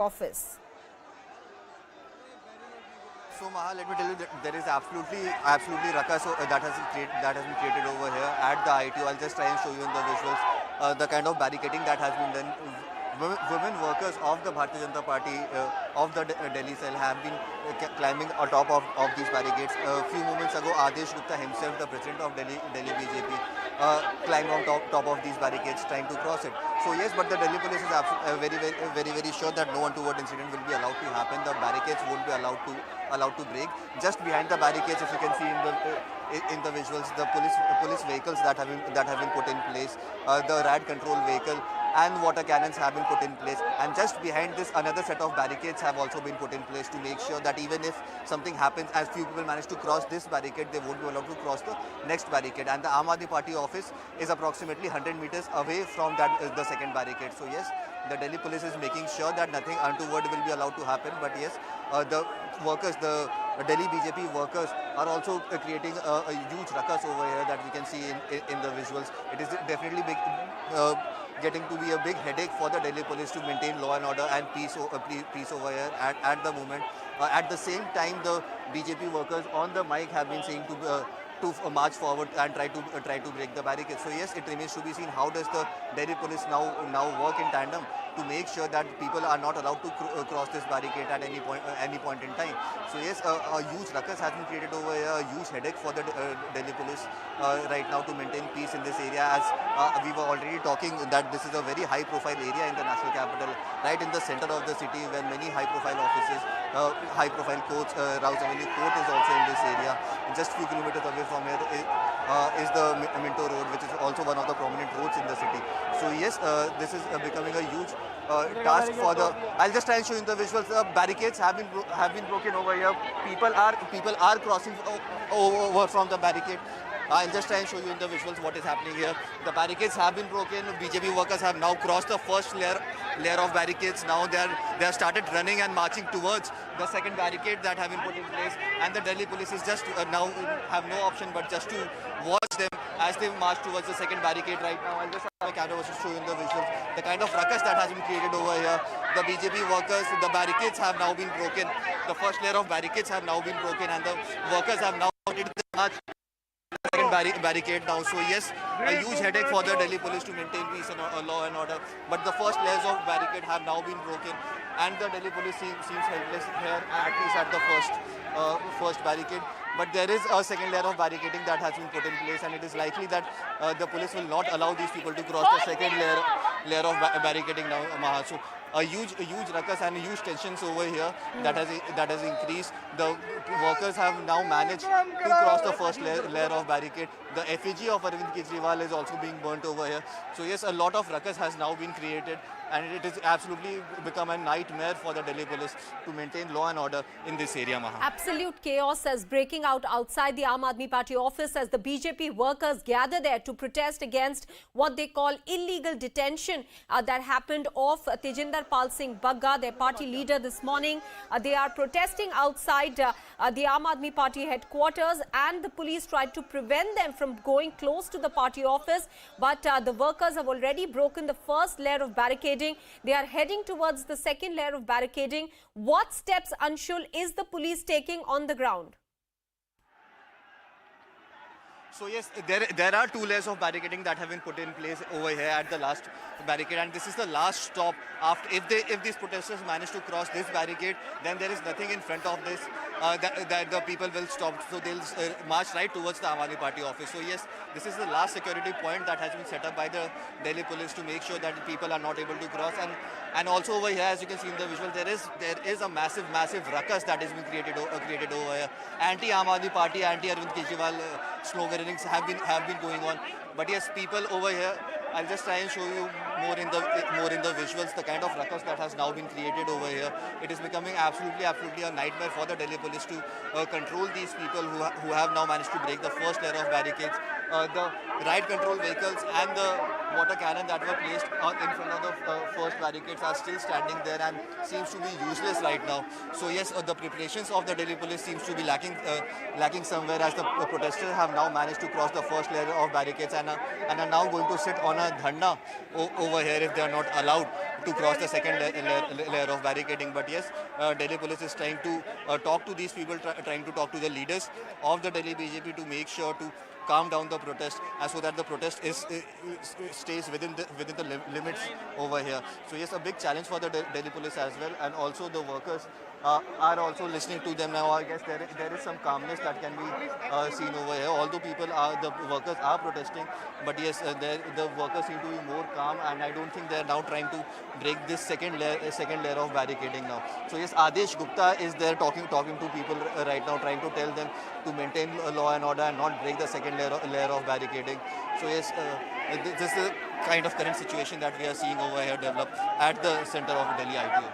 office. So Maha, let me tell you that there is absolutely ruckus that has been created over here at the ITO. I'll just try and show you in the visuals the kind of barricading that has been done. Women workers of the Bharatiya Janata Party of the Delhi cell have been climbing on top of these barricades. A few moments ago, Adesh Gupta himself, the president of Delhi BJP, climbed on top of these barricades trying to cross it. So yes, but the Delhi police is very sure that no untoward incident will be allowed to happen. The barricades won't be allowed to break. Just behind the barricades, if you can see in the visuals, the police vehicles that have been put in place, the RAD control vehicle and water cannons have been put in place, and just behind this another set of barricades have also been put in place to make sure that even if something happens, as few people manage to cross this barricade, they won't be allowed to cross the next barricade. And the Aam Aadmi Party office is approximately 100 meters away from that the second barricade. So yes, the Delhi police is making sure that nothing untoward will be allowed to happen. But yes, the workers, the Delhi BJP workers are also creating a huge ruckus over here that we can see in the visuals. It is definitely getting to be a big headache for the Delhi police to maintain law and order and peace over here at the moment. At the same time, the BJP workers on the mic have been saying to march forward and try to break the barricades. So yes, it remains to be seen how does the Delhi police now work in tandem to make sure that people are not allowed to cross this barricade at any point in time. So yes, a huge ruckus has been created over here, a huge headache for the Delhi police right now to maintain peace in this area. As we were already talking that this is a very high profile area in the national capital, right in the center of the city, where many high profile offices, high profile courts, Rouse Avenue Court is also in this area. Just few kilometers away from here is the Minto Road, which is also one of the prominent roads in the city. So yes, this is becoming a huge task for the. I'll just try and show you in the visuals. Barricades have been broken over here. People are crossing over from the barricade. I'll just try and show you in the visuals what is happening here. The barricades have been broken. BJP workers have now crossed the first layer of barricades. Now they have started running and marching towards the second barricade that have been put in place. And the Delhi police is just now have no option but just to watch them as they march towards the second barricade right now. I'll just have my camera to show you in the visuals the kind of ruckus that has been created over here. The BJP workers, the barricades have now been broken. The first layer of barricades have now been broken, and the workers have now started the march second barricade now. So yes, a huge headache for the Delhi police to maintain peace and law and order. But the first layers of barricade have now been broken, and the Delhi police seems helpless here, at least at the first barricade. But there is a second layer of barricading that has been put in place, and it is likely that the police will not allow these people to cross the second layer of barricading now, Maha. So a huge ruckus and huge tensions over here that has increased. The workers have now managed to cross the first layer of barricade. The effigy of Arvind Kejriwal is also being burnt over here. So yes, a lot of ruckus has now been created, and it has absolutely become a nightmare for the Delhi police to maintain law and order in this area, Maha. Absolute chaos is breaking out outside the Aam Aadmi Party office as the BJP workers gather there to protest against what they call illegal detention that happened of Tajinder Singh Bagga, their party leader, this morning. They are protesting outside the Aam Aadmi Party headquarters, and the police tried to prevent them from going close to the party office. But the workers have already broken the first layer of barricading. They are heading towards the second layer of barricading. What steps, Anshul, is the police taking on the ground? So yes, there are two layers of barricading that have been put in place over here at the last barricade, and this is the last stop. After if these protesters manage to cross this barricade, then there is nothing in front of this that the people will stop. So they'll march right towards the Aam Aadmi Party office. So yes, this is the last security point that has been set up by the Delhi police to make sure that people are not able to cross. And also over here, as you can see in the visual, there is a massive ruckus that has been created over here. Anti-Aam Aadmi Party, anti-Arvind Kejriwal sloganings have been going on. But yes, people over here, I'll just try and show you more in the visuals the kind of ruckus that has now been created over here. It is becoming absolutely a nightmare for the Delhi police to control these people who have now managed to break the first layer of barricades. The riot control vehicles and the water cannon that were placed in front of the first barricades are still standing there and seems to be useless right now. So yes, the preparations of the Delhi police seems to be lacking somewhere, as the protesters have now managed to cross the first layer of barricades and are now going to sit on a dharna over here if they are not allowed to cross the second layer of barricading. But yes, Delhi police is trying to talk to these people, trying to talk to the leaders of the Delhi BJP to make sure to calm down the protest, so that the protest stays within the limits over here. So yes, a big challenge for the Delhi police as well, and also the workers are also listening to them now. I guess there is some calmness that can be seen over here. Although the workers are protesting, but yes, the workers seem to be more calm, and I don't think they are now trying to break this second layer of barricading now. So yes, Adesh Gupta is there talking to people right now, trying to tell them to maintain law and order and not break the second layer of barricading. So yes, this is the kind of current situation that we are seeing over here develop at the center of Delhi ITO.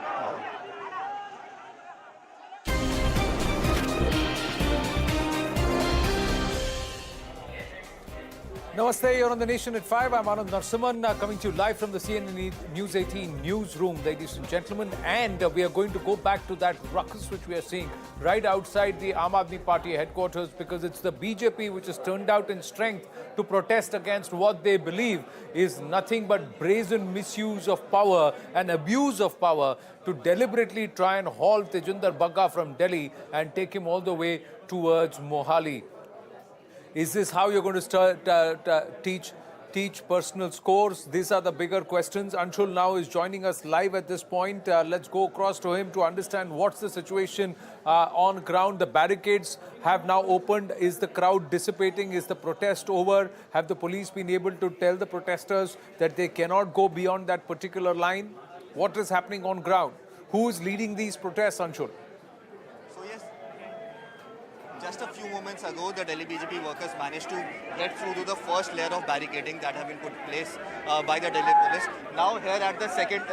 Namaste, you're on The Nation at 5. I'm Anand Narsimhan, coming to you live from the CNN News 18 newsroom, ladies and gentlemen. And we are going to go back to that ruckus which we are seeing right outside the Aam Aadmi Party headquarters, because it's the BJP which has turned out in strength to protest against what they believe is nothing but brazen misuse of power and abuse of power to deliberately try and halt Tajinder Bagga from Delhi and take him all the way towards Mohali. Is this how you're going to start teach personal scores? These are the bigger questions. Anshul now is joining us live at this point. Let's go across to him to understand what's the situation on ground. The barricades have now opened. Is the crowd dissipating? Is the protest over? Have the police been able to tell the protesters that they cannot go beyond that particular line? What is happening on ground? Who is leading these protests, Anshul? Just a few moments ago, the Delhi BJP workers managed to get through to the first layer of barricading that have been put in place by the Delhi police. Now here at the second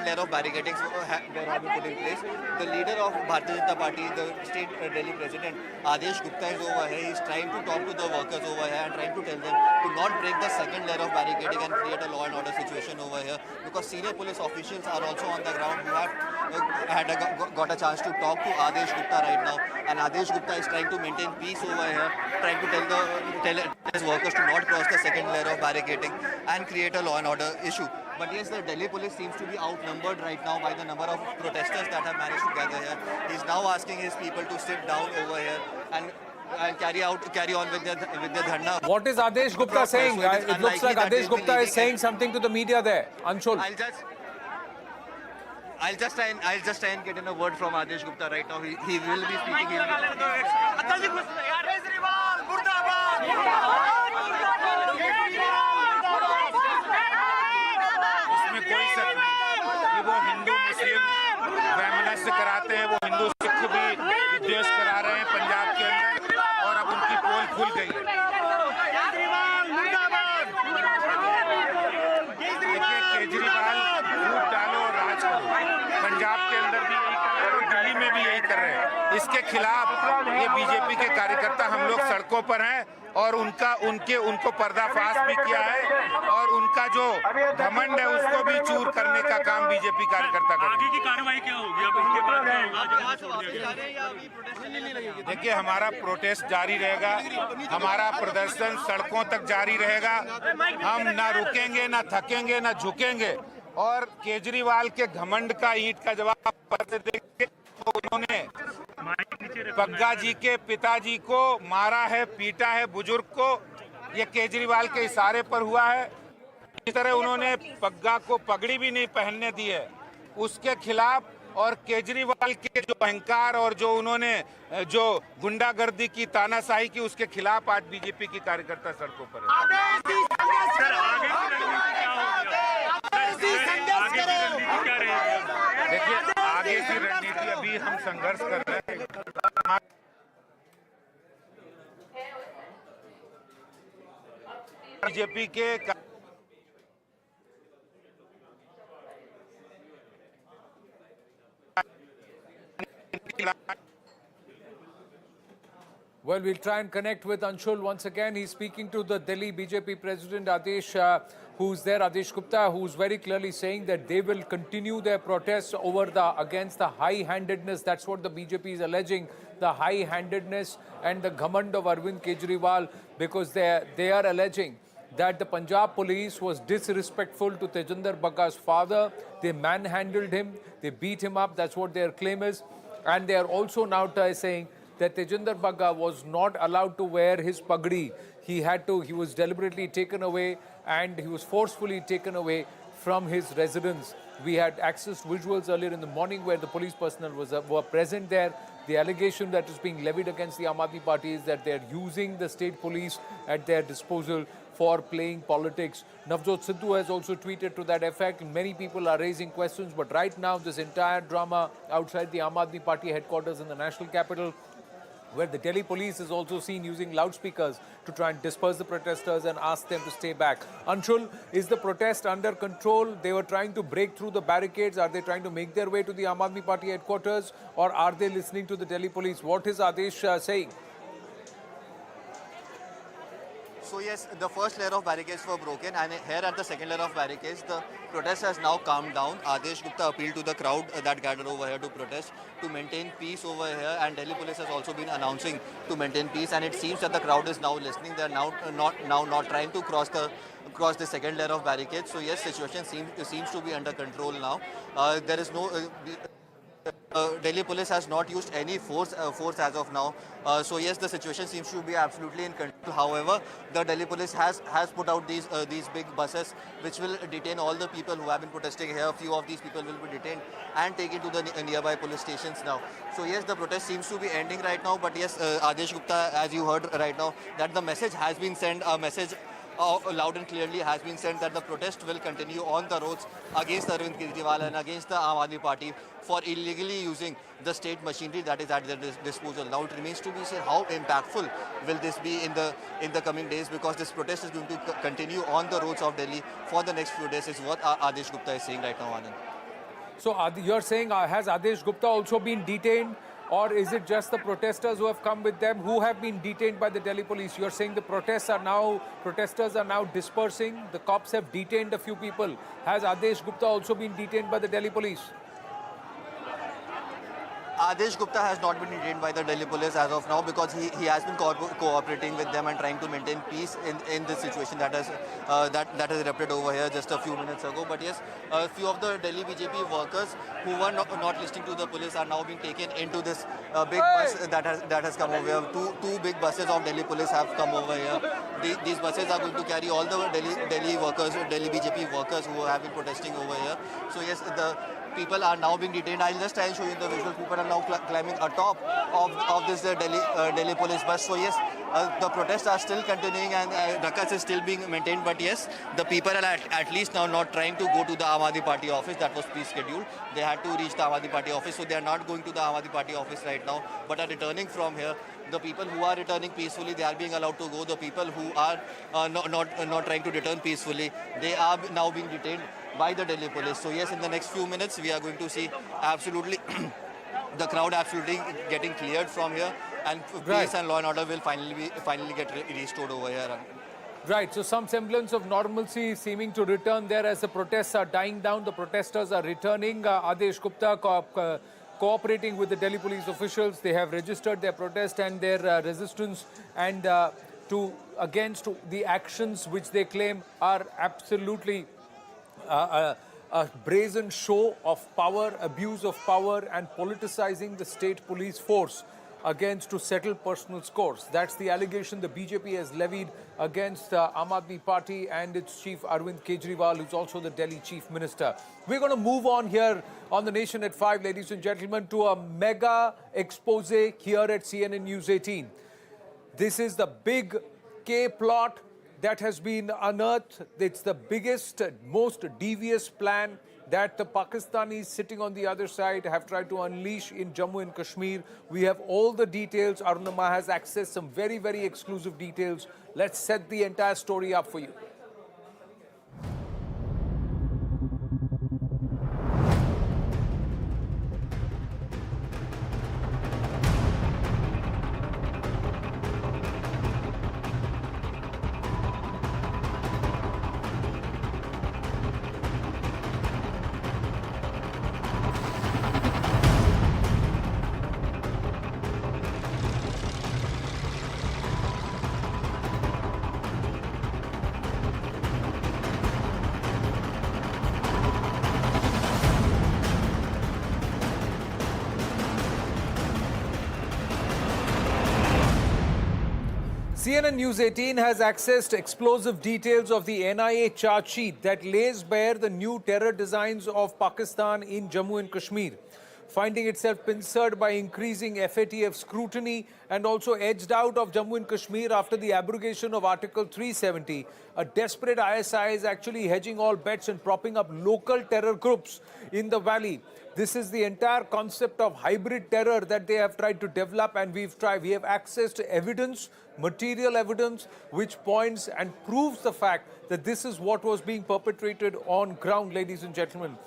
layer of barricading that have been put in place, the leader of Bharatiya Janata Party, the state Delhi president, Adesh Gupta, is over here. He's trying to talk to the workers over here and trying to tell them to not break the second layer of barricading and create a law and order situation over here, because senior police officials are also on the ground who have got a chance to talk to Adesh Gupta right now, and Adesh Gupta is trying to maintain peace over here, trying to tell his workers to not cross the second layer of barricading and create a law and order issue. But yes, the Delhi police seems to be outnumbered right now by the number of protesters that have managed to gather here. He's now asking his people to sit down over here and carry on with the dharna. What is Adesh Gupta saying? It looks like Adesh Gupta is saying something to the media there. Anshul. I'll just try and get in a word from Adesh Gupta right now. He will be speaking. इसमें कोई शक नहीं कि वो हिंदू मुस्लिम वैमनस्य कराते हैं, वो हिंदू सिख भी विद्वेष करा रहे हैं पंजाब के अंदर, और अब उनकी पोल खुल गई है। देखिए, केजरीवाल फूट डालो और राज करो, पंजाब के अंदर भी यही कर रहे हैं और दिल्ली में भी यही कर रहे हैं। इसके खिलाफ ये बीजेपी के कार्यकर्ता हम लोग सड़कों पर हैं और उनको पर्दाफाश भी किया है, और उनका जो घमंड है उसको भी चूर करने का काम बीजेपी कार्यकर्ता करेंगे। आगे की कार्रवाई क्या होगी? अब इसके बाद क्या होगा? देखिए, हमारा प्रोटेस्ट जारी रहेगा, हमारा प्रदर्शन सड़कों तक जारी रहेगा। हम ना रुकेंगे, ना थकेंगे, ना झुकेंगे, और केजरीवाल के घमंड का ईंट का जवाब देंगे। तो उन्होंने बग्गा जी के पिताजी को मारा है, पीटा है, बुजुर्ग को, ये केजरीवाल के इशारे पर हुआ है। इस तरह उन्होंने बग्गा को पगड़ी भी नहीं पहनने दी है, उसके खिलाफ, और केजरीवाल के जो अहंकार और जो उन्होंने जो गुंडागर्दी की, तानाशाही की, उसके खिलाफ आज बीजेपी की कार्यकर्ता सड़कों पर है। देखिए, आगे की रणनीति अभी हम संघर्ष कर रहे हैं। बीजेपी के Well, we'll try and connect with Anshul once again. He's speaking to the Delhi BJP President Adesh, who's there, Adesh Gupta, who's very clearly saying that they will continue their protests against the high-handedness. That's what the BJP is alleging, the high-handedness and the ghamand of Arvind Kejriwal, because they are alleging that the Punjab police was disrespectful to Tajinder Bagga's father. They manhandled him, they beat him up. That's what their claim is. And they are also now saying that Tajinder Bagga was not allowed to wear his pagdi. He was deliberately taken away, and he was forcefully taken away from his residence. We had access visuals earlier in the morning where the police personnel were present there. The allegation that is being levied against the Aam Aadmi Party is that they're using the state police at their disposal for playing politics. Navjot Sidhu has also tweeted to that effect. Many people are raising questions, but right now this entire drama outside the Aam Aadmi Party headquarters in the national capital, where the Delhi police is also seen using loudspeakers to try and disperse the protesters and ask them to stay back. Anshul, is the protest under control? They were trying to break through the barricades. Are they trying to make their way to the Aam Aadmi Party headquarters, or are they listening to the Delhi police? What is Adesh saying? So yes, the first layer of barricades were broken, and here at the second layer of barricades, the protest has now calmed down. Adesh Gupta appealed to the crowd that gathered over here to protest to maintain peace over here, and Delhi police has also been announcing to maintain peace, and it seems that the crowd is now listening. They are now not trying to cross the second layer of barricades. So yes, situation seems to be under control now. There is no Delhi police has not used any force as of now. So yes, the situation seems to be absolutely in control. However, the Delhi police has put out these big buses which will detain all the people who have been protesting here. A few of these people will be detained and taken to the nearby police stations now. So yes, the protest seems to be ending right now. But yes, Adesh Gupta, as you heard right now, that the message has been sent. A message loud and clearly has been sent that the protest will continue on the roads against Arvind Kejriwal and against the Aam Aadmi Party for illegally using the state machinery that is at their disposal. Now it remains to be seen how impactful will this be in the coming days, because this protest is going to continue on the roads of Delhi for the next few days, is what Adesh Gupta is saying right now, Anand. So you're saying, has Adesh Gupta also been detained? Or is it just the protesters who have come with them who have been detained by the Delhi police? You're saying the protesters are now dispersing. The cops have detained a few people. Has Adesh Gupta also been detained by the Delhi police? Adesh Gupta has not been detained by the Delhi police as of now, because he has been cooperating with them and trying to maintain peace in this situation that has erupted over here just a few minutes ago. But yes, a few of the Delhi BJP workers who were not listening to the police are now being taken into this big bus that has come over here. Two big buses of Delhi police have come over here. These buses are going to carry all the Delhi workers, Delhi BJP workers who have been protesting over here. So yes, the people are now being detained. I'll just try and show you the visual. People are now climbing atop of this Delhi police bus. So yes, the protests are still continuing and ruckus is still being maintained. But yes, the people are at least now not trying to go to the Aam Aadmi Party office. That was pre-scheduled. They had to reach the Aam Aadmi Party office, so they are not going to the Aam Aadmi Party office right now, but are returning from here. The people who are returning peacefully, they are being allowed to go. The people who are not trying to return peacefully, they are now being detained by the Delhi police. So yes, in the next few minutes, we are going to see absolutely the crowd absolutely getting cleared from here, and peace and law and order will finally get restored over here. Right, so some semblance of normalcy seeming to return there as the protests are dying down. The protesters are returning. Adesh Gupta cooperating with the Delhi police officials. They have registered their protest and their resistance and against the actions which they claim are absolutely a brazen show of power, abuse of power, and politicizing the state police force to settle personal scores. That's the allegation the BJP has levied against Aam Aadmi Party and its chief Arvind Kejriwal, who's also the Delhi chief minister. We're going to move on here on The Nation at 5, ladies and gentlemen, to a mega expose here at CNN News 18. This is the big K plot that has been unearthed. It's the biggest, most devious plan that the Pakistanis sitting on the other side have tried to unleash in Jammu and Kashmir. We have all the details. Arunama has accessed some very, very exclusive details. Let's set the entire story up for you. CNN News 18 has accessed explosive details of the NIA charge sheet that lays bare the new terror designs of Pakistan in Jammu and Kashmir, finding itself pincered by increasing FATF scrutiny and also edged out of Jammu and Kashmir after the abrogation of Article 370. A desperate ISI is actually hedging all bets and propping up local terror groups in the valley. This is the entire concept of hybrid terror that they have tried to develop, and we have access to evidence, material evidence, which points and proves the fact that this is what was being perpetrated on ground, ladies and gentlemen.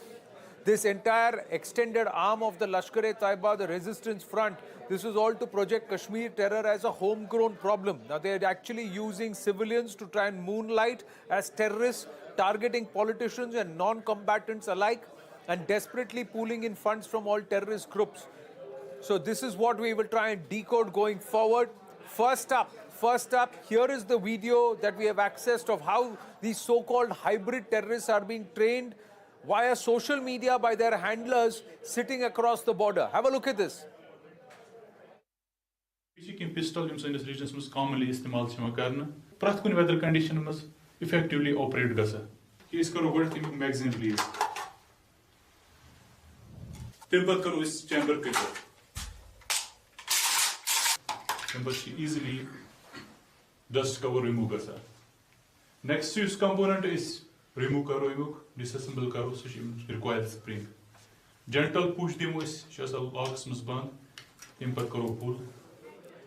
This entire extended arm of the Lashkar-e-Taiba, the resistance front, this is all to project Kashmir terror as a homegrown problem. Now, they are actually using civilians to try and moonlight as terrorists, targeting politicians and non-combatants alike, and desperately pooling in funds from all terrorist groups. So this is what we will try and decode going forward. First up, here is the video that we have accessed of how these so-called hybrid terrorists are being trained via social media by their handlers sitting across the border. Have a look at this. Pistol in this region is commonly istemal karna. Prat kun weather condition must effectively operate gasa. Here is karo word thing magazine please. Tilbat karo is chamber paper. Chamber easily dust cover remove gasa. Next use component is remove karo disassemble karo so she requires spring. Gentle push demo is just a locks must band. Impact karo pull.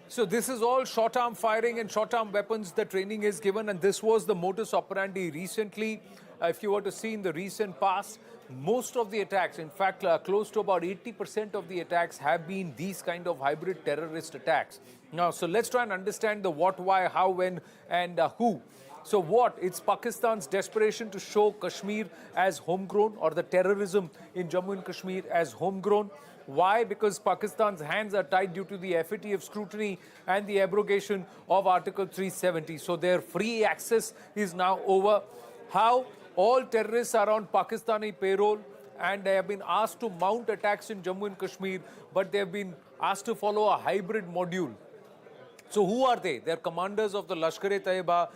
So this is all short-arm firing and short-arm weapons the training is given, and this was the modus operandi recently. If you were to see in the recent past, most of the attacks, in fact, close to about 80% of the attacks have been these kind of hybrid terrorist attacks. Now, so let's try and understand the what, why, how, when, and who. So what? It's Pakistan's desperation to show Kashmir as homegrown, or the terrorism in Jammu and Kashmir as homegrown. Why? Because Pakistan's hands are tied due to the FATF scrutiny and the abrogation of Article 370. So their free access is now over. How? All terrorists are on Pakistani payroll, and they have been asked to mount attacks in Jammu and Kashmir, but they have been asked to follow a hybrid module. So who are they? They're commanders of the Lashkar-e-Taiba,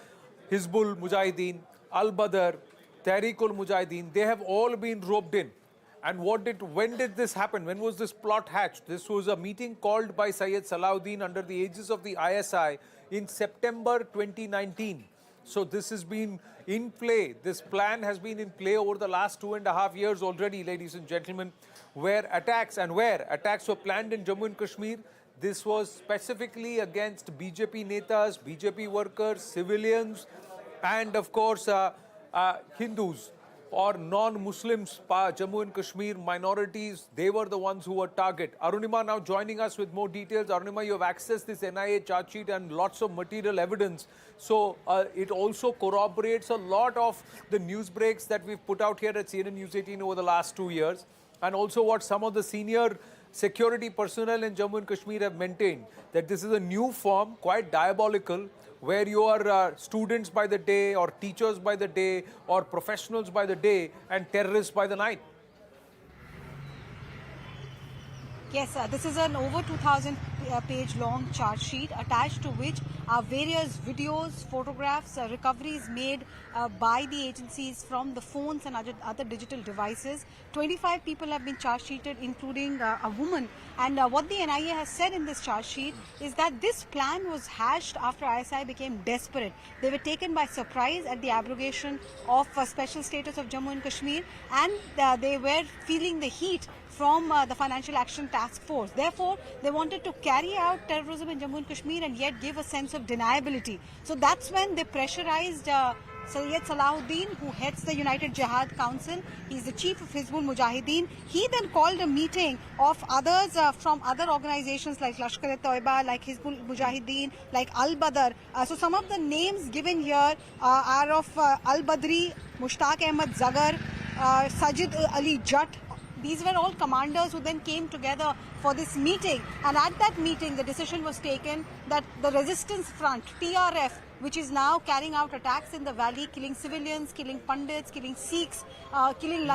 Hizbul Mujahideen, Al-Badr, Tehreek-ul-Mujahideen. They have all been roped in. And when did this happen? When was this plot hatched? This was a meeting called by Syed Salahuddin under the aegis of the ISI in September 2019. So this has been in play. This plan has been in play over the last 2.5 years already, ladies and gentlemen, where attacks were planned in Jammu and Kashmir. This was specifically against BJP netas, BJP workers, civilians, and of course Hindus or non-Muslims, Jammu and Kashmir minorities. They were the ones who were target. Arunima now joining us with more details. Arunima, you have accessed this NIA charge sheet and lots of material evidence. So it also corroborates a lot of the news breaks that we've put out here at CNN News 18 over the last 2 years, and also what some of the senior security personnel in Jammu and Kashmir have maintained, that this is a new form, quite diabolical, where you are students by the day, or teachers by the day, or professionals by the day, and terrorists by the night. Yes, this is an over 2,000 page long charge sheet, attached to which are various videos, photographs, recoveries made by the agencies from the phones and other digital devices. 25 people have been charge sheeted, including a woman. And what the NIA has said in this charge sheet is that this plan was hashed after ISI became desperate. They were taken by surprise at the abrogation of special status of Jammu and Kashmir, and they were feeling the heat from the Financial Action Task Force. Therefore, they wanted to carry out terrorism in Jammu and Kashmir and yet give a sense of deniability. So that's when they pressurized Syed Salahuddin, who heads the United Jihad Council. He's the chief of Hizbul Mujahideen. He then called a meeting of others from other organizations like Lashkar-e-Taiba, like Hizbul Mujahideen, like Al-Badr. So some of the names given here are of Al-Badri, Mushtaq Ahmad Zagar, Sajid Ali Jatt. These were all commanders who then came together for this meeting. And at that meeting, the decision was taken that the resistance front, TRF, which is now carrying out attacks in the valley, killing civilians, killing pundits, killing Sikhs, killing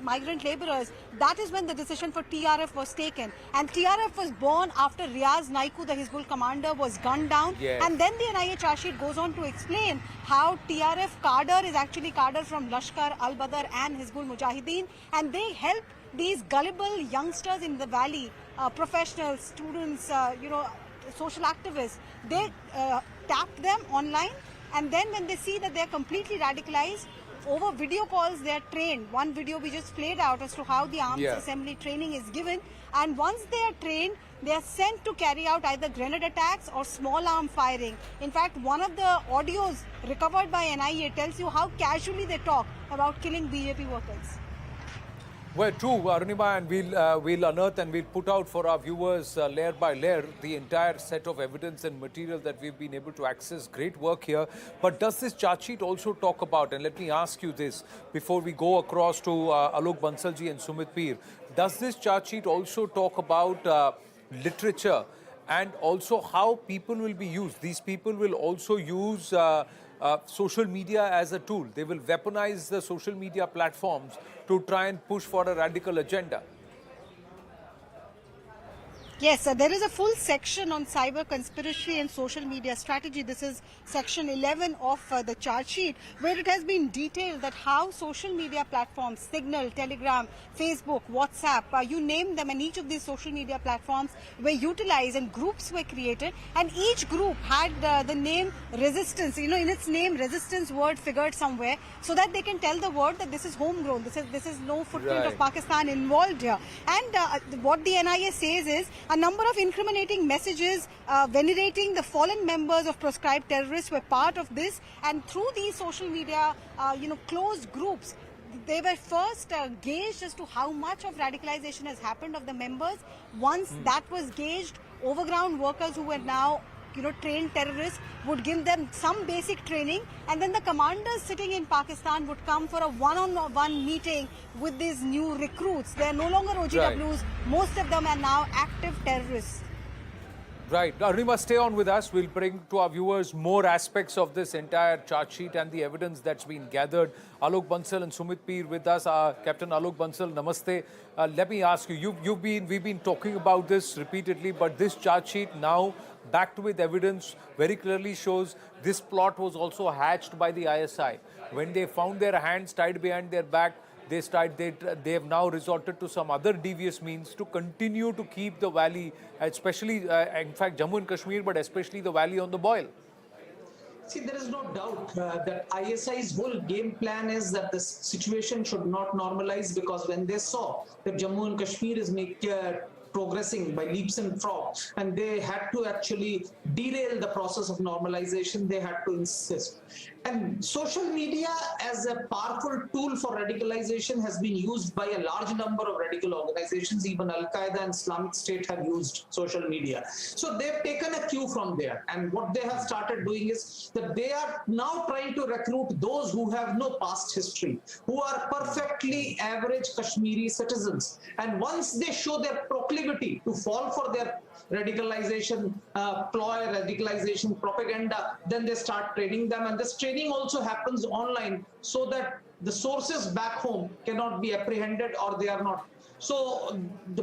migrant laborers. That is when the decision for TRF was taken. And TRF was born after Riaz Naiku, the Hizbul commander, was gunned down. Yes. And then the NIA charge sheet goes on to explain how TRF cadre is actually cadre from Lashkar, Al-Badr and Hizbul Mujahideen. And they help these gullible youngsters in the valley, professionals, students, social activists. They tap them online, and then when they see that they're completely radicalized, over video calls they are trained. One video we just played out as to how the arms assembly training is given, and once they are trained, they are sent to carry out either grenade attacks or small arm firing. In fact, one of the audios recovered by NIA tells you how casually they talk about killing BJP workers. Well, true, Arunima, and we'll unearth and we'll put out for our viewers layer by layer the entire set of evidence and material that we've been able to access. Great work here. But does this charge sheet also talk about, and let me ask you this before we go across to Alok Bansalji and Sumit Peer, does this charge sheet also talk about literature and also how people will be used? These people will also use social media as a tool. They will weaponize the social media platforms to try and push for a radical agenda. Yes, there is a full section on cyber conspiracy and social media strategy. This is section 11 of the charge sheet, where it has been detailed that how social media platforms, Signal, Telegram, Facebook, WhatsApp, you name them, and each of these social media platforms were utilized and groups were created, and each group had the name resistance. In its name, resistance word figured somewhere, so that they can tell the world that this is homegrown. This is no footprint of Pakistan involved here. And what the NIA says is, a number of incriminating messages venerating the fallen members of proscribed terrorists were part of this, and through these social media, closed groups, they were first gauged as to how much of radicalization has happened of the members. Once that was gauged, overground workers who were now trained terrorists would give them some basic training, and then the commanders sitting in Pakistan would come for a one-on-one meeting with these new recruits. They are no longer OGWs. Most of them are now active terrorists. Right. Arunima, stay on with us. We'll bring to our viewers more aspects of this entire charge sheet and the evidence that's been gathered. Alok Bansal and Sumit Peer with us. Captain Alok Bansal, namaste. Let me ask you, we've been talking about this repeatedly, but this charge sheet now backed with evidence very clearly shows this plot was also hatched by the ISI. When they found their hands tied behind their back, they have now resorted to some other devious means to continue to keep the valley, especially, in fact, Jammu and Kashmir, but especially the valley on the boil. See, there is no doubt that ISI's whole game plan is that this situation should not normalize, because when they saw that Jammu and Kashmir is progressing by leaps and frogs, and they had to actually derail the process of normalization, they had to insist. And social media as a powerful tool for radicalization has been used by a large number of radical organizations. Even Al-Qaeda and Islamic State have used social media. So they've taken a cue from there. And what they have started doing is that they are now trying to recruit those who have no past history, who are perfectly average Kashmiri citizens. And once they show their proclivity to fall for their radicalization ploy, radicalization propaganda, then they start training them. And this training also happens online, so that the sources back home cannot be apprehended, or they are not. So the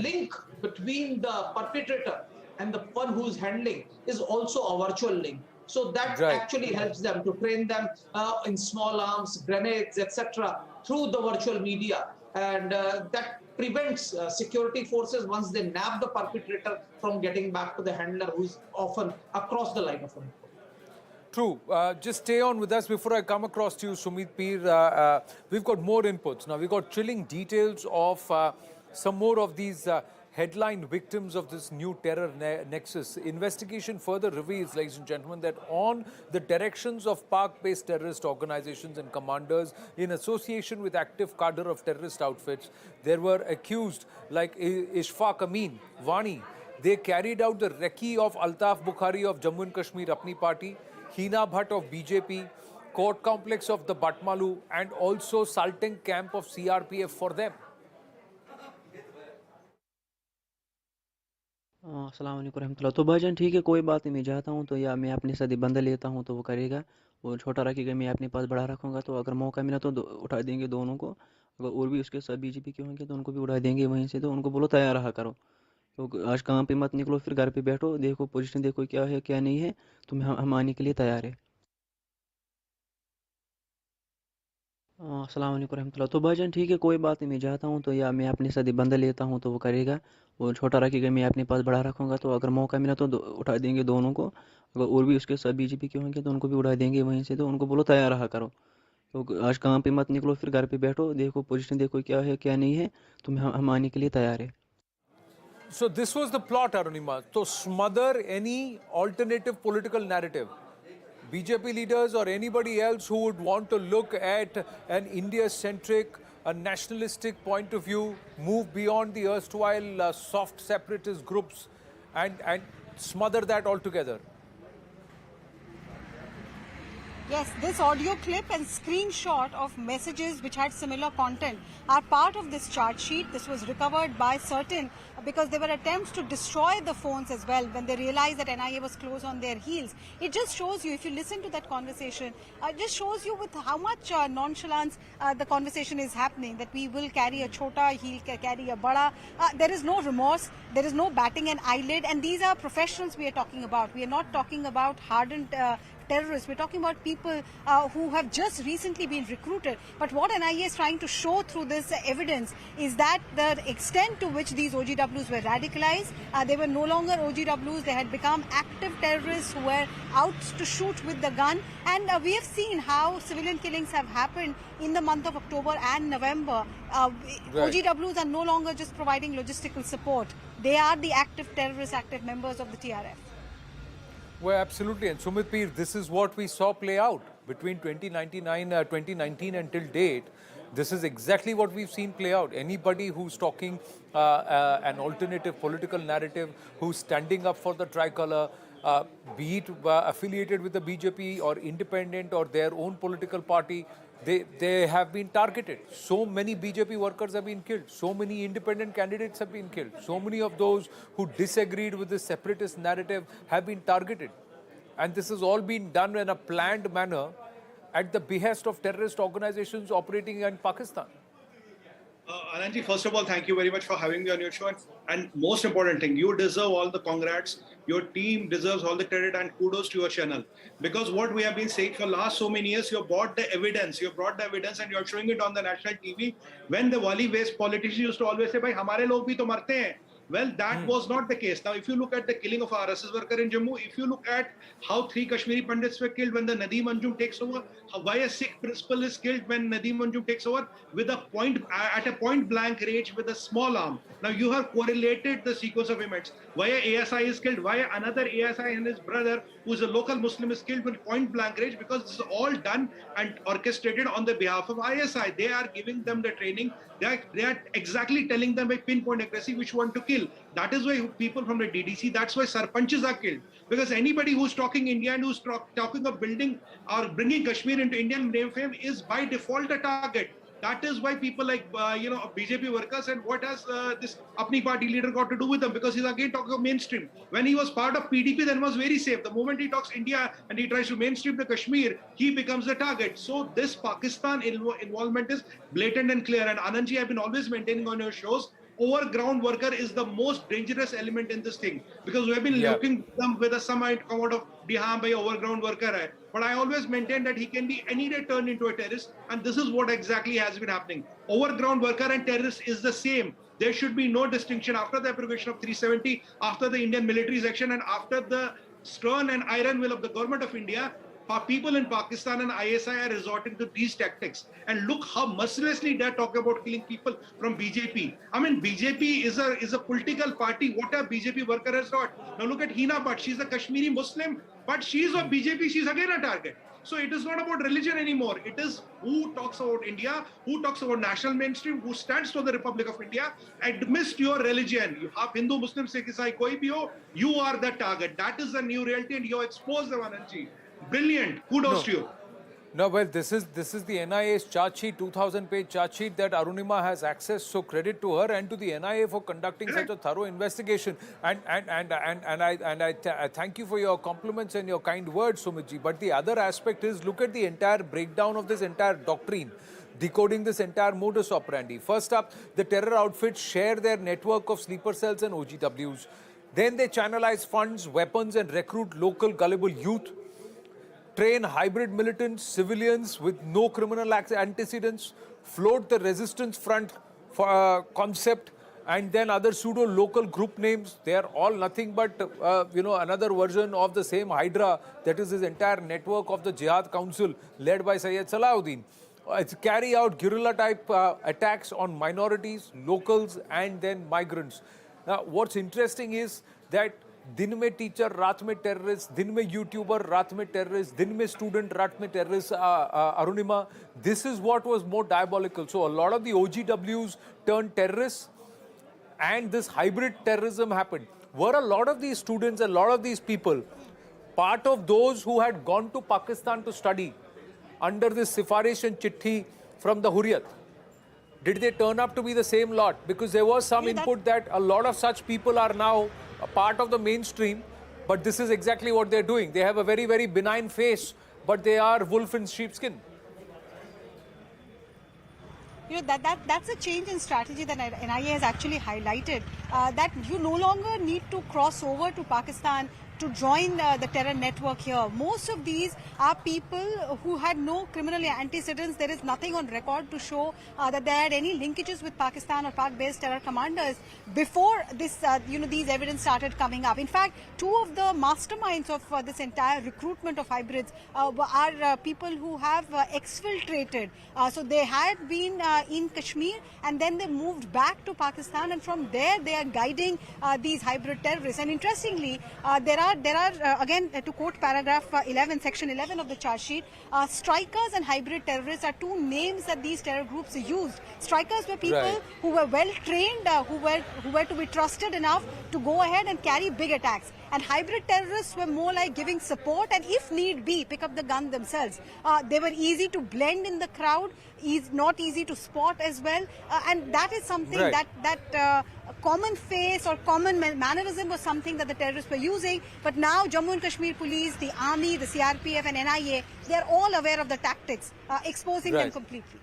link between the perpetrator and the one who's handling is also a virtual link. So that actually helps them to train them in small arms, grenades, etc. through the virtual media. And that prevents security forces, once they nab the perpetrator, from getting back to the handler, who's often across the line of control. True. Just stay on with us before I come across to you, Sumit Peer. We've got more inputs. Now, we've got chilling details of some more of these headline victims of this new terror nexus. Investigation further reveals, ladies and gentlemen, that on the directions of Pak-based terrorist organizations and commanders in association with active cadre of terrorist outfits, there were accused like Ishfaq Amin, Wani. They carried out the recce of Altaf Bukhari of Jammu and Kashmir Apni Party, Hina Bhatt of BJP, court complex of the Batmalu, and also Salting camp of CRPF for them. अस्सलाम वालेकुम रहमतुल्लाह। तो भाईजान ठीक है, कोई बात नहीं, मैं जाता हूँ तो या मैं अपने साथ ही बंदा लेता हूँ तो वो करेगा, और छोटा रखेगा, मैं अपने पास बड़ा रखूँगा, तो अगर मौका मिला तो उठा देंगे दोनों को। अगर और भी उसके साथ बीजेपी के होंगे तो उनको भी उड़ा देंगे वहीं से, तो उनको बोलो तैयार रहा करो। तो आज काम पे मत निकलो, फिर घर पे बैठो, देखो पोजीशन देखो क्या है क्या नहीं है, तो हम आने के लिए तैयार है। अस्सलाम वालेकुम रहमतुल्लाह। तो भाईजान ठीक है, कोई बात नहीं, मैं जाता हूँ तो या मैं अपने साथ ही बंदा लेता हूँ तो वो करेगा, और छोटा रखेगा, मैं अपने पास बड़ा रखूँगा, तो अगर मौका मिला तो उठा देंगे दोनों को। अगर और भी उसके साथ बीजेपी के होंगे तो उनको भी उड़ा देंगे वहीं से, तो उनको बोलो तैयार रहा करो। तो आज काम पे मत निकलो, फिर घर पे बैठो, देखो पोजीशन देखो क्या है क्या नहीं है, तो हम आने के लिए तैयार है। So this was the plot, Arunima, to smother any alternative political narrative. BJP leaders or anybody else who would want to look at an India-centric, a nationalistic point of view, move beyond the erstwhile soft separatist groups and smother that altogether. Yes, this audio clip and screenshot of messages which had similar content are part of this charge sheet. This was recovered by certain because there were attempts to destroy the phones as well when they realized that NIA was close on their heels. It just shows you, if you listen to that conversation, it just shows you with how much nonchalance the conversation is happening, that we will carry a chota, he'll carry a bada. There is no remorse, there is no batting an eyelid, and these are professionals we are talking about. We are not talking about hardened terrorists. We're talking about people who have just recently been recruited. But what NIA is trying to show through this evidence is that the extent to which these OGWs were radicalized, they were no longer OGWs, they had become active terrorists who were out to shoot with the gun. And we have seen how civilian killings have happened in the month of October and November. OGWs are no longer just providing logistical support. They are the active terrorists, active members of the TRF. Well, absolutely. And Sumit Peer, this is what we saw play out between 2019 until date. This is exactly what we've seen play out. Anybody who's talking an alternative political narrative, who's standing up for the tricolor, be it affiliated with the BJP or independent or their own political party, they have been targeted. So many BJP workers have been killed. So many independent candidates have been killed. So many of those who disagreed with the separatist narrative have been targeted. And this has all been done in a planned manner at the behest of terrorist organizations operating in Pakistan. Anandji, first of all, thank you very much for having me on your show. And most important thing, you deserve all the congrats. Your team deserves all the credit and kudos to your channel. Because what we have been saying for last so many years, you brought the evidence. You brought the evidence and you're showing it on the national TV. When the Wali-based politicians used to always say, "Bhai, hamare log bhi to marte hain." Well, that was not the case. Now, if you look at the killing of our RSS worker in Jammu, if you look at how 3 Kashmiri Pandits were killed when the Nadeem Anjum takes over, why a Sikh principal is killed when Nadeem Anjum takes over with at a point blank range with a small arm. Now, you have correlated the sequence of events. Why a ASI is killed, why another ASI and his brother, who is a local Muslim, is killed with point blank range, because this is all done and orchestrated on the behalf of ISI. They are giving them the training. They are exactly telling them by pinpoint accuracy which one to kill. That is why people from the DDC, that's why sarpanches are killed. Because anybody who's talking India and who's talking of building or bringing Kashmir into Indian name fame is by default a target. That is why people like, BJP workers, and what has this Apni party leader got to do with them? Because he's again talking of mainstream. When he was part of PDP, then was very safe. The moment he talks India and he tries to mainstream the Kashmir, he becomes the target. So this Pakistan involvement is blatant and clear. And Anandji, I've been always maintaining on your shows, overground worker is the most dangerous element in this thing, because we have been looking them with a some might come out of Diham by overground worker hai. But I always maintain that he can be any day turned into a terrorist, and this is what exactly has been happening. Overground worker and terrorist is the same. There should be no distinction after the abrogation of 370, after the Indian military's action, and after the stern and iron will of the government of India. People in Pakistan and ISI are resorting to these tactics. And look how mercilessly they're talking about killing people from BJP. I mean, BJP is a political party. What a BJP worker has got. Now look at Hina Bhatt. She's a Kashmiri Muslim, but she's of BJP. She's again a target. So it is not about religion anymore. It is who talks about India, who talks about national mainstream, who stands for the Republic of India. Amidst your religion, you have Hindu, Muslim, Sikh, Isai, koi bhi ho, you are the target. That is the new reality, and you expose the Anandji. Brilliant. Kudos to you. No, well, this is the NIA's charge sheet, 2,000-page charge sheet that Arunima has access. So credit to her and to the NIA for conducting such a thorough investigation. And I thank you for your compliments and your kind words, Sumitji. But the other aspect is, look at the entire breakdown of this entire doctrine, decoding this entire modus operandi. First up, the terror outfits share their network of sleeper cells and OGWs. Then they channelize funds, weapons, and recruit local gullible youth. Train hybrid militants, civilians with no criminal antecedents, float the resistance front concept, and then other pseudo-local group names. They are all nothing but, another version of the same Hydra, that is this entire network of the Jihad Council led by Sayyid Salahuddin. It's carry out guerrilla-type attacks on minorities, locals, and then migrants. Now, what's interesting is that दिन में teacher रात में terrorist, दिन में YouTuber रात में terrorist, दिन में स्टूडेंट रात में terrorist. Arunima, this is what was more diabolical. So a lot of the OGWs turned terrorists and this hybrid terrorism happened. Were a lot of these students, a lot of these people part of those who had gone to Pakistan to study under this Sifarish and Chitti from the Hurriyat? Did they turn up to be the same lot? Because there was some input that a lot of such people are now a part of the mainstream, but this is exactly what they're doing. They have a very, very benign face, but they are wolf in sheepskin. That's a change in strategy that NIA has actually highlighted, that you no longer need to cross over to Pakistan to join the terror network here. Most of these are people who had no criminal antecedents. There is nothing on record to show that they had any linkages with Pakistan or Pak-based terror commanders before this, these evidence started coming up. In fact, two of the masterminds of this entire recruitment of hybrids are people who have exfiltrated. So they had been in Kashmir and then they moved back to Pakistan, and from there they are guiding these hybrid terrorists. And interestingly, there are again, to quote paragraph 11, section 11 of the charge sheet, strikers and hybrid terrorists are two names that these terror groups used. Strikers were people who were well trained, who were to be trusted enough to go ahead and carry big attacks. And hybrid terrorists were more like giving support and, if need be, pick up the gun themselves. They were easy to blend in the crowd, not easy to spot as well. And that is something that common face or common mannerism was something that the terrorists were using. But now Jammu and Kashmir police, the army, the CRPF and NIA, they are all aware of the tactics, exposing them completely.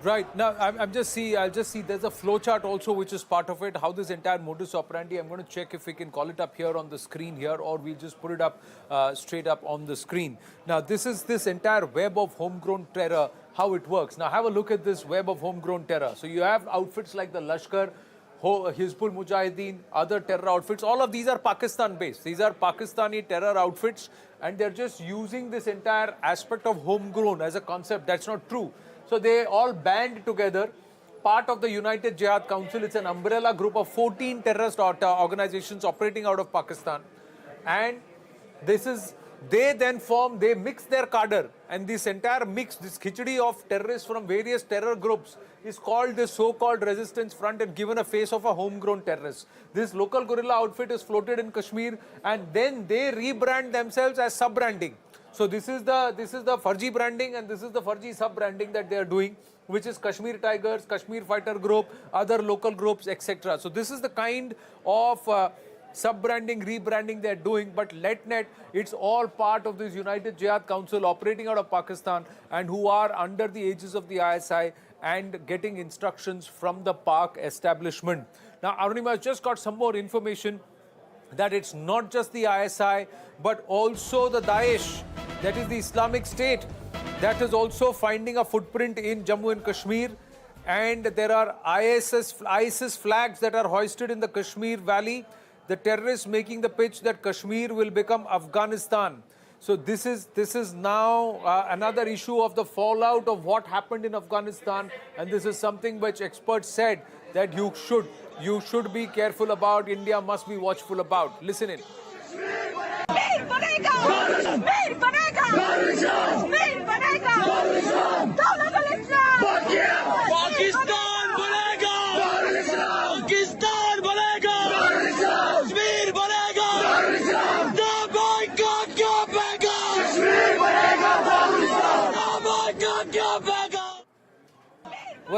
Right. Now, I'll just see there's a flowchart also which is part of it, how this entire modus operandi. I'm going to check if we can call it up here on the screen here, or we'll just put it up straight up on the screen. Now, this is this entire web of homegrown terror, how it works. Now, have a look at this web of homegrown terror. So you have outfits like the Lashkar, Hizbul Mujahideen, other terror outfits. All of these are Pakistan-based. These are Pakistani terror outfits, and they're just using this entire aspect of homegrown as a concept. That's not true. So they all band together, part of the United Jihad Council. It's an umbrella group of 14 terrorist organizations operating out of Pakistan. And they then they mix their cadre. And this entire mix, this khichdi of terrorists from various terror groups is called the so-called resistance front and given a face of a homegrown terrorist. This local guerrilla outfit is floated in Kashmir, and then they rebrand themselves as sub-branding. So this is the Farji branding, and this is the Farji sub-branding that they are doing, which is Kashmir Tigers, Kashmir Fighter Group, other local groups, etc. So this is the kind of sub-branding, rebranding they are doing, but net, it's all part of this United Jihad Council operating out of Pakistan and who are under the aegis of the ISI and getting instructions from the Pak establishment. Now, Arunima has just got some more information that it's not just the ISI, but also the Daesh, that is the Islamic State, that is also finding a footprint in Jammu and Kashmir. And there are ISIS flags that are hoisted in the Kashmir Valley. The terrorists making the pitch that Kashmir will become Afghanistan. So this is now another issue of the fallout of what happened in Afghanistan, and this is something which experts said that you should be careful about. India must be watchful about. Listen in.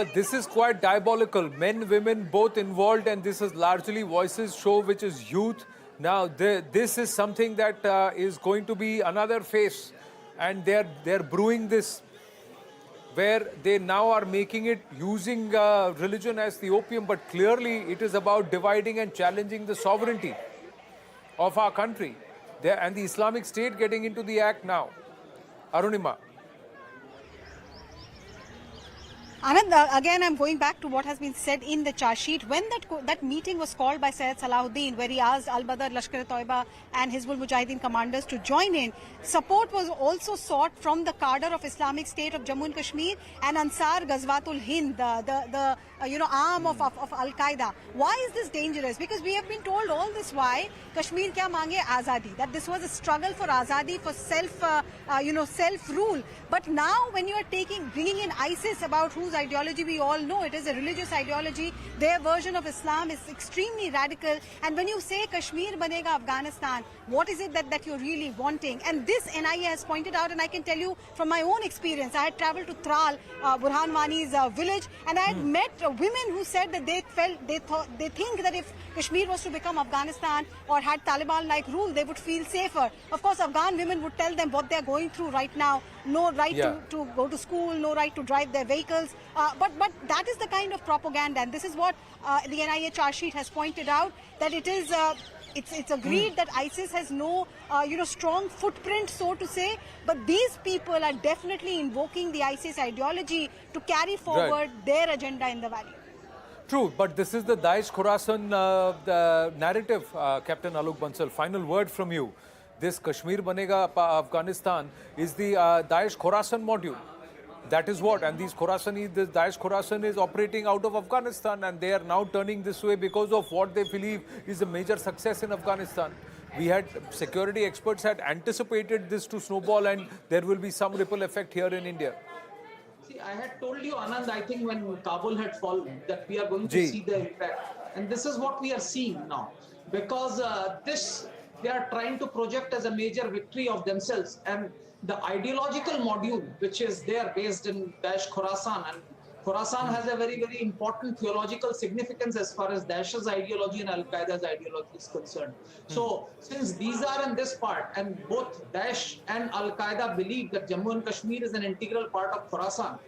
but this is quite diabolical. Men, women, both involved, and this is largely Voices show, which is youth. Now, this is something that is going to be another phase, and they're brewing this, where they now are making it using religion as the opium, but clearly it is about dividing and challenging the sovereignty of our country. And the Islamic State getting into the act now. Arunima. Anand, again, I'm going back to what has been said in the charge sheet. When that meeting was called by Syed Salahuddin, where he asked Al-Badr, Lashkar-e-Toiba and Hizbul Mujahideen commanders to join in, support was also sought from the cadre of Islamic State of Jammu and Kashmir and Ansar Ghazwatul Hind, the arm of Al-Qaeda. Why is this dangerous? Because we have been told all this while, Kashmir kya mange azadi, that this was a struggle for azadi, for self-rule. But now, when you are bringing in ISIS, about whose ideology we all know, it is a religious ideology, their version of Islam is extremely radical. And when you say Kashmir banega Afghanistan, what is it that you're really wanting? And this NIA has pointed out, and I can tell you from my own experience, I had traveled to Tral, Burhan Wani's village, and I had met women who said that they think that if Kashmir was to become Afghanistan or had Taliban-like rule, they would feel safer. Of course, Afghan women would tell them what they're going through right now. No right to go to school, no right to drive their vehicles. But that is the kind of propaganda, and this is what the NIA charge sheet has pointed out, that it is it's agreed that ISIS has no strong footprint, so to say, but these people are definitely invoking the ISIS ideology to carry forward their agenda in the valley. True, but this is the Daesh Khorasan narrative, Captain Alok Bansal. Final word from you. This Kashmir Banega Afghanistan is the Daesh Khorasan module. That is what, and this Daesh Khorasan is operating out of Afghanistan, and they are now turning this way because of what they believe is a major success in Afghanistan. We had security experts had anticipated this to snowball, and there will be some ripple effect here in India. See, I had told you, Anand, I think when Kabul had fallen, that we are going to see the impact. And this is what we are seeing now. Because they are trying to project as a major victory of themselves. And the ideological module, which is there based in Daesh Khorasan, and Khorasan has a very, very important theological significance as far as Daesh's ideology and Al-Qaeda's ideology is concerned. So, since these are in this part, and both Daesh and Al-Qaeda believe that Jammu and Kashmir is an integral part of Khorasan,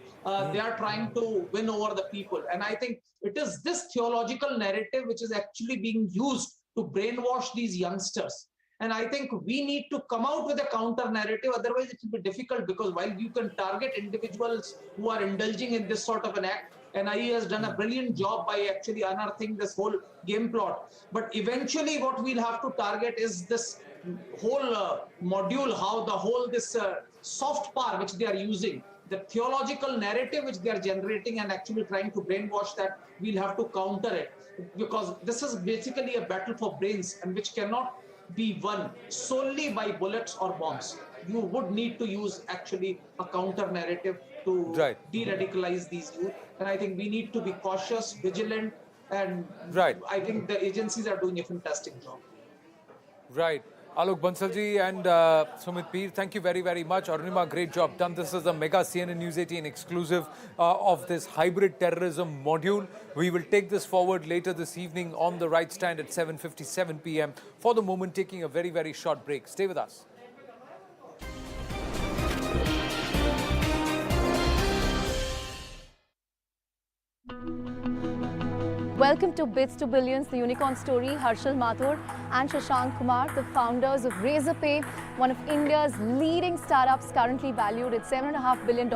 they are trying to win over the people. And I think it is this theological narrative which is actually being used to brainwash these youngsters. And I think we need to come out with a counter narrative, otherwise it will be difficult, because while you can target individuals who are indulging in this sort of an act, NIA has done a brilliant job by actually unearthing this whole game plot. But eventually what we'll have to target is this whole module, how the whole soft power which they are using, the theological narrative which they are generating and actually trying to brainwash, that we'll have to counter it. Because this is basically a battle for brains, and which cannot be won solely by bullets or bombs. You would need to use actually a counter narrative to de-radicalize these youth. And I think we need to be cautious, vigilant, and I think the agencies are doing a fantastic job. Right. Alok Bansalji and Sumit Peer, thank you very, very much. Arunima, great job done. This is a mega CNN News 18 exclusive of this hybrid terrorism module. We will take this forward later this evening on the right stand at 7:57 p.m. For the moment, taking a very, very short break. Stay with us. Welcome to Bits to Billions, the unicorn story. Harshal Mathur and Shashank Kumar, the founders of Razorpay, one of India's leading startups, currently valued at $7.5 billion.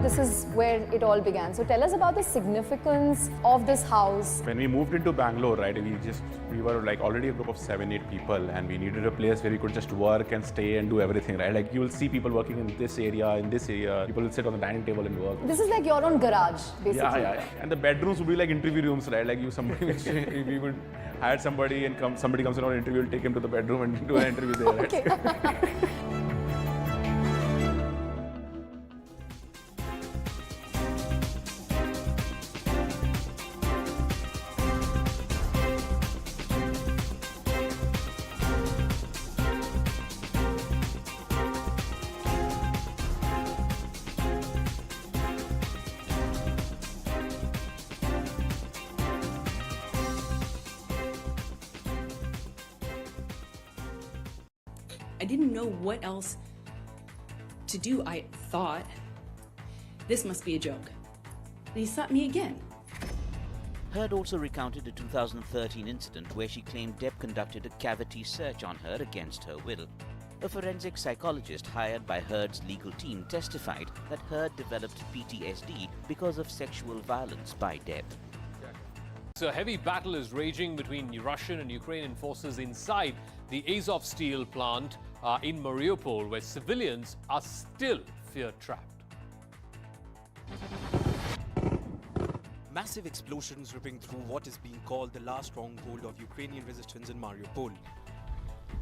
This is where it all began. So tell us about the significance of this house. When we moved into Bangalore, right, we were like already a group of 7-8 people, and we needed a place where we could just work and stay and do everything, right? Like you will see people working in this area, people will sit on the dining table and work. This is like your own garage, basically. Yeah. And the bedrooms would be like interview rooms, right? Like we would hire somebody and somebody comes in on an interview, we'll take him to the bedroom and do an interview there, right? Okay. I didn't know what else to do. I thought, this must be a joke. And he slapped me again. Heard also recounted a 2013 incident where she claimed Depp conducted a cavity search on her against her will. A forensic psychologist hired by Heard's legal team testified that Heard developed PTSD because of sexual violence by Depp. So a heavy battle is raging between Russian and Ukrainian forces inside the Azov steel plant in Mariupol, where civilians are still fear-trapped. Massive explosions ripping through what is being called the last stronghold of Ukrainian resistance in Mariupol.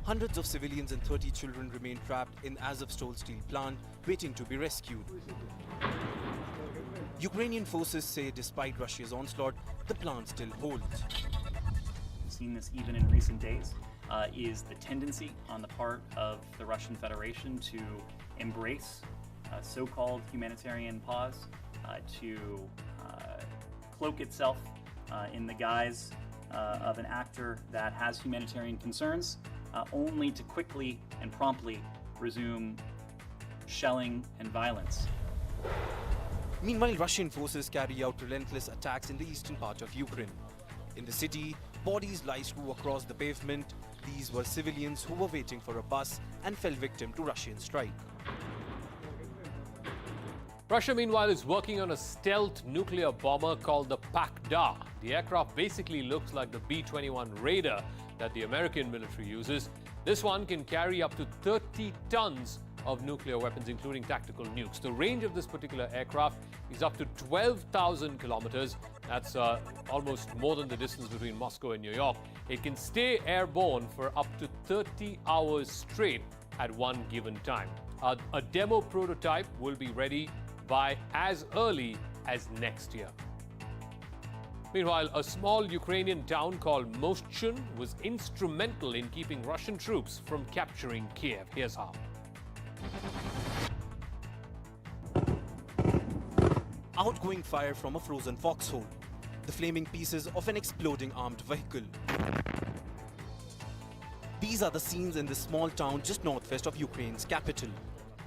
Hundreds of civilians and 30 children remain trapped in Azovstal steel plant, waiting to be rescued. Ukrainian forces say despite Russia's onslaught, the plant still holds. We've seen this even in recent days, is the tendency on the part of the Russian Federation to embrace so-called humanitarian pause, to cloak itself in the guise of an actor that has humanitarian concerns, only to quickly and promptly resume shelling and violence. Meanwhile, Russian forces carry out relentless attacks in the eastern part of Ukraine. In the city, bodies lie strewn across the pavement. These were civilians who were waiting for a bus and fell victim to Russian strike. Russia, meanwhile, is working on a stealth nuclear bomber called the Bagga. The aircraft basically looks like the B-21 Raider that the American military uses. This one can carry up to 30 tons of nuclear weapons, including tactical nukes. The range of this particular aircraft is up to 12,000 kilometers. That's almost more than the distance between Moscow and New York. It can stay airborne for up to 30 hours straight at one given time. A demo prototype will be ready by as early as next year. Meanwhile, a small Ukrainian town called Mosque was instrumental in keeping Russian troops from capturing Kiev. Here's how. Outgoing fire from a frozen foxhole. The flaming pieces of an exploding armed vehicle. These are the scenes in this small town just northwest of Ukraine's capital.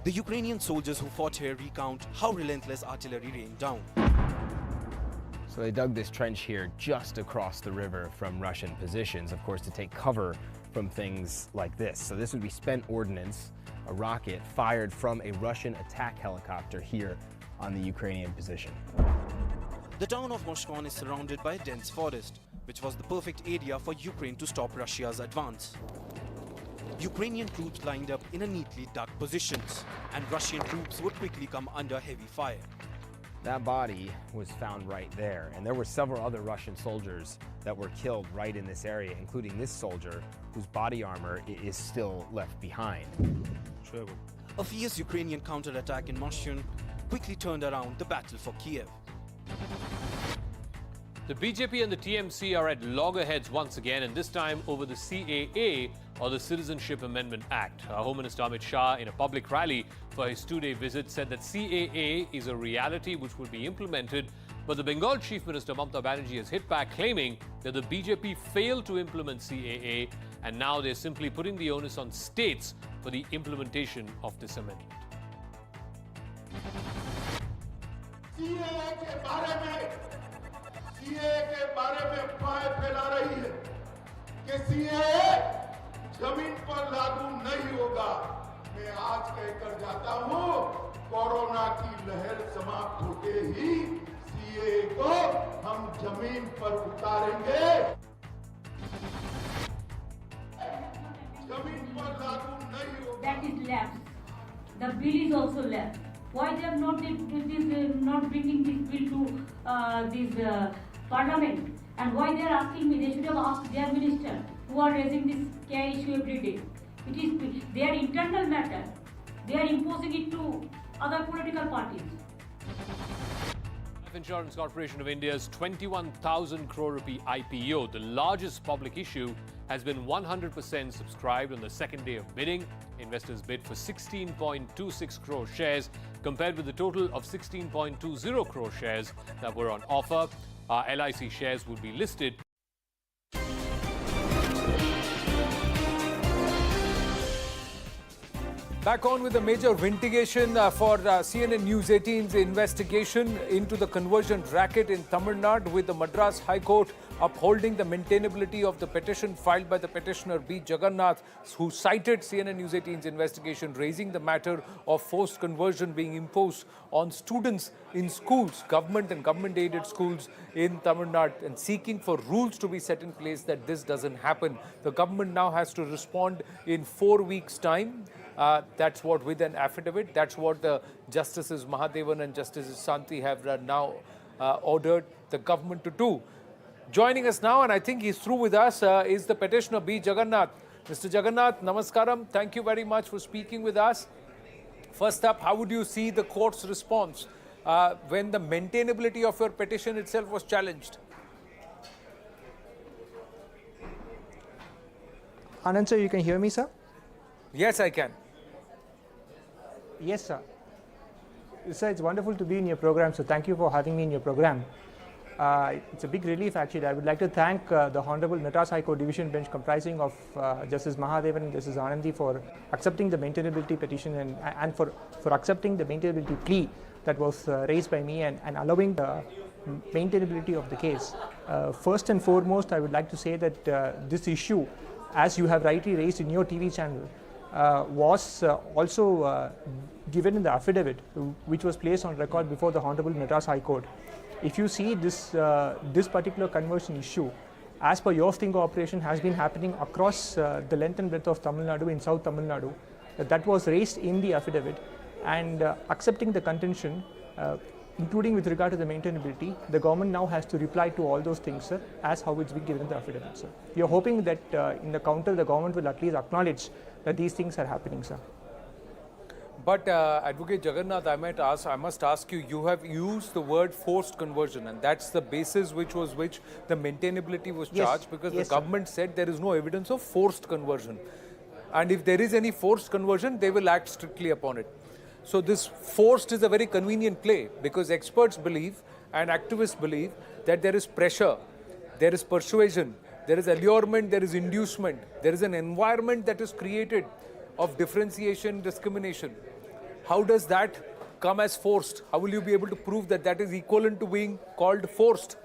The Ukrainian soldiers who fought here recount how relentless artillery rained down. So they dug this trench here just across the river from Russian positions, of course, to take cover from things like this. So this would be spent ordnance, a rocket fired from a Russian attack helicopter here on the Ukrainian position. The town of Moshkon is surrounded by a dense forest, which was the perfect area for Ukraine to stop Russia's advance. Ukrainian troops lined up in a neatly dug positions, and Russian troops would quickly come under heavy fire. That body was found right there, and there were several other Russian soldiers that were killed right in this area, including this soldier whose body armor is still left behind. A fierce Ukrainian counterattack in Moshchun quickly turned around the battle for Kiev. The BJP and the TMC are at loggerheads once again, and this time over the CAA, or the Citizenship Amendment Act. Home Minister Amit Shah, in a public rally for his two-day visit, said that CAA is a reality which will be implemented, but the Bengal Chief Minister Mamata Banerjee has hit back, claiming that the BJP failed to implement CAA, and now they're simply putting the onus on states for the implementation of this amendment. CA के बारे में अफवाहें फैला रही है कि CA जमीन पर लागू नहीं होगा। मैं आज कहकर जाता हूं, कोरोना की लहर समाप्त होते ही सीए को हम जमीन पर उतारेंगे। जमीन पर लागू नहीं होगा। That is left. The bill is also left. Why they are not bringing this bill to this Parliament, and why they are asking me? They should have asked their minister, who are raising this care issue every day. It is their internal matter. They are imposing it to other political parties. Life Insurance Corporation of India's 21,000 crore rupee IPO, the largest public issue, has been 100% subscribed on the second day of bidding. Investors bid for 16.26 crore shares, compared with the total of 16.20 crore shares that were on offer. LIC shares will be listed. Back on with a major vindication for CNN News 18's investigation into the conversion racket in Tamil Nadu, with the Madras High Court upholding the maintainability of the petition filed by the petitioner B. Jagannath, who cited CNN News 18's investigation, raising the matter of forced conversion being imposed on students in schools, government and government-aided schools in Tamil Nadu, and seeking for rules to be set in place that this doesn't happen. The government now has to respond in 4 weeks' time. That's what, with an affidavit, that's what the Justices Mahadevan and Justices Santi have now ordered the government to do. Joining us now, and I think he's through with us, is the petitioner B. Jagannath. Mr. Jagannath, namaskaram. Thank you very much for speaking with us. First up, how would you see the court's response when the maintainability of your petition itself was challenged? Anand sir, you can hear me, sir? Yes, I can. Yes, sir. Sir, it's wonderful to be in your program, so thank you for having me in your program. It's a big relief, actually. I would like to thank the Honorable Madras High Court Division Bench, comprising of Justice Mahadevan and Justice Anandi, for accepting the maintainability petition and for accepting the maintainability plea that was raised by me and allowing the maintainability of the case. First and foremost, I would like to say that this issue, as you have rightly raised in your TV channel, was also given in the affidavit which was placed on record before the Honorable Madras High Court. If you see this particular conversion issue, as per your sting operation, has been happening across the length and breadth of Tamil Nadu, in South Tamil Nadu. That was raised in the affidavit, and accepting the contention, including with regard to the maintainability, the government now has to reply to all those things, sir, as how it's been given in the affidavit, sir. We are hoping that in the counter, the government will at least acknowledge that these things are happening, sir. But Advocate Jagannath, I must ask you, you have used the word forced conversion, and that's the basis which the maintainability was charged, because the government said there is no evidence of forced conversion. And if there is any forced conversion, they will act strictly upon it. So this forced is a very convenient play, because experts believe and activists believe that there is pressure, there is persuasion, there is allurement, there is inducement, there is an environment that is created of differentiation, discrimination. How does that come as forced? How will you be able to prove that that is equivalent to being called forced?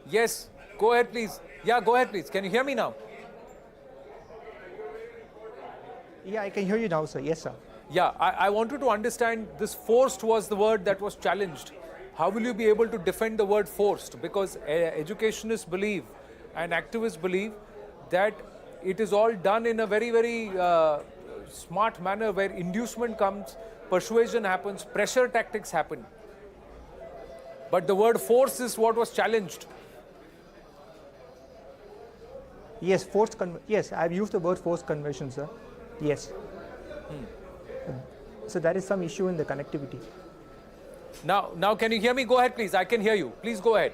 Yes, go ahead please. Yeah, go ahead please. Can you hear me now? Yeah, I can hear you now, sir. Yes, sir. Yeah, I wanted to understand, this forced was the word that was challenged. How will you be able to defend the word forced? Because educationists believe and activists believe that it is all done in a very, very smart manner, where inducement comes, persuasion happens, pressure tactics happen. But the word force is what was challenged. Yes, yes, I've used the word forced conversion, sir. Yes. So there is some issue in the connectivity. Now can you hear me? Go ahead, please. I can hear you. Please go ahead.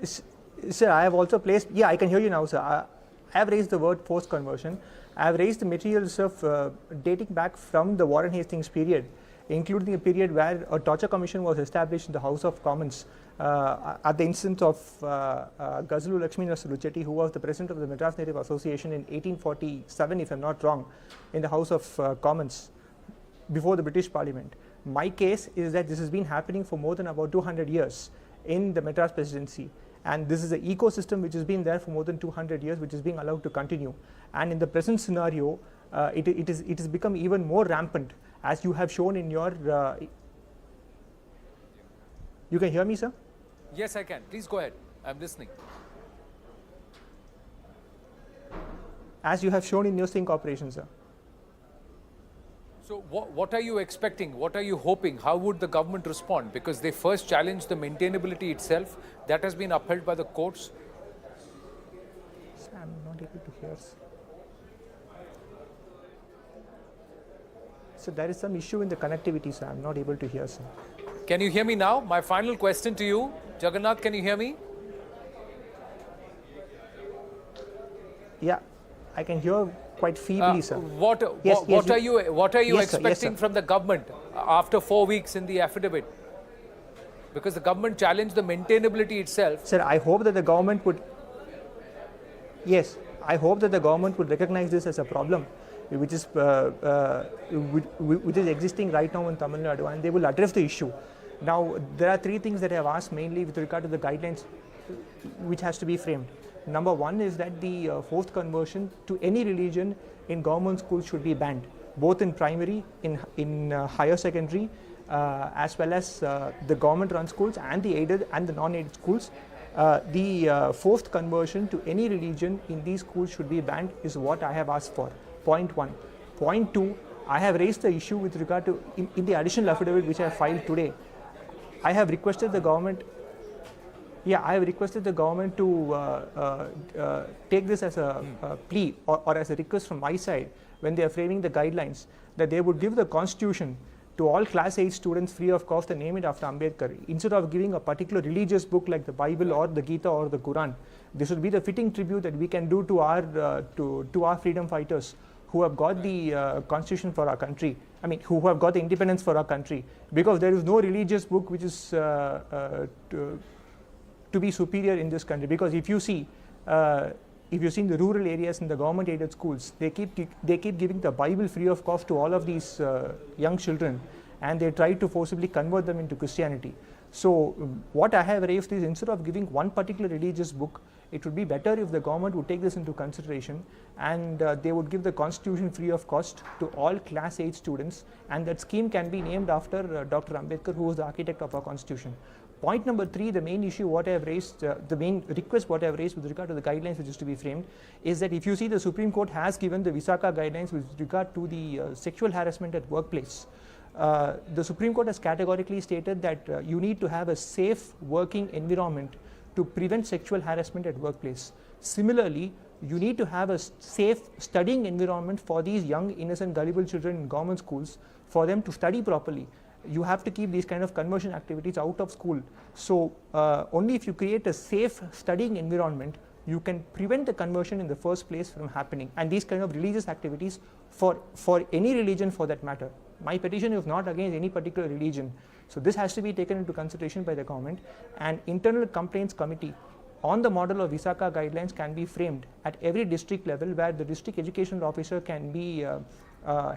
Sir, I have also placed, yeah, I can hear you now, sir. I have raised the word forced conversion. I have raised the materials of dating back from the Warren Hastings period, including a period where a torture commission was established in the House of Commons at the instance of Ghazlu Lakshmi Ruchetti, who was the president of the Madras Native Association in 1847, if I'm not wrong, in the House of Commons before the British Parliament. My case is that this has been happening for more than about 200 years in the Madras Presidency, and this is an ecosystem which has been there for more than 200 years, which is being allowed to continue. And in the present scenario, it has become even more rampant, as you have shown in your... You can hear me, sir? Yes, I can. Please go ahead. I'm listening. As you have shown in your sting operation, sir. So what are you expecting? What are you hoping? How would the government respond? Because they first challenged the maintainability itself. That has been upheld by the courts. Sir, I'm not able to hear, sir. So there is some issue in the connectivity, sir. I'm not able to hear, sir. Can you hear me now? My final question to you. Jagannath, can you hear me? Yeah. I can hear quite feebly, sir. What are you Yes, sir. expecting from the government after 4 weeks in the affidavit? Because the government challenged the maintainability itself. Sir, I hope that the government would. Yes, I hope that the government would recognize this as a problem, which is existing right now in Tamil Nadu, and they will address the issue. Now, there are three things that I have asked mainly with regard to the guidelines, which has to be framed. Number one is that the forced conversion to any religion in government schools should be banned, both in primary, in higher secondary, as well as the government-run schools and the aided and the non-aided schools. The forced conversion to any religion in these schools should be banned is what I have asked for. Point one. Point two, I have raised the issue with regard to, in the additional affidavit which I have filed today, I have requested the government to take this as a plea or as a request from my side when they are framing the guidelines, that they would give the constitution to all class 8 students free of cost and name it after Ambedkar, instead of giving a particular religious book like the Bible or the Gita or the Quran. This would be the fitting tribute that we can do to our freedom fighters who have got the constitution for our country. I mean, who have got the independence for our country, because there is no religious book which is to be superior in this country. Because if you see in the rural areas in the government-aided schools, they keep giving the Bible free of cost to all of these young children, and they try to forcibly convert them into Christianity. So what I have raised is, instead of giving one particular religious book, it would be better if the government would take this into consideration, and they would give the constitution free of cost to all class 8 students, and that scheme can be named after Dr. Ambedkar, who was the architect of our constitution. Point number 3, the main issue what I have raised, the main request what I have raised with regard to the guidelines which is to be framed, is that if you see, the Supreme Court has given the Visakha guidelines with regard to the sexual harassment at workplace. The Supreme Court has categorically stated that you need to have a safe working environment to prevent sexual harassment at workplace. Similarly, you need to have a safe studying environment for these young, innocent, gullible children in government schools for them to study properly. You have to keep these kind of conversion activities out of school. So only if you create a safe studying environment, you can prevent the conversion in the first place from happening, and these kind of religious activities for any religion for that matter. My petition is not against any particular religion. So this has to be taken into consideration by the government, and internal complaints committee on the model of Visakha guidelines can be framed at every district level, where the district educational officer can be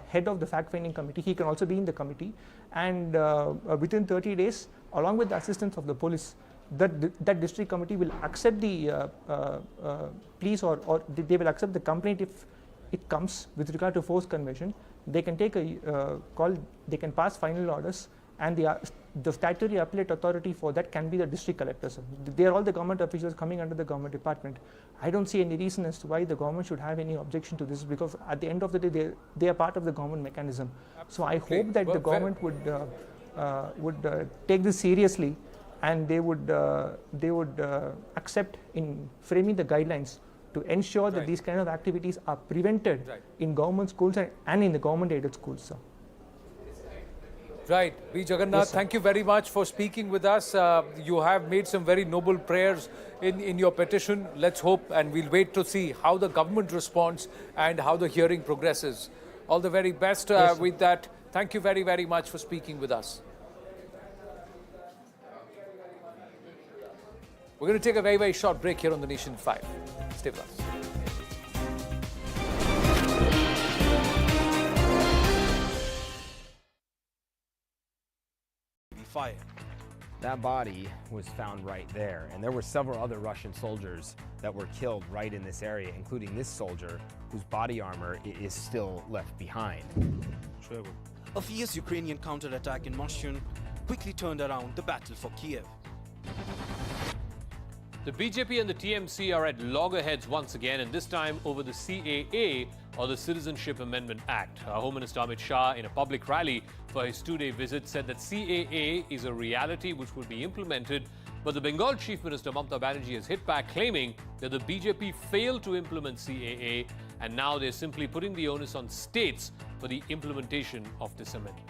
head of the fact-finding committee. He can also be in the committee, and within 30 days, along with the assistance of the police, that district committee will accept the pleas or they will accept the complaint if it comes with regard to forced conversion. They can take a call, they can pass final orders, and the statutory appellate authority for that can be the district collector. They are all the government officials coming under the government department. I don't see any reason as to why the government should have any objection to this, because at the end of the day, they are part of the government mechanism. So I hope that the government would take this seriously, and they would accept in framing the guidelines to ensure that these kind of activities are prevented in government schools and in the government-aided schools, sir. Right. V. Jagannath, thank you very much for speaking with us. You have made some very noble prayers in your petition. Let's hope, and we'll wait to see how the government responds and how the hearing progresses. All the very best with that. Thank you very, very much for speaking with us. We're going to take a very, very short break here on The Nation 5. Stay with us. Fire. That body was found right there, and there were several other Russian soldiers that were killed right in this area, including this soldier whose body armor is still left behind. A fierce Ukrainian counterattack in Moshchun quickly turned around the battle for Kiev. The BJP and the TMC are at loggerheads once again, and this time over the CAA, or the Citizenship Amendment Act. Home Minister Amit Shah, in a public rally for his two-day visit, said that CAA is a reality which will be implemented, but the Bengal Chief Minister Mamata Banerjee has hit back, claiming that the BJP failed to implement CAA, and now they're simply putting the onus on states for the implementation of this amendment.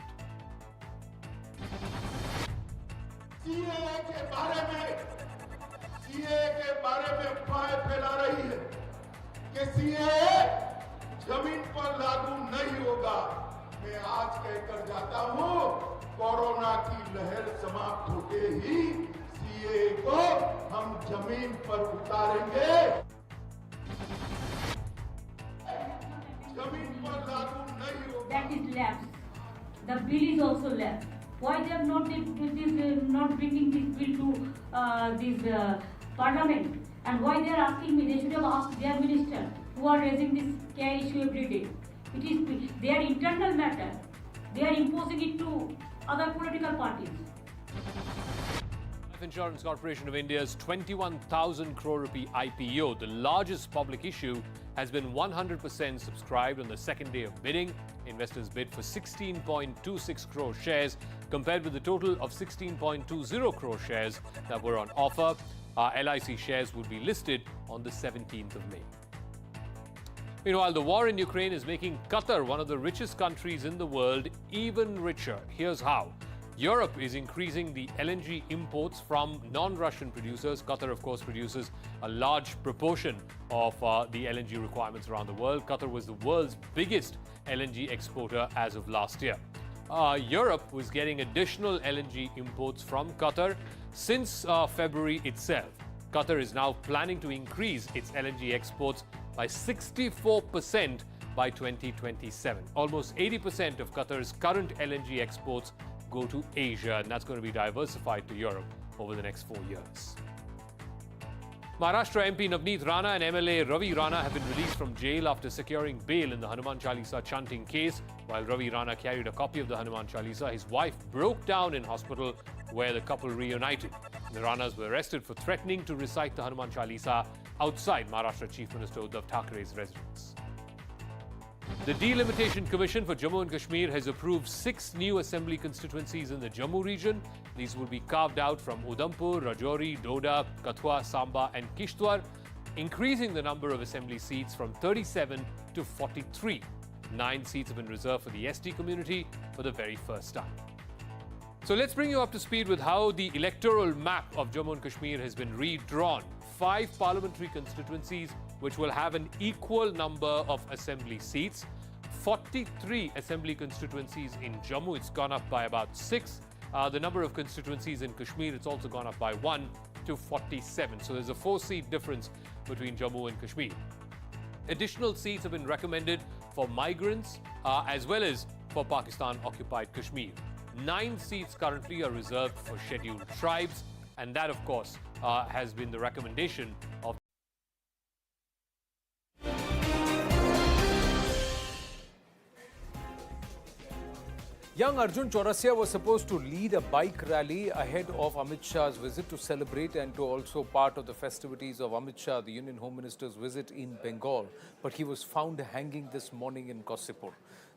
CA के बारे में अफवाहें फैला रही है कि CA जमीन पर लागू नहीं होगा। मैं आज कहकर जाता हूं, कोरोना की लहर समाप्त होते ही सीए को हम जमीन पर उतारेंगे। जमीन पर लागू नहीं होगा। That is lapse. The bill is also lapse. Why they are not bringing this bill to this parliament? And why they are asking me? They should have asked their minister who are raising this care issue every day. It is their internal matter. They are imposing it to other political parties. Life Insurance Corporation of India's 21,000 crore rupee IPO, the largest public issue, has been 100% subscribed on the second day of bidding. Investors bid for 16.26 crore shares compared with the total of 16.20 crore shares that were on offer. LIC shares would be listed on the 17th of May. Meanwhile, the war in Ukraine is making Qatar, one of the richest countries in the world, even richer. Here's how. Europe is increasing the LNG imports from non-Russian producers. Qatar, of course, produces a large proportion of the LNG requirements around the world. Qatar was the world's biggest LNG exporter as of last year. Europe was getting additional LNG imports from Qatar since February itself. Qatar is now planning to increase its LNG exports by 64% by 2027. Almost 80% of Qatar's current LNG exports go to Asia, and that's going to be diversified to Europe over the next 4 years. Maharashtra MP Navneet Rana and MLA Ravi Rana have been released from jail after securing bail in the Hanuman Chalisa chanting case. While Ravi Rana carried a copy of the Hanuman Chalisa, his wife broke down in hospital where the couple reunited. The Ranas were arrested for threatening to recite the Hanuman Chalisa outside Maharashtra Chief Minister Uddhav Thackeray's residence. The Delimitation Commission for Jammu and Kashmir has approved 6 new assembly constituencies in the Jammu region. These will be carved out from Udhampur, Rajouri, Doda, Kathua, Samba and Kishtwar, increasing the number of assembly seats from 37 to 43. 9 seats have been reserved for the ST community for the very first time. So let's bring you up to speed with how the electoral map of Jammu and Kashmir has been redrawn. 5 parliamentary constituencies which will have an equal number of assembly seats. 43 assembly constituencies in Jammu, it's gone up by about 6. The number of constituencies in Kashmir, it's also gone up by 1 to 47. So there's a 4-seat difference between Jammu and Kashmir. Additional seats have been recommended for migrants as well as for Pakistan-occupied Kashmir. 9 seats currently are reserved for scheduled tribes, and that, of course, has been the recommendation of Young Arjun Chaurasia was supposed to lead a bike rally ahead of Amit Shah's visit to celebrate and to also part of the festivities of Amit Shah, the Union Home Minister's visit in Bengal. But he was found hanging this morning in Kausipur.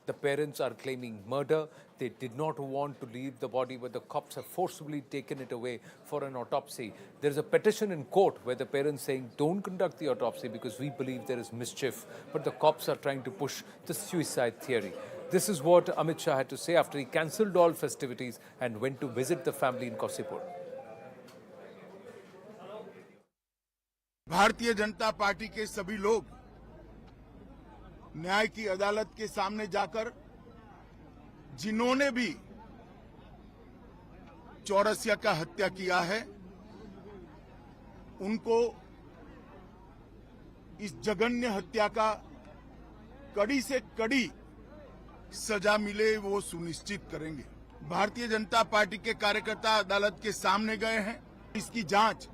The parents are claiming murder. They did not want to leave the body, but the cops have forcibly taken it away for an autopsy. There is a petition in court where the parents saying, don't conduct the autopsy because we believe there is mischief. But the cops are trying to push the suicide theory. This is what Amit Shah had to say after he cancelled all festivities and went to visit the family in Kausipur. Bharatiya Janata party के सभी लोग न्याय की अदालत के सामने जाकर जिन्होंने भी चौरसिया का हत्या किया है उनको इस जघन्य हत्या का कड़ी से कड़ी सजा मिले वो सुनिश्चित करेंगे। भारतीय जनता पार्टी के कार्यकर्ता अदालत के सामने गए हैं, इसकी जांच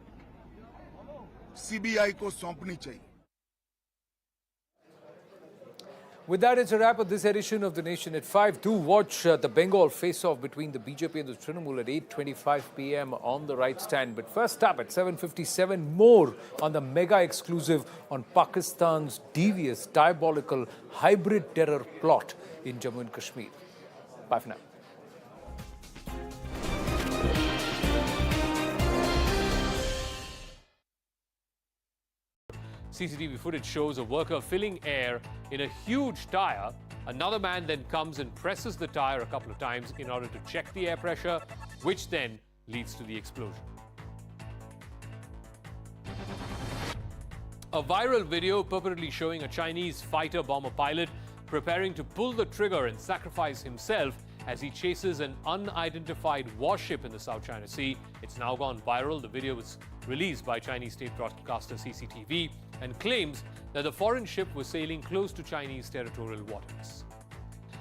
सीबीआई को सौंपनी चाहिए। With that, it's a wrap of this edition of The Nation at 5. Do watch the Bengal face-off between the BJP and the Trinamool at 8:25 p.m. on the right stand. But first up at 7:57, more on the mega exclusive on Pakistan's devious, diabolical, hybrid terror plot in Jammu and Kashmir. Bye for now. CCTV footage shows a worker filling air in a huge tire. Another man then comes and presses the tire a couple of times in order to check the air pressure, which then leads to the explosion. A viral video purportedly showing a Chinese fighter bomber pilot preparing to pull the trigger and sacrifice himself as he chases an unidentified warship in the South China Sea. It's now gone viral. The video was released by Chinese state broadcaster CCTV and claims that the foreign ship was sailing close to Chinese territorial waters.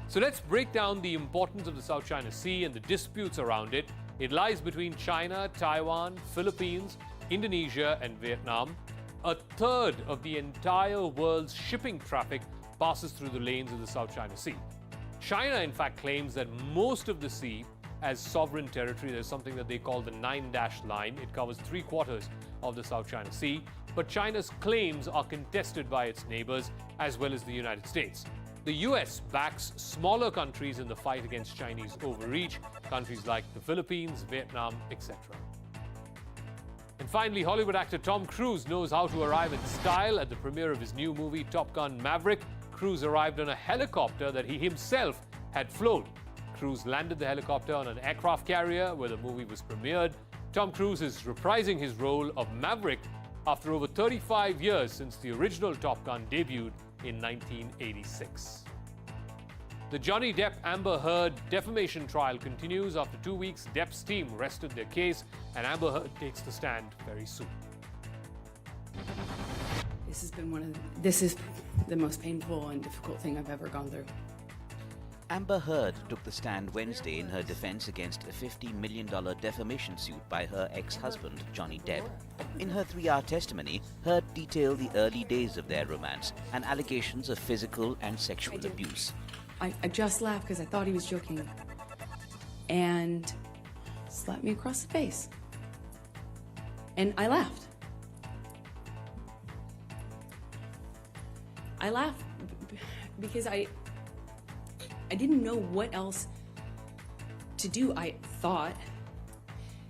So let's break down the importance of the South China Sea and the disputes around it. It lies between China, Taiwan, Philippines, Indonesia and Vietnam. A third of the entire world's shipping traffic passes through the lanes of the South China Sea. China, in fact, claims that most of the sea as sovereign territory. There's something that they call the 9-dash line. It covers 3/4 of the South China Sea. But China's claims are contested by its neighbors as well as the United States. The US backs smaller countries in the fight against Chinese overreach, countries like the Philippines, Vietnam, etc. And finally, Hollywood actor Tom Cruise knows how to arrive in style. At the premiere of his new movie, Top Gun Maverick, Cruise arrived on a helicopter that he himself had flown. Cruise landed the helicopter on an aircraft carrier where the movie was premiered. Tom Cruise is reprising his role of Maverick after over 35 years since the original Top Gun debuted in 1986. The Johnny Depp Amber Heard defamation trial continues. After 2 weeks, Depp's team rested their case and Amber Heard takes the stand very soon. This is the most painful and difficult thing I've ever gone through. Amber Heard took the stand Wednesday in her defense against a $50 million defamation suit by her ex-husband, Johnny Depp. In her 3-hour testimony, Heard detailed the early days of their romance and allegations of physical and sexual abuse. I just laughed because I thought he was joking. And slapped me across the face. And I laughed. I laughed because I didn't know what else to do. I thought,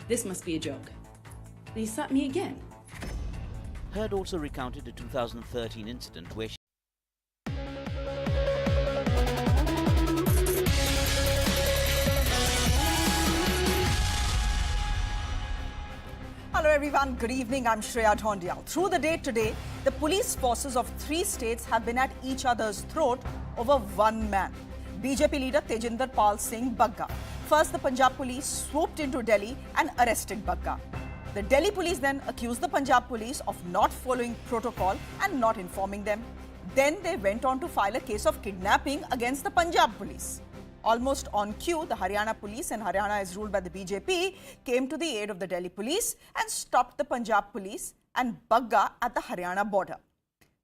this must be a joke. And he slapped me again. Heard also recounted a 2013 incident where she Hello everyone, good evening, I'm Shreya Dhondial. Through the day today, the police forces of 3 states have been at each other's throat over one man. BJP leader Tajinder Pal Singh Bagga. First, the Punjab police swooped into Delhi and arrested Bagga. The Delhi police then accused the Punjab police of not following protocol and not informing them. Then they went on to file a case of kidnapping against the Punjab police. Almost on cue, the Haryana police, and Haryana is ruled by the BJP, came to the aid of the Delhi police and stopped the Punjab police and Bagga at the Haryana border.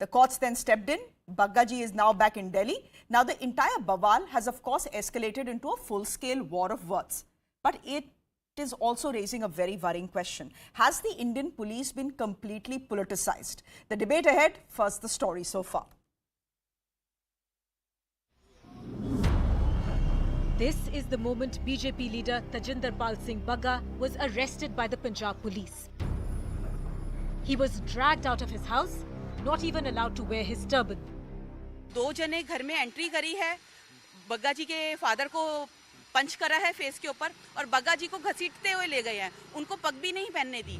The courts then stepped in. Bagga ji is now back in Delhi. Now the entire bawal has of course escalated into a full-scale war of words. But it is also raising a very worrying question. Has the Indian police been completely politicized? The debate ahead. First, the story so far. This is the moment BJP leader Tajinder Pal Singh Bagga was arrested by the Punjab police. He was dragged out of his house, not even allowed to wear his turban. 2 जने घर में entry करी है, बग्गा जी के father को पंच करा है face के ऊपर और बग्गा जी को घसीटते हुए ले गए हैं, उनको पग भी नहीं पहनने दी.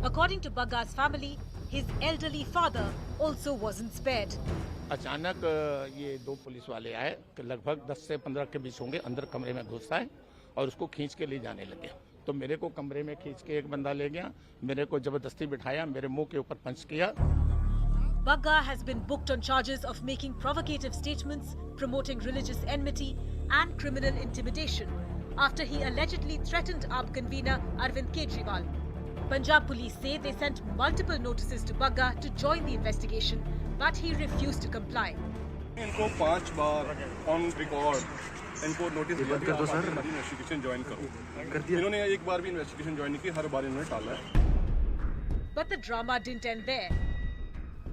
According to Bagga's family, his elderly father also wasn't spared. अचानक ये 2 पुलिस वाले आए कि लगभग 10 से 15 के बीच होंगे, अंदर कमरे में घुस आए और उसको खींच के ले जाने लगे. तो मेरे को कमरे में खींच के एक बंदा ले गया, मेरे को जबरदस्ती बिठाया, मेरे मुंह के ऊपर पंच किया. Bagga has been booked on charges of making provocative statements, promoting religious enmity and criminal intimidation after he allegedly threatened AAP convener Arvind Kejriwal. Punjab police say they sent multiple notices to Bagga to join the investigation, but he refused to comply. इनको 5 बार on record इनको notice दिया कि आप हमारी investigation join करो. इन्होंने एक बार भी इन्वेस्टिगेशन ज्वाइन नहीं की, हर बार इन्होंने टाला है. But the drama didn't end there.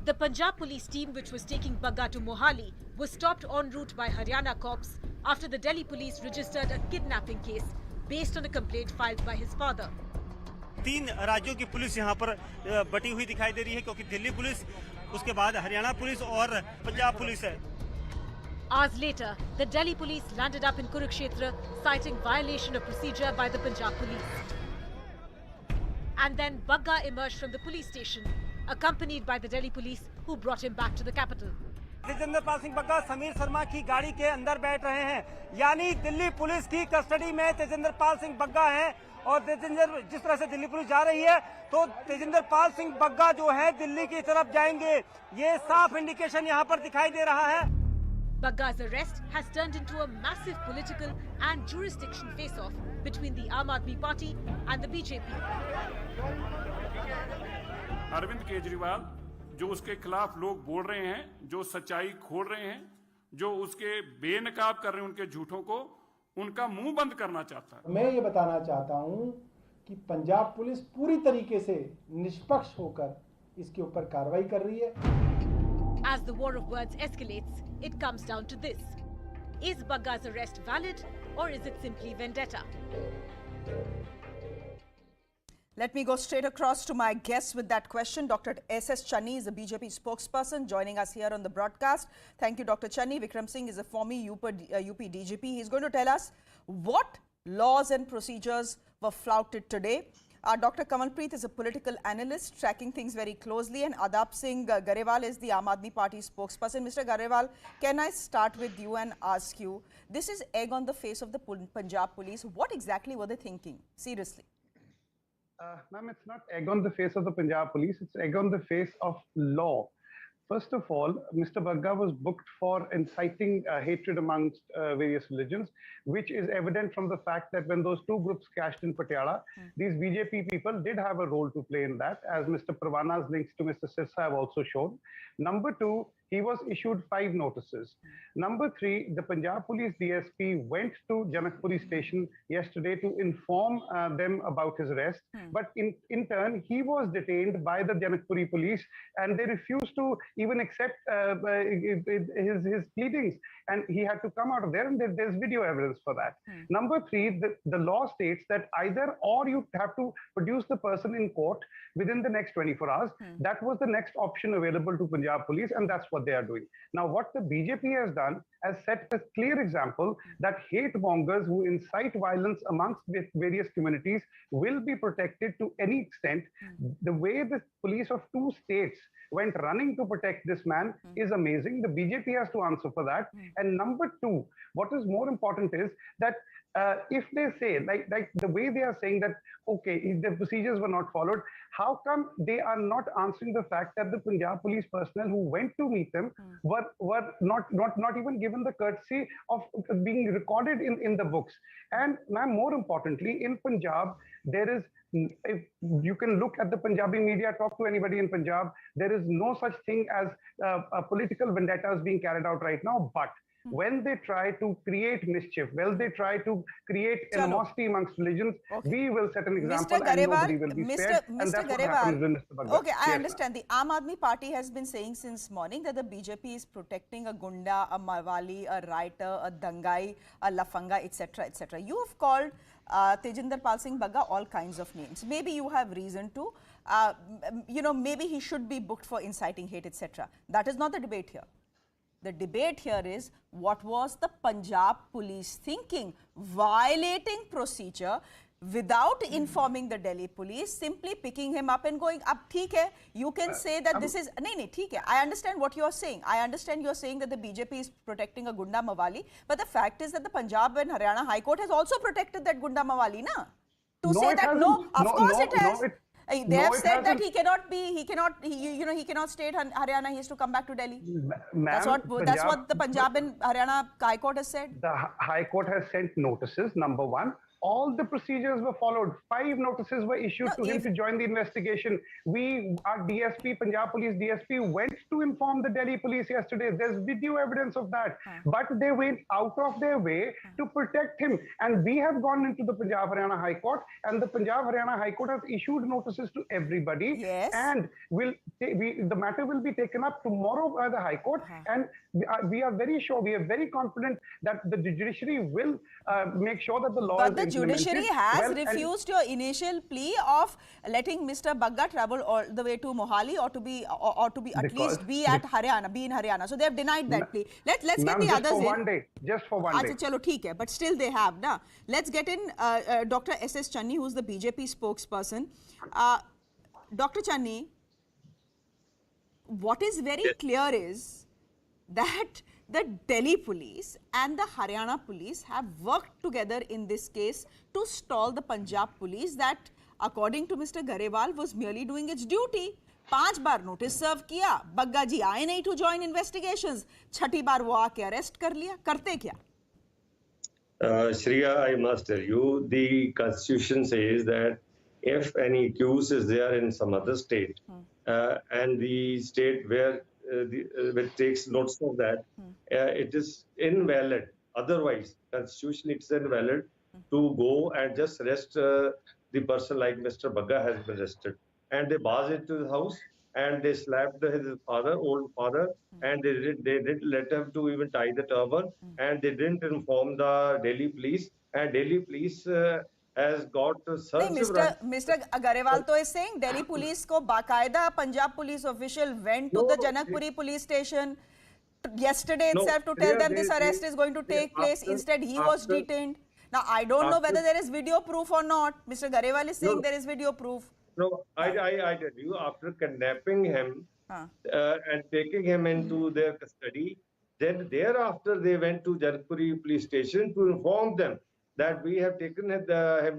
The Punjab police team, which was taking Bagga to Mohali, was stopped en route by Haryana cops after the Delhi police registered a kidnapping case based on a complaint filed by his father. 3 राज्यों की police यहाँ पर बटी हुई दिखाई दे रही है, क्योंकि दिल्ली पुलिस, उसके बाद हरियाणा पुलिस और पंजाब पुलिस है. Hours later, the Delhi police landed up in Kurukshetra, citing violation of procedure by the Punjab police. And then Bagga emerged from the police station, accompanied by the Delhi police who brought him back to the capital. Tajinder Pal Singh Bagga Sameer Sharma की गाड़ी के अंदर बैठ रहे हैं, यानी Delhi police की custody में तेजिंदर पाल सिंह बग्गा हैं। और तेजिंदर जिस तरह से दिल्ली पुलिस जा रही है तो तेजिंदर पाल सिंह बग्गा जो है दिल्ली की तरफ जाएंगे, ये साफ इंडिकेशन यहाँ पर दिखाई दे रहा है। Bagga's arrest has turned into a massive political and jurisdiction face-off between the Aam Aadmi Party and the BJP. Arvind Kejriwal जो उसके खिलाफ लोग बोल रहे हैं, जो सच्चाई खोल रहे हैं, जो उसके बेनकाब कर रहे हैं उनके झूठों को, उनका मुंह बंद करना चाहता है। मैं ये बताना चाहता हूं कि पंजाब पुलिस पूरी तरीके से निष्पक्ष होकर इसके ऊपर कार्रवाई कर रही है। As the war of words escalates, it comes down to this. Is Bagga's arrest valid or is it simply vendetta? Let me go straight across to my guest with that question. Dr. S.S. Channi is a BJP spokesperson joining us here on the broadcast. Thank you, Dr. Channi. Vikram Singh is a former UP DGP. He's going to tell us what laws and procedures were flouted today. Dr. Kamalpreet is a political analyst tracking things very closely, and Adab Singh Garewal is the Aam Aadmi Party spokesperson. Mr. Garewal, can I start with you and ask you, this is egg on the face of the Punjab police. What exactly were they thinking? Seriously. Ma'am, it's not egg on the face of the Punjab police, it's egg on the face of law. First of all, Mr. Bagga was booked for inciting hatred amongst various religions, which is evident from the fact that when those two groups clashed in Patiala, these BJP people did have a role to play in that, as Mr. Pravana's links to Mr. Sirsa have also shown. Number two, he was issued 5 notices. Number 3, the Punjab Police DSP went to Janakpuri station yesterday to inform them about his arrest. But in turn, he was detained by the Janakpuri police and they refused to even accept his pleadings. And he had to come out of there, and there's video evidence for that. Number 3, the law states that either or you have to produce the person in court within the next 24 hours. That was the next option available to Punjab Police, and that's what they are doing. Now, what the BJP has done has set a clear example that hate mongers who incite violence amongst various communities will be protected to any extent. The way the police of 2 states went running to protect this man is amazing. The BJP has to answer for that. And number 2, what is more important is that if they say, like the way they are saying that, okay, if the procedures were not followed, how come they are not answering the fact that the Punjab police personnel who went to meet them were not even given the courtesy of being recorded in the books? And ma'am, more importantly, in Punjab, there is, if you can look at the Punjabi media, talk to anybody in Punjab, there is no such thing as political vendettas being carried out right now. But when they try to create mischief, when they try to create animosity amongst religions, we will set an example and nobody will be spared. And that's what happens with Mr. Bagga. Okay, I understand. The Aam Aadmi Party has been saying since morning that the BJP is protecting a gunda, a mawali, a rioter, a dangai, a lafanga, etc., etc. You have called Tajinder Pal Singh Bagga all kinds of names. Maybe you have reason to, maybe he should be booked for inciting hate, etc. That is not the debate here. The debate here is, what was the Punjab police thinking? Violating procedure without informing the Delhi police, simply picking him up and going, ab theek hai, you can say that this is, nahi, theek hai. I understand what you are saying. I understand you are saying that the BJP is protecting a gunda mawali, but the fact is that the Punjab and Haryana High Court has also protected that gunda mawali, na? To say that, no, of course it has. They have said that he cannot stay at Haryana, he has to come back to Delhi. That's what the Punjab and Haryana High Court has said. The High Court has sent notices, number 1. All the procedures were followed. 5 notices were issued to him to join the investigation. Our DSP, Punjab Police DSP, went to inform the Delhi police yesterday. There's video evidence of that. But they went out of their way to protect him. And we have gone into the Punjab Haryana High Court, and the Punjab Haryana High Court has issued notices to everybody. Yes. And the matter will be taken up tomorrow by the High Court. And we are very sure, we are very confident that the judiciary will make sure that the law is judiciary has refused your initial plea of letting Mr. Bagga travel all the way to Mohali or to be at least be in Haryana. So they have denied that plea. Let's get the others in. Just for one day. Chalo, theek hai, but still they have. Na? Let's get in Dr. S.S. Channi, who is the BJP spokesperson. Dr. Channi, what is very clear is that the Delhi police and the Haryana police have worked together in this case to stall the Punjab police that, according to Mr. Garewal, was merely doing its duty. 5 bar notice serve किया, बग्गा जी आए नहीं to join investigations, छठी बार वो आके arrest कर लिया, करते क्या? Shreya, I must tell you, the Constitution says that if any accused is there in some other state, and the state where which takes notice of that, it is invalid. Otherwise, Constitution it's invalid to go and just arrest the person like Mr. Bagga has been arrested, and they barged into the house and they slapped his father, old father, and they didn't let him to even tie the turban, and they didn't inform the Delhi police, and Delhi police has got such Mr. Garewal is saying Delhi police ko bakaida Punjab police official went to the Janakpuri police station yesterday itself to tell them this arrest is going to take place. Instead, he was detained. Now, I don't know whether there is video proof or not. Mr. Garewal is saying there is video proof. No, I tell you, after kidnapping him and taking him into their custody, then thereafter they went to Janakpuri police station to inform them that we have taken him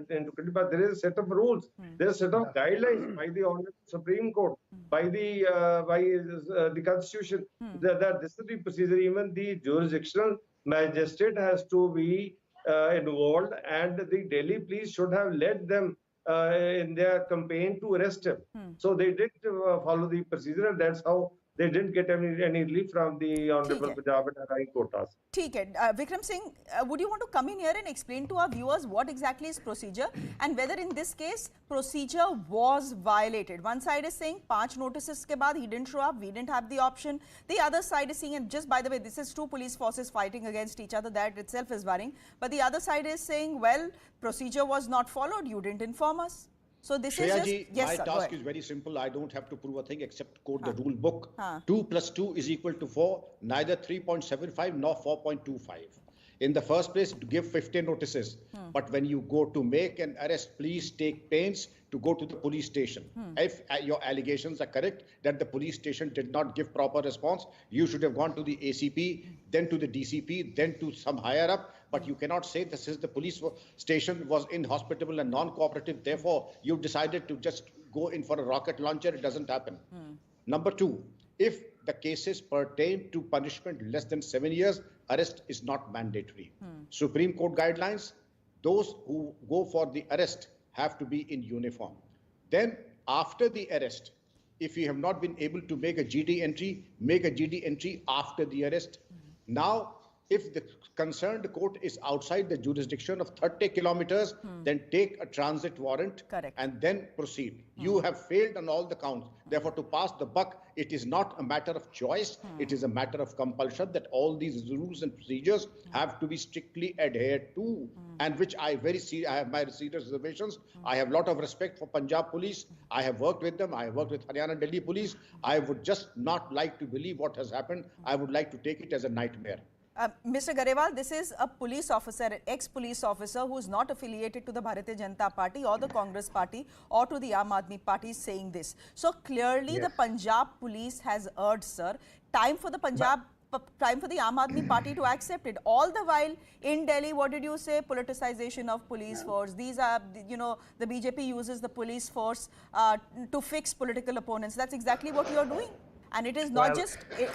into custody. But there is a set of rules, there is a set of guidelines by the Honorable Supreme Court, by the Constitution, that this is the procedure. Even the jurisdictional magistrate has to be involved, and the Delhi police should have led them in their campaign to arrest him. So they did follow the procedure, and that's how they didn't get any relief from the Honorable Punjab and Haryana quotas. Vikram Singh, would you want to come in here and explain to our viewers what exactly is procedure and whether in this case procedure was violated? One side is saying 5 notices ke baad he didn't show up, we didn't have the option. The other side is saying, and just by the way, this is 2 police forces fighting against each other, that itself is worrying. But the other side is saying, well, procedure was not followed, you didn't inform us. So this Shreya is just, my task is very simple. I don't have to prove a thing except quote the rule book. 2 plus 2 is equal to 4, neither 3.75 nor 4.25. In the first place, to give 15 notices. But when you go to make an arrest, please take pains to go to the police station. If your allegations are correct that the police station did not give proper response, you should have gone to the ACP, then to the DCP, then to some higher up. But you cannot say this is the police station was inhospitable and non-cooperative. Therefore, you decided to just go in for a rocket launcher. It doesn't happen. Number 2, if the cases pertain to punishment less than 7 years, arrest is not mandatory. Supreme Court guidelines, those who go for the arrest have to be in uniform. Then after the arrest, if you have not been able to make a GD entry, make a GD entry after the arrest. Now, if the concerned court is outside the jurisdiction of 30 kilometers, then take a transit warrant and then proceed. You have failed on all the counts. Therefore, to pass the buck, it is not a matter of choice. It is a matter of compulsion that all these rules and procedures have to be strictly adhered to, and which I have my serious reservations. I have a lot of respect for Punjab police. I have worked with them. I have worked with Haryana and Delhi police. I would just not like to believe what has happened. I would like to take it as a nightmare. Mr. Garewal, this is a police officer, an ex-police officer who is not affiliated to the Bharatiya Janata Party or the Congress Party or to the Aam Aadmi Party saying this. So clearly the Punjab police has urged, sir, time for the Aam Aadmi Party to accept it. All the while in Delhi, what did you say? Politicization of police force. These are, you know, the BJP uses the police force to fix political opponents. That's exactly what you are doing. And it is not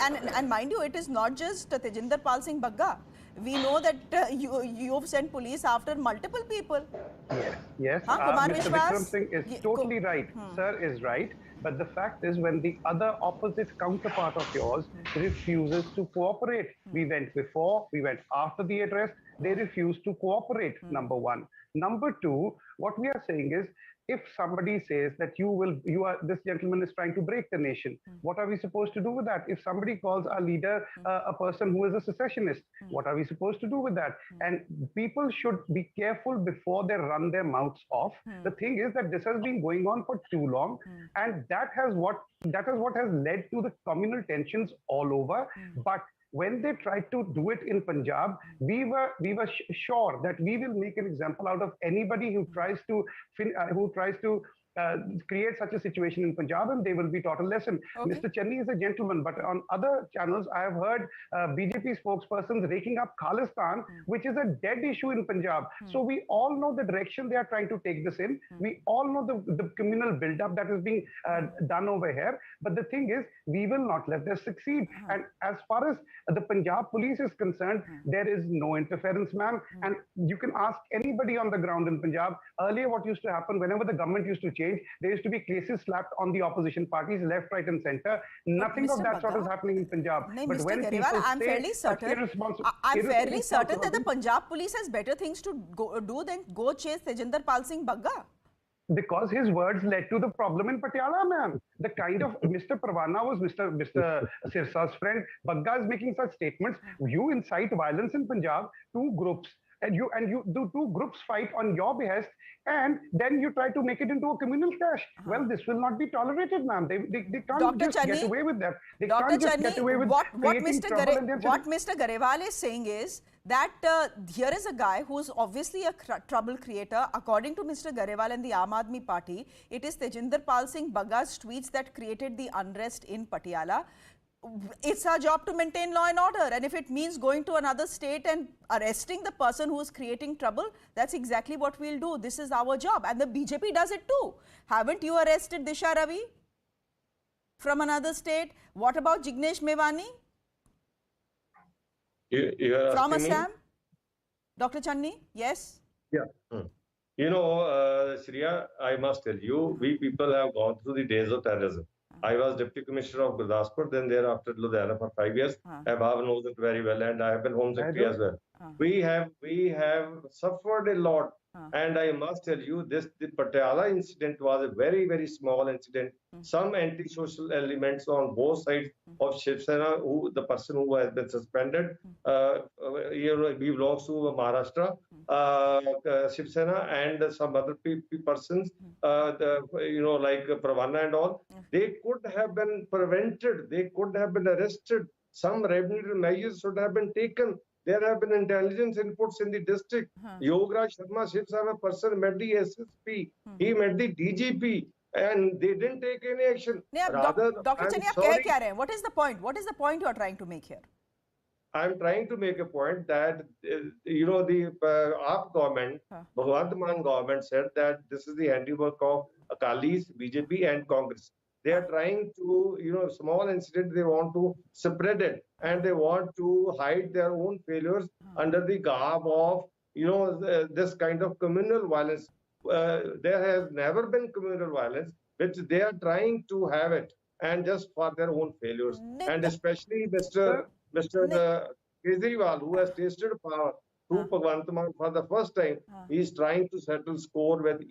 and mind you, it is not just Tajinder Pal Singh Bagga. We know that you've sent police after multiple people. Yes. Mr. Vikram Singh is totally right. Sir is right. But the fact is, when the other opposite counterpart of yours refuses to cooperate, we went before, we went after the arrest, they refuse to cooperate, number 1. Number 2, what we are saying is, if somebody says that this gentleman is trying to break the nation, what are we supposed to do with that? If somebody calls our leader a person who is a secessionist, what are we supposed to do with that? And people should be careful before they run their mouths off. The thing is that this has been going on for too long, and that is what has led to the communal tensions all over. But when they tried to do it in Punjab, we were sure that we will make an example out of anybody who tries to create such a situation in Punjab and they will be taught a lesson. Okay. Mr. Chenni is a gentleman, but on other channels, I have heard BJP spokespersons raking up Khalistan, which is a dead issue in Punjab. So we all know the direction they are trying to take this in. We all know the communal build-up that is being done over here. But the thing is, we will not let this succeed. And as far as the Punjab police is concerned, there is no interference, ma'am. And you can ask anybody on the ground in Punjab. Earlier, what used to happen, whenever the government used to change, there used to be cases slapped on the opposition parties, left, right, and center. Nothing of that sort is happening in Punjab. But when Grewal, I'm fairly certain. I'm fairly certain that the Punjab police has better things to do than go chase Tajinder Pal Singh Bagga. Because his words led to the problem in Patiala, ma'am. The kind of Mr. Parwana was Mr. Sirsa's friend. Bagga is making such statements. You incite violence in Punjab, two groups. And you do two groups fight on your behest, and then you try to make it into a communal clash. Well, this will not be tolerated, ma'am. They can't Dr. just Channi, get away with that. They Dr. can't just Channi, get away with what creating trouble and then Mr. Garewal is saying is that here is a guy who's obviously a trouble creator. According to Mr. Garewal and the Aam Aadmi Party, it is Tajinder Pal Singh Bagga's tweets that created the unrest in Patiala. It's our job to maintain law and order, and if it means going to another state and arresting the person who is creating trouble, that's exactly what we'll do. This is our job, and the BJP does it too. Haven't you arrested Disha Ravi from another state? What about Jignesh Mevani from Assam? Dr. Channi, yes? Yeah. You know, Shriya, I must tell you, we people have gone through the days of terrorism. I was Deputy Commissioner of Gurdaspur, then thereafter Ludhiana for 5 years. Abhav knows it very well, and I have been Home Secretary as well. We have suffered a lot, and I must tell you, the Patiala incident was a very, very small incident. Some anti-social elements on both sides of Shiv Sena, the person who has been suspended, he belongs to Maharashtra, Shiv Sena, and some other persons, like Parwana and all. They could have been prevented. They could have been arrested. Some remedial measures should have been taken. There have been intelligence inputs in the district. Yogaraj Sharma, Shiv Sena person, met the SSP. He met the DGP. And they didn't take any action. Dr. Channi, what is the point? What is the point you are trying to make here? I'm trying to make a point that, the AAP government, Bhagwant Mann government said that this is the handiwork of Akalis, BJP and Congress. They are trying to, small incident, they want to spread it and they want to hide their own failures under the garb of, this kind of communal violence. There has never been communal violence, which they are trying to have it, and just for their own failures. And especially Mr. Kejriwal, who has tasted power through Bhagwant Mann for the first time, he is trying to settle score with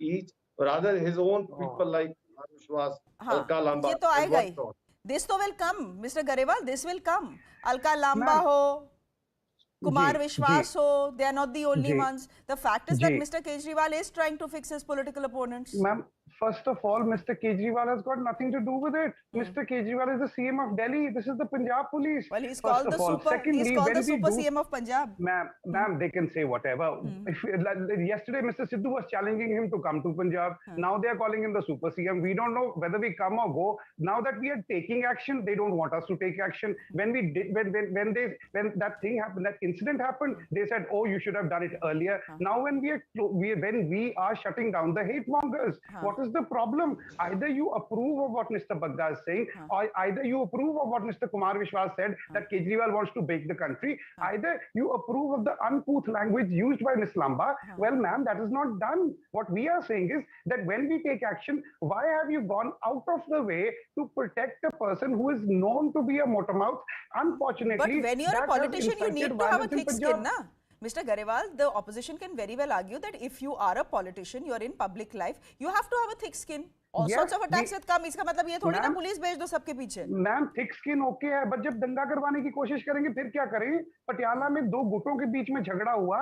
rather his own people like Vishwas, Alka Lamba. This will come, Mr. Garewal, this will come. Alka Lamba ho, Kumar Vishwas ho, they are not the only ones. The fact is that Mr. Kejriwal is trying to fix his political opponents. Ma'am, first of all, Mr. Kejriwal has got nothing to do with it. Mr. Kejriwal is the CM of Delhi. This is the Punjab police. Well, he's called the super CM of Punjab. Ma'am, they can say whatever. Yesterday, Mr. Sidhu was challenging him to come to Punjab. Now they are calling him the super CM. We don't know whether we come or go. Now that we are taking action, they don't want us to take action. When that thing happened, that incident happened, they said, "Oh, you should have done it earlier." Now, when we are shutting down the hate mongers, what is the problem? Either you approve of what Mr. Bagga is saying, or either you approve of what Mr. Kumar Vishwas said, that Kejriwal wants to break the country. Either you approve of the uncouth language used by Ms. Lamba. Well, ma'am, that is not done. What we are saying is that when we take action, why have you gone out of the way to protect a person who is known to be a motor mouth? Unfortunately, but when you're a politician, you need to have a thick skin, na? Mr. Garewal, the opposition can very well argue that if you are a politician, you're in public life, you have to have a thick skin. All sorts of attacks will come. इसका मतलब ये थोड़ी ना police भेज दो सबके पीछे. Ma'am, thick skin okay है, but जब दंगा करवाने की कोशिश करेंगे फिर क्या करें? पटियाला में दो गुटों के बीच में झगड़ा हुआ.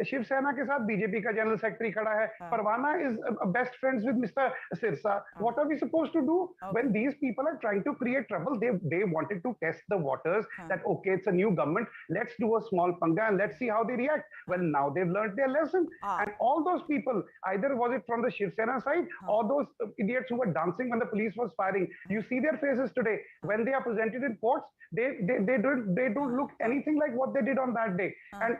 शिव सेना के साथ बीजेपी का जनरल सेक्रेटरी खड़ा है. परवाना is best friends with Mr. Sirsa. What are we supposed to do when these people are trying to create trouble? They wanted to test the waters. That okay, it's a new government. Let's do a small panga and let's see how they react. Well, now they've learned their lesson. And all those people, either was it from the Shiv Sena side or those idiots who were dancing when the police was firing. You see their faces today. When they are presented in courts, they don't look anything like what they did on that day. And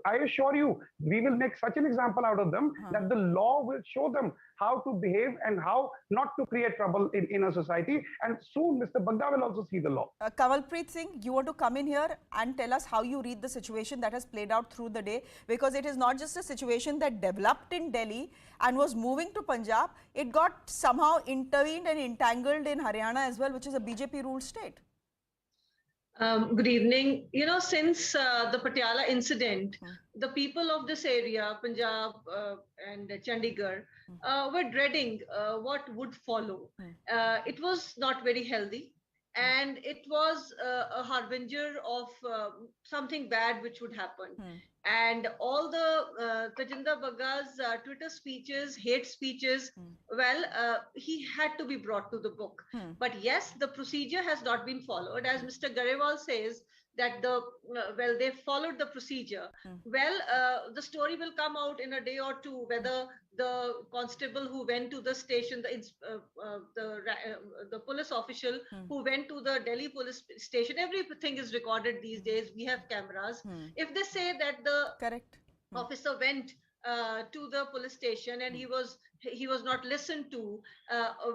I assure you, we will make such an example out of them that the law will show them how to behave and how not to create trouble in a society. And soon Mr. Bagga will also see the law. Kamalpreet Singh, you want to come in here and tell us how you read the situation that has played out through the day, because it is not just a situation that developed in Delhi and was moving to Punjab, it got somehow intervened and entangled in Haryana as well, which is a BJP ruled state. Good evening. You know, since the Patiala incident, the people of this area, Punjab and Chandigarh, were dreading what would follow. It was not very healthy, and it was a harbinger of something bad which would happen. And all the Tajinder Bagga's Twitter speeches, hate speeches, well, he had to be brought to the book. But yes, the procedure has not been followed. As Mr. Garewal says, that well, they followed the procedure. Well, the story will come out in a day or two, whether the constable who went to the station, the police official who went to the Delhi police station, everything is recorded these days. We have cameras. If they say that the officer went to the police station and he was not listened to,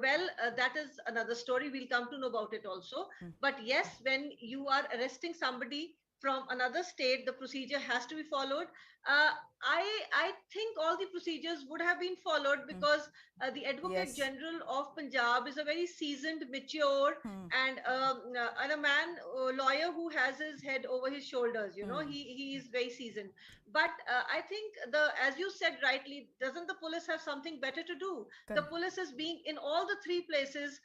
well, that is another story. We'll come to know about it also. But yes, when you are arresting somebody from another state, the procedure has to be followed. I think all the procedures would have been followed, because the Advocate General of Punjab is a very seasoned, mature, and a man, lawyer who has his head over his shoulders. You know, he is very seasoned. But I think as you said rightly, doesn't the police have something better to do? The police is being, in all the three places,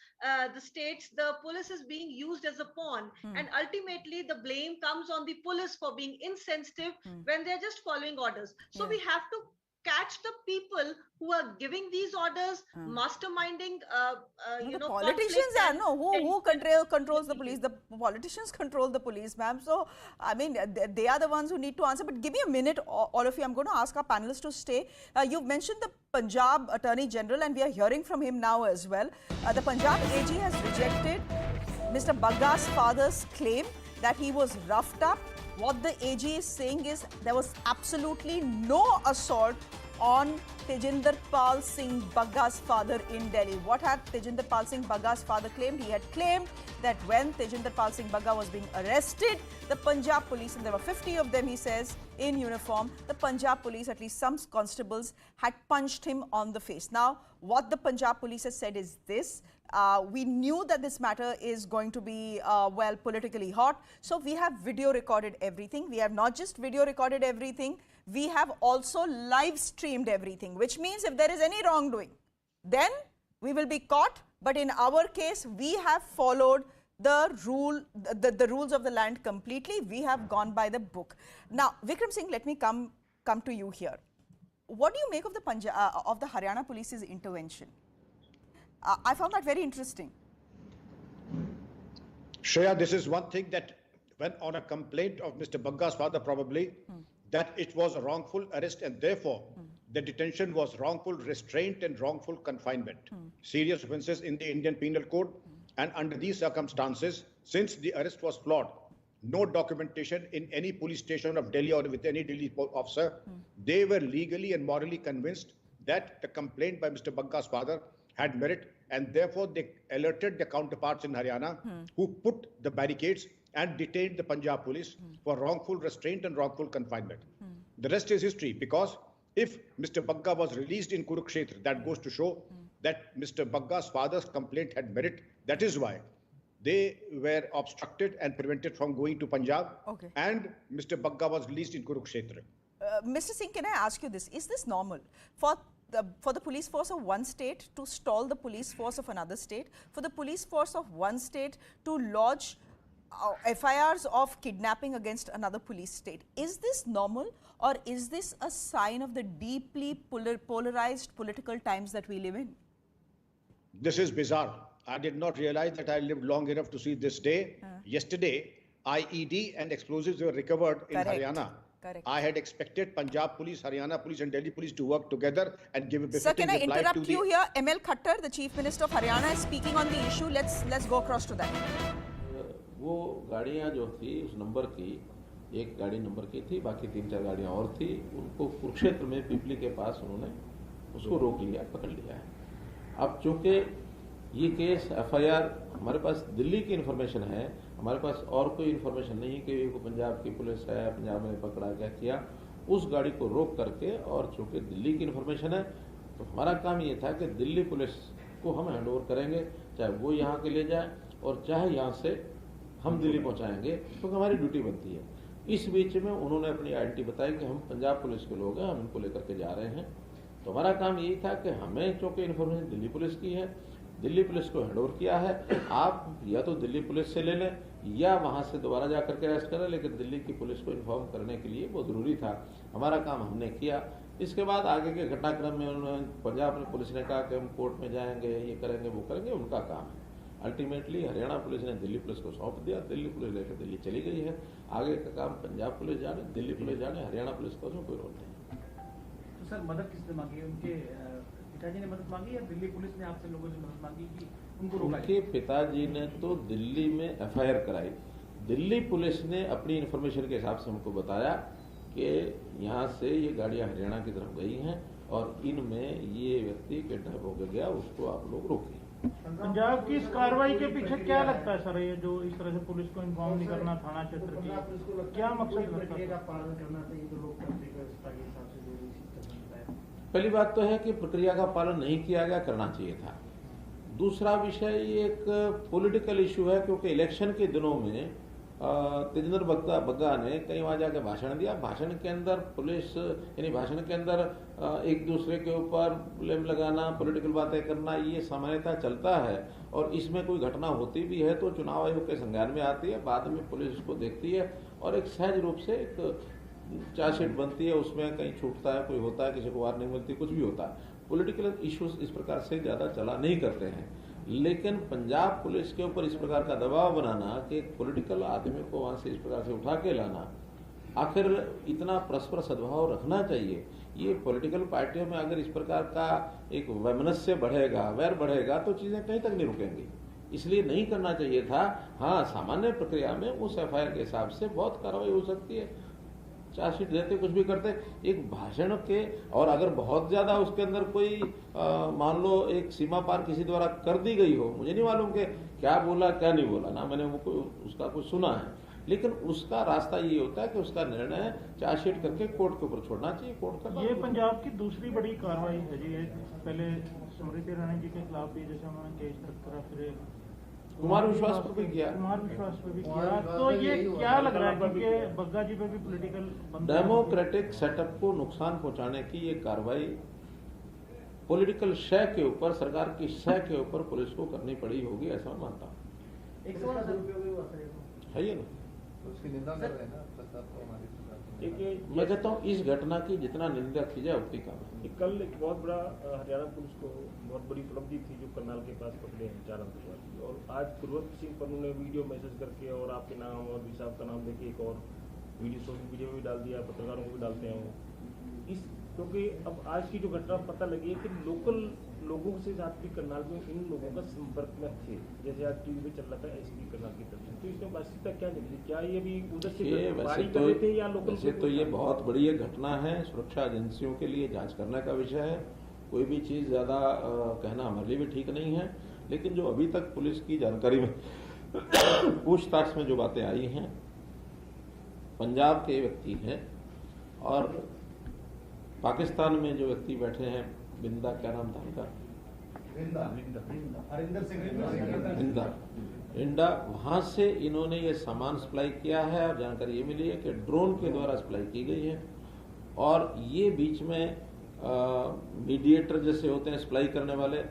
the states, the police is being used as a pawn, and ultimately the blame comes on the police for being insensitive when they're just following orders. So we have to catch the people who are giving these orders, masterminding, you know, politicians are, who controls the police? The politicians control the police, ma'am. So, I mean, they are the ones who need to answer. But give me a minute, all of you. I'm going to ask our panelists to stay. You've mentioned the Punjab Attorney General, and we are hearing from him now as well. The Punjab AG has rejected Mr. Bagga's father's claim that he was roughed up. What the AG is saying is there was absolutely no assault on Tajinder Pal Singh Bagga's father in Delhi. What had Tajinder Pal Singh Bagga's father claimed? He had claimed that when Tajinder Pal Singh Bagga was being arrested, the Punjab police, and there were 50 of them, he says, in uniform, the Punjab police, at least some constables, had punched him on the face. Now, what the Punjab police has said is this. We knew that this matter is going to be, well, politically hot. So we have video recorded everything. We have not just video recorded everything, we have also live streamed everything, which means if there is any wrongdoing, then we will be caught. But in our case, we have followed the rules of the land completely. We have gone by the book. Now, Vikram Singh, let me come to you here. What do you make of the Haryana police's intervention? I found that very interesting. Shreya, this is one thing that when on a complaint of Mr. Bagga's father, probably, that it was a wrongful arrest and therefore the detention was wrongful restraint and wrongful confinement. Serious offences in the Indian Penal Code. And under these circumstances, since the arrest was flawed, no documentation in any police station of Delhi or with any Delhi officer, they were legally and morally convinced that the complaint by Mr. Bagga's father had merit, and therefore they alerted their counterparts in Haryana who put the barricades and detained the Punjab police for wrongful restraint and wrongful confinement. The rest is history, because if Mr. Bagga was released in Kurukshetra, that goes to show that Mr. Bagga's father's complaint had merit. That is why they were obstructed and prevented from going to Punjab, and Mr. Bagga was released in Kurukshetra. Mr. Singh, can I ask you this? Is this normal for the police force of one state to stall the police force of another state, for the police force of one state to lodge FIRs of kidnapping against another police state? Is this normal, or is this a sign of the deeply polarized political times that we live in? This is bizarre. I did not realize that I lived long enough to see this day. Yesterday, IED and explosives were recovered in Haryana. Correct. I had expected Punjab police, Haryana police and Delhi police to work together and give a Sir, befitting can I reply interrupt to the... you here? ML Khattar, the Chief Minister of Haryana, is speaking on the issue. Let's go across to that. वो गाड़ियाँ जो थी उस number की, एक गाड़ी number की थी, बाकी 3-4 गाड़ियाँ और थी, उनको कुरुक्षेत्र में पिपली के पास उन्होंने उसको रोक लिया, पकड़ लिया है। अब चूंकि ये केस FIR हमारे पास दिल्ली की इन्फॉर्मेशन है, हमारे पास और कोई इन्फॉर्मेशन नहीं कि वो पंजाब की पुलिस है, पंजाब में पकड़ा क्या किया, उस गाड़ी को रोक करके, और चूंकि दिल्ली की इन्फॉर्मेशन है तो हमारा काम ये था कि दिल्ली पुलिस को हम हैंड ओवर करेंगे, चाहे वो यहाँ के ले जाए और चाहे यहाँ से हम दिल्ली पहुँचाएंगे, क्योंकि हमारी ड्यूटी बनती है। इस बीच में उन्होंने अपनी आइडेंटिटी बताई कि हम पंजाब पुलिस के लोग हैं, हम इनको लेकर के जा रहे हैं। तो हमारा काम यही था कि हमें चूंकि इन्फॉर्मेशन दिल्ली पुलिस की है, दिल्ली पुलिस को हैंड ओवर किया है, आप या तो दिल्ली पुलिस से ले लें या वहां से दोबारा जा करके अरेस्ट करें, लेकिन दिल्ली की पुलिस को इन्फॉर्म करने के लिए वो जरूरी था। हमारा काम हमने किया। इसके बाद आगे के घटनाक्रम में उन्होंने पंजाब पुलिस ने कहा कि हम कोर्ट में जाएंगे, ये करेंगे, वो करेंगे, उनका काम है। अल्टीमेटली हरियाणा पुलिस ने दिल्ली पुलिस को सौंप दिया, दिल्ली पुलिस लेकर दिल्ली चली गई है। आगे का काम पंजाब पुलिस जाने, दिल्ली पुलिस जाने, हरियाणा पुलिस का उसमें कोई रोल नहीं। तो सर मदद किसने मांगी है? उनके पिताजी ने मदद मांगी या दिल्ली पुलिस ने आपसे लोगों ने मदद मांगी कि उनको रोका? उनके पिताजी ने तो दिल्ली में FIR कराई, दिल्ली पुलिस ने अपनी इन्फॉर्मेशन के हिसाब से हमको बताया कि यहाँ से ये गाड़ियाँ हरियाणा की तरफ गई हैं और इनमें ये व्यक्ति किडनैप होकर गया, उसको आप लोग रोकिए। पंजाब की इस कार्रवाई के पीछे क्या लगता है सर, ये जो इस तरह से पुलिस को इन्फॉर्म नहीं करना थाना क्षेत्र की, क्या मकसद लगता है? पालन करना चाहिए तो लोकतांत्रिक व्यवस्था के हिसाब से जो पहली बात तो है कि प्रक्रिया का पालन नहीं किया गया, करना चाहिए था। दूसरा विषय ये एक पॉलिटिकल इशू है, क्योंकि इलेक्शन के दिनों में तेजिंदर बग्गा ने कई वहां जाकर भाषण दिया। भाषण के अंदर पुलिस यानी भाषण के अंदर एक दूसरे के ऊपर ब्लेम लगाना, पॉलिटिकल बातें करना, ये सामान्यतः चलता है और इसमें कोई घटना होती भी है तो चुनाव आयोग के संज्ञान में आती है, बाद में पुलिस उसको देखती है और एक सहज रूप से एक चार्जशीट बनती है, उसमें कहीं छूटता है, कोई होता है, किसी को वार्निंग मिलती है, कुछ भी होता है। पॉलिटिकल इश्यूज इस प्रकार से ज्यादा चला नहीं करते हैं, लेकिन पंजाब पुलिस के ऊपर इस प्रकार का दबाव बनाना कि एक पॉलिटिकल आदमी को वहां से इस प्रकार से उठा के लाना, आखिर इतना परस्पर सद्भाव रखना चाहिए। ये पॉलिटिकल पार्टियों में अगर इस प्रकार का एक वैमनस्य बढ़ेगा, वैर बढ़ेगा, तो चीजें कहीं तक नहीं रुकेंगी, इसलिए नहीं करना चाहिए था। हाँ, सामान्य प्रक्रिया में उस FIR के हिसाब से बहुत कार्रवाई हो सकती है, चार्जशीट देते, कुछ भी करते, एक भाषण के, और अगर बहुत ज्यादा उसके अंदर कोई मान लो एक सीमा पार किसी द्वारा कर दी गई हो, मुझे नहीं मालूम कि क्या बोला क्या नहीं बोला ना, मैंने वो उसका कुछ सुना है, लेकिन उसका रास्ता ये होता है कि उसका निर्णय चार्जशीट करके कोर्ट के ऊपर छोड़ना चाहिए। कोर्ट का ये पंजाब की दूसरी बड़ी कार्रवाई है जी। पहले स्मृति ईरानी जी के खिलाफ भी जैसे उन्होंने केस रखा, फिर कुमार विश्वास पर भी किया, तो ये क्या लग रहा है कि बग्गा जी पे भी पॉलिटिकल डेमोक्रेटिक सेटअप को नुकसान पहुंचाने की ये कार्रवाई पॉलिटिकल शय के ऊपर, सरकार की शय के ऊपर पुलिस को करनी पड़ी होगी, ऐसा मैं मानता हूँ। है ये ना, उसकी निंदा कर रहे हैं ना। मैं कहता हूँ इस घटना की जितना निंदा की जाए उतनी कम है। कल एक बहुत बड़ा हरियाणा पुलिस को बहुत बड़ी उपलब्धि थी जो करनाल के पास पकड़े हैं 4 आतंकवादी, और आज कुलवंत सिंह पर उन्होंने वीडियो मैसेज करके और आपके नाम और भी साहब का नाम लेके एक और वीडियो सोशल मीडिया में भी डाल दिया, पत्रकारों को भी डालते हैं वो इस, क्योंकि अब आज की जो घटना पता लगी है कि लोकल लोगों से साथ भी करनाल में इन लोगों का संपर्क में थे, जैसे आज टीवी में चल रहा था ऐसी करनाल की तरफ से, तो इसमें वास्तविकता क्या निकली? क्या ये भी उधर से बारी कर रहे थे या लोकल? वैसे तो ये बहुत बड़ी एक घटना है, सुरक्षा एजेंसियों के लिए जांच करने का विषय है, कोई भी चीज ज्यादा कहना हमारे लिए भी ठीक नहीं है, लेकिन जो अभी तक पुलिस की जानकारी में पूछताछ में जो बातें आई हैं, पंजाब के व्यक्ति हैं और पाकिस्तान में जो व्यक्ति बैठे हैं, बिंदा, क्या नाम था उनका, इंडा, वहां से इन्होंने ये सामान सप्लाई किया है और जानकारी ये मिली है कि ड्रोन के द्वारा सप्लाई की गई है, और ये बीच में मीडिएटर जैसे होते हैं सप्लाई करने वाले,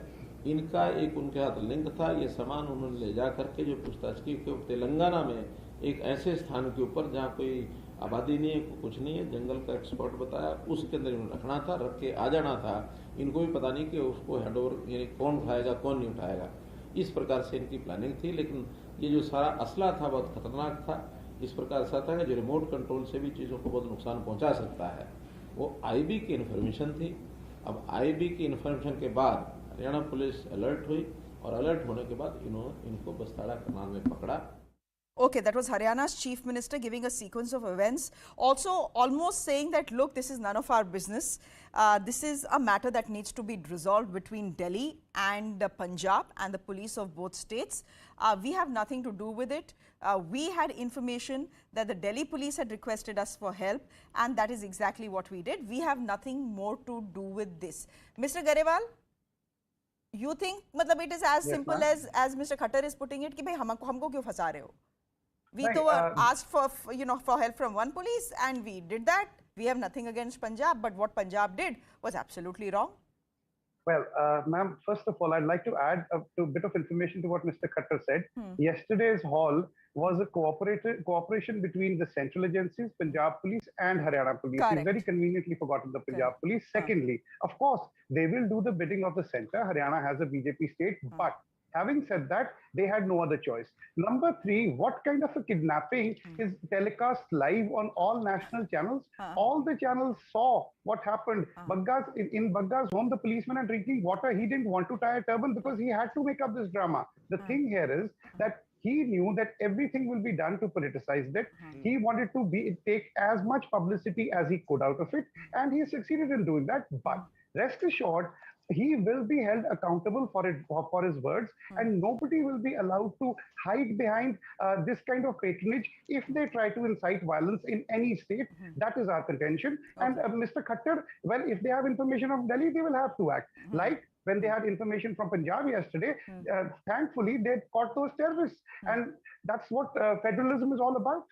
इनका एक उनके हाथ लिंक था। ये सामान उन्होंने ले जा करके जो पूछताछ की, तेलंगाना में एक ऐसे स्थान के ऊपर जहाँ कोई आबादी नहीं है, कुछ नहीं है, जंगल का एक स्पॉट बताया, उसके अंदर इन्होंने रखना था, रख के आ जाना था। इनको भी पता नहीं कि उसको हैंडओवर यानी कौन उठाएगा कौन नहीं उठाएगा, इस प्रकार से इनकी प्लानिंग थी। लेकिन ये जो सारा असला था बहुत खतरनाक था, इस प्रकार से आता है जो रिमोट कंट्रोल से भी चीज़ों को बहुत नुकसान पहुंचा सकता है। वो आईबी की इन्फॉर्मेशन थी। अब आईबी की इन्फॉर्मेशन के बाद हरियाणा पुलिस अलर्ट हुई और अलर्ट होने के बाद इनको बस्ताड़ा करनाल में पकड़ा। Okay, that was Haryana's Chief Minister giving a sequence of events, also almost saying that, look, this is none of our business. This is a matter that needs to be resolved between Delhi and Punjab and the police of both states. We have nothing to do with it. We had information that the Delhi police had requested us for help, and that is exactly what we did. We have nothing more to do with this. Mr. Garewal, you think it is as simple as Mr. Khattar is putting it, कि भाई हमको क्यों फंसा रहे हो? We asked for for help from one police, and we did that. We have nothing against Punjab, but what Punjab did was absolutely wrong. Well, ma'am, first of all, I'd like to add a bit of information to what Mr. Khattar said. Yesterday's hall was a cooperation between the central agencies, Punjab Police and Haryana Police. Correct. He's very conveniently forgotten the Punjab Police. Secondly, of course, they will do the bidding of the center. Haryana has a BJP state, but having said that, they had no other choice. Number three, what kind of a kidnapping is telecast live on all national channels? All the channels saw what happened. In Bagga's home, the policemen are drinking water. He didn't want to tie a turban because he had to make up this drama. The thing here is that he knew that everything will be done to politicize it. He wanted to take as much publicity as he could out of it, and he succeeded in doing that. But rest assured, he will be held accountable for his words, and nobody will be allowed to hide behind this kind of patronage if they try to incite violence in any state. That is our contention. And Mr. Khattar, well, if they have information from Delhi, they will have to act. Like when they had information from Punjab yesterday, thankfully they caught those terrorists, and that's what federalism is all about.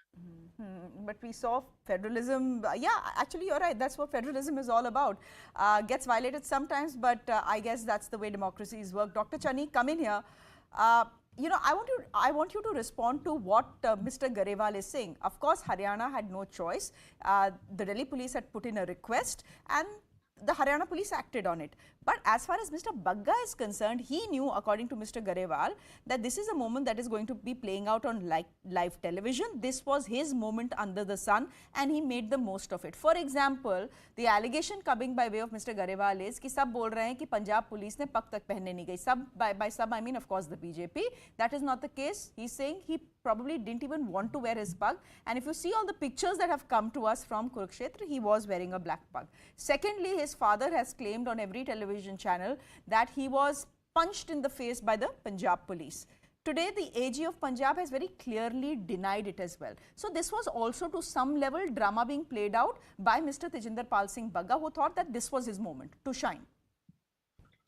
But we saw federalism, yeah, actually you're right, that's what federalism is all about. Gets violated sometimes, but I guess that's the way democracies work. Dr. Chani, come in here. I want you to respond to what Mr. Garewal is saying. Of course, Haryana had no choice. The Delhi police had put in a request, and the Haryana police acted on it. But as far as Mr. Bagga is concerned, he knew, according to Mr. Garewal, that this is a moment that is going to be playing out on live television. This was his moment under the sun, and he made the most of it. For example, the allegation coming by way of Mr. Garewal is कि सब बोल रहे हैं कि Punjab police ने पग तक पहनने नहीं गई. Some, by some I mean, of course, the BJP. That is not the case. He's saying he probably didn't even want to wear his pug. And if you see all the pictures that have come to us from Kurukshetra, he was wearing a black pug. Secondly, his father has claimed on every television channel that he was punched in the face by the Punjab police. Today, the AG of Punjab has very clearly denied it as well. So this was also to some level drama being played out by Mr. Tajinder Pal Singh Bagga, who thought that this was his moment to shine.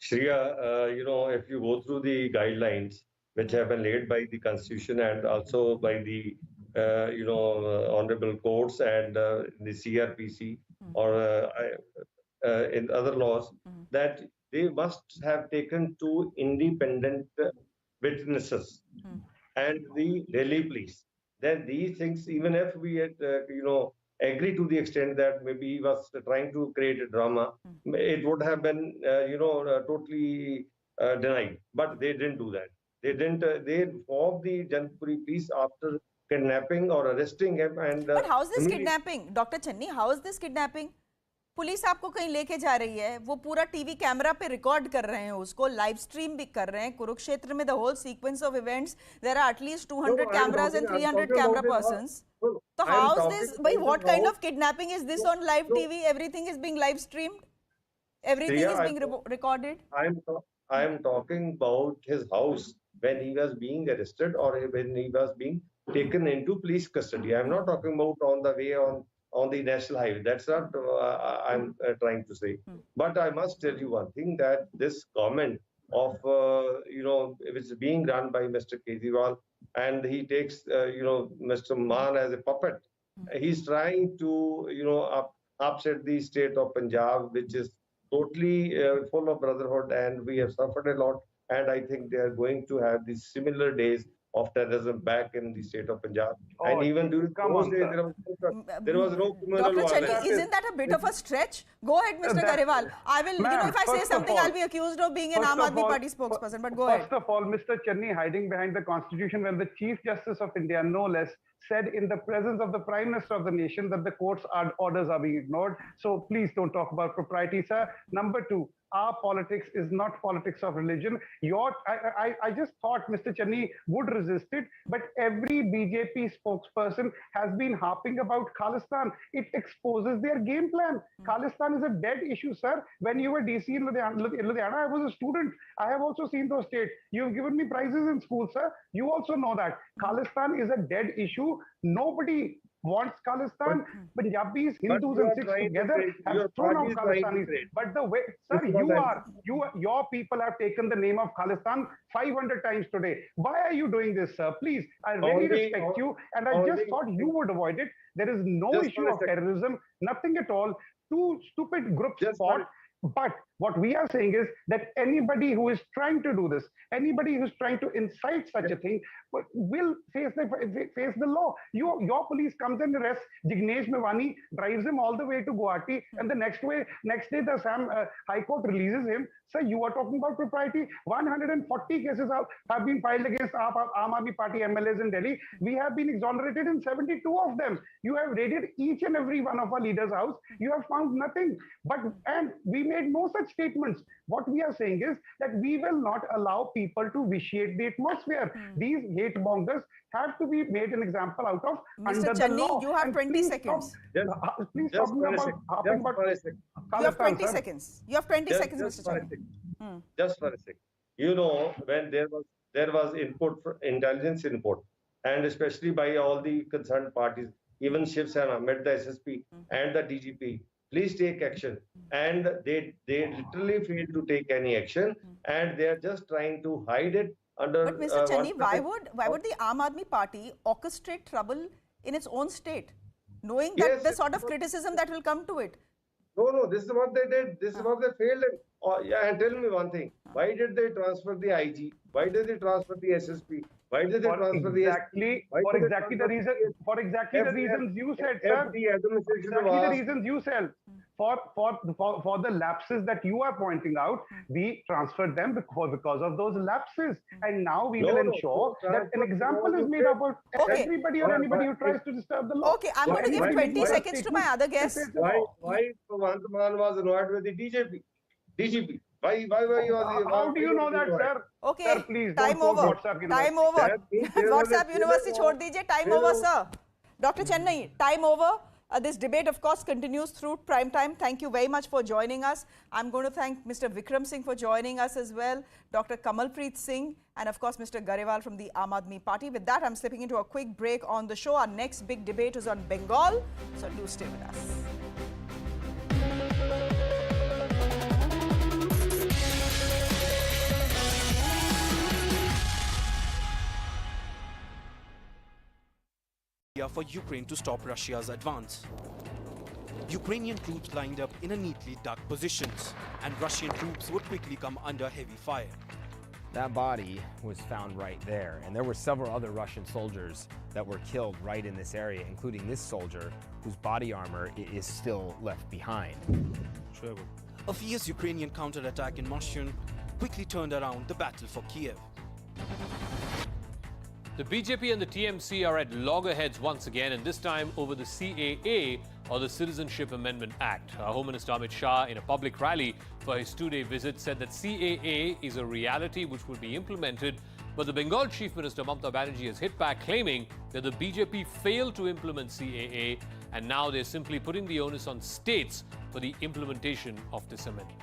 Shreya, if you go through the guidelines which have been laid by the Constitution and also by the honorable courts and the CRPC or in other laws, that they must have taken two independent witnesses and the Delhi police. Then these things, even if we had, agree to the extent that maybe he was trying to create a drama, it would have been, totally denied. But they didn't do that. They didn't. They informed the Janpuri police after kidnapping or arresting him. And but how is this kidnapping, Dr. Channi? How is this kidnapping? Police आपको कहीं लेके जा रही है, वो पूरा TV camera पे record कर रहे हैं, उसको लाइव स्ट्रीम भी कर रहे हैं. कुरुक्षेत्र में the whole sequence of events, there are at least 200 cameras and 300 camera persons. So how is this? By what kind of kidnapping is this on live TV? Everything is being live streamed. Everything is being recorded. I am talking about his house when he was being arrested or when he was being taken into police custody. I am not talking about on the way on the national highway. That's not I'm trying to say. But I must tell you one thing, that this government of, which is being run by Mr. Kejriwal, and he takes, Mr. Maan as a puppet. He's trying to, upset the state of Punjab, which is totally full of brotherhood, and we have suffered a lot. And I think they are going to have these similar days of terrorism back in the state of Punjab. Oh, And even during those days, there was no criminal Dr. Chandy, violence. isn't that a bit of a stretch? Go ahead, Mr. Garewal. I will, if I say something, I'll be accused of being an Aam Aadmi Party spokesperson, but go ahead. First of all, Mr. Chandy hiding behind the Constitution when the Chief Justice of India, no less, said in the presence of the Prime Minister of the nation that the court's orders are being ignored. So please don't talk about propriety, sir. Number two, our politics is not politics of religion. I just thought Mr. Chandy would resist it, but every BJP spokesperson has been harping about Khalistan. It exposes their game plan. Khalistan is a dead issue, sir. When you were DC in Ludhiana, I was a student. I have also seen those states. You've given me prizes in school, sir. You also know that. Khalistan is a dead issue. Nobody wants Khalistan. Punjabis, Hindus and Sikhs together have thrown out Khalistanis. But the way, sir, your people have taken the name of Khalistan 500 times today. Why are you doing this, sir? Please, I really respect you, and I just thought you would avoid it. There is no issue of terrorism, nothing at all. Two stupid groups fought. But what we are saying is that anybody who is trying to do this, anybody who is trying to incite such a thing, will face the law. Your police comes and arrests Jignesh Mewani, drives him all the way to Guwahati, and the next day the High Court releases him. Sir, you are talking about propriety. 140 cases have been filed against Aam Aadmi Party MLAs in Delhi. We have been exonerated in 72 of them. You have raided each and every one of our leaders' house. You have found nothing. And we made no such statements. What we are saying is that we will not allow people to vitiate the atmosphere. These hate mongers have to be made an example out of under the law. You have 20 seconds. Please stop You have 20 seconds. You have 20 seconds, Mr. Chandy. Just for a second. You know, when there was input, intelligence input, and especially by all the concerned parties, even Shiv Sena met the SSP and the DGP, please take action. And they literally failed to take any action, and they are just trying to hide it under. But Mr. Chandy, why would the Aam Aadmi Party orchestrate trouble in its own state, knowing that the sort of criticism that will come to it? No, this is what they did. This is what they failed in. And tell me one thing. Why did they transfer the IG? Why did they transfer the SSP? Why did they transfer the SSP? For exactly the reasons you said, sir. The reasons you said. For the lapses that you are pointing out, we transferred them because of those lapses. And now we will ensure that an example is made about everybody or anybody who tries to disturb the law. Okay, I'm going to give 20 seconds to my other guests. Why Bhagwant Mann was annoyed with the DGP? Why was How do you know that, sir? Okay, sir, please, time over. Time over. WhatsApp University chhod dijiye. Time over, sir. Dr. Chennai, time over. This debate, of course, continues through prime time. Thank you very much for joining us. I'm going to thank Mr. Vikram Singh for joining us as well, Dr. Kamalpreet Singh, and of course, Mr. Garewal from the Aam Aadmi Party. With that, I'm slipping into a quick break on the show. Our next big debate is on Bengal, so do stay with us. For Ukraine to stop Russia's advance. Ukrainian troops lined up in a neatly dug positions, and Russian troops would quickly come under heavy fire. That body was found right there, and there were several other Russian soldiers that were killed right in this area, including this soldier whose body armor is still left behind. A fierce Ukrainian counterattack in Moscow quickly turned around the battle for Kiev. The BJP and the TMC are at loggerheads once again, and this time over the CAA, or the Citizenship Amendment Act. Home Minister Amit Shah, in a public rally for his two-day visit, said that CAA is a reality which will be implemented, but the Bengal Chief Minister Mamata Banerjee has hit back, claiming that the BJP failed to implement CAA, and now they're simply putting the onus on states for the implementation of this amendment.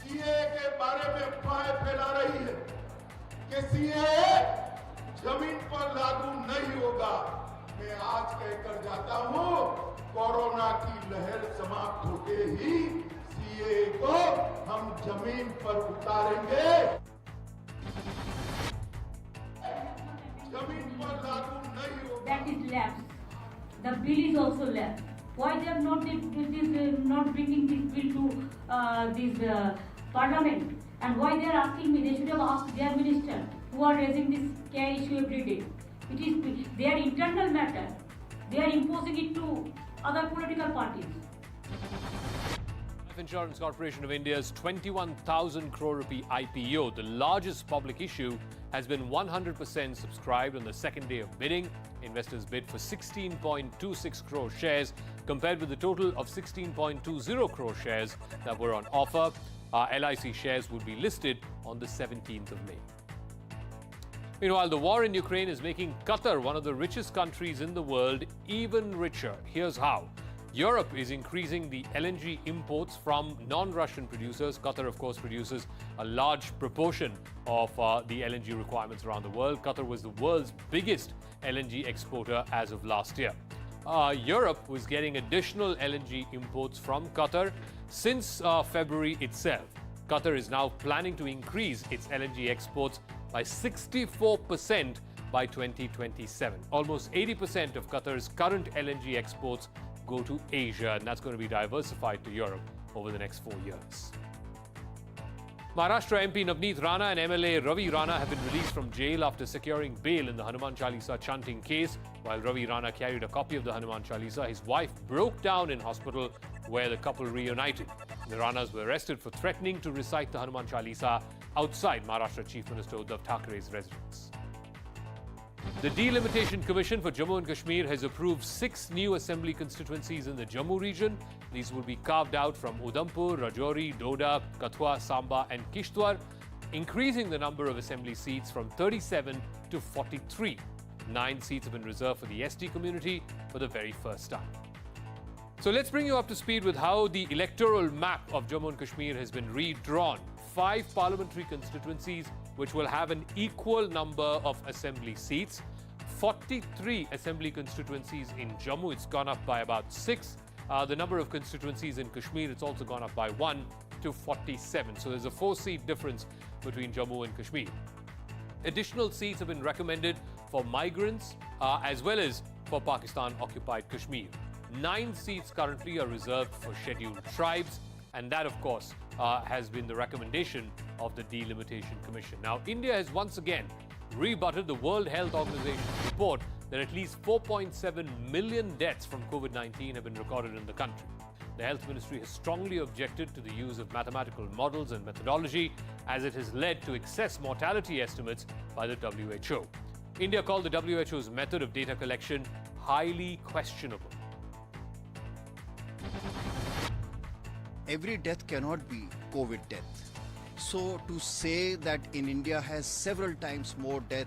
CA के बारे में अफवाहें फैला रही है कि CA जमीन पर लागू नहीं होगा। मैं आज कहकर जाता हूं, कोरोना की लहर समाप्त होते ही सीए को हम जमीन पर उतारेंगे। जमीन पर लागू नहीं होगा। That is lapse. The bill is also lapse. Why they are not bringing this bill to this Parliament. And why they are asking me, they should have asked their minister who are raising this care issue every day. It is their internal matter. They are imposing it to other political parties. Life Insurance Corporation of India's 21,000 crore rupee IPO, the largest public issue, has been 100% subscribed on the second day of bidding. Investors bid for 16.26 crore shares compared with the total of 16.20 crore shares that were on offer. LIC shares would be listed on the 17th of May. Meanwhile, the war in Ukraine is making Qatar, one of the richest countries in the world, even richer. Here's how. Europe is increasing the LNG imports from non-Russian producers. Qatar, of course, produces a large proportion of the LNG requirements around the world. Qatar was the world's biggest LNG exporter as of last year. Europe was getting additional LNG imports from Qatar since February itself. Qatar is now planning to increase its LNG exports by 64% by 2027. Almost 80% of Qatar's current LNG exports go to Asia, and that's going to be diversified to Europe over the next 4 years. Maharashtra MP Navneet Rana and MLA Ravi Rana have been released from jail after securing bail in the Hanuman Chalisa chanting case. While Ravi Rana carried a copy of the Hanuman Chalisa, his wife broke down in hospital where the couple reunited. The Ranas were arrested for threatening to recite the Hanuman Chalisa outside Maharashtra Chief Minister Uddhav Thackeray's residence. The Delimitation Commission for Jammu and Kashmir has approved 6 new assembly constituencies in the Jammu region. These will be carved out from Udhampur, Rajouri, Doda, Kathua, Samba and Kishtwar, increasing the number of assembly seats from 37 to 43. 9 seats have been reserved for the ST community for the very first time. So let's bring you up to speed with how the electoral map of Jammu and Kashmir has been redrawn. 5 parliamentary constituencies which will have an equal number of assembly seats. 43 assembly constituencies in Jammu, it's gone up by about 6. The number of constituencies in Kashmir, it's also gone up by 1 to 47. So there's a 4-seat difference between Jammu and Kashmir. Additional seats have been recommended for migrants as well as for Pakistan-occupied Kashmir. 9 seats currently are reserved for scheduled tribes, and that, of course, has been the recommendation of the Delimitation Commission. Now, India has once again rebutted the World Health Organization's report that at least 4.7 million deaths from COVID-19 have been recorded in the country. The Health Ministry has strongly objected to the use of mathematical models and methodology, as it has led to excess mortality estimates by the WHO. India called the WHO's method of data collection highly questionable. Every death cannot be COVID death. So to say that in India has several times more death.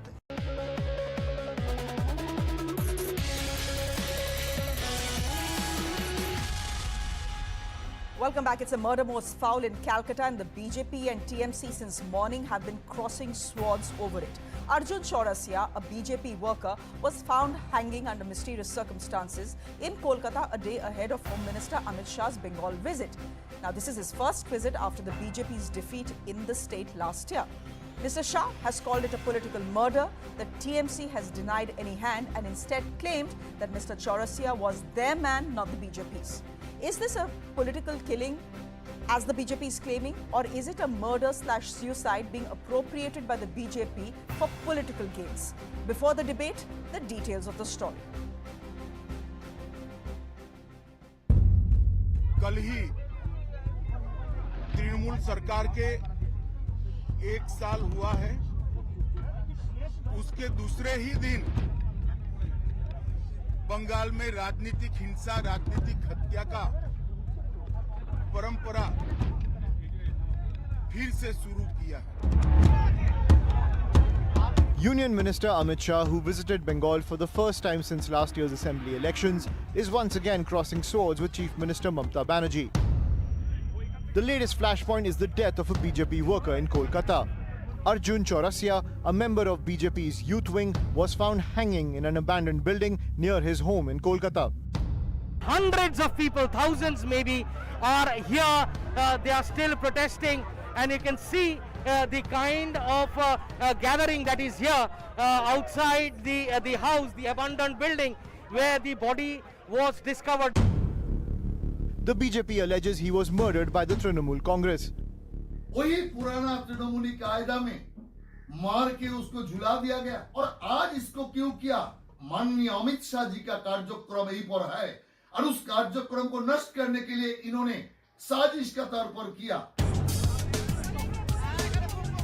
Welcome back. It's a murder most foul in Calcutta, and the BJP and TMC since morning have been crossing swords over it. Arjun Chaurasia, a BJP worker, was found hanging under mysterious circumstances in Kolkata a day ahead of Home Minister Amit Shah's Bengal visit. Now, this is his first visit after the BJP's defeat in the state last year. Mr. Shah has called it a political murder that TMC has denied any hand and instead claimed that Mr. Chaurasia was their man, not the BJP's. Is this a political killing, as the BJP is claiming, or is it a murder/suicide being appropriated by the BJP for political gains? Before the debate, the details of the story. कल ही तृणमूल सरकार के 1 साल हुआ है, उसके दूसरे ही दिन बंगाल में राजनीतिक हिंसा, राजनीतिक हत्या का परंपरा फिर से शुरू किया है। Union Minister Amit Shah, who visited Bengal for the first time since last year's assembly elections, is once again crossing swords with Chief Minister Mamata Banerjee. The latest flashpoint is the death of a BJP worker in Kolkata. Arjun Chaurasia, a member of BJP's youth wing, was found hanging in an abandoned building near his home in Kolkata. Hundreds of people, thousands maybe, are here. They are still protesting, and you can see the kind of gathering that is here outside the house, the abandoned building where the body was discovered. The BJP alleges he was murdered by the Trinamool Congress. वही पुराना तृणमूली कायदा में मार के उसको झुला दिया गया। और आज इसको क्यों किया? माननीय अमित शाह जी का कार्यक्रम यही पर है और उस कार्यक्रम को नष्ट करने के लिए इन्होंने साजिश का तौर पर किया।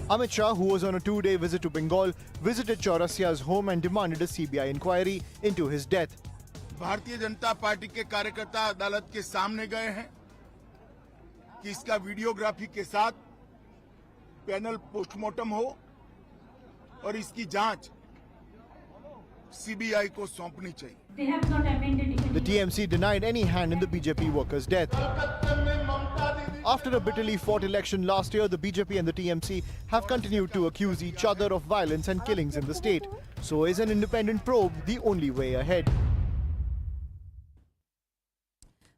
Amit Shah, who was on a 2-day visit to Bengal, visited Chaurasia's home and demanded a CBI inquiry into his death. Bharatiya Janata party के कार्यकर्ता अदालत के सामने गए हैं कि इसका वीडियोग्राफी के साथ पैनल पोस्टमार्टम हो और इसकी जांच सीबीआई को सौंपनी चाहिए। The TMC denied any hand in the BJP workers' death. After a bitterly fought election last year, the BJP and the TMC have continued to accuse each other of violence and killings in the state. So is an independent probe the only way ahead?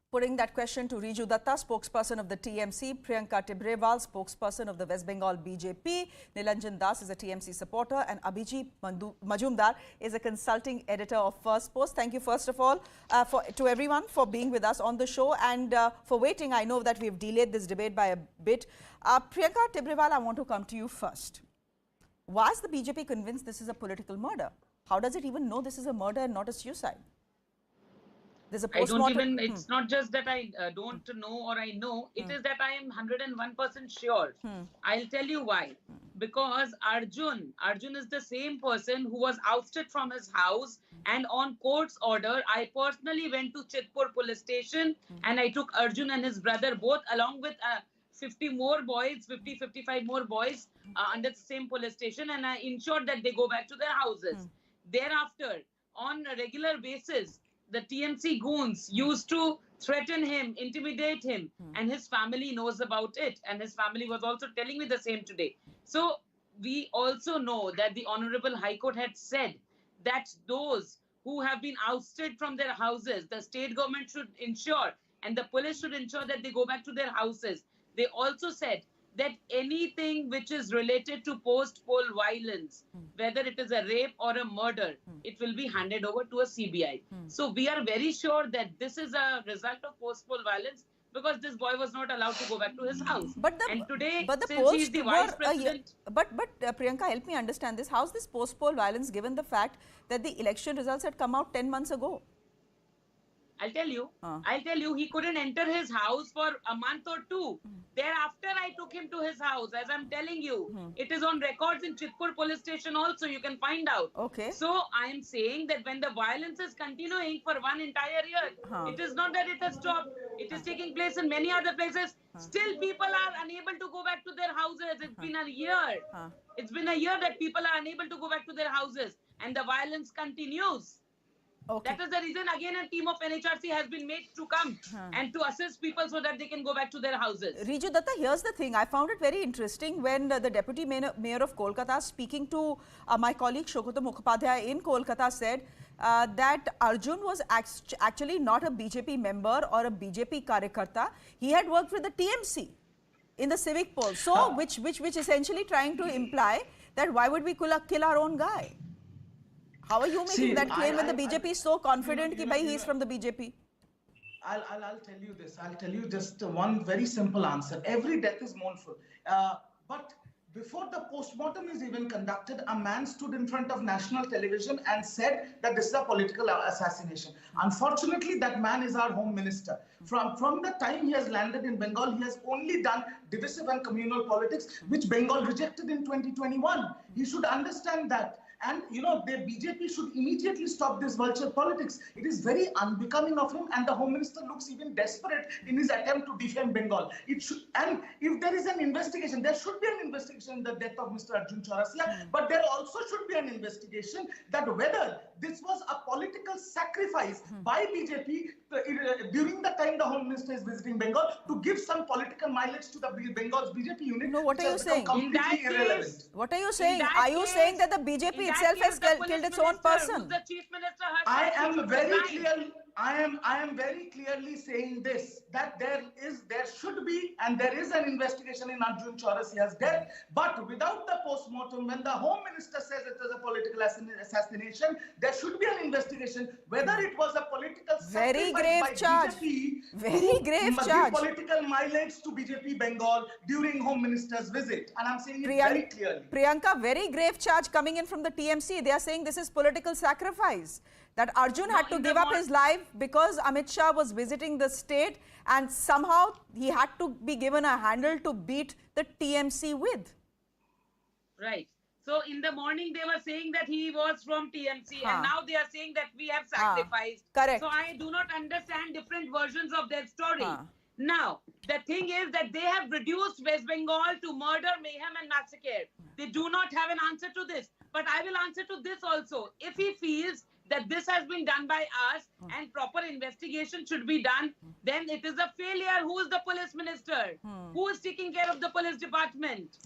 Putting that question to Riju Datta, spokesperson of the TMC, Priyanka Tibrewal, spokesperson of the West Bengal BJP, Nilanjan Das is a TMC supporter, and Abhijit Majumdar is a consulting editor of First Post. Thank you, first of all, to everyone for being with us on the show and for waiting. I know that we've delayed this debate by a bit. Priyanka Tibrewal, I want to come to you first. Why is the BJP convinced this is a political murder? How does it even know this is a murder and not a suicide? There's a postmortem. It's not just that I don't know or I know. It is that I am 101% sure. I'll tell you why. Because Arjun is the same person who was ousted from his house, and on court's order, I personally went to Chitpur police station and I took Arjun and his brother both along with 55 more boys under the same police station, and I ensured that they go back to their houses. Thereafter, on a regular basis, the TMC goons used to threaten him, intimidate him, and his family knows about it. And his family was also telling me the same today. So we also know that the Honorable High Court had said that those who have been ousted from their houses, the state government should ensure and the police should ensure that they go back to their houses. They also said that anything which is related to post-poll violence, whether it is a rape or a murder, it will be handed over to a CBI. So we are very sure that this is a result of post-poll violence because this boy was not allowed to go back to his house. And today, since he is the vice president... But Priyanka, help me understand this. How is this post-poll violence given the fact that the election results had come out 10 months ago? I'll tell you, he couldn't enter his house for a month or two. Thereafter, I took him to his house, as I'm telling you. It is on records in Chitpur police station also, you can find out. Okay. So, I am saying that when the violence is continuing for one entire year, it is not that it has stopped. It is taking place in many other places. Still, people are unable to go back to their houses. It's been a year. It's been a year that people are unable to go back to their houses. And the violence continues. Okay. That is the reason, again, a team of NHRC has been made to come and to assist people so that they can go back to their houses. Riju Datta, here's the thing. I found it very interesting when the Deputy Mayor of Kolkata, speaking to my colleague Shokota Mukhopadhyay in Kolkata, said that Arjun was actually not a BJP member or a BJP Karyakarta. He had worked with the TMC in the civic poll. So, which essentially trying to imply that why would we kill our own guy? How are you making that claim when the BJP is so confident that he is from the BJP? I'll tell you this. I'll tell you just one very simple answer. Every death is mournful. But before the postmortem is even conducted, a man stood in front of national television and said that this is a political assassination. Unfortunately, that man is our home minister. From the time he has landed in Bengal, he has only done divisive and communal politics, which Bengal rejected in 2021. He should understand that. And, you know, the BJP should immediately stop this vulture politics. It is very unbecoming of him, and the Home Minister looks even desperate in his attempt to defend Bengal. And if there is an investigation, there should be an investigation in the death of Mr. Arjun Chaurasia, but there also should be an investigation that whether this was a political sacrifice by BJP during the time the Home Minister is visiting Bengal to give some political mileage to the Bengal's BJP unit. No, what are you saying? Completely irrelevant. What are you saying? Are you saying that the BJP itself has killed its own person? I am very clear. I am very clearly saying this, that there should be and there is an investigation in Arjun Chaurasia's death, but without the post-mortem, when the Home Minister says it was a political assassination, there should be an investigation whether it was a political very sacrifice grave by charge. BJP Very grave charge. Political mileage to BJP Bengal during Home Minister's visit. And I'm saying it very clearly. Priyanka, very grave charge coming in from the TMC. They are saying this is political sacrifice. That Arjun had to give up his life because Amit Shah was visiting the state and somehow he had to be given a handle to beat the TMC with. Right. So in the morning they were saying that he was from TMC and now they are saying that we have sacrificed. Correct. So I do not understand different versions of their story. Now, the thing is that they have reduced West Bengal to murder, mayhem and massacre. They do not have an answer to this. But I will answer to this also. If he feels that this has been done by us and proper investigation should be done, then it is a failure. Who is the police minister? Who is taking care of the police department?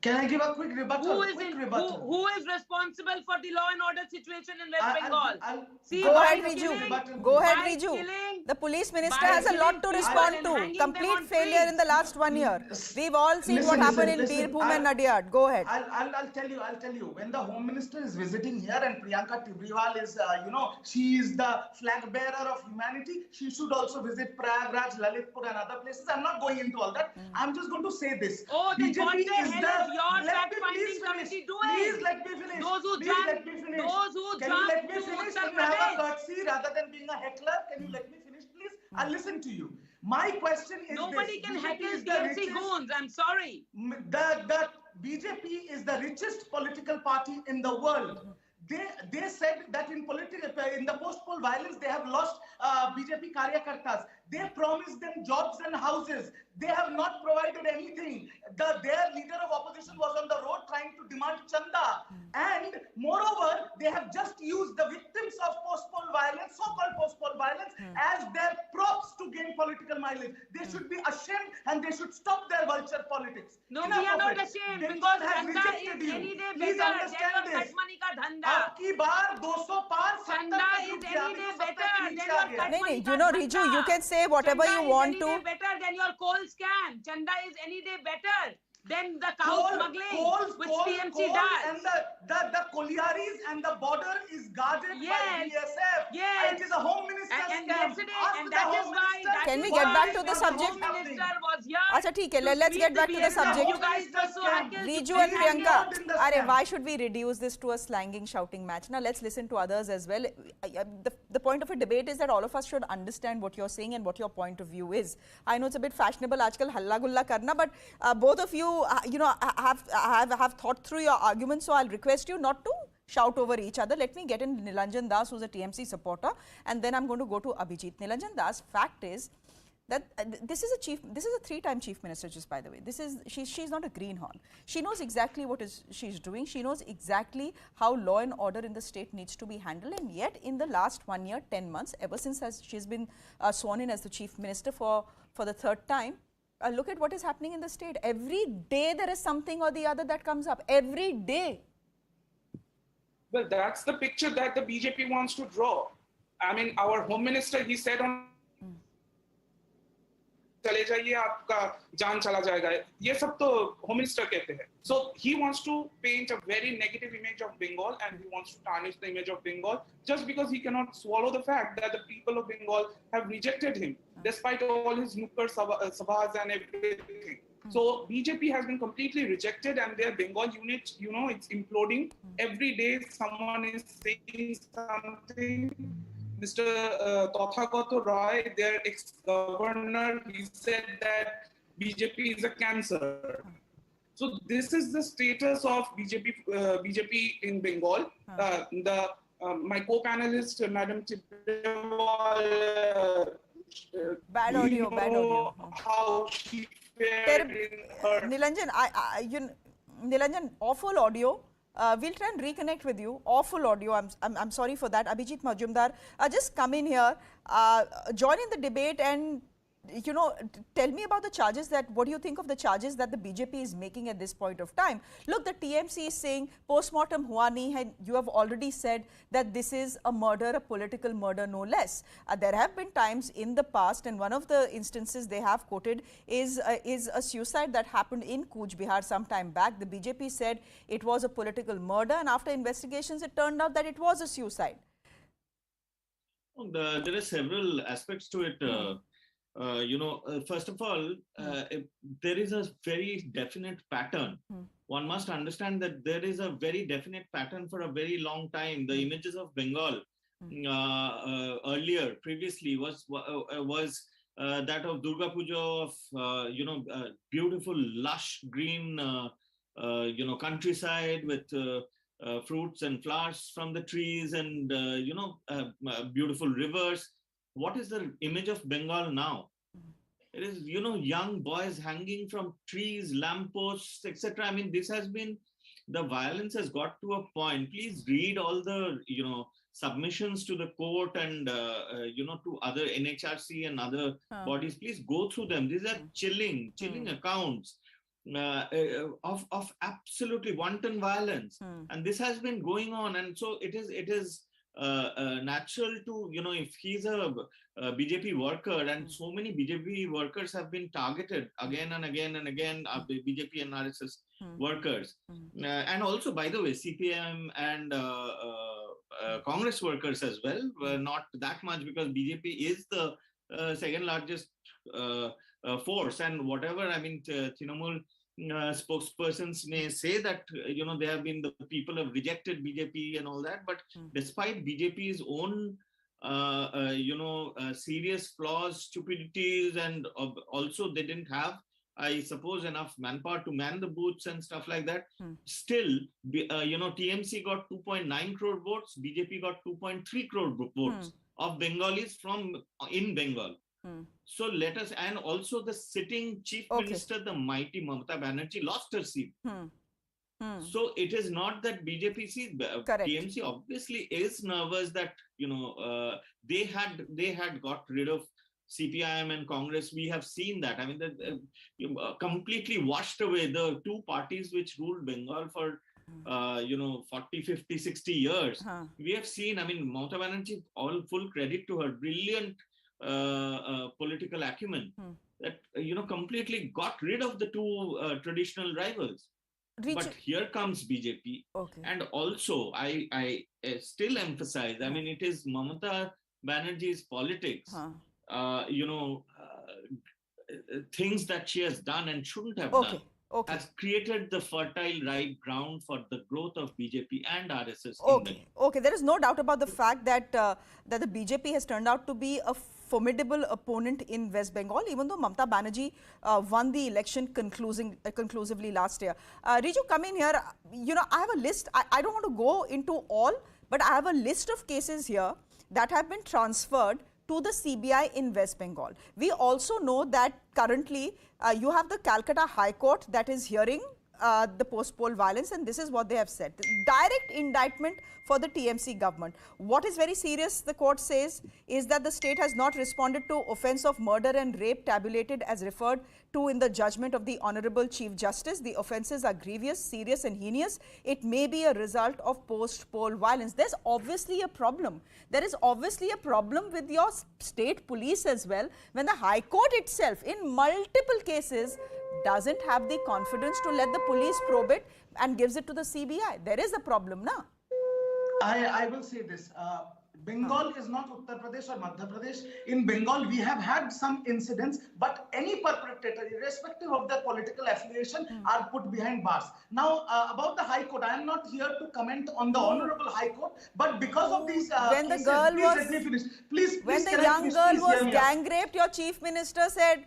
Can I give a quick rebuttal? Who is responsible for the law and order situation in West Bengal? See, go ahead, Riju. Go ahead, Riju. The police minister has a lot to respond to. Complete failure in the last 1 year. We've all seen what happened in Birbhum and Nadiyad. Go ahead. I'll tell you. When the Home Minister is visiting here and Priyanka Tibrewal is, she is the flag bearer of humanity, she should also visit Prayagraj, Lalitpur and other places. I'm not going into all that. I'm just going to say this. Oh, then what the hell is your let fact-finding committee doing? Please let me finish. Those who let me finish. Can you let me finish? Can you have a courtesy rather than being a heckler? Can you let me finish, please? I'll listen to you. My question is nobody can heckle TMC goons. I'm sorry. The BJP is the richest political party in the world. They said that in the post-poll violence, they have lost BJP karyakartas. They promised them jobs and houses. They have not provided anything. Their leader of opposition was on the road trying to demand chanda. And moreover, they have just used the victims of post-poll violence, so-called post-poll violence, as their props to gain political mileage. They should be ashamed and they should stop their vulture politics. No, we are not ashamed because chanda is any day better than your Katmani ka dhanda. Abki baar 200 par chanda is any day better than your Katmani ka dhanda. Riju, you can say whatever you want to. Chanda is any day better than your coal scam. Chanda is any day better than the cow smuggling which TMC does. And the collieries and the border is guarded by BSF. Yes. It is a Home Minister and yesterday, and that is why. Can we get back to the subject? Home Minister was here. Acha, theek hai. Let's get back to the subject. You guys also Riju and Priyanka, why should we reduce this to a slanging, shouting match? Now let's listen to others as well. The point of a debate is that all of us should understand what you're saying and what your point of view is. I know it's a bit fashionable aajkal halla gulla karna, but both of you, have thought through your arguments, so I'll request you not to shout over each other. Let me get in Nilanjan Das, who's a TMC supporter, and then I'm going to go to Abhijit. Nilanjan Das, fact is that this is a 3-time chief minister, just by the way. She's not a greenhorn. She knows exactly what she's doing. She knows exactly how law and order in the state needs to be handled, and yet in the last 1 year, 10 months, ever since she's been sworn in as the chief minister for the 3rd time, look at what is happening in the state. Every day there is something or the other that comes up. Every day. Well, that's the picture that the BJP wants to draw. I mean, our Home Minister, he said on चले जाइए आपका जान चला जाएगा ये सब तो home minister कहते हैं so he wants to paint a very negative image of Bengal and he wants to tarnish the image of Bengal just because he cannot swallow the fact that the people of Bengal have rejected him despite all his nukkar sabhas and everything. So BJP has been completely rejected and their Bengal unit, it's imploding. Every day someone is saying something. Mr. Tathagato Roy, their ex-governor, he said that BJP is a cancer. So this is the status of BJP in Bengal. My co-panelist, Madam Tibrewal, bad audio. How she fared in her... Nilanjan, awful audio. We'll try and reconnect with you. Awful audio. I'm sorry for that. Abhijit Majumdar, just come in here, join in the debate and you know, tell me about the charges what do you think of the charges that the BJP is making at this point of time? Look, the TMC is saying post-mortem hua nahi hai. You have already said that this is a murder, a political murder, no less. There have been times in the past, and one of the instances they have quoted is a suicide that happened in Cooch Behar some time back. The BJP said it was a political murder, and after investigations, it turned out that it was a suicide. There are several aspects to it. First of all, there is a very definite pattern. One must understand that there is a very definite pattern for a very long time. The images of Bengal previously was that of Durga Puja, of beautiful lush green countryside with fruits and flowers from the trees and beautiful rivers. What is the image of Bengal now? It is, young boys hanging from trees, lampposts, etc. I mean, this has been, the violence has got to a point. Please read all the, submissions to the court and, to other NHRC and other bodies. Please go through them. These are chilling accounts of absolutely wanton violence. And this has been going on. And so it is natural to, if he's a BJP worker, and so many BJP workers have been targeted again and again and again, BJP and RSS workers. And also, by the way, CPM and Congress workers as well, not that much, because BJP is the second largest force. And whatever, I mean, Trinamool spokespersons may say that they have been, the people have rejected BJP and all that, but despite BJP's own serious flaws, stupidities, and also they didn't have, I suppose, enough manpower to man the booths and stuff like that. Still, TMC got 2.9 crore votes, BJP got 2.3 crore votes of Bengalis in Bengal. So let us, and also the sitting chief minister, the mighty Mamata Banerjee, lost her seat. So it is not that BJP sees, TMC obviously is nervous that, they had got rid of CPIM and Congress. We have seen that. I mean, completely washed away the two parties which ruled Bengal for 40, 50, 60 years. We have seen, I mean, Mamata Banerjee, all full credit to her, brilliant political acumen, that completely got rid of the two traditional rivals. But here comes BJP, and also I still emphasize, I mean, it is Mamata Banerjee's politics, things that she has done and shouldn't have done, has created the fertile right ground for the growth of BJP and RSS. There is no doubt about the fact that that the BJP has turned out to be a formidable opponent in West Bengal, even though Mamata Banerjee won the election conclusively last year. Riju, come in here. I have a list. I don't want to go into all, but I have a list of cases here that have been transferred to the CBI in West Bengal. We also know that currently you have the Calcutta High Court that is hearing the post-poll violence, and this is what they have said. Direct indictment for the TMC government. What is very serious, the court says, is that the state has not responded to offence of murder and rape tabulated as referred to in the judgment of the Honourable Chief Justice. The offences are grievous, serious and heinous. It may be a result of post-poll violence. There's obviously a problem. There is obviously a problem with your state police as well, when the High Court itself, in multiple cases, doesn't have the confidence to let the police probe it and gives it to the CBI. There is a problem, na? I will say this. Bengal is not Uttar Pradesh or Madhya Pradesh. In Bengal, we have had some incidents, but any perpetrator, irrespective of their political affiliation, are put behind bars. Now, about the High Court, I am not here to comment on the Honourable High Court, but because of these when cases, the girl let me finish. When the young girl was gang raped, your Chief Minister said,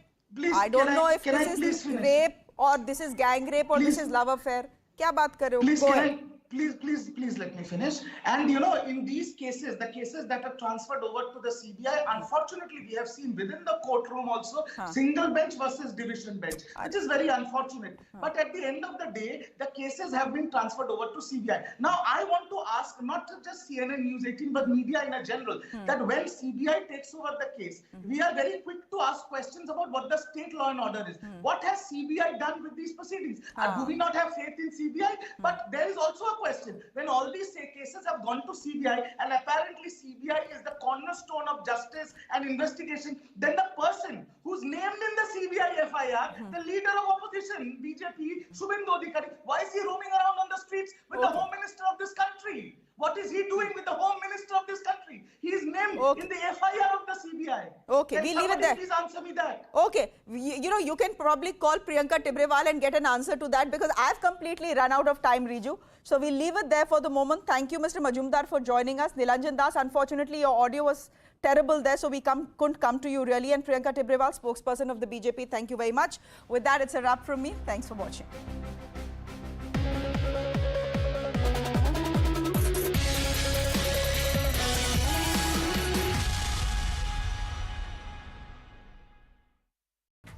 I don't know if this is rape or this is gang rape or this is love affair. Kya baat kar rahe ho? please let me finish. And you know, in these cases, the cases that are transferred over to the CBI, unfortunately, we have seen within the courtroom also single bench versus division bench, which is very unfortunate. But at the end of the day, the cases have been transferred over to CBI. Now, I want to ask not just CNN, News18, but media in a general, that when CBI takes over the case, we are very quick to ask questions about what the state law and order is. What has CBI done with these proceedings? Do we not have faith in CBI? But there is also a question. When all these cases have gone to CBI, and apparently CBI is the cornerstone of justice and investigation, then the person who's named in the CBI FIR, the leader of opposition, BJP, Shubhendu Adhikari, why is he roaming around on the streets with the Home Minister of this country? What is he doing with the Home Minister of this country? He is named in the FIR of the CBI. Okay, we leave it there. Please answer me that. Okay, you know, you can probably call Priyanka Tibrewal and get an answer to that, because I've completely run out of time, Riju. So we'll leave it there for the moment. Thank you, Mr. Majumdar, for joining us. Nilanjan Das, unfortunately, your audio was terrible there, so we couldn't come to you really. And Priyanka Tibrewal, spokesperson of the BJP, thank you very much. With that, it's a wrap from me. Thanks for watching.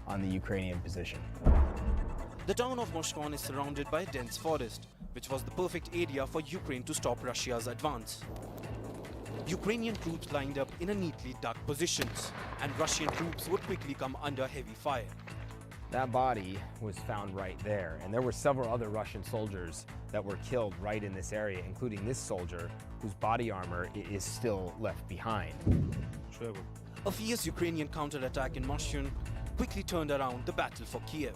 On the Ukrainian position. The town of Moshkon is surrounded by a dense forest, which was the perfect area for Ukraine to stop Russia's advance. Ukrainian troops lined up in a neatly dug positions, and Russian troops would quickly come under heavy fire. That body was found right there, and there were several other Russian soldiers that were killed right in this area, including this soldier whose body armor is still left behind. A fierce Ukrainian counterattack in Moshkon quickly turned around the battle for Kiev.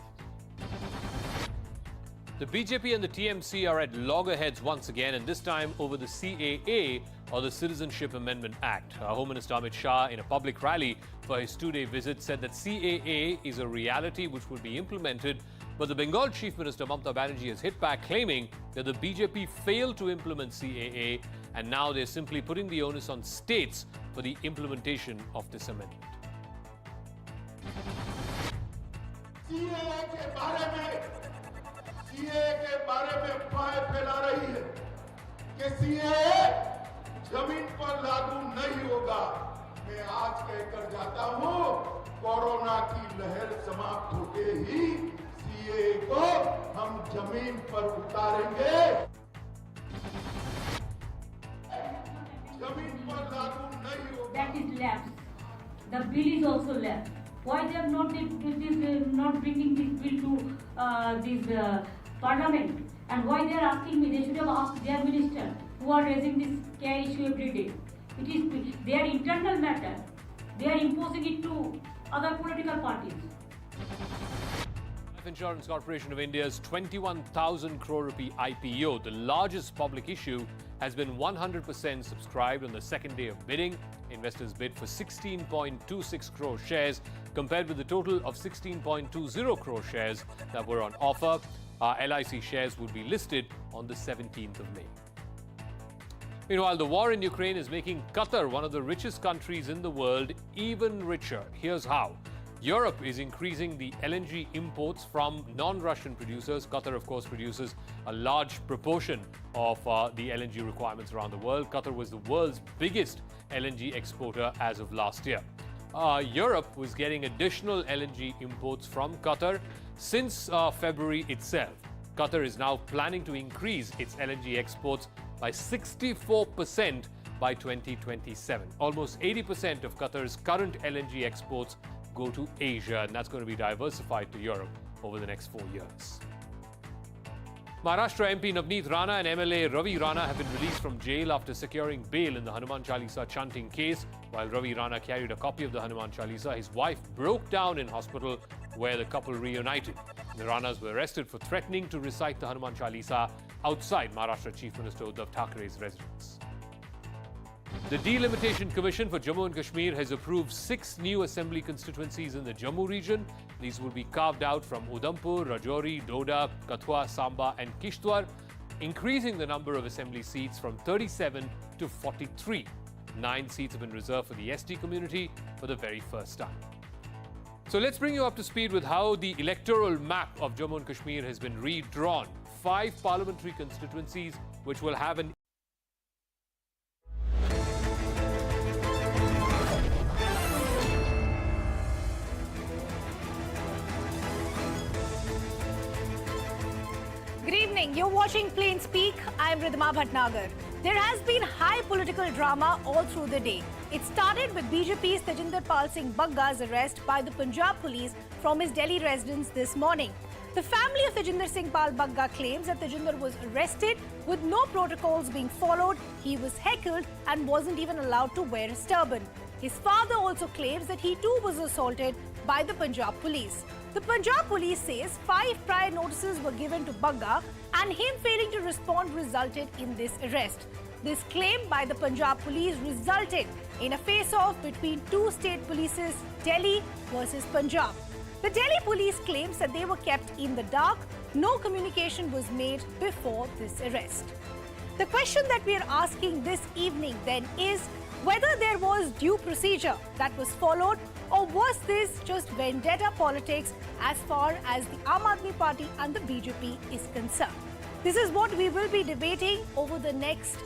The BJP and the TMC are at loggerheads once again, and this time over the CAA, or the Citizenship Amendment Act. Home Minister Amit Shah, in a public rally for his two-day visit, said that CAA is a reality which will be implemented, but the Bengal Chief Minister Mamta Banerjee has hit back, claiming that the BJP failed to implement CAA, and now they're simply putting the onus on states for the implementation of this amendment. CA के बारे में अफवाहें फैला रही है कि CA जमीन पर लागू नहीं होगा। मैं आज कहकर जाता हूं, कोरोना की लहर समाप्त होते ही सीए को हम जमीन पर उतारेंगे। जमीन पर लागू नहीं होगा। That is lapsed. The bill is also lapsed. Why they are not bringing this bill to this Parliament? And why they are asking me? They should have asked their minister, who are raising this care issue every day. It is their internal matter. They are imposing it to other political parties. Life Insurance Corporation of India's 21,000 crore rupee IPO, the largest public issue, has been 100% subscribed on the second day of bidding. Investors bid for 16.26 crore shares, compared with the total of 16.20 crore shares that were on offer. LIC shares would be listed on the 17th of May. Meanwhile, the war in Ukraine is making Qatar, one of the richest countries in the world, even richer. Here's how. Europe is increasing the LNG imports from non-Russian producers. Qatar, of course, produces a large proportion of the LNG requirements around the world. Qatar was the world's biggest LNG exporter as of last year. Europe was getting additional LNG imports from Qatar since February itself. Qatar is now planning to increase its LNG exports by 64% by 2027. Almost 80% of Qatar's current LNG exports go to Asia, and that's going to be diversified to Europe over the next 4 years. Maharashtra MP Navneet Rana and MLA Ravi Rana have been released from jail after securing bail in the Hanuman Chalisa chanting case. While Ravi Rana carried a copy of the Hanuman Chalisa, his wife broke down in hospital, where the couple reunited. The Ranas were arrested for threatening to recite the Hanuman Chalisa outside Maharashtra Chief Minister Uddhav Thackeray's residence. The Delimitation Commission for Jammu and Kashmir has approved 6 new assembly constituencies in the Jammu region. These will be carved out from Udhampur, Rajouri, Doda, Kathua, Samba and Kishtwar, increasing the number of assembly seats from 37 to 43. 9 seats have been reserved for the ST community for the very first time. So let's bring you up to speed with how the electoral map of Jammu and Kashmir has been redrawn. 5 parliamentary constituencies with which will have an Good evening. You're watching Plain Speak. I'm Ridhima Bhatnagar. There has been high political drama all through the day. It started with BJP's Tajinder Pal Singh Bagga's arrest by the Punjab police from his Delhi residence this morning. The family of Tajinder Singh Pal Bagga claims that Tajinder was arrested with no protocols being followed. He was heckled and wasn't even allowed to wear his turban. His father also claims that he too was assaulted by the Punjab police. The Punjab police says 5 prior notices were given to Bagga and him failing to respond resulted in this arrest. This claim by the Punjab police resulted in a face-off between two state polices, Delhi versus Punjab. The Delhi police claims that they were kept in the dark. No communication was made before this arrest. The question that we are asking this evening then is whether there was due procedure that was followed, or was this just vendetta politics as far as the Aam Aadmi Party and the BJP is concerned. This is what we will be debating over the next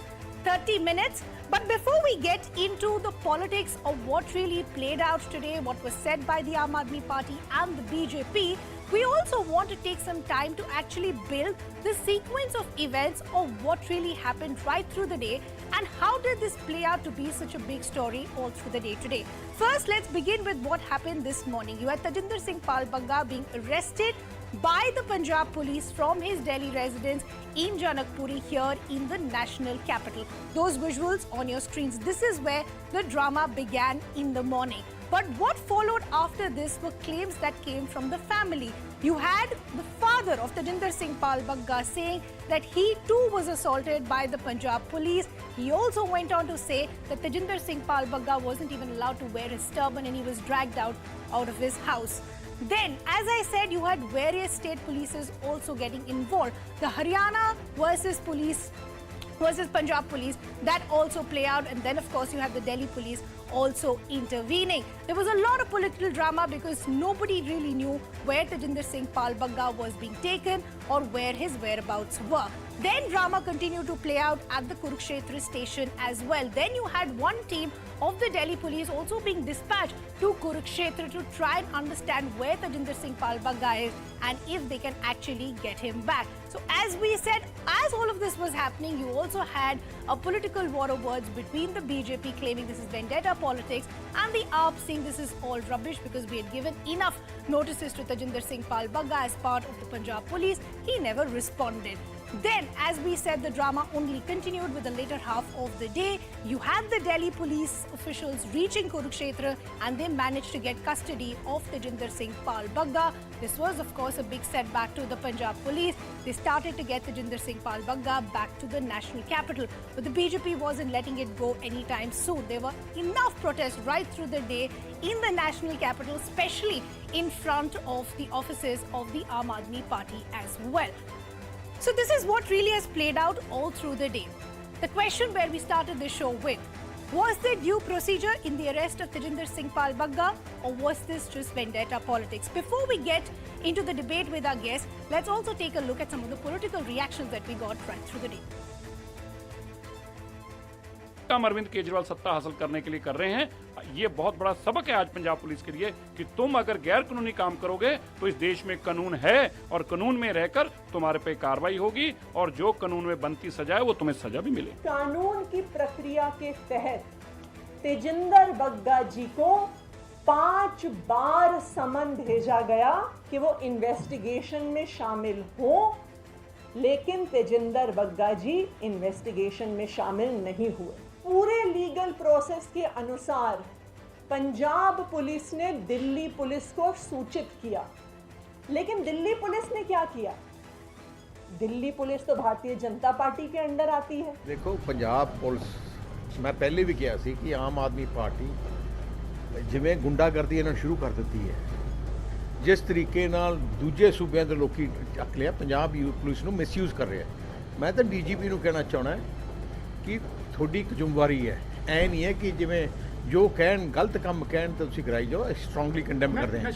30 minutes. But before we get into the politics of what really played out today, what was said by the Aam Aadmi Party and the BJP, we also want to take some time to actually build the sequence of events of what really happened right through the day and how did this play out to be such a big story all through the day today. First, let's begin with what happened this morning. You had Tajinder Singh Pal Bagga being arrested by the Punjab police from his Delhi residence in Janakpuri here in the national capital. Those visuals on your screens, this is where the drama began in the morning. But what followed after this were claims that came from the family. You had the father of Tajinder Singh Pal Bagga saying that he too was assaulted by the Punjab police. He also went on to say that Tajinder Singh Pal Bagga wasn't even allowed to wear his turban and he was dragged out of his house. Then, as I said, you had various state polices also getting involved. The Haryana versus Punjab police, that also play out. And then, of course, you have the Delhi police also intervening. There was a lot of political drama because nobody really knew where Tajinder Singh Pal Bagga was being taken or where his whereabouts were. Then drama continued to play out at the Kurukshetra station as well. Then you had one team of the Delhi police also being dispatched to Kurukshetra to try and understand where Tajinder Singh Pal Bagga is and if they can actually get him back. So as we said, as all of this was happening, you also had a political war of words between the BJP claiming this is vendetta politics and the AAP saying this is all rubbish because we had given enough notices to Tajinder Singh Pal Bagga as part of the Punjab police. He never responded. Then, as we said, the drama only continued with the later half of the day. You had the Delhi police officials reaching Kurukshetra and they managed to get custody of Tajinder Singh Pal Bagga. This was, of course, a big setback to the Punjab police. They started to get Tajinder Singh Pal Bagga back to the national capital. But the BJP wasn't letting it go anytime soon. There were enough protests right through the day in the national capital, especially in front of the offices of the Aam Aadmi Party as well. So this is what really has played out all through the day. The question where we started the show with, was there due procedure in the arrest of Tajinder Singh Pal Bagga, or was this just vendetta politics? Before we get into the debate with our guests, let's also take a look at some of the political reactions that we got right through the day. Arvind Kejriwal सत्ता हासिल करने के लिए कर रहे हैं। ये बहुत बड़ा सबक है आज पंजाब पुलिस के लिए कि तुम अगर गैर कानूनी काम करोगे तो इस देश में कानून है और कानून में रहकर तुम्हारे पे कार्रवाई होगी और जो कानून में बनती सजा है वो तुम्हें सजा भी मिलेगी। कानून की प्रक्रिया के तहत तेजिंदर बग्गा जी को 5 बार समन भेजा गया कि वो इन्वेस्टिगेशन में शामिल हो, लेकिन तेजिंदर बग्गा जी इन्वेस्टिगेशन में शामिल नहीं हुए। पूरे लीगल प्रोसेस के अनुसार पंजाब पुलिस ने दिल्ली पुलिस को सूचित किया, लेकिन दिल्ली पुलिस ने क्या किया? दिल्ली पुलिस तो भारतीय जनता पार्टी के अंडर आती है। देखो, पंजाब पुलिस मैं पहले भी कहा सी कि आम आदमी पार्टी जिवें गुंडागर्दी इन्हां शुरू कर दी है, जिस तरीके नाल दूजे सूबे के लोग चक लिया, पंजाब पुलिस नूं मिसयूज कर रहे हैं। मैं तो डीजीपी नूं कहना चाहना कि थोड़ी कजुम्बारी है, ऐ नहीं है कि जिवें जो कहन गलत काम कहन तो तुसीं कराई जाओ। स्ट्रांगली कंडेम कर रहे हैं।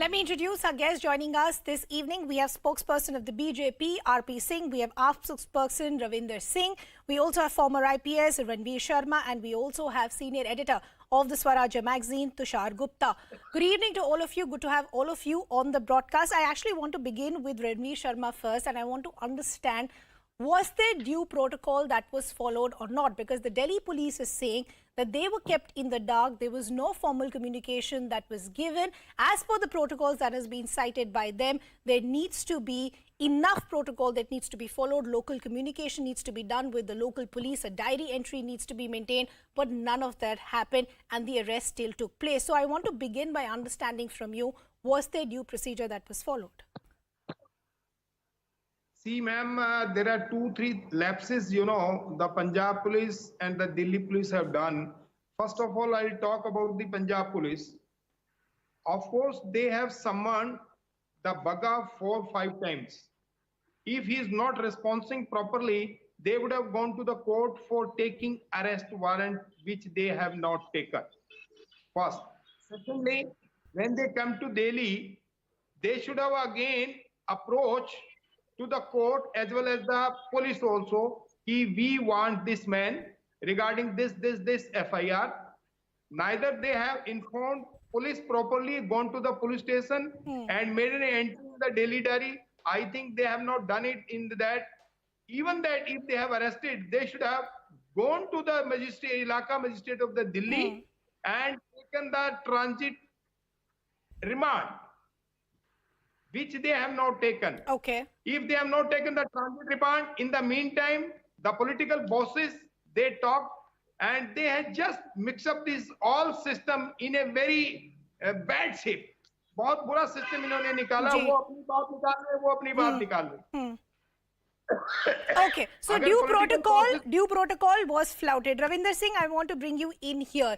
Let me introduce our guest joining us this evening. We have spokesperson of the BJP, RP Singh. We have our spokesperson, Ravinder Singh. We also have former IPS, Ranveer Sharma. And we also have senior editor of the Swarajya magazine, Tushar Gupta. Good evening to all of you. Good to have all of you on the broadcast. I actually want to begin with Ranveer Sharma first. And I want to understand, was there due protocol that was followed or not? Because the Delhi police is saying that they were kept in the dark. There was no formal communication that was given. As per the protocols that has been cited by them, there needs to be enough protocol that needs to be followed. Local communication needs to be done with the local police. A diary entry needs to be maintained. But none of that happened and the arrest still took place. So I want to begin by understanding from you, was there due procedure that was followed? See, ma'am, there are 2-3 lapses, the Punjab police and the Delhi police have done. First of all, I'll talk about the Punjab police. Of course, they have summoned the Bagga 4 or 5 times. If he is not responding properly, they would have gone to the court for taking arrest warrant, which they have not taken. First. Secondly, when they come to Delhi, they should have again approached to the court as well as the police also. We want this man regarding this FIR. Neither they have informed police properly, gone to the police station and made an entry in the Delhi diary. I think they have not done it in that. Even that, if they have arrested, they should have gone to the magistrate, Ilaka magistrate of the Delhi and taken the transit remand, which they have not taken. Okay. If they have not taken the transit remand, in the meantime, the political bosses, they talk and they had just mixed up this all system in a very bad shape. बहुत बुरा system इन्होंने निकाला, वो अपनी बात निकाल रहे, वो अपनी बात निकाल रहे. Okay, so due protocol was flouted. Ravinder Singh, I want to bring you in here.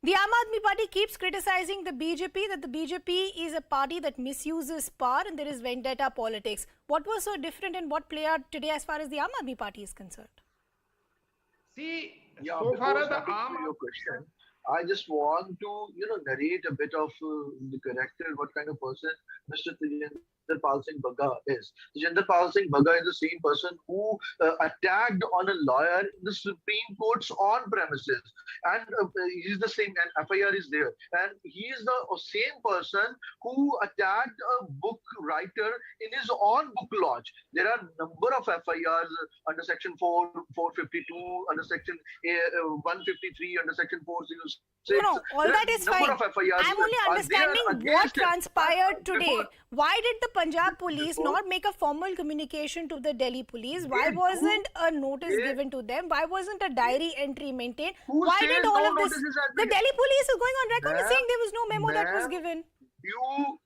The Aam Aadmi Party keeps criticizing the BJP, that the BJP is a party that misuses power and there is vendetta politics. What was so different and what played out today as far as the Aam Aadmi Party is concerned? See, so far as the your question, I just want to, narrate a bit of the character, what kind of person Mr. Tajinder Pal Singh Bagga is. Tajinder Pal Singh Bagga is the same person who attacked on a lawyer in the Supreme Court's on premises. And he's the same, and FIR is there. And he is the same person who attacked a book writer in his own book launch. There are a number of FIRs under Section 452, under Section 153, under Section 406. No, all that is fine. I'm only understanding what transpired today. Why did the Punjab police not make a formal communication to the Delhi police? Why wasn't a notice given to them? Why wasn't a diary entry maintained? Why did all of this? The Delhi police is going on record as saying there was no memo that was given.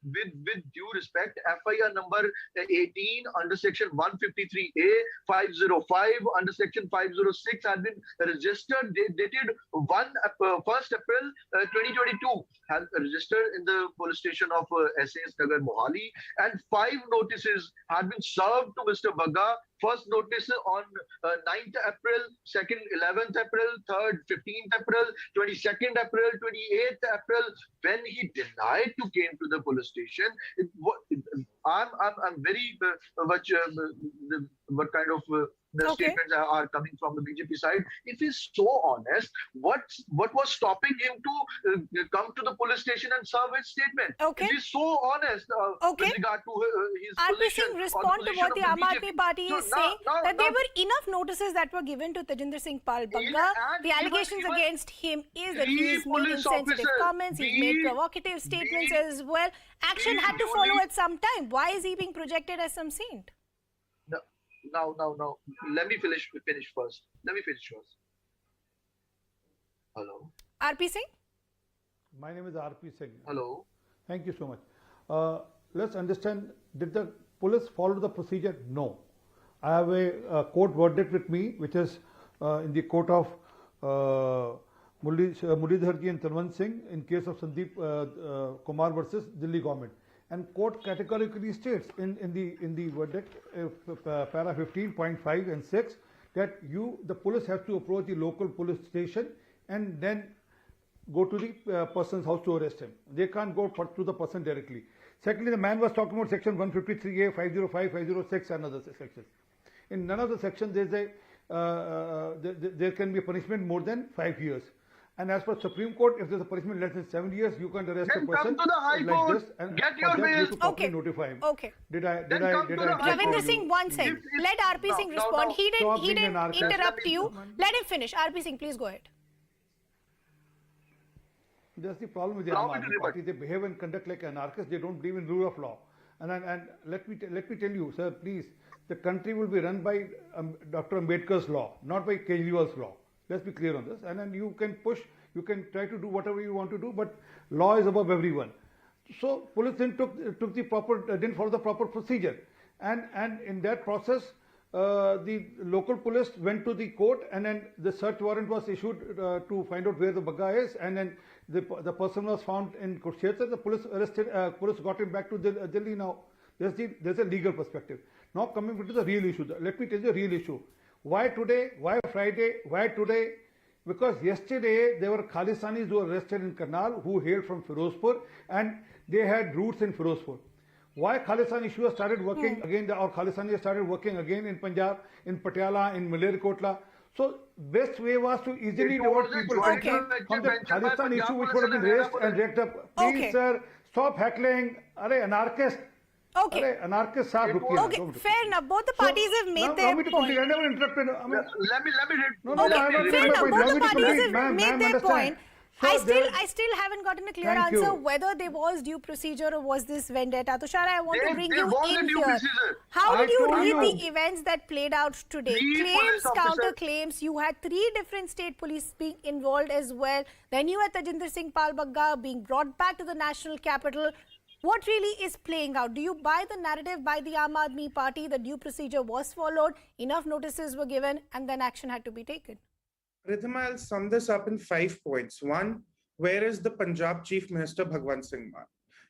With due respect, FIR number 18 under section 153A 505 under section 506 had been registered, dated 1st April 2022, has registered in the police station of SAS Nagar Mohali, and 5 notices had been served to Mr. Bagga. First notice on 9th April, 2nd 11th April, 3rd 15th April, 22nd April, 28th April. When he denied to came to the police station, I'm very much what kind of statements are coming from the BJP side. If he's so honest, what was stopping him to come to the police station and serve his statement? If he's so honest with regard to his position, respond to what the Aam Aadmi Party is saying, that there were enough notices that were given to Tajinder Singh Pal Bagga. The allegations against him is that he has made insensitive comments, he's made provocative statements as well. Action had to follow at some time. Why is he being projected as some saint? No. Let me finish first. Hello. RP Singh? My name is RP Singh. Hello. Thank you so much. Let's understand, did the police follow the procedure? No. I have a court verdict with me, which is in the court of Muralidharji and Tanwant Singh in case of Sandeep Kumar versus Delhi government. And court categorically states in the verdict, para 15.5 and 6, that the police has to approach the local police station and then go to the person's house to arrest him. They can't go to the person directly. Secondly, the man was talking about section 153A, 505, 506 and other sections. In none of the sections there can be a punishment more than 5 years. And as per Supreme Court, if there's a punishment less than 7 years, you can't arrest a person come to the High like Court, this and get your for that you have bail. to properly notify him. Okay. Did I Ravinder Singh, one second. Let RP Singh respond. He didn't interrupt you. Let him finish. RP Singh, please go ahead. That's the problem with the Aam Aadmi Party. They behave and conduct like anarchists. They don't believe in rule of law. And let me tell you, sir, please, the country will be run by Dr. Ambedkar's law, not by Kejriwal's law. Let's be clear on this. And then you can push, you can try to do whatever you want to do, but law is above everyone. So police didn't follow the proper procedure, and in that process, the local police went to the court, and then the search warrant was issued to find out where the Bagga is, and then the person was found in Kurukshetra. The police got him back to Delhi. Now there's a legal perspective. Now coming to the real issue, let me tell you the real issue. Why today? Why Friday? Why today? Because yesterday there were Khalistanis who were arrested in Karnal who hailed from Firozpur and they had roots in Firozpur. Why Khalistan issue has started working again, or Khalistani has started working again in Punjab, in Patiala, in Malerkotla. So best way was to easily divert people from the Khalistan issue which would have been raised and raked up. Please sir, stop heckling. Arey anarchist. Okay. Anarchist, okay, fair enough. Both the parties have made their point. I never interrupted. Let me fair enough. Both the parties have made their point. So I still haven't gotten a clear answer whether there was due procedure or was this vendetta. Tushar, I want to bring you in here. How did you read the events that played out today? Claims, counter claims. You had 3 different state police being involved as well. Then you had Tajinder Singh Pal Bagga being brought back to the national capital. What really is playing out? Do you buy the narrative by the Aam Aadmi Party that due procedure was followed, enough notices were given, and then action had to be taken? Rithima, I'll sum this up in 5 points. 1, where is the Punjab Chief Minister Bhagwant Singh Mann?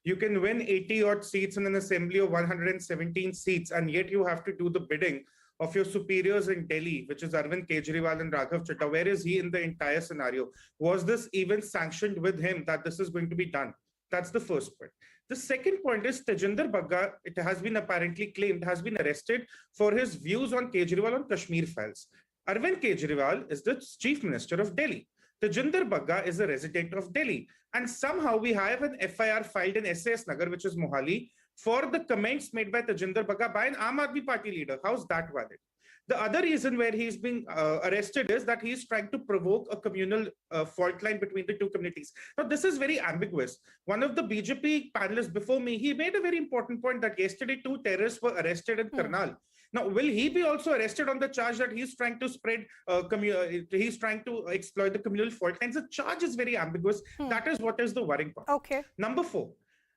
You can win 80-odd seats in an assembly of 117 seats, and yet you have to do the bidding of your superiors in Delhi, which is Arvind Kejriwal and Raghav Chadha. Where is he in the entire scenario? Was this even sanctioned with him that this is going to be done? That's the first point. The second point is Tajinder Bagga, it has been apparently claimed, has been arrested for his views on Kejriwal on Kashmir files. Arvind Kejriwal is the Chief Minister of Delhi. Tajinder Bagga is a resident of Delhi. And somehow we have an FIR filed in SAS Nagar, which is Mohali, for the comments made by Tajinder Bagga by an Aam Aadmi Party leader. How's that valid? The other reason where he's being arrested is that he's trying to provoke a communal fault line between the two communities. Now, this is very ambiguous. One of the BJP panelists before me, he made a very important point that yesterday 2 terrorists were arrested in Karnal. Now, will he be also arrested on the charge that he's trying to spread, he's trying to exploit the communal fault lines? The charge is very ambiguous. That is what is the worrying part. Okay. Number 4.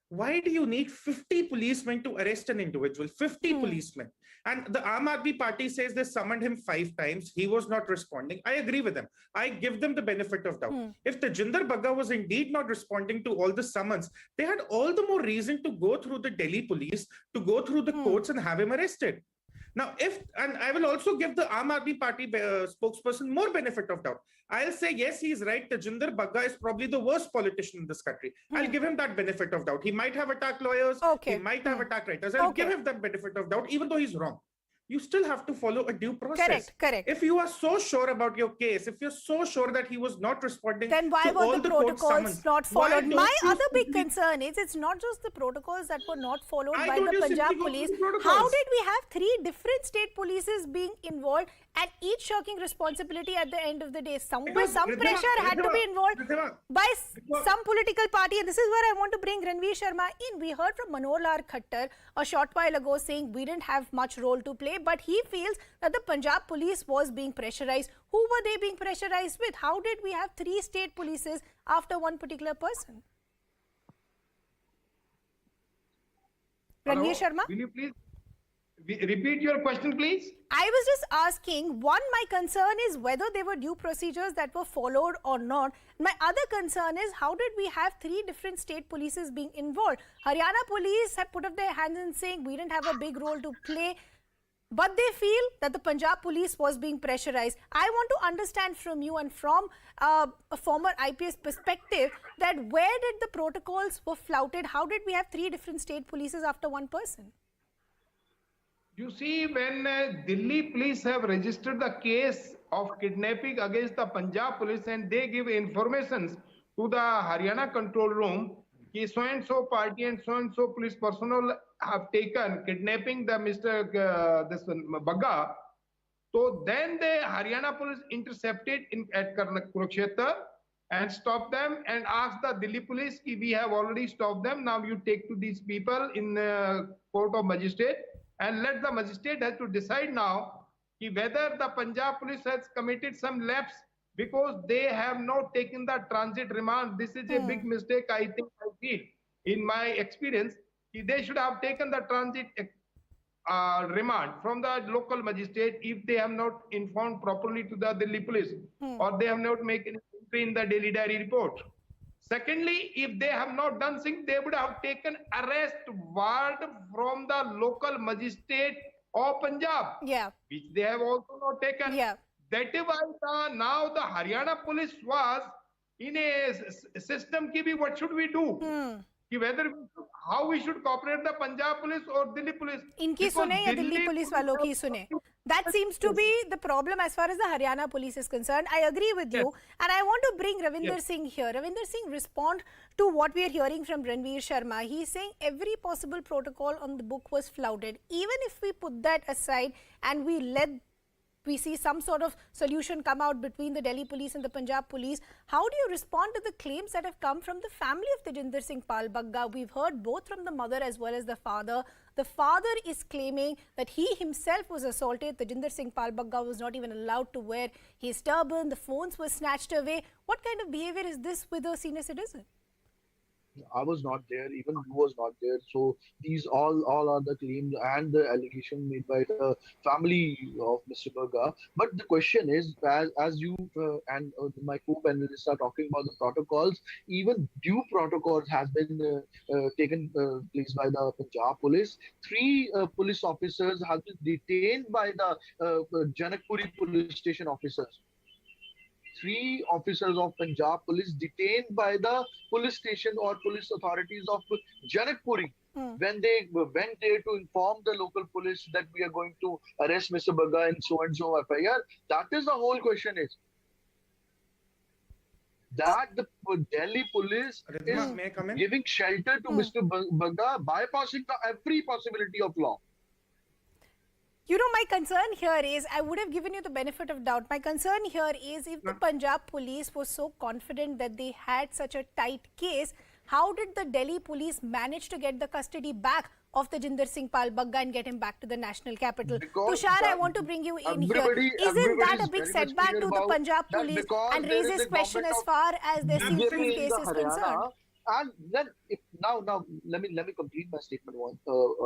Why do you need 50 policemen to arrest an individual? 50 policemen. And the Aam Aadmi Party says they summoned him 5 times. He was not responding. I agree with them. I give them the benefit of doubt. If Tajinder Bagga was indeed not responding to all the summons, they had all the more reason to go through the Delhi police, to go through the courts and have him arrested. Now, and I will also give the Aam Aadmi Party spokesperson more benefit of doubt. I'll say, yes, he's right. Tajinder Bagga is probably the worst politician in this country. I'll give him that benefit of doubt. He might have attacked lawyers. He might have attacked writers. I'll give him that benefit of doubt, even though he's wrong. You still have to follow a due process. Correct. If you are so sure about your case, if you're so sure that he was not responding, then why were the protocols not followed? My other big concern is it's not just the protocols that were not followed by the Punjab police. How did we have 3 different state polices being involved and each shirking responsibility at the end of the day? Some pressure had to be involved by some political party, and this is where I want to bring Ranveer Sharma in. We heard from Manohar Lal Khattar a short while ago saying we didn't have much role to play, but he feels that the Punjab police was being pressurized. Who were they being pressurized with? How did we have 3 state polices after one particular person? Ranveer Sharma? Will you please repeat your question, please? I was just asking, one, my concern is whether there were due procedures that were followed or not. My other concern is how did we have 3 different state polices being involved? Haryana police have put up their hands and saying we didn't have a big role to play. but they feel that the Punjab police was being pressurized. I want to understand from you and from a former IPS perspective that where did the protocols were flouted? How did we have 3 different state polices after one person? You see, when Delhi police have registered the case of kidnapping against the Punjab police and they give informations to the Haryana control room, कि so and so party and so police personnel have taken kidnapping the this Bagga. So then the Haryana police intercepted at Kurukshetra and stopped them and asked the Delhi police, we have already stopped them. Now you take to these people in court of magistrate and let the magistrate have to decide now whether the Punjab police has committed some lapse because they have not taken the transit remand. This is a big mistake I think I feel in my experience. They should have taken the transit remand from the local magistrate if they have not informed properly to the Delhi police or they have not made any entry in the daily diary report. Secondly, if they have not done something, they would have taken arrest warrant from the local magistrate of Punjab, which they have also not taken. That is why now the Haryana police was in a system ki what should we do? Whether how we should cooperate the Punjab police or Delhi police. Inki sune ya Delhi police walo ki sune. That seems to be the problem as far as the Haryana police is concerned. I agree with you. And I want to bring Ravinder Singh here. Ravinder Singh, respond to what we are hearing from Ranveer Sharma. He is saying every possible protocol on the book was flouted. Even if we put that aside and we see some sort of solution come out between the Delhi police and the Punjab police, how do you respond to the claims that have come from the family of Tajinder Singh Pal Bagga? We've heard both from the mother as well as the father. The father is claiming that he himself was assaulted. Tajinder Singh Pal Bagga was not even allowed to wear his turban. The phones were snatched away. What kind of behavior is this with a senior citizen? I was not there, even you was not there. So these all are the claims and the allegation made by the family of Mr. Bagga. But the question is, as you and my co-panelists are talking about the protocols, even due protocols has been taken place by the Punjab police. 3 police officers have been detained by the Janakpuri police station officers. 3 officers of Punjab police detained by the police station or police authorities of Janakpuri when they went there to inform the local police that we are going to arrest Mr. Bagga in so-and-so FIR. That is the whole question is. That the Delhi police is giving shelter to Mr. Bagga, bypassing every possibility of law. You know, my concern here is, I would have given you the benefit of doubt. My concern here is if the Punjab police was so confident that they had such a tight case, how did the Delhi police manage to get the custody back of Tajinder Singh Pal Bagga and get him back to the national capital? Tushar, I want to bring you in here. Isn't that a big setback to the Punjab police and raises question as far as their seal case is concerned? And then now let me complete my statement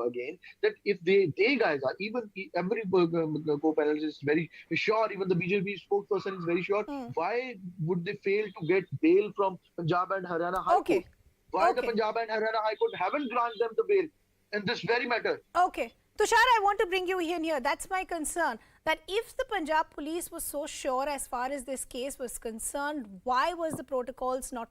again, that if they guys are, even every co-panelist is very sure, even the BJP spokesperson is very sure, why would they fail to get bail from Punjab and Haryana High Court? Why the Punjab and Haryana High Court haven't granted them the bail in this very matter? Okay. Tushar, I want to bring you in here. That's my concern. That if the Punjab police was so sure as far as this case was concerned, why was the protocols not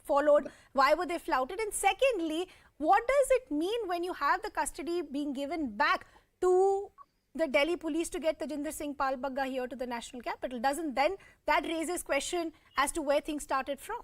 followed? Why were they flouted? And secondly, what does it mean when you have the custody being given back to the Delhi police to get Tajinder Singh Pal Bagga here to the national capital? Doesn't then that raises question as to where things started from?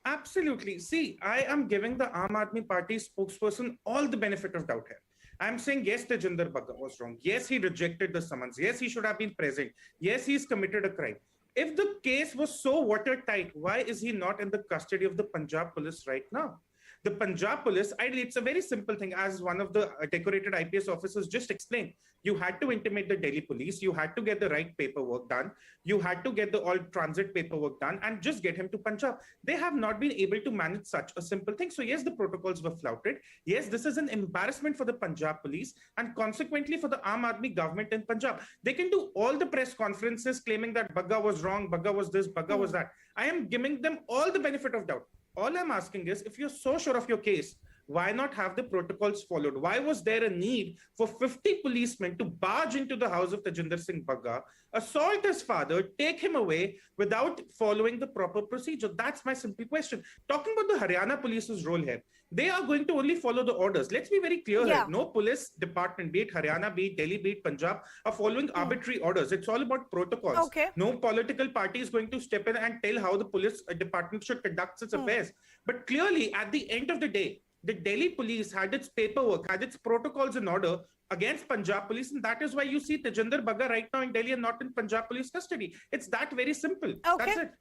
Absolutely. See, I am giving the Aam Aadmi Party spokesperson all the benefit of doubt here. I'm saying, yes, Tajinder Bagga was wrong. Yes, he rejected the summons. Yes, he should have been present. Yes, he's committed a crime. If the case was so watertight, why is he not in the custody of the Punjab police right now? The Punjab police, it's a very simple thing. As one of the decorated IPS officers just explained, you had to intimate the Delhi police, you had to get the right paperwork done, you had to get the all transit paperwork done and just get him to Punjab. They have not been able to manage such a simple thing. So yes, the protocols were flouted. Yes, this is an embarrassment for the Punjab police and consequently for the Aam Aadmi government in Punjab. They can do all the press conferences claiming that Bagga was wrong, Bagga was this, Bagga was that. I am giving them all the benefit of doubt. All I'm asking is, if you're so sure of your case, Why not have the protocols followed? Why was there a need for 50 policemen to barge into the house of Tajinder Singh Bagga, assault his father, take him away without following the proper procedure? That's my simple question. Talking about the Haryana police's role here, they are going to only follow the orders. Let's be very clear here. No police department, be it Haryana, be it Delhi, be it Punjab, are following arbitrary orders. It's all about protocols. No political party is going to step in and tell how the police department should conduct its affairs. But clearly, at the end of the day, the Delhi police had its paperwork, had its protocols in order against Punjab police, and that is why you see Tajinder Bagga right now in Delhi and not in Punjab police custody. It's that very simple. That's it.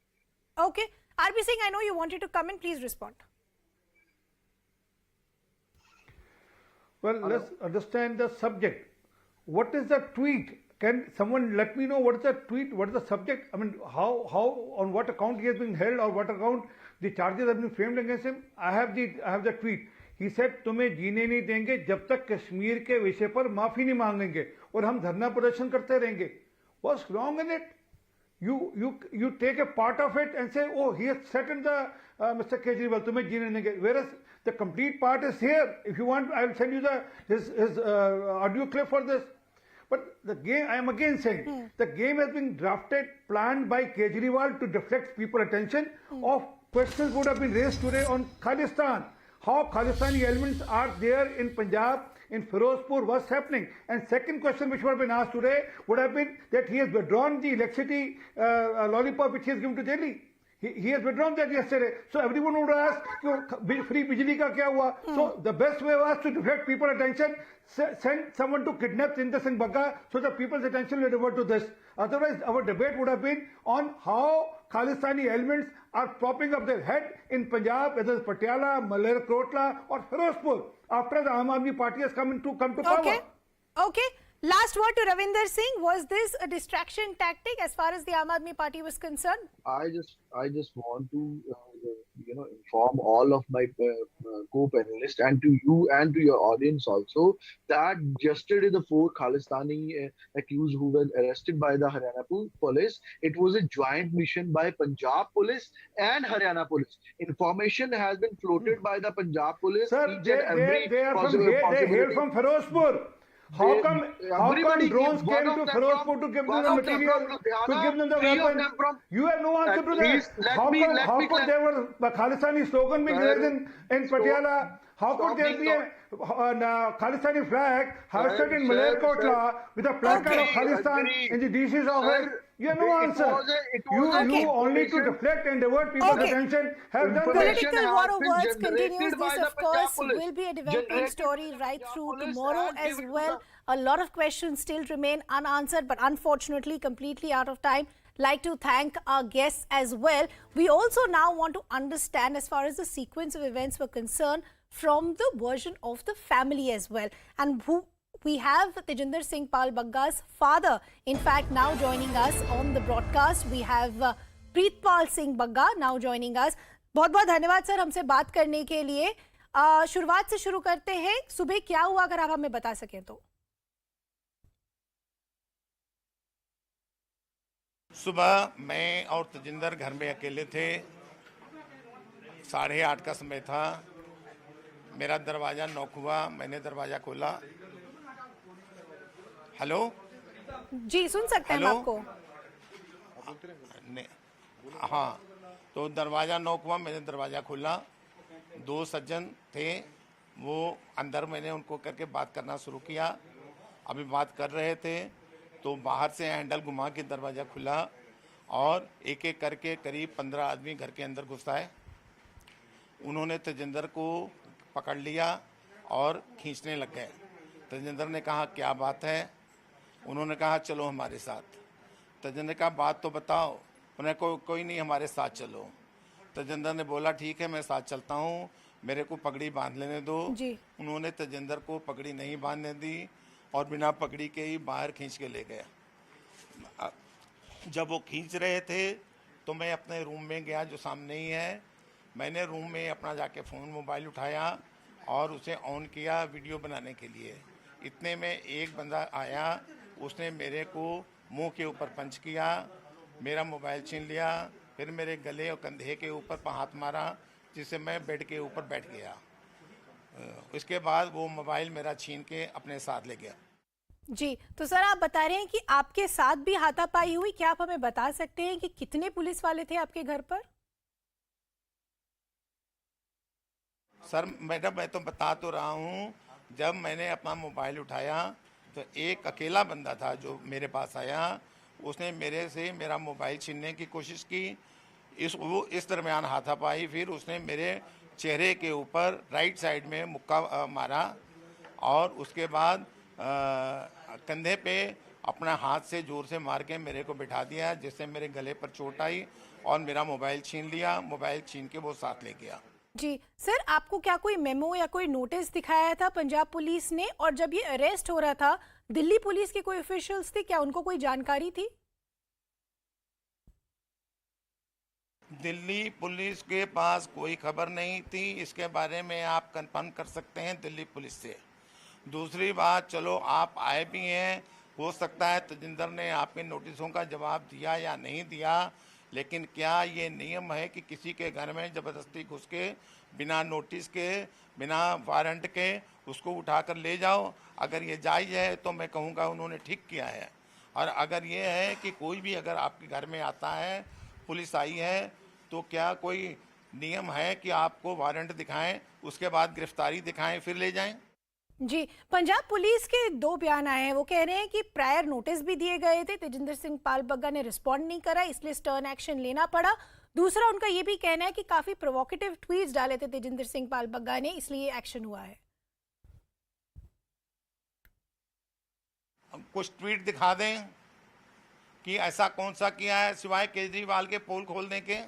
Okay. RB Singh, I know you wanted to come in. Please respond. Well, let's understand the subject. What is the tweet? Can someone let me know what is the tweet? What is the subject? I mean, how, on what account he has been held, or what account the charges have been framed against him? I have the tweet. He said, तुम्हें जीने नहीं देंगे जब तक कश्मीर के विषय पर माफी नहीं मांगेंगे और हम धरना प्रदर्शन करते रहेंगे. What's wrong in it? You take a part of it and say, oh, he has threatened the Mr. Kejriwal, तुम्हें जीने नहीं देंगे. Whereas the complete part is here. If you want, I will send you his audio clip for this. But the game, I am again saying, the game has been drafted, planned by Kejriwal to deflect people's attention of questions would have been raised today on Khalistan. How Khalistani elements are there in Punjab, in Firozpur, what's happening? And second question which would have been asked today would have been that he has withdrawn the electricity lollipop which he has given to Delhi. He has withdrawn that yesterday. So everyone would ask, free bijli ka kya hua? So the best way was to deflect people's attention, send someone to kidnap Tajinder Singh Bagga so that people's attention will revert to this. Otherwise, our debate would have been on how Khalistani elements are propping up their head in Punjab, whether it's Patiala, Malerkotla or Firozpur, after the Aam Aadmi Party has come to power. Okay. Last word to Ravinder Singh. Was this a distraction tactic as far as the Aam Aadmi Party was concerned? I just want to inform all of my co-panelists and to you and to your audience also that yesterday the 4 Khalistani accused who were arrested by the Haryana police, it was a joint mission by Punjab police and Haryana police. Information has been floated by the Punjab police. Sir, they hail from Firozpur. How come drones came to Firozpur to give them the material, to give them the weapons? You have no answer to that. How could there were the Khalistani slogan being raised in Patiala? How could there be a Khalistani flag hoisted in Malerkotla with a placard of Khalistan in the DC's office? You have no answer. You only to deflect and divert people's attention have done Political war of words continues. This, of course, will be a developing story right through tomorrow as well. A lot of questions still remain unanswered, but unfortunately, completely out of time. Like to thank our guests as well. We also now want to understand, as far as the sequence of events were concerned, from the version of the family as well. And we have Tajinder Singh Pal Bagga's father, in fact, now joining us on the broadcast. We have Preetpal Singh Bagga now joining us. बहुत-बहुत धन्यवाद sir हमसे बात करने के लिए. शुरुआत से शुरू करते हैं. सुबह क्या हुआ अगर आप हमें बता सकें तो. सुबह मैं और तजिंदर घर में अकेले थे. 8:30 का समय था. मेरा दरवाजा नॉक हुआ. मैंने दरवाजा खोला. हेलो जी, सुन सकते हैं आपको. हाँ, तो दरवाजा नॉक हुआ. मैंने दरवाजा खोला. 2 सज्जन थे. वो अंदर मैंने उनको करके बात करना शुरू किया. अभी बात कर रहे थे तो बाहर से हैंडल घुमा के दरवाज़ा खुला और एक एक करके करीब 15 आदमी घर के अंदर घुस आए. उन्होंने तजिंदर को पकड़ लिया और खींचने लग गए. तजिंदर ने कहा क्या बात है. उन्होंने कहा चलो हमारे साथ. तजिंदर ने कहा बात तो बताओ. उन्होंने कोई नहीं हमारे साथ चलो. तजिंदर ने बोला ठीक है मैं साथ चलता हूँ, मेरे को पगड़ी बांध लेने दो. उन्होंने तजिंदर को पगड़ी नहीं बांधने दी और बिना पगड़ी के ही बाहर खींच के ले गया. जब वो खींच रहे थे तो मैं अपने रूम में गया जो सामने ही है. मैंने रूम में अपना जाके फ़ोन मोबाइल उठाया और उसे ऑन किया वीडियो बनाने के लिए. इतने में एक बंदा आया. उसने मेरे को मुंह के ऊपर पंच किया, मेरा मोबाइल छीन लिया, फिर मेरे गले और कंधे के ऊपर हाथ मारा जिससे मैं बेड के ऊपर बैठ गया. उसके बाद वो मोबाइल मेरा छीन के अपने साथ ले गया। जी, तो सर आप बता रहे हैं कि आपके साथ भी हाथापाई हुई, क्या आप हमें बता सकते हैं कि कितने पुलिस वाले थे आपके घर पर? सर मैडम मैं तो बता तो रहा हूँ, जब मैंने अपना मोबाइल उठाया तो एक अकेला बंदा था जो मेरे पास आया, उसने मेरे से मेरा मोबाइल छीनने की कोशिश की। इस दरमियान हाथापाई, फिर उसने मेरे चेहरे के ऊपर राइट साइड में मुक्का मारा और उसके बाद कंधे पे अपना हाथ से जोर से मार के मेरे को बिठा दिया, जिससे मेरे गले पर चोट आई और मेरा मोबाइल छीन लिया। मोबाइल छीन के वो साथ ले गया। जी सर, आपको क्या कोई मेमो या कोई नोटिस दिखाया था पंजाब पुलिस ने? और जब ये अरेस्ट हो रहा था, दिल्ली पुलिस के कोई ऑफिशियल्स थे, क्या उनको कोई जानकारी थी? दिल्ली पुलिस के पास कोई खबर नहीं थी, इसके बारे में आप कंफर्म कर सकते हैं दिल्ली पुलिस से। दूसरी बात, चलो आप आए भी हैं, हो सकता है तजिंदर ने आपके नोटिसों का जवाब दिया या नहीं दिया, लेकिन क्या ये नियम है कि किसी के घर में ज़बरदस्ती घुस के बिना नोटिस के, बिना वारंट के उसको उठा कर ले जाओ? अगर ये जायज़ है तो मैं कहूँगा उन्होंने ठीक किया है। और अगर ये है कि कोई भी अगर आपके घर में आता है, पुलिस आई है, तो क्या कोई नियम है कि आपको वारंट दिखाएं, उसके बाद गिरफ्तारी दिखाएं, फिर ले जाएं? जी, पंजाब पुलिस के दो बयान आए हैं। वो कह रहे हैं कि प्रायर नोटिस भी दिए गए थे, तेजिंदर सिंह पाल बग्गा ने रिस्पॉन्ड नहीं करा, इसलिए स्टर्न एक्शन लेना पड़ा। दूसरा उनका ये भी कहना है कि काफी प्रोवोकेटिव ट्वीट्स डाले थे तेजिंदर सिंह पाल बग्गा ने, इसलिए एक्शन हुआ है। कुछ ट्वीट दिखा दें कि ऐसा कौन सा किया है सिवाय केजरीवाल के पोल खोलने के।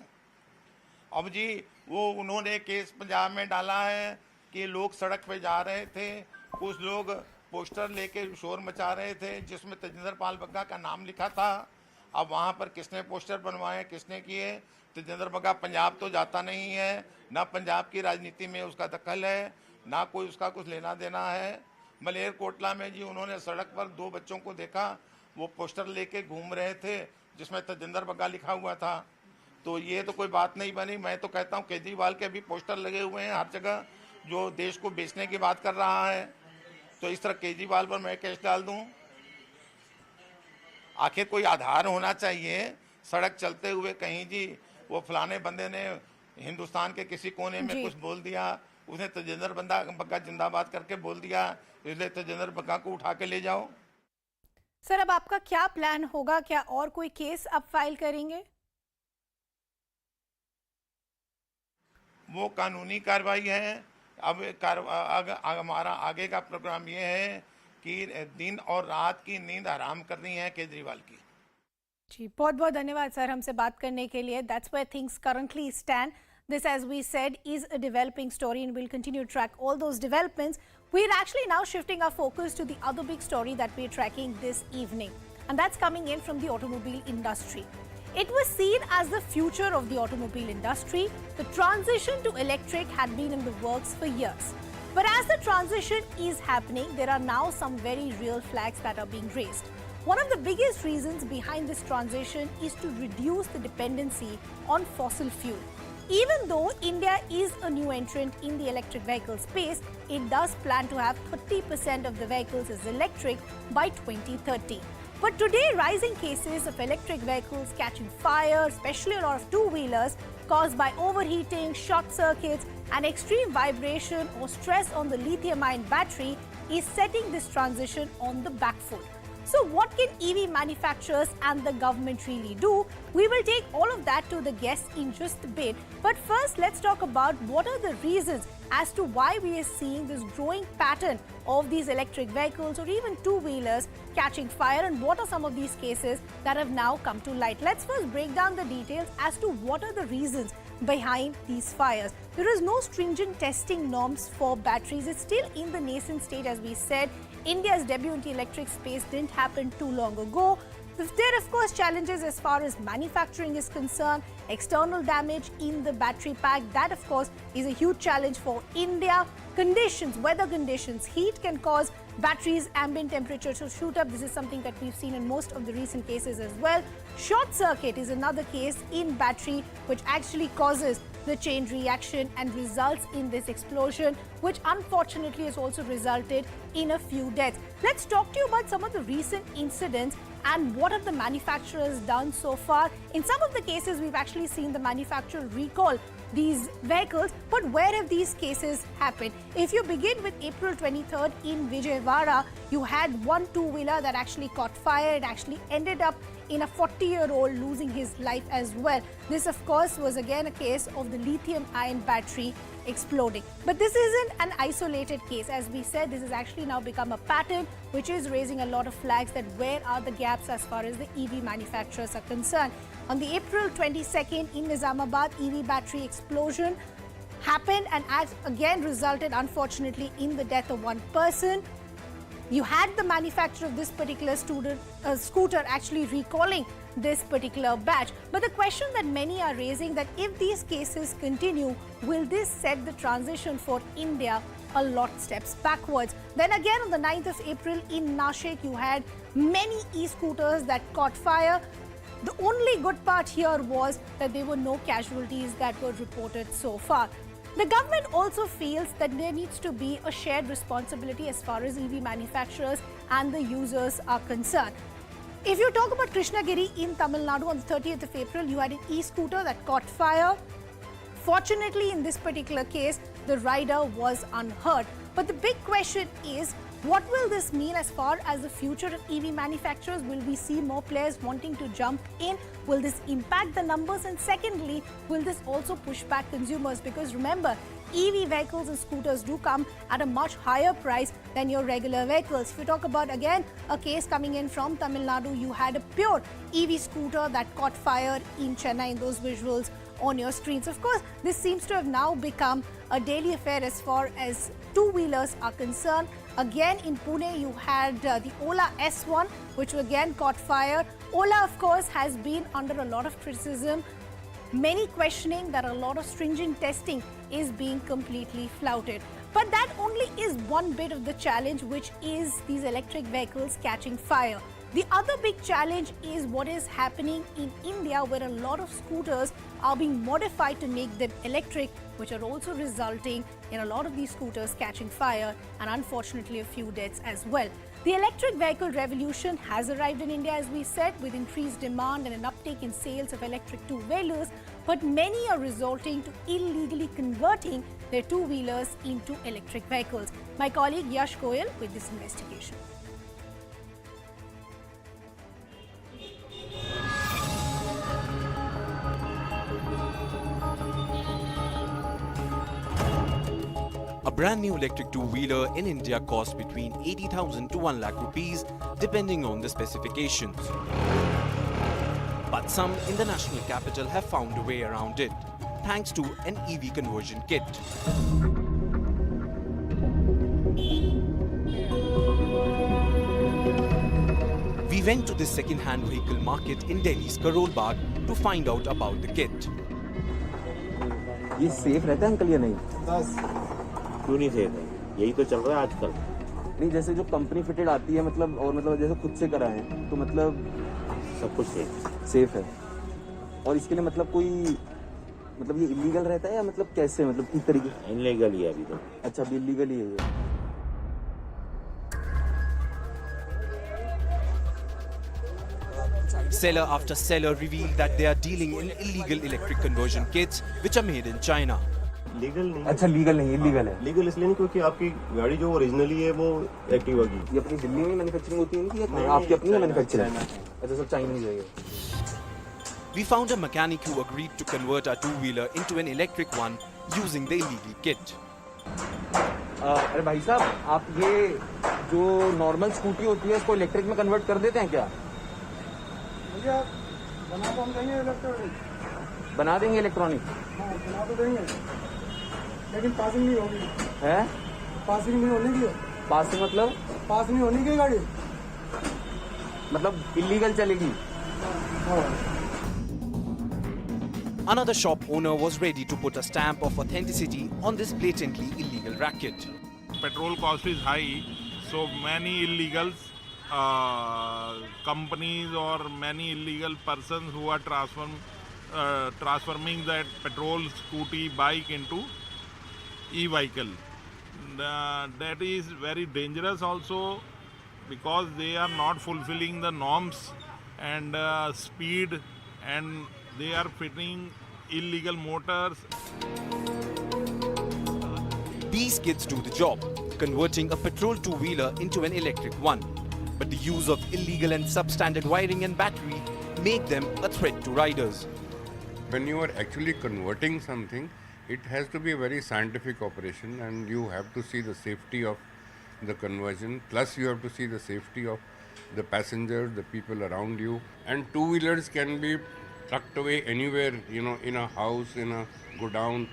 अब जी वो उन्होंने केस पंजाब में डाला है कि लोग सड़क पे जा रहे थे, कुछ लोग पोस्टर लेके शोर मचा रहे थे जिसमें तजिंदर पाल बग्गा का नाम लिखा था। अब वहाँ पर किसने पोस्टर बनवाए, किसने किए? तजिंदर बग्गा पंजाब तो जाता नहीं है, ना पंजाब की राजनीति में उसका दखल है, ना कोई उसका कुछ लेना देना है। मलेरकोटला में जी उन्होंने सड़क पर दो बच्चों को देखा, वो पोस्टर लेके घूम रहे थे जिसमें तजिंदर बग्गा लिखा हुआ था। तो ये तो कोई बात नहीं बनी। मैं तो कहता हूँ केजरीवाल के भी पोस्टर लगे हुए हैं हर जगह, जो देश को बेचने की बात कर रहा है। तो इस तरह केजरीवाल पर मैं केस डाल दूं? आखिर कोई आधार होना चाहिए। सड़क चलते हुए कहीं जी वो फलाने बंदे ने हिंदुस्तान के किसी कोने में कुछ बोल दिया, उसने तजिंदर बग्गा जिंदाबाद करके बोल दिया, इसलिए तजिंदर बग्गा को उठा के ले जाओ। सर अब आपका क्या प्लान होगा? क्या और कोई केस आप फाइल करेंगे? वो कानूनी कार्रवाई है। अब हमारा आगे का प्रोग्राम ये है कि दिन और रात की नींद हराम करनी है केजरीवाल की। जी बहुत बहुत धन्यवाद सर हमसे बात करने के लिए। That's where things currently stand. This, as we said, is a developing story and we'll continue to track all those developments. We're actually now shifting our focus to the other big story that we're tracking this evening, and that's coming in from the automobile industry. It was seen as the future of the automobile industry. The transition to electric had been in the works for years. But as the transition is happening, there are now some very real flags that are being raised. One of the biggest reasons behind this transition is to reduce the dependency on fossil fuel. Even though India is a new entrant in the electric vehicle space, it does plan to have 30% of the vehicles as electric by 2030. But today, rising cases of electric vehicles catching fire, especially a lot of two-wheelers, caused by overheating, short circuits, and extreme vibration or stress on the lithium-ion battery is setting this transition on the back foot. So what can EV manufacturers and the government really do? We will take all of that to the guests in just a bit. But first, let's talk about what are the reasons as to why we are seeing this growing pattern of these electric vehicles or even two-wheelers catching fire, and what are some of these cases that have now come to light. Let's first break down the details as to what are the reasons behind these fires. There is no stringent testing norms for batteries. It's still in the nascent stage, as we said. India's debut into electric space didn't happen too long ago. There are, of course, challenges as far as manufacturing is concerned, external damage in the battery pack. That, of course, is a huge challenge for India. Conditions, weather conditions, heat can cause batteries' ambient temperature to shoot up. This is something that we've seen in most of the recent cases as well. Short circuit is another case in battery which actually causes the chain reaction and results in this explosion, which unfortunately has also resulted in a few deaths. Let's talk to you about some of the recent incidents and what have the manufacturers done so far. In some of the cases, we've actually seen the manufacturer recall these vehicles, but where have these cases happened? If you begin with April 23rd in Vijayawada, you had one two-wheeler that actually caught fire. It actually ended up in a 40-year-old losing his life as well. This, of course, was again a case of the lithium-ion battery exploding. But this isn't an isolated case. As we said, this has actually now become a pattern which is raising a lot of flags that where are the gaps as far as the EV manufacturers are concerned. On the April 22nd in Nizamabad, EV battery explosion happened and again resulted unfortunately in the death of one person. You had the manufacturer of this particular scooter actually recalling this particular batch. But the question that many are raising that if these cases continue, will this set the transition for India a lot steps backwards? Then again on the 9th of April in Nashik, you had many e-scooters that caught fire. The only good part here was that there were no casualties that were reported so far. The government also feels that there needs to be a shared responsibility as far as EV manufacturers and the users are concerned. If you talk about Krishnagiri in Tamil Nadu on the 30th of April, you had an e-scooter that caught fire. Fortunately, in this particular case, the rider was unhurt. But the big question is, what will this mean as far as the future of EV manufacturers? Will we see more players wanting to jump in? Will this impact the numbers? And secondly, will this also push back consumers? Because remember, EV vehicles and scooters do come at a much higher price than your regular vehicles. If you talk about, again, a case coming in from Tamil Nadu, you had a pure EV scooter that caught fire in Chennai, in those visuals on your screens. Of course, this seems to have now become a daily affair as far as two-wheelers are concerned. Again, in Pune, you had the Ola S1, which again caught fire. Ola, of course, has been under a lot of criticism. Many questioning that a lot of stringent testing is being completely flouted. But that only is one bit of the challenge, which is these electric vehicles catching fire. The other big challenge is what is happening in India, where a lot of scooters are being modified to make them electric, which are also resulting in a lot of these scooters catching fire and unfortunately a few deaths as well. The electric vehicle revolution has arrived in India, as we said, with increased demand and an uptake in sales of electric two-wheelers, but many are resorting to illegally converting their two-wheelers into electric vehicles. My colleague Yash Goyal with this investigation. A brand new electric two-wheeler in India costs between 80,000 to 1 lakh rupees, depending on the specifications. But some in the national capital have found a way around it, thanks to an EV conversion kit. We went to the second-hand vehicle market in Delhi's Karol Bagh to find out about the kit. ये safe रहता है uncle या नहीं? क्यों नहीं safe है? यही तो चल रहा है आजकल। नहीं, जैसे जो कंपनी फिटेड आती है मतलब, और मतलब जैसे खुद से कराएं तो मतलब सब कुछ सेफ है। और इसके लिए मतलब कोई मतलब ये इलीगल रहता है या मतलब कैसे, मतलब किस तरीके? इलीगल ही है अभी तो। अच्छा, अभी इलीगल ही है ये। Seller after seller revealed that they are dealing in illegal electric conversion kits which are made in China. Legal नहीं। अच्छा, लीगल नहीं, इलीगल है। लीगल इसलिए नहीं क्योंकि आपकी गाड़ी जो ओरिजिनली है वो एक्टिवा की। ये अपनी दिल्ली में मैन्युफैक्चरिंग होती है इनकी या आपकी अपनी मैन्युफैक्चरिंग? अच्छा, सब चाइनीज है ये। We found a mechanic who agreed to convert our two-wheeler into an electric one using the illegal kit. अरे भाई साहब, आप ये जो नॉर्मल स्कूटी होती है उसको इलेक्ट्रिक में कन्वर्ट कर देते हैं क्या? बना देंगे इलेक्ट्रॉनिक। बना तो देंगे, लेकिन पासिंग नहीं होगी। है? पासिंग नहीं होने की। पासिंग मतलब? पास नहीं होने की गाड़ी, मतलब इलीगल चलेगी। Another shop owner was ready to put a stamp of authenticity on this blatantly illegal racket. Petrol cost is high, so many illegals, companies or many illegal persons who are transforming that petrol scooty bike into e-vehicle. That is very dangerous also, because they are not fulfilling the norms and speed, and they are fitting illegal motors. These kids do the job, converting a petrol two-wheeler into an electric one. But the use of illegal and substandard wiring and battery make them a threat to riders. When you are actually converting something, it has to be a very scientific operation, and you have to see the safety of the conversion, plus you have to see the safety of the passenger, the people around you. And two-wheelers can be tucked away anywhere, in a house, in a godown,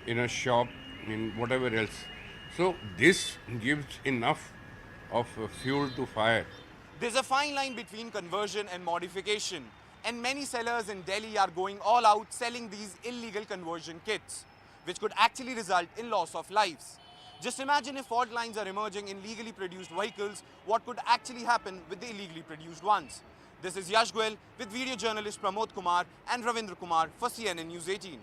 in a shop, in whatever else. So this gives enough of fuel to fire. There's a fine line between conversion and modification, and many sellers in Delhi are going all out selling these illegal conversion kits, which could actually result in loss of lives. Just imagine if fault lines are emerging in legally produced vehicles, what could actually happen with the illegally produced ones. This is Yash Goel with video journalist Pramod Kumar and Ravindra Kumar for CNN News 18.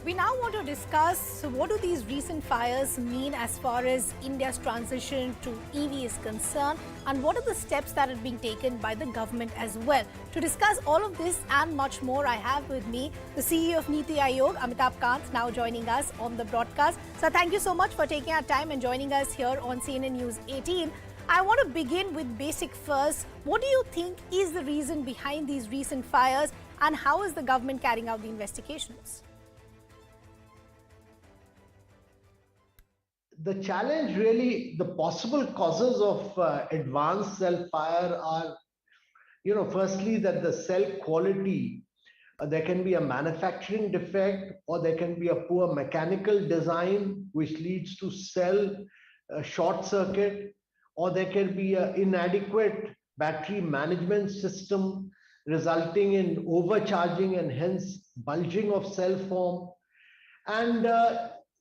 We now want to discuss what do these recent fires mean as far as India's transition to EV is concerned, and what are the steps that are being taken by the government as well. To discuss all of this and much more, I have with me the CEO of Niti Aayog, Amitabh Kant, now joining us on the broadcast. So thank you so much for taking our time and joining us here on CNN News 18. I want to begin with basic first. What do you think is the reason behind these recent fires, and how is the government carrying out the investigations? The challenge really, the possible causes of advanced cell fire are, firstly that the cell quality, there can be a manufacturing defect, or there can be a poor mechanical design which leads to cell short circuit, or there can be an inadequate battery management system resulting in overcharging and hence bulging of cell form. And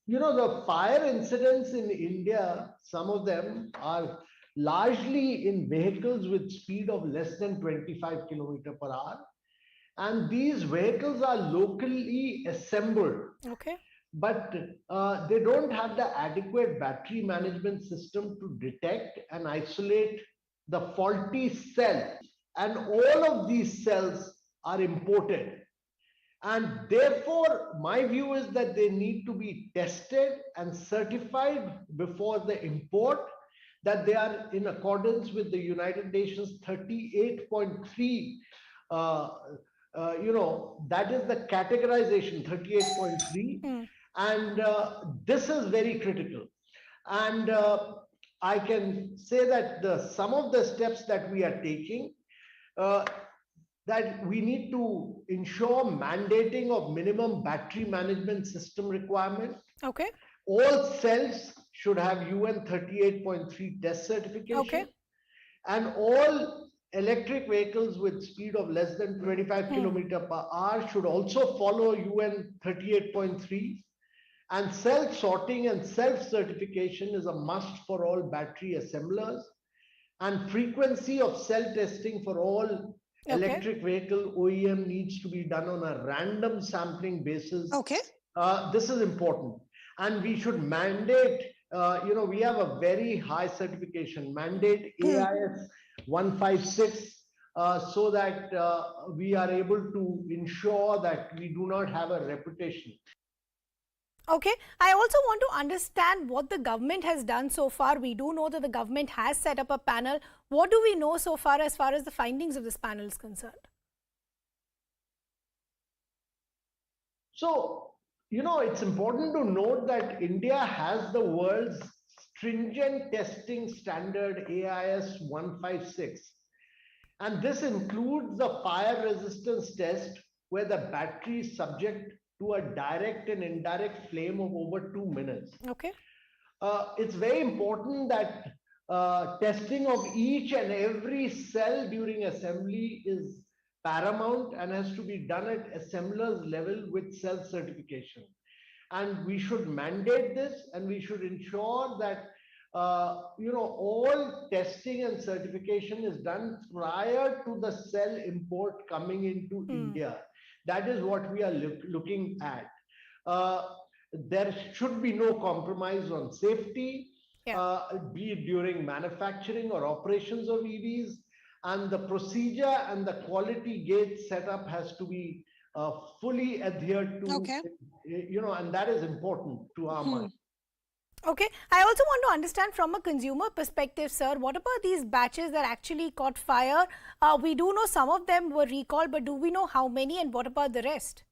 the fire incidents in India, some of them are largely in vehicles with speed of less than 25 km per hour. And these vehicles are locally assembled. Okay. But they don't have the adequate battery management system to detect and isolate the faulty cell. And all of these cells are imported. And therefore, my view is that they need to be tested and certified before the import, that they are in accordance with the United Nations 38.3, that is the categorization 38.3. And this is very critical. And I can say that some of the steps that we are taking, that we need to ensure mandating of minimum battery management system requirement. Okay. All cells should have UN 38.3 test certification. Okay. And all electric vehicles with speed of less than 25 km per hour should also follow UN 38.3. And cell sorting and self-certification is a must for all battery assemblers. And frequency of cell testing for all electric vehicle OEM needs to be done on a random sampling basis. Okay. This is important. And we should mandate, we have a very high certification, mandate AIS 156, so that we are able to ensure that we do not have a reputation. Okay. I also want to understand what the government has done so far. We do know that the government has set up a panel. What do we know so far as the findings of this panel is concerned? So, it's important to note that India has the world's stringent testing standard AIS 156. And this includes the fire resistance test, where the battery is subject to a direct and indirect flame of over 2 minutes. Okay. It's very important that testing of each and every cell during assembly is paramount and has to be done at assembler's level with self-certification. And we should mandate this, and we should ensure that all testing and certification is done prior to the cell import coming into India. That is what we are looking at. There should be no compromise on safety, be it during manufacturing or operations of EVs, and the procedure and the quality gate setup has to be fully adhered to, and that is important to our mind. Okay, I also want to understand from a consumer perspective, sir, what about these batches that actually caught fire? We do know some of them were recalled, but do we know how many and what about the rest?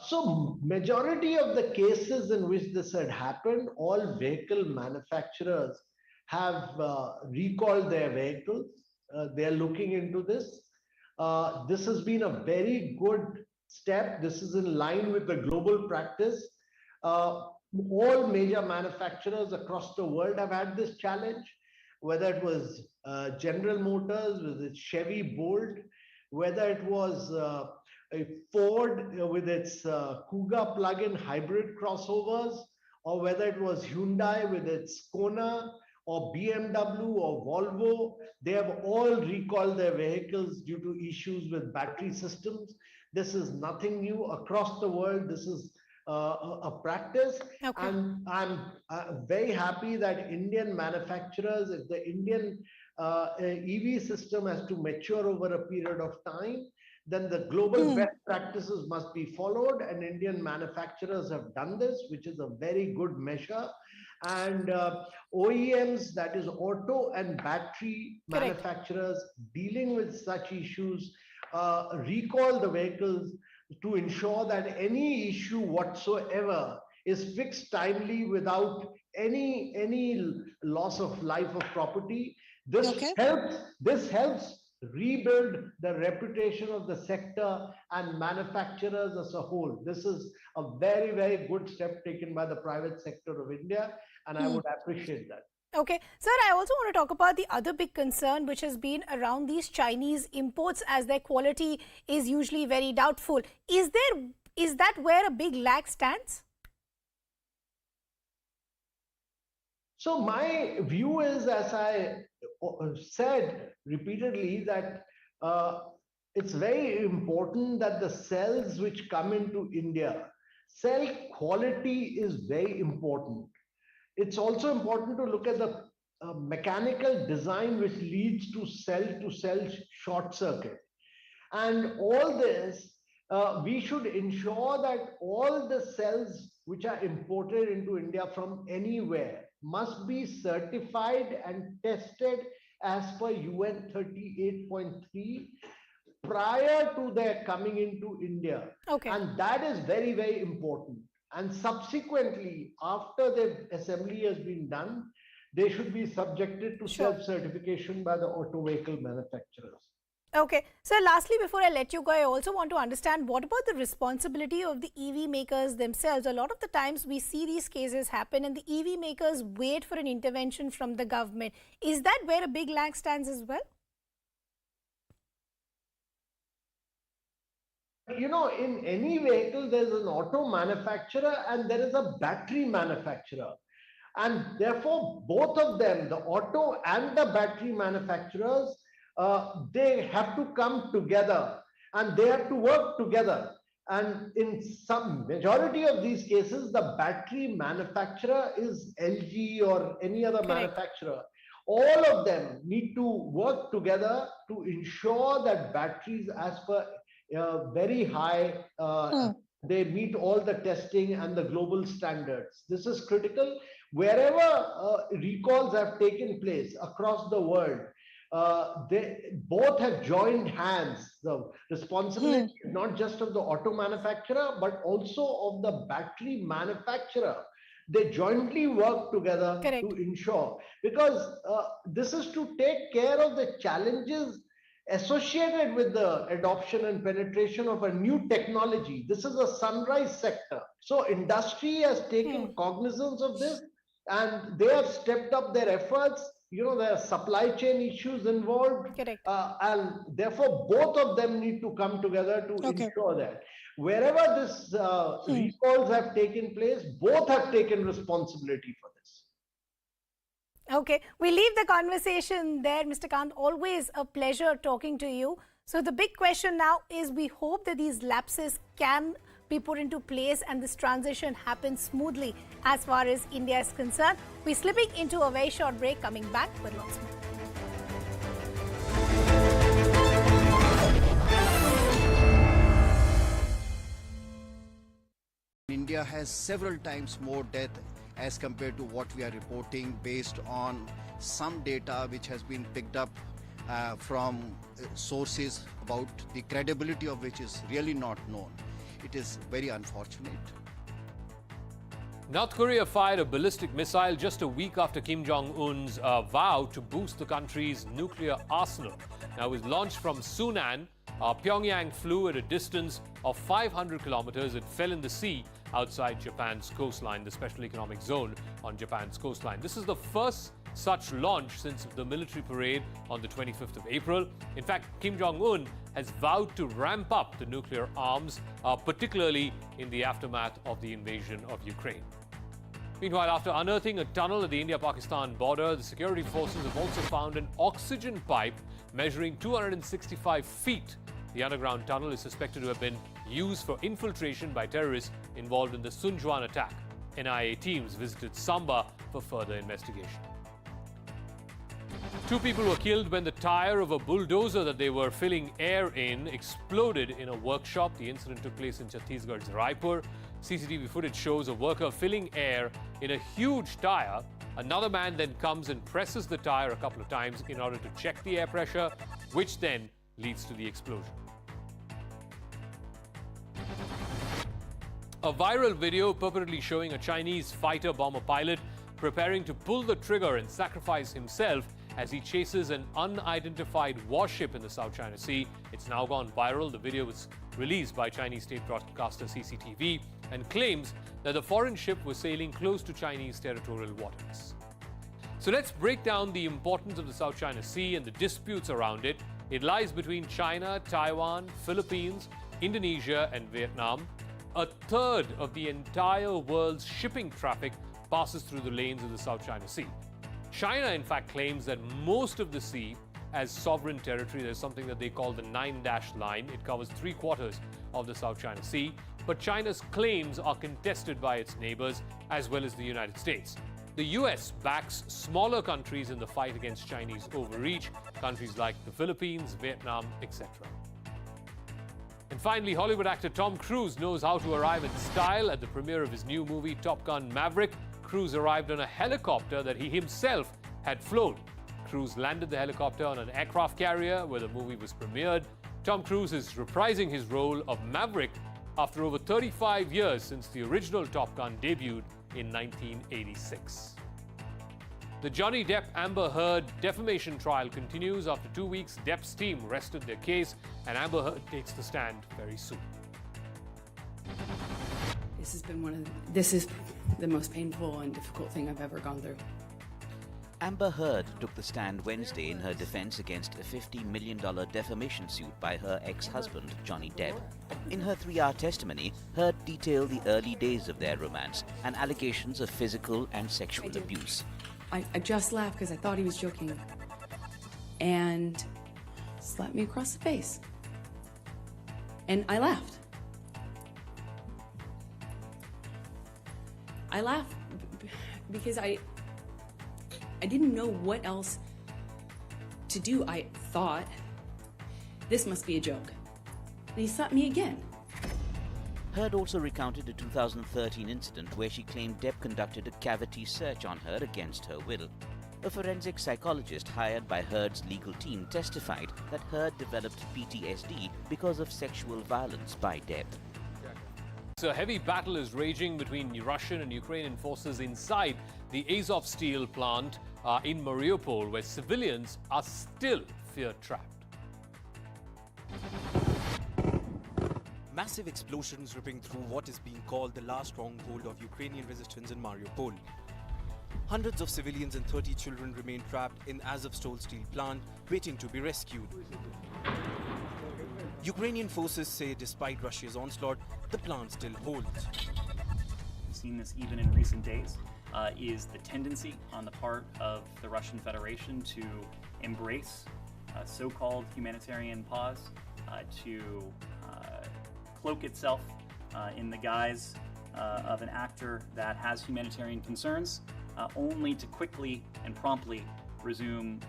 So majority of the cases in which this had happened, all vehicle manufacturers have recalled their vehicles. They are looking into this. This has been a very good step. This is in line with the global practice. All major manufacturers across the world have had this challenge, whether it was General Motors with its Chevy Bolt, whether it was a Ford with its Kuga plug-in hybrid crossovers, or whether it was Hyundai with its Kona, or BMW or Volvo. They have all recalled their vehicles due to issues with battery systems. This is nothing new across the world. This is a practice. And I'm very happy that Indian manufacturers, if the Indian EV system has to mature over a period of time, then the global best practices must be followed, and Indian manufacturers have done this, which is a very good measure. And OEMs, that is auto and battery manufacturers dealing with such issues, recall the vehicles to ensure that any issue whatsoever is fixed timely without any loss of life or property. This helps rebuild the reputation of the sector and manufacturers as a whole. This is a very, very good step taken by the private sector of India, and I would appreciate that. Okay, sir, I also want to talk about the other big concern which has been around these Chinese imports, as their quality is usually very doubtful. Is that where a big lag stands? So my view is, as I said repeatedly, that it's very important that the cells which come into India, cell quality is very important. It's also important to look at the mechanical design which leads to cell short circuit. And all this, we should ensure that all the cells which are imported into India from anywhere must be certified and tested as per UN 38.3 prior to their coming into India. And that is very, very important. And subsequently, after the assembly has been done, they should be subjected to self-certification by the auto vehicle manufacturers. Okay. So lastly, before I let you go, I also want to understand, what about the responsibility of the EV makers themselves? A lot of the times we see these cases happen and the EV makers wait for an intervention from the government. Is that where a big lag stands as well? You know, in any vehicle, there's an auto manufacturer and there is a battery manufacturer. And therefore, both of them, the auto and the battery manufacturers, they have to come together and they have to work together. And in some majority of these cases, the battery manufacturer is LG or any other manufacturer. All of them need to work together to ensure that batteries, as per very high, they meet all the testing and the global standards. This is critical. Wherever recalls have taken place across the world, they both have joined hands. The responsibility not just of the auto manufacturer, but also of the battery manufacturer. They jointly work together to ensure, because this is to take care of the challenges associated with the adoption and penetration of a new technology. This is a sunrise sector. So industry has taken cognizance of this and they have stepped up their efforts. You know, there are supply chain issues involved. And therefore, both of them need to come together to ensure that. wherever this recalls have taken place, both have taken responsibility for this. Okay, we leave the conversation there, Mr. Kant. Always a pleasure talking to you. So the big question now is, we hope that these lapses can be put into place and this transition happens smoothly as far as India is concerned. We're slipping into a very short break, coming back with lots more. India has several times more death as compared to what we are reporting based on some data which has been picked up from sources about the credibility of which is really not known. It is very unfortunate. North Korea fired a ballistic missile just a week after Kim Jong-un's vow to boost the country's nuclear arsenal. Now, it was launched from Sunan. Pyongyang flew at a distance of 500 kilometers. It fell in the sea outside Japan's coastline, the special economic zone on Japan's coastline. This is the first such launch since the military parade on the 25th of April. In fact, Kim Jong-un has vowed to ramp up the nuclear arms, particularly in the aftermath of the invasion of Ukraine. Meanwhile, after unearthing a tunnel at the India-Pakistan border, the security forces have also found an oxygen pipe measuring 265 feet. The underground tunnel is suspected to have been used for infiltration by terrorists involved in the Sunjwan attack. NIA teams visited Samba for further investigation. 2 people were killed when the tire of a bulldozer that they were filling air in exploded in a workshop. The incident took place in Chhattisgarh's Raipur. CCTV footage shows a worker filling air in a huge tire. Another man then comes and presses the tire a couple of times in order to check the air pressure, which then leads to the explosion. A viral video purportedly showing a Chinese fighter bomber pilot preparing to pull the trigger and sacrifice himself as he chases an unidentified warship in the South China Sea. It's now gone viral. The video was released by Chinese state broadcaster CCTV and claims that the foreign ship was sailing close to Chinese territorial waters. So let's break down the importance of the South China Sea and the disputes around it. It lies between China, Taiwan, Philippines, Indonesia, and Vietnam. A third of the entire world's shipping traffic passes through the lanes of the South China Sea. China, in fact, claims that most of the sea as sovereign territory. There's something that they call the 9-dash line. It covers 3/4 of the South China Sea. But China's claims are contested by its neighbors as well as the United States. The US backs smaller countries in the fight against Chinese overreach, countries like the Philippines, Vietnam, etc. And finally, Hollywood actor Tom Cruise knows how to arrive in style. At the premiere of his new movie, Top Gun Maverick, Cruise arrived on a helicopter that he himself had flown. Cruise landed the helicopter on an aircraft carrier where the movie was premiered. Tom Cruise is reprising his role of Maverick after over 35 years since the original Top Gun debuted in 1986. The Johnny Depp-Amber Heard defamation trial continues. After 2 weeks, Depp's team rested their case, and Amber Heard takes the stand very soon. This is the most painful and difficult thing I've ever gone through. Amber Heard took the stand Wednesday in her defense against a $50 million defamation suit by her ex-husband, Johnny Depp. In her 3-hour testimony, Heard detailed the early days of their romance and allegations of physical and sexual abuse. I just laughed because I thought he was joking and slapped me across the face. And I laughed. I laughed because I didn't know what else to do. I thought, this must be a joke. And he slapped me again. Heard also recounted a 2013 incident where she claimed Depp conducted a cavity search on her against her will. A forensic psychologist hired by Heard's legal team testified that Heard developed PTSD because of sexual violence by Depp. So a heavy battle is raging between Russian and Ukrainian forces inside the Azov steel plant in Mariupol, where civilians are still fear-trapped. Massive explosions ripping through what is being called the last stronghold of Ukrainian resistance in Mariupol. Hundreds of civilians and 30 children remain trapped in Azovstal steel plant, waiting to be rescued. Ukrainian forces say despite Russia's onslaught, the plan still holds. We've seen this even in recent days, is the tendency on the part of the Russian Federation to embrace so-called humanitarian pause, to cloak itself in the guise of an actor that has humanitarian concerns, only to quickly and promptly resume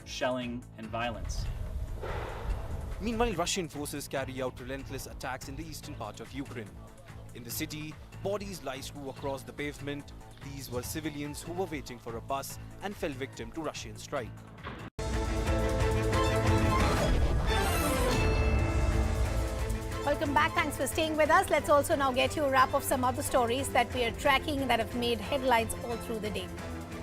shelling and violence. Meanwhile, Russian forces carry out relentless attacks in the eastern part of Ukraine. In the city, bodies lie strewn across the pavement. These were civilians who were waiting for a bus and fell victim to Russian strike. Welcome back. Thanks for staying with us. Let's also now get you a wrap of some other stories that we are tracking that have made headlines all through the day.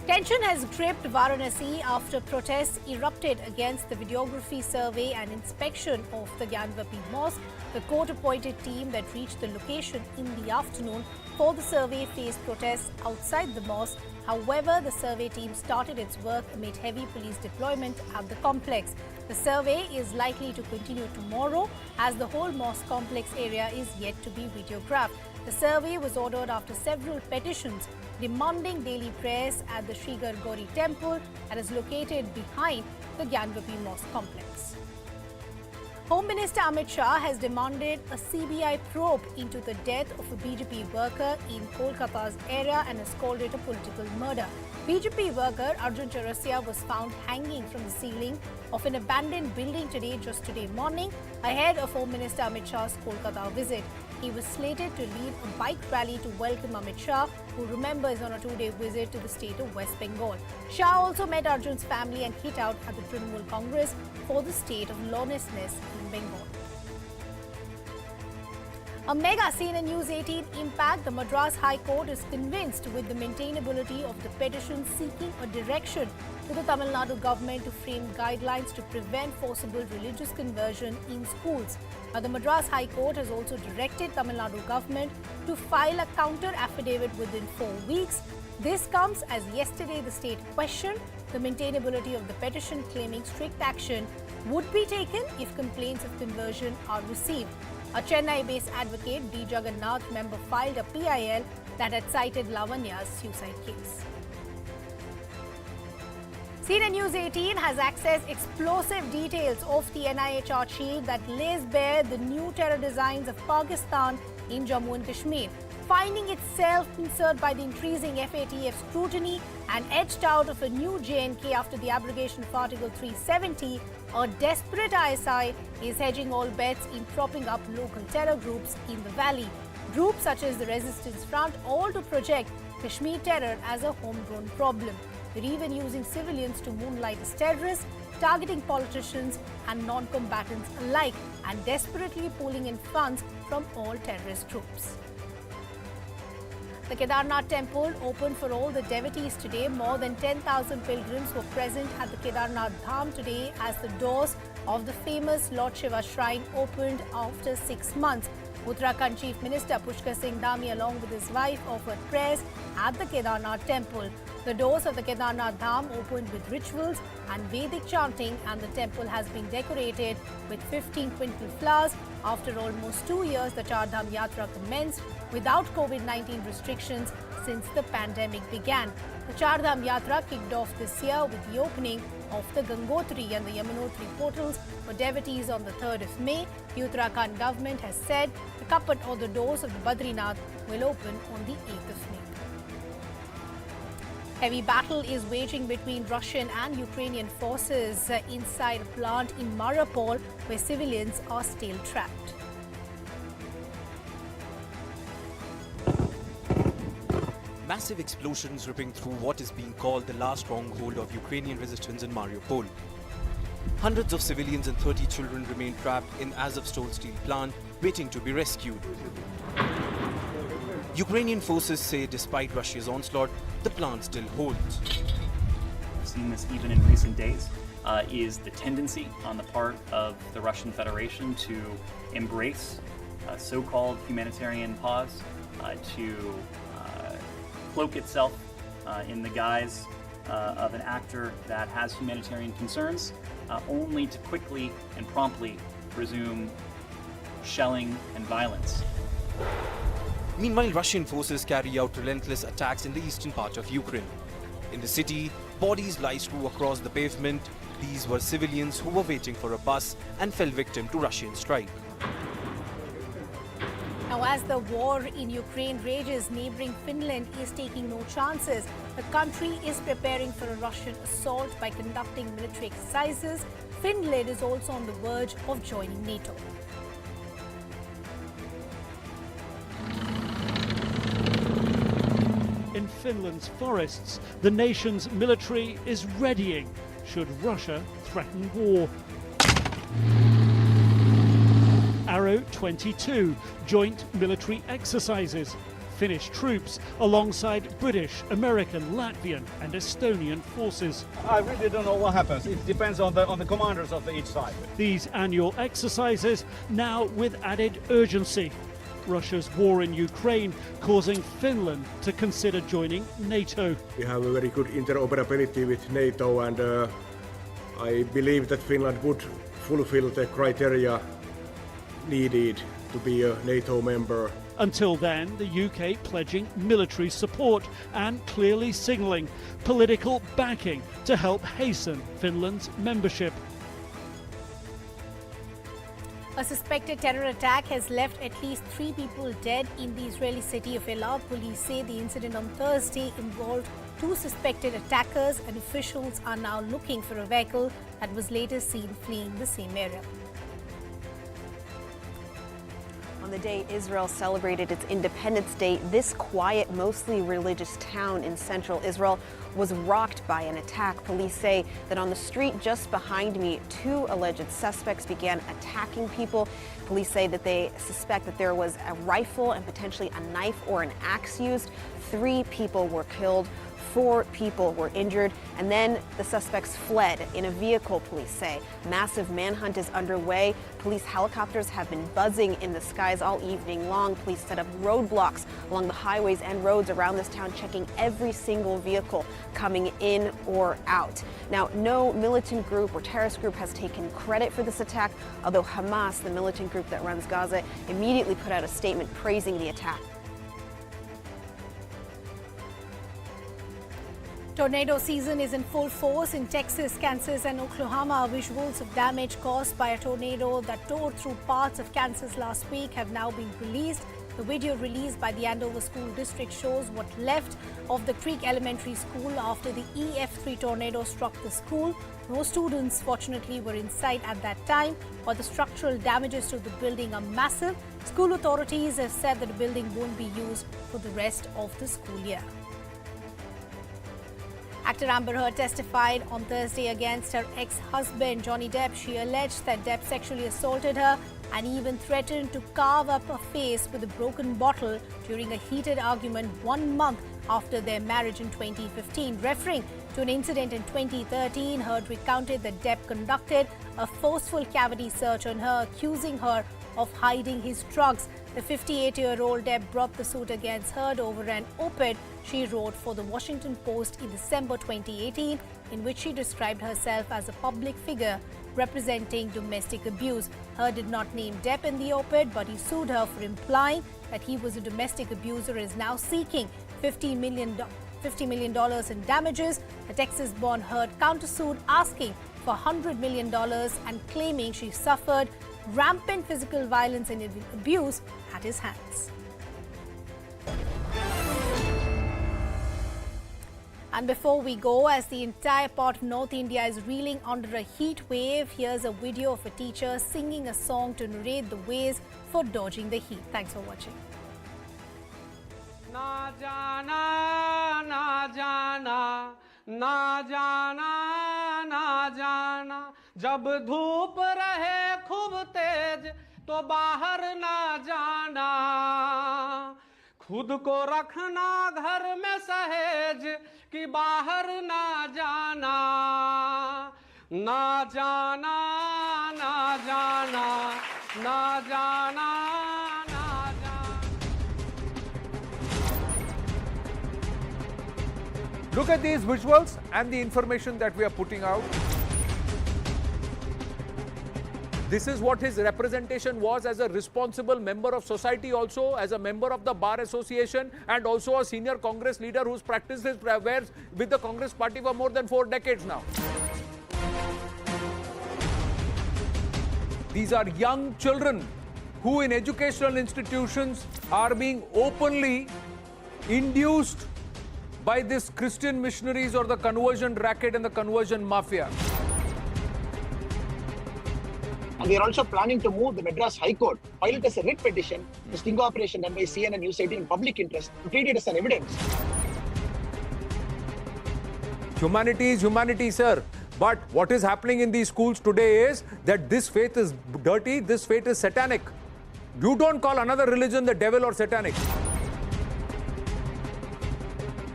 Tension has gripped Varanasi after protests erupted against the videography survey and inspection of the Gyanvapi mosque. The court-appointed team that reached the location in the afternoon for the survey faced protests outside the mosque. However, the survey team started its work amid heavy police deployment at the complex. The survey is likely to continue tomorrow as the whole mosque complex area is yet to be videographed. The survey was ordered after several petitions demanding daily prayers at the Sri Gargauri temple that is located behind the Gyanvapi mosque complex. Home Minister Amit Shah has demanded a CBI probe into the death of a BJP worker in Kolkata's area and has called it a political murder. BJP worker Arjun Chaurasia was found hanging from the ceiling of an abandoned building just today morning, ahead of Home Minister Amit Shah's Kolkata visit. He was slated to lead a bike rally to welcome Amit Shah, who remember is on a two-day visit to the state of West Bengal. Shah also met Arjun's family and hit out at the Trinamool Congress for the state of lawlessness in Bengal. A mega scene in News18 impact. The Madras High Court is convinced with the maintainability of the petition seeking a direction to the Tamil Nadu government to frame guidelines to prevent forcible religious conversion in schools. The Madras High Court has also directed Tamil Nadu government to file a counter affidavit within 4 weeks. This comes as yesterday the state questioned the maintainability of the petition, claiming strict action would be taken if complaints of conversion are received. A Chennai-based advocate, D. Jagannath, member filed a PIL that had cited Lavanya's suicide case. CNN News 18 has accessed explosive details of the NIA chart sheet that lays bare the new terror designs of Pakistan in Jammu and Kashmir, finding itself censored by the increasing FATF scrutiny and edged out of a new JNK after the abrogation of Article 370. A desperate ISI is hedging all bets in propping up local terror groups in the valley. Groups such as the Resistance Front, all to project Kashmir terror as a homegrown problem. They're even using civilians to moonlight as terrorists, targeting politicians and non-combatants alike, and desperately pulling in funds from all terrorist groups. The Kedarnath temple opened for all the devotees today. More than 10,000 pilgrims were present at the Kedarnath Dham today as the doors of the famous Lord Shiva shrine opened after 6 months. Uttarakhand Chief Minister Pushkar Singh Dhami, along with his wife, offered prayers at the Kedarnath temple. The doors of the Kedarnath Dham opened with rituals and Vedic chanting, and the temple has been decorated with 15 quintal flowers. After almost 2 years, the Char Dham Yatra commenced without COVID-19 restrictions since the pandemic began. The Char Dham Yatra kicked off this year with the opening of the Gangotri and the Yamunotri portals for devotees on the 3rd of May. The Uttarakhand government has said the kapat or the doors of the Badrinath will open on the 8th of May. Heavy battle is waging between Russian and Ukrainian forces inside a plant in Mariupol, where civilians are still trapped. Massive explosions ripping through what is being called the last stronghold of Ukrainian resistance in Mariupol. Hundreds of civilians and 30 children remain trapped in Azovstal steel plant, waiting to be rescued. Ukrainian forces say despite Russia's onslaught, the plant still holds. We've seen this even in recent days, is the tendency on the part of the Russian Federation to embrace a so-called humanitarian pause, to cloak itself in the guise of an actor that has humanitarian concerns, only to quickly and promptly resume shelling and violence. Meanwhile, Russian forces carry out relentless attacks in the eastern part of Ukraine. In the city, bodies lie strewn across the pavement. These were civilians who were waiting for a bus and fell victim to Russian strike. Now, as the war in Ukraine rages, neighboring Finland is taking no chances. The country is preparing for a Russian assault by conducting military exercises. Finland is also on the verge of joining NATO. In Finland's forests, the nation's military is readying should Russia threaten war. Arrow 22, joint military exercises. Finnish troops alongside British, American, Latvian and Estonian forces. I really don't know what happens. It depends on the commanders of each side. These annual exercises now with added urgency. Russia's war in Ukraine causing Finland to consider joining NATO. We have a very good interoperability with NATO, and I believe that Finland would fulfill the criteria needed to be a NATO member. Until then, the UK pledging military support and clearly signalling political backing to help hasten Finland's membership. A suspected terror attack has left at least 3 people dead in the Israeli city of Eilat. Police say the incident on Thursday involved 2 suspected attackers, and officials are now looking for a vehicle that was later seen fleeing the same area. On the day Israel celebrated its Independence Day, this quiet, mostly religious town in central Israel was rocked by an attack. Police say that on the street just behind me, 2 alleged suspects began attacking people. Police say that they suspect that there was a rifle and potentially a knife or an axe used. 3 people were killed. 4 people were injured, and then the suspects fled in a vehicle, police say. Massive manhunt is underway. Police helicopters have been buzzing in the skies all evening long. Police set up roadblocks along the highways and roads around this town, checking every single vehicle coming in or out. Now, no militant group or terrorist group has taken credit for this attack, although Hamas, the militant group that runs Gaza, immediately put out a statement praising the attack. Tornado season is in full force in Texas, Kansas and Oklahoma. Visuals of damage caused by a tornado that tore through parts of Kansas last week have now been released. The video released by the Andover School District shows what left of the Creek Elementary School after the EF3 tornado struck the school. No students, fortunately, were inside at that time, but the structural damages to the building are massive. School authorities have said that the building won't be used for the rest of the school year. Actor Amber Heard testified on Thursday against her ex-husband Johnny Depp. She alleged that Depp sexually assaulted her and even threatened to carve up her face with a broken bottle during a heated argument 1 month after their marriage in 2015. Referring to an incident in 2013, Heard recounted that Depp conducted a forceful cavity search on her, accusing her of hiding his drugs. The 58-year-old Depp brought the suit against Heard over an op-ed she wrote for the Washington Post in December 2018, in which she described herself as a public figure representing domestic abuse. Heard did not name Depp in the op-ed, but he sued her for implying that he was a domestic abuser and is now seeking $50 million in damages. The Texas-born Heard countersued, asking for $100 million and claiming she suffered rampant physical violence and abuse at his hands. And before we go, as the entire part of North India is reeling under a heat wave, here's a video of a teacher singing a song to narrate the ways for dodging the heat. Thanks for watching. ना जाना ना जाना ना जाना ना जाना जब धूप रहे खूब तेज तो बाहर ना जाना खुद को रखना घर में सहेज कि बाहर ना जाना ना जाना ना जाना ना जाना Look at these visuals and the information that we are putting out. This is what his representation was as a responsible member of society, also as a member of the Bar Association, and also a senior Congress leader who's practiced his wares with the Congress party for more than 4 decades now. These are young children who in educational institutions are being openly induced by this Christian missionaries or the conversion racket and the conversion mafia. We are also planning to move the Madras High Court, file it as a writ petition, the sting operation done by CNN News18 in public interest, to treat it as an evidence. Humanity is humanity, sir. But what is happening in these schools today is that this faith is dirty, this faith is satanic. You don't call another religion the devil or satanic.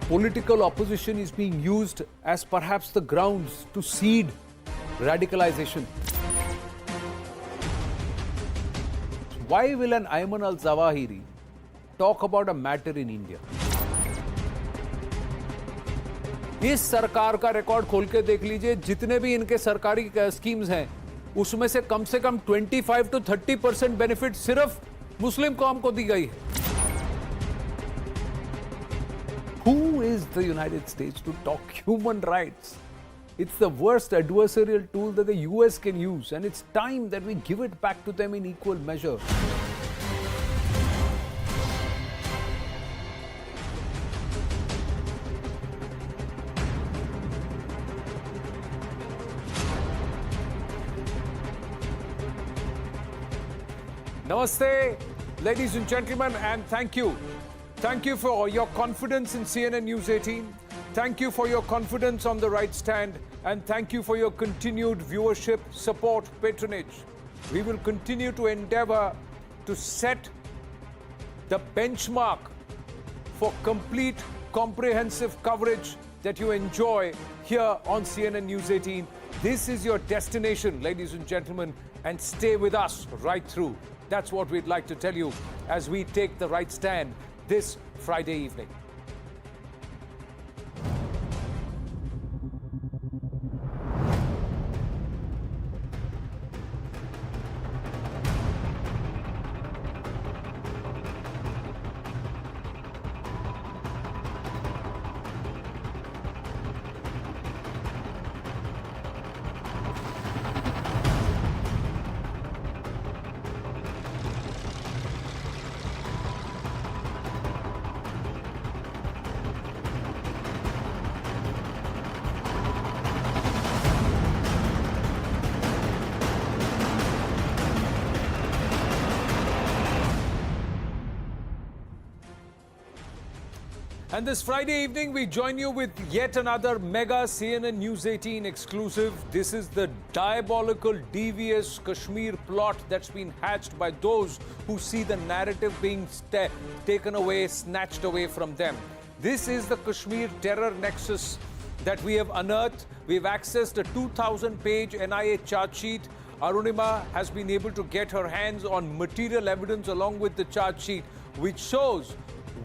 Political opposition is being used as perhaps the grounds to seed radicalization. Why will an Ayman al-Zawahiri talk about a matter in India? इस सरकार का record खोल के देख लीजिए, जितने भी इनके सरकारी स्कीम्स हैं उसमें से कम 25 to 30% बेनिफिट सिर्फ मुस्लिम कौम को दी गई है. Who is the United States to talk human rights? It's the worst adversarial tool that the US can use, and it's time that we give it back to them in equal measure. Namaste, ladies and gentlemen, and thank you. Thank you for your confidence in CNN News 18. Thank you for your confidence on the right stand, and thank you for your continued viewership, support, patronage. We will continue to endeavor to set the benchmark for complete, comprehensive coverage that you enjoy here on CNN News 18. This is your destination, ladies and gentlemen, and stay with us right through. That's what we'd like to tell you as we take the right stand this Friday evening. And this Friday evening, we join you with yet another mega CNN News 18 exclusive. This is the diabolical, devious Kashmir plot that's been hatched by those who see the narrative being taken away, snatched away from them. This is the Kashmir terror nexus that we have unearthed. We've accessed a 2,000-page NIA charge sheet. Arunima has been able to get her hands on material evidence along with the charge sheet, which shows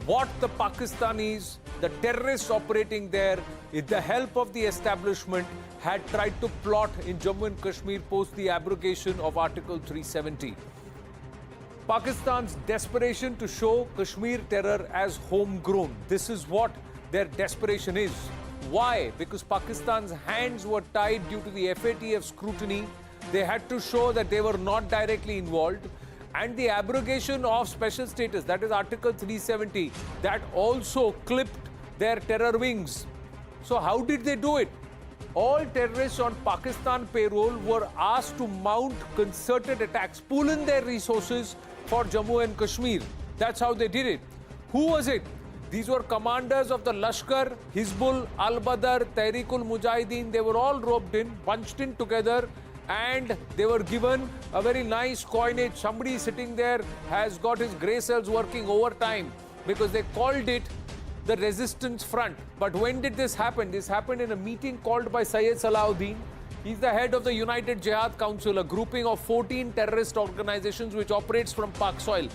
what the Pakistanis, the terrorists operating there, with the help of the establishment, had tried to plot in Jammu and Kashmir post the abrogation of Article 370. Pakistan's desperation to show Kashmir terror as homegrown. This is what their desperation is. Why? Because Pakistan's hands were tied due to the FATF scrutiny. They had to show that they were not directly involved. And the abrogation of special status, that is Article 370, that also clipped their terror wings. So how did they do it? All terrorists on Pakistan payroll were asked to mount concerted attacks, pool in their resources for Jammu and Kashmir. That's how they did it. Who was it? These were commanders of the Lashkar, Hizbul, Al-Badr, Tehreek-ul Mujahideen. They were all roped in, bunched in together, and they were given a very nice coinage. Somebody sitting there has got his grey cells working overtime because they called it the Resistance Front. But when did this happen? This happened in a meeting called by Syed Salahuddin. He's the head of the United Jihad Council, a grouping of 14 terrorist organizations which operates from Pak soil.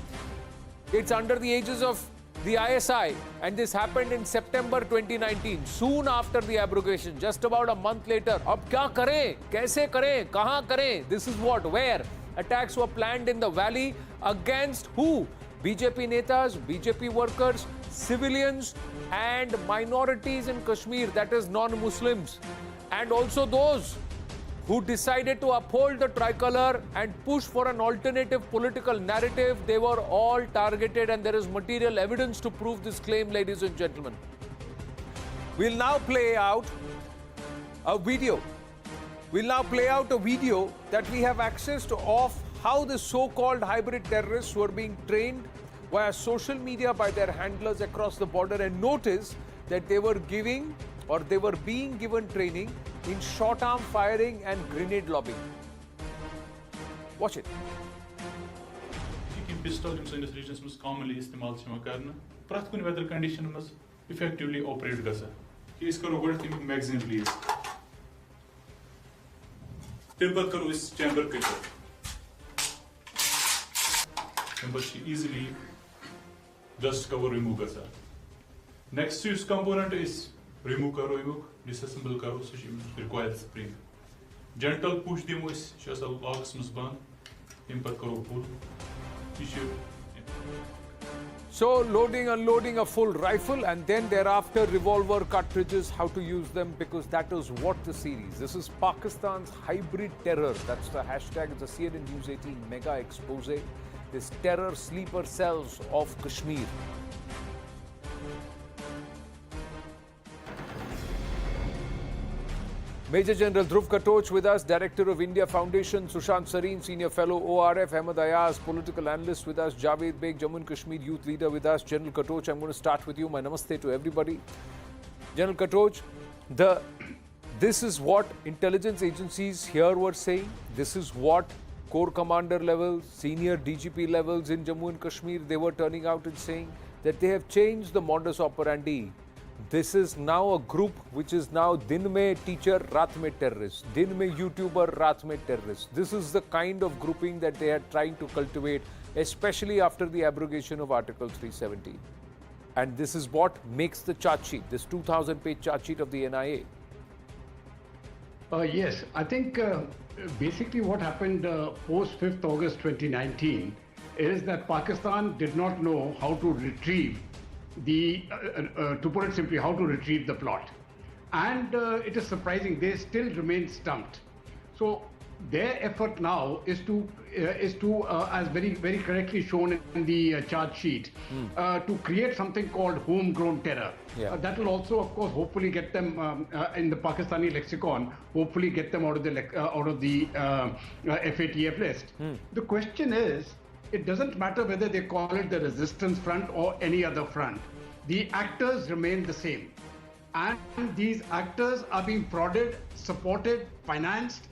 It's under the aegis of the ISI, and this happened in September 2019, soon after the abrogation, just about a month later. Ab kya kare? Kaise kare? Kahan kare? This is what? Where? Attacks were planned in the valley against who? BJP netas, BJP workers, civilians and minorities in Kashmir, that is non-Muslims, and also those who decided to uphold the tricolor and push for an alternative political narrative. They were all targeted, and there is material evidence to prove this claim, ladies and gentlemen. We'll now play out a video. That we have access to of how the so-called hybrid terrorists were being trained via social media by their handlers across the border, and notice that they were being given training in short-arm firing and grenade lobbing. Watch it. Pistol in the regions was commonly istemal karna. Prat kun weather condition was effectively operate gaza. He is karo word in magazine please. Temper karo is chamber kicker. But she easily just cover remove gaza. Next to its component is remove karo, disassemble karo, so she requires spring. Gentle push the moist, she has a locks must burn, impact karo pull. So loading, unloading a full rifle, and then thereafter revolver cartridges, how to use them, because that is what the series. This is Pakistan's hybrid terror. That's the hashtag. It's a CNN News 18 mega expose. This terror sleeper cells of Kashmir. Major General Dhruv Katoch with us, Director of India Foundation, Sushant Sareen, Senior Fellow ORF, Ahmed Ayaz, Political Analyst with us, Javed Beg, Jammu and Kashmir Youth Leader with us. General Katoch, I'm going to start with you. My namaste to everybody. General Katoch, this is what intelligence agencies here were saying. This is what Corps Commander level, Senior DGP levels in Jammu and Kashmir, they were turning out and saying that they have changed the modus operandi. This is now a group which is now Din Mein teacher, Raat Mein terrorist. Din Mein YouTuber, Raat Mein terrorist. This is the kind of grouping that they are trying to cultivate, especially after the abrogation of Article 370. And this is what makes the charge sheet, this 2,000-page charge sheet of the NIA. Yes, I think basically what happened post 5th August 2019 is that Pakistan did not know how to retrieve to put it simply, how to retrieve the plot. And it is surprising, they still remain stumped. So their effort now is to as very, very correctly shown in the charge sheet, to create something called homegrown terror. Yeah. That will also, of course, hopefully get them in the Pakistani lexicon, hopefully get them out of the FATF list. The question is, it doesn't matter whether they call it the resistance front or any other front. The actors remain the same. And these actors are being prodded, supported, financed,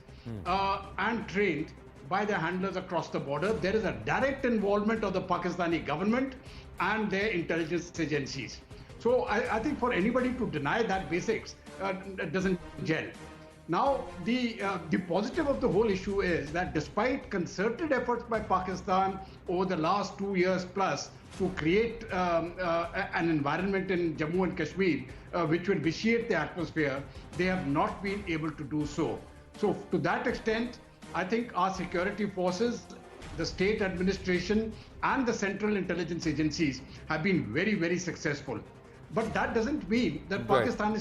and trained by their handlers across the border. There is a direct involvement of the Pakistani government and their intelligence agencies. So I think for anybody to deny that basics doesn't gel. Now, the positive of the whole issue is that despite concerted efforts by Pakistan over the last 2 years plus to create an environment in Jammu and Kashmir which will vitiate the atmosphere, they have not been able to do so. So to that extent, I think our security forces, the state administration and the central intelligence agencies have been very, very successful. But that doesn't mean that Pakistan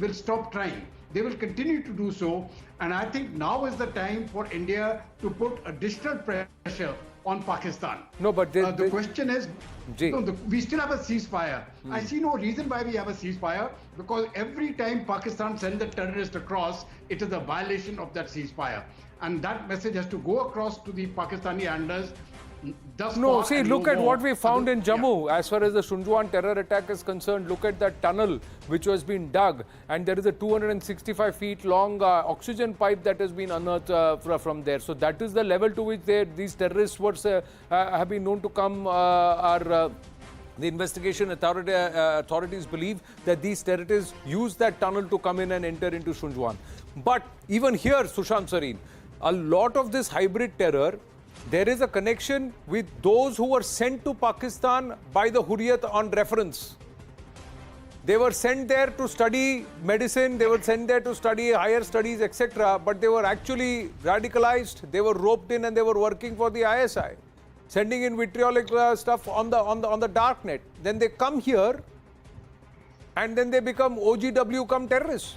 will stop trying. They will continue to do so, and I think now is the time for India to put additional pressure on Pakistan. No, but the question is, we still have a ceasefire. I see no reason why we have a ceasefire, because every time Pakistan sends a terrorist across, it is a violation of that ceasefire. And that message has to go across to the Pakistani handlers. No, see, look at what we found in Jammu. As far as the Shunjwan terror attack is concerned, look at that tunnel which was being dug, and there is a 265 feet long oxygen pipe that has been unearthed from there. So that is the level to which these terrorists have been known to come. The investigation authorities believe that these terrorists used that tunnel to come in and enter into Shunjwan. But even here, Sushant Sareen, a lot of this hybrid terror, there is a connection with those who were sent to Pakistan by the Hurriyat on reference. They were sent there to study medicine, they were sent there to study higher studies, etc. But they were actually radicalized, they were roped in and they were working for the ISI, sending in vitriolic stuff on the dark net. Then they come here and then they become OGW come terrorists.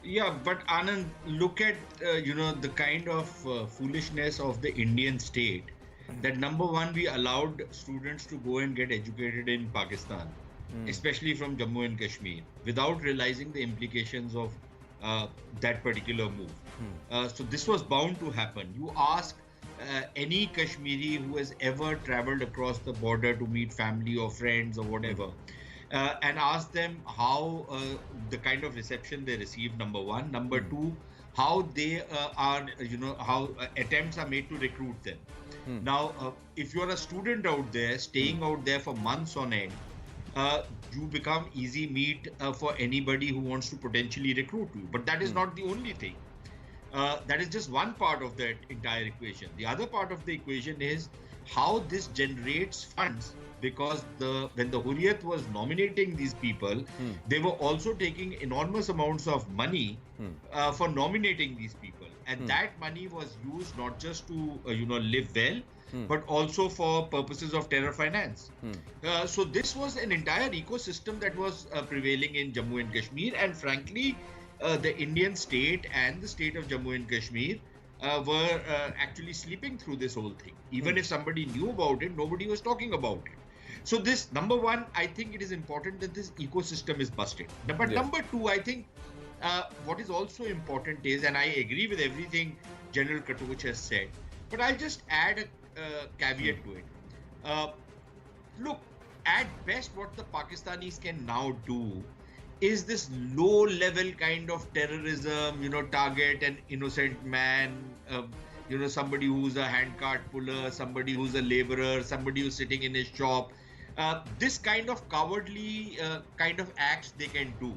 Yeah, but Anand, look at the kind of foolishness of the Indian state. That number one, we allowed students to go and get educated in Pakistan, especially from Jammu and Kashmir, without realizing the implications of that particular move. So this was bound to happen. You ask any Kashmiri who has ever traveled across the border to meet family or friends or whatever, and ask them how the kind of reception they receive, number one. Number two, how they are, how attempts are made to recruit them. Now, if you're a student out there, staying out there for months on end, you become easy meat for anybody who wants to potentially recruit you. But that is not the only thing. That is just one part of that entire equation. The other part of the equation is how this generates funds, because when the Hurriyat was nominating these people, they were also taking enormous amounts of money for nominating these people. And that money was used not just to live well, but also for purposes of terror finance. So this was an entire ecosystem that was prevailing in Jammu and Kashmir, and frankly, the Indian state and the state of Jammu and Kashmir were actually sleeping through this whole thing. Even if somebody knew about it, nobody was talking about it. So this, number one, I think it is important that this ecosystem is busted. But number two, I think what is also important is, and I agree with everything General Katoch has said, but I'll just add a caveat to it. Look, at best what the Pakistanis can now do is this low-level kind of terrorism, target an innocent man, somebody who's a handcart puller, somebody who's a laborer, somebody who's sitting in his shop. This kind of cowardly kind of acts they can do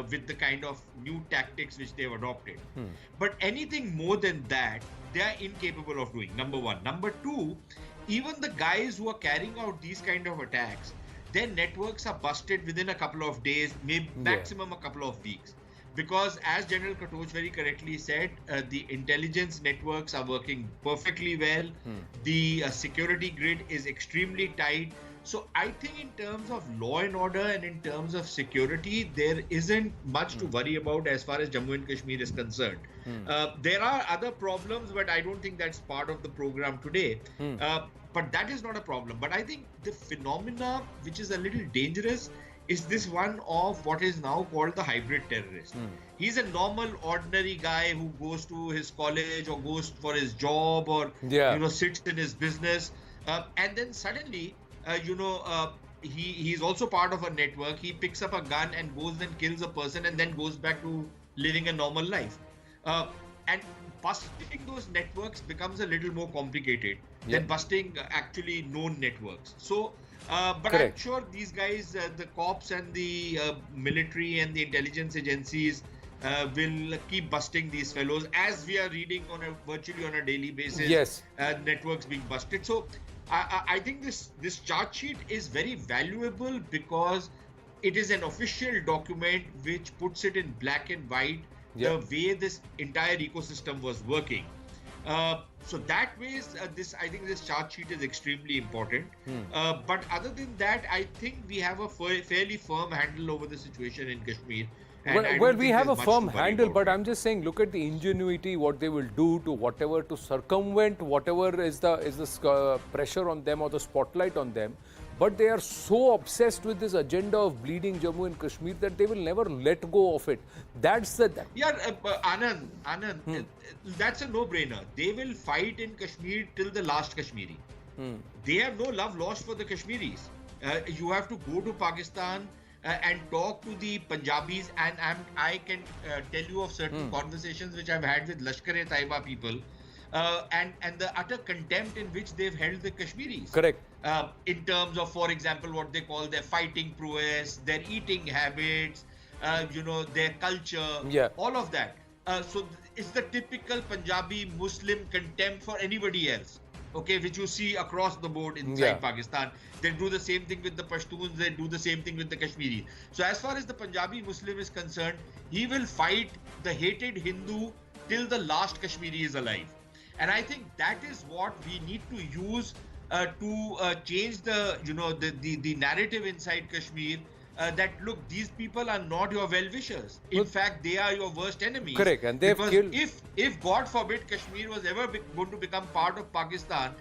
with the kind of new tactics which they've adopted. But anything more than that, they are incapable of doing, number one. Number two, even the guys who are carrying out these kind of attacks, their networks are busted within a couple of days, maybe maximum a couple of weeks. Because as General Katoch very correctly said, the intelligence networks are working perfectly well. The security grid is extremely tight. So I think in terms of law and order and in terms of security, there isn't much to worry about as far as Jammu and Kashmir is concerned. There are other problems, but I don't think that's part of the program today. But that is not a problem. But I think the phenomena which is a little dangerous is this one of what is now called the hybrid terrorist. He's a normal, ordinary guy who goes to his college or goes for his job or sits in his business, and then suddenly he's also part of a network. He picks up a gun and goes and kills a person and then goes back to living a normal life. And busting those networks becomes a little more complicated than busting actually known networks. So, but I'm sure these guys, the cops and the military and the intelligence agencies will keep busting these fellows, as we are reading virtually on a daily basis. Networks being busted. So I think this charge sheet is very valuable because it is an official document which puts it in black and white the way this entire ecosystem was working. So that way, I think this charge sheet is extremely important. But other than that, I think we have a fairly firm handle over the situation in Kashmir. Well, we have a firm handle, but I'm just saying, look at the ingenuity, what they will do to circumvent whatever is the pressure on them or the spotlight on them. But they are so obsessed with this agenda of bleeding Jammu and Kashmir that they will never let go of it. That's the... Anand, that's a no-brainer. They will fight in Kashmir till the last Kashmiri. They have no love lost for the Kashmiris. You have to go to Pakistan and talk to the Punjabis, and I can tell you of certain conversations which I've had with Lashkar-e-Taiba people, and the utter contempt in which they've held the Kashmiris. Correct. In terms of, for example, what they call their fighting prowess, their eating habits, their culture, all of that. So it's the typical Punjabi Muslim contempt for anybody else. okay, which you see across the board inside Pakistan. They do the same thing with the Pashtuns, they do the same thing with the Kashmiris. So as far as the Punjabi Muslim is concerned, he will fight the hated Hindu till the last Kashmiri is alive. And I think that is what we need to use to change the, the narrative inside Kashmir. That look, these people are not your well-wishers. In fact, they are your worst enemies. Correct, and they've killed. If God forbid Kashmir was ever going to become part of Pakistan,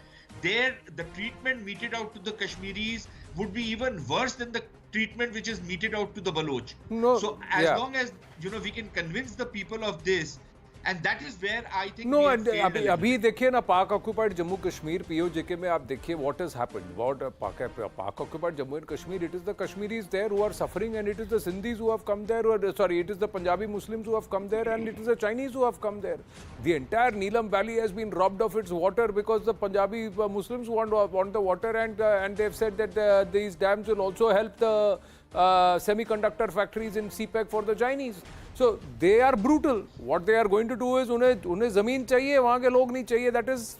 the treatment meted out to the Kashmiris would be even worse than the treatment which is meted out to the Baloch. No, so as long as we can convince the people of this. And that is where I think no, and अभी देखिए ना पाक occupied Jammu Kashmir POJK में आप देखिए what has happened. What Pak occupied Jammu and Kashmir, it is the Kashmiris there who are suffering, and it is the Sindhis who have come there, it is the Punjabi Muslims who have come there, and it is the Chinese who have come there. The entire Neelam Valley has been robbed of its water because the Punjabi Muslims want the water, and they've said that these dams will also help the semiconductor factories in CPEC for the Chinese. So they are brutal. What they are going to do is उन्हें ज़मीन चाहिए, वहाँ के लोग नहीं चाहिए. That is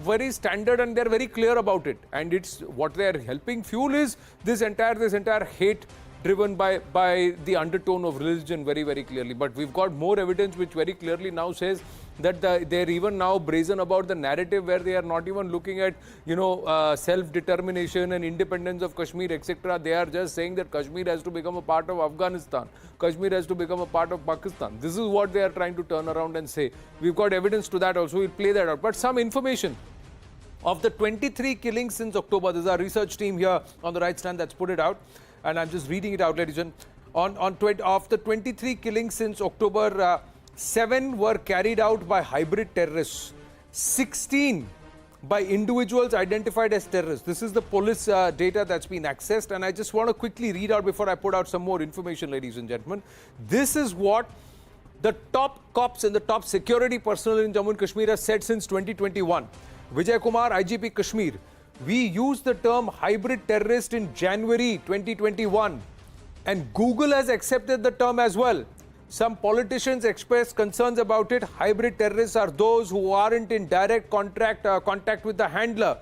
very standard, and they are very clear about it. And it's what they are helping fuel is this entire hate driven by the undertone of religion very, very clearly. But we've got more evidence which very clearly now says that they're even now brazen about the narrative where they are not even looking at, self-determination and independence of Kashmir, etc. They are just saying that Kashmir has to become a part of Afghanistan. Kashmir has to become a part of Pakistan. This is what they are trying to turn around and say. We've got evidence to that also. We'll play that out. But some information of the 23 killings since October. This is our research team here on the right stand that's put it out. And I'm just reading it out, ladies and gentlemen. Of the 23 killings since October, 7 were carried out by hybrid terrorists, 16 by individuals identified as terrorists. This is the police data that's been accessed, and I just want to quickly read out before I put out some more information, ladies and gentlemen. This is what the top cops and the top security personnel in Jammu and Kashmir have said since 2021. Vijay Kumar, IGP Kashmir. We used the term hybrid terrorist in January 2021, and Google has accepted the term as well. Some politicians expressed concerns about it. Hybrid terrorists are those who aren't in direct contact with the handler.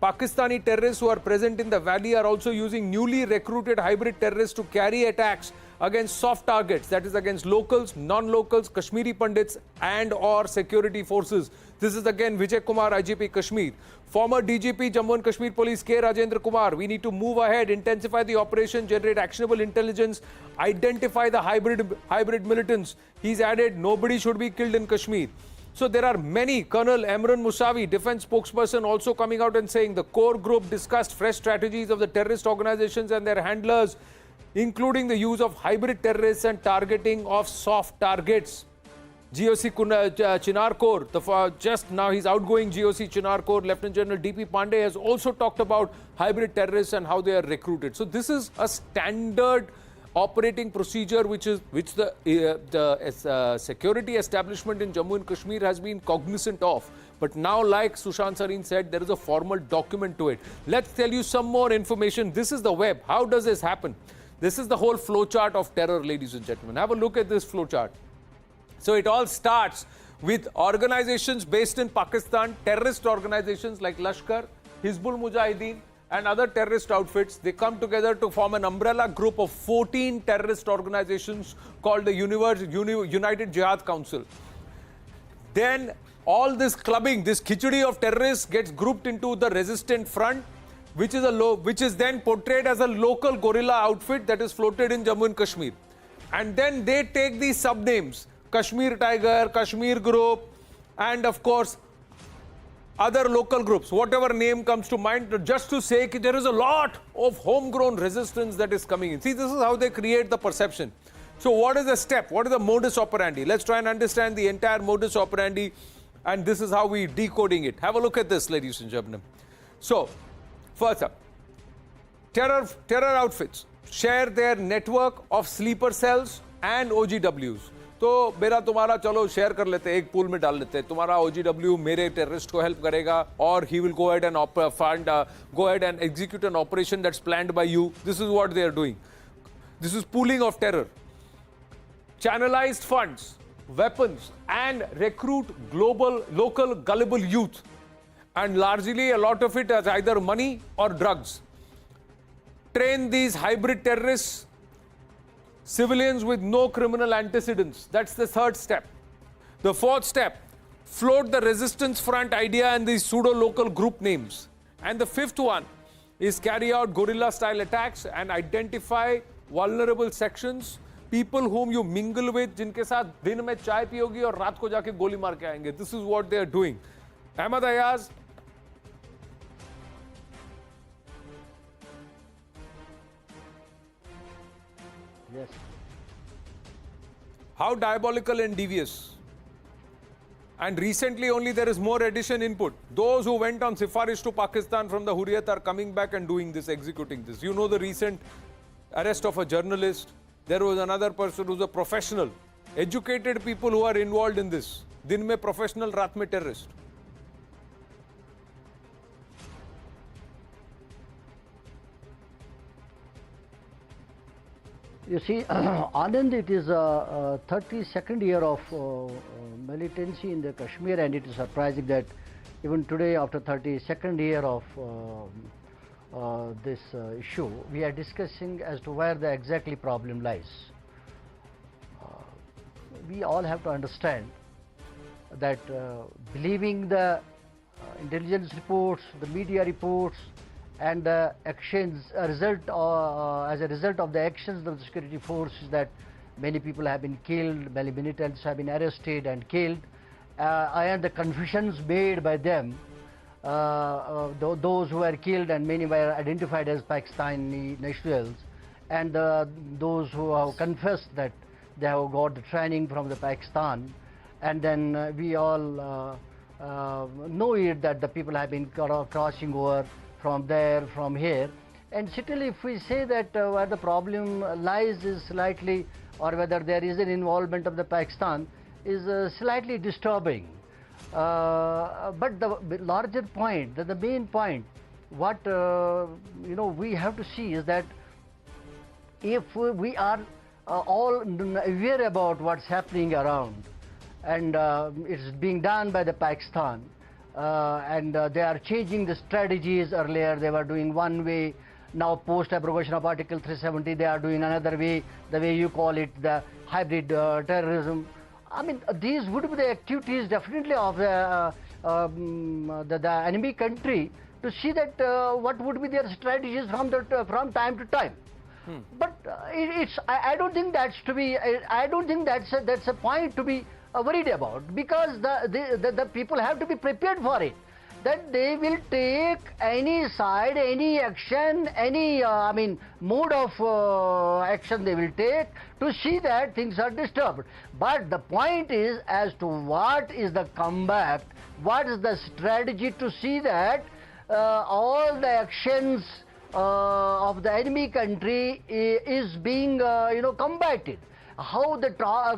Pakistani terrorists who are present in the valley are also using newly recruited hybrid terrorists to carry attacks against soft targets, that is against locals, non-locals, Kashmiri Pandits and or security forces. This is again Vijay Kumar, IGP Kashmir. Former DGP Jammu and Kashmir Police K. Rajendra Kumar, we need to move ahead, intensify the operation, generate actionable intelligence, identify the hybrid militants. He's added, nobody should be killed in Kashmir. So there are many. Colonel Emran Musavi, defense spokesperson, also coming out and saying the core group discussed fresh strategies of the terrorist organizations and their handlers, including the use of hybrid terrorists and targeting of soft targets. GOC Chinar Corps, just now he's outgoing GOC Chinar Corps, Lieutenant General DP Pandey has also talked about hybrid terrorists and how they are recruited. So this is a standard operating procedure which the security establishment in Jammu and Kashmir has been cognizant of. But now, like Sushant Sareen said, there is a formal document to it. Let's tell you some more information. This is the web. How does this happen? This is the whole flowchart of terror, ladies and gentlemen. Have a look at this flowchart. So it all starts with organizations based in Pakistan, terrorist organizations like Lashkar, Hizbul Mujahideen, and other terrorist outfits. They come together to form an umbrella group of 14 terrorist organizations called the United Jihad Council. Then all this clubbing, this khichdi of terrorists gets grouped into the resistant front, which is then portrayed as a local guerrilla outfit that is floated in Jammu and Kashmir. And then they take these sub-names, Kashmir Tiger, Kashmir Group, and of course, other local groups, whatever name comes to mind, just to say that there is a lot of homegrown resistance that is coming in. See, this is how they create the perception. So what is the step? What is the modus operandi? Let's try and understand the entire modus operandi, and this is how we're decoding it. Have a look at this, ladies and gentlemen. So, first up, terror outfits share their network of sleeper cells and OGWs. तो मेरा तुम्हारा चलो share कर लेते हैं, एक pool में डाल लेते हैं. तुम्हारा OGW मेरे टेररिस्ट को हेल्प करेगा, और he will go ahead and execute an operation that's planned by you. This is what they are doing. This is pooling of terror. Channelized funds, weapons, and recruit local gullible youth. and largely a lot of it as either money or drugs. Train these hybrid terrorists, civilians with no criminal antecedents. That's the third step. The fourth step, float the resistance front idea and these pseudo-local group names. And the fifth one is carry out guerrilla-style attacks and identify vulnerable sections, people whom you mingle with, जिनके साथ दिन में चाय पियोगी और रात को जाके गोली मार के आएंगे. This is what they are doing. Ahmad Ayaz. Yes. How diabolical and devious. And recently only there is more addition input. Those who went on Sifarish to Pakistan from the Hurriyat are coming back and doing this, executing this. You know the recent arrest of a journalist. There was another person who's a professional. Educated people who are involved in this. Din mein professional, raat mein terrorist. You see, Anand, it is a 32nd year of militancy in the Kashmir, and it is surprising that even today, after 32nd year of this issue, we are discussing as to where the exactly problem lies. We all have to understand that believing the intelligence reports, the media reports, and the actions, as a result of the actions of the security forces, that many people have been killed, many militants have been arrested and killed, and the confessions made by them, those who were killed, and many were identified as Pakistani nationals, and those who have confessed that they have got the training from the Pakistan, and then we all know it that the people have been crossing over from there, from here, and certainly if we say that where the problem lies is slightly, or whether there is an involvement of the Pakistan, is slightly disturbing. But the larger point, the main point, what we have to see is that if we are all aware about what's happening around, and it's being done by the Pakistan, and they are changing the strategies. Earlier they were doing one way, now post abrogation of Article 370 they are doing another way, the way you call it, the hybrid terrorism. I mean, these would be the activities definitely of the enemy country, to see that what would be their strategies from time to time. But I don't think that's to be. I don't think that's a point to be worried about, because the people have to be prepared for it, that they will take any side, any action, any mode of action they will take to see that things are disturbed. But the point is as to what is the comeback, what is the strategy to see that all the actions of the enemy country is being combated. How the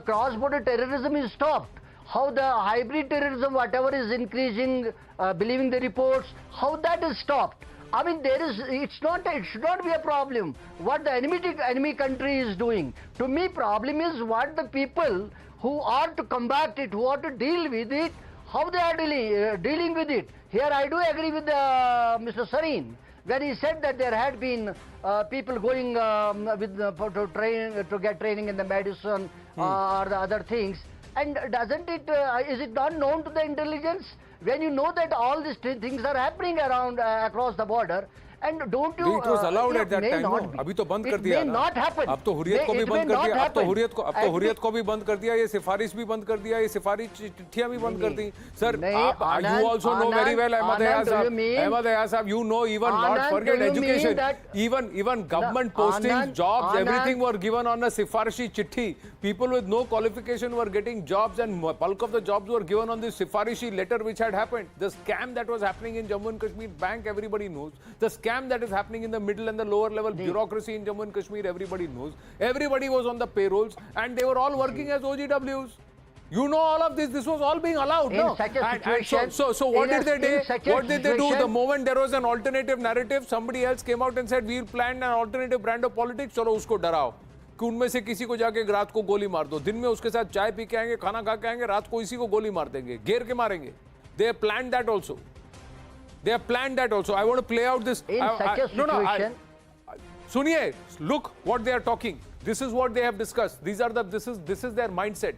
cross-border terrorism is stopped, how the hybrid terrorism, whatever is increasing, believing the reports, how that is stopped. I mean, it should not be a problem what the enemy country is doing. To me, problem is what the people who are to combat it, who are to deal with it, how they are dealing with it. Here I do agree with Mr. Sareen, when he said that there had been people going to get training in the medicine or the other things, and is it not known to the intelligence? When you know that all these things are happening around across the border, and don't you? It was allowed at that time. No? अभी तो बंद कर दिया ना. अब तो हुर्रियत को भी बंद कर दिया. अब तो हुर्रियत को भी बंद कर दिया. ये सिफारिश भी बंद कर दिया. ये सिफारिश चिट्ठियां भी बंद कर दी. Sir, you also know very well, Ahmad Ayaz साहब, you know, even not forget education, even government postings, jobs, everything were given on a sifarishi chitti. People with no qualification were getting jobs, and bulk of the jobs were given on this sifarishi letter which had happened. The scam that was happening in Jammu and Kashmir Bank, everybody knows. The scam that is happening in the middle and the lower level bureaucracy in Jammu and Kashmir, everybody knows. Everybody was on the payrolls, and they were all working as OGWs. You know all of this. This was all being allowed. In such a situation, so what did they do? What did they do? The moment there was an alternative narrative, somebody else came out and said, "We planned an alternative brand of politics." चलो उसको डराओ कि उनमें से किसी को जाके रात को गोली मार दो. दिन में उसके साथ चाय पी के आएंगे, खाना खा के आएंगे, रात को इसी को गोली मार देंगे, घेर के मारेंगे. They planned that also. They have planned that also. I want to play out this. In such a situation. Suniye, look what they are talking. This is what they have discussed. This is their mindset.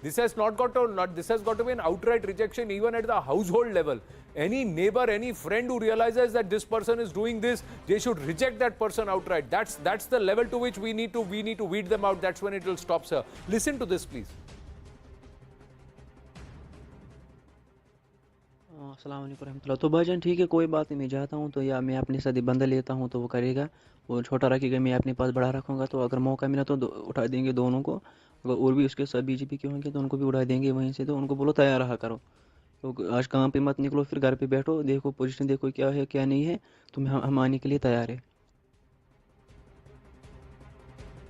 This has got to be an outright rejection even at the household level. Any neighbor, any friend who realizes that this person is doing this, they should reject that person outright. That's the level to which we need to weed them out. That's when it will stop, sir. Listen to this, please. अस्सलाम वालेकुम रहमतुल्लाह। तो भाईजान ठीक है, कोई बात नहीं, मैं जाता हूँ तो या मैं अपने साथ बंदा लेता हूँ तो वो करेगा, वो छोटा रखेगा, मैं अपने पास बड़ा रखूँगा। तो अगर मौका मिला तो उठा देंगे दोनों को, अगर और भी उसके साथ बीजेपी के होंगे तो उनको भी उड़ा देंगे वहीं से। तो उनको बोलो तैयार रहा करो, तो आज काम पे मत निकलो, फिर घर पे बैठो, देखो पोजीशन देखो क्या है क्या नहीं है, तो हम आने के लिए तैयार है।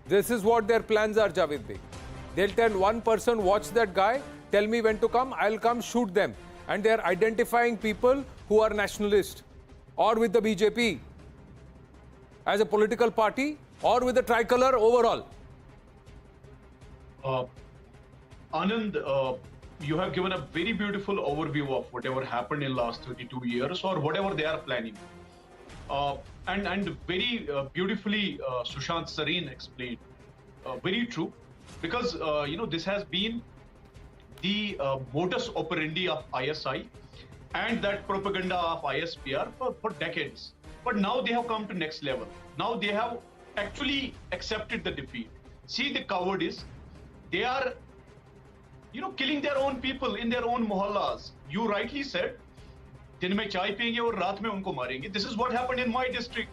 This is what their plans are, Javed Bey. They'll tell one person, watch that guy, tell me when to come, I'll come shoot them. And they're identifying people who are nationalist or with the BJP as a political party or with the tricolor overall. Anand, you have given a very beautiful overview of whatever happened in the last 32 years or whatever they are planning. And very beautifully Sushant Sareen explained. Very true. Because, this has been the modus operandi of ISI and that propaganda of ISPR for decades. But now they have come to next level. Now they have actually accepted the defeat. See the cowardice. They are, killing their own people in their own mohallas. You rightly said, दिन में चाय पियेंगे और रात में उनको मारेंगे. This is what happened in my district.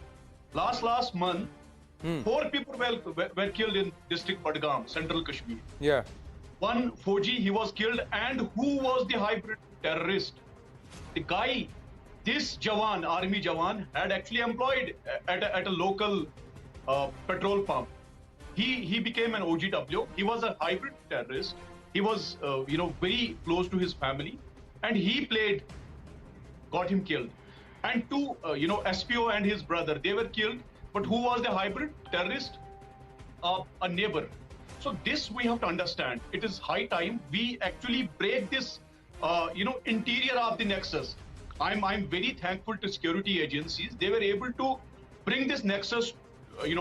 Last month, 4 people were killed in district Badgam, Central Kashmir. Yeah. One Fauji, he was killed, and who was the hybrid terrorist? The guy, this Jawan, army Jawan, had actually employed at a local petrol pump. He became an OGW. He was a hybrid terrorist. He was, very close to his family, and he got him killed. And 2, SPO and his brother, they were killed. But who was the hybrid terrorist? A neighbor. So this we have to understand. It is high time we actually break this, interior of the nexus. I'm very thankful to security agencies. They were able to bring this nexus,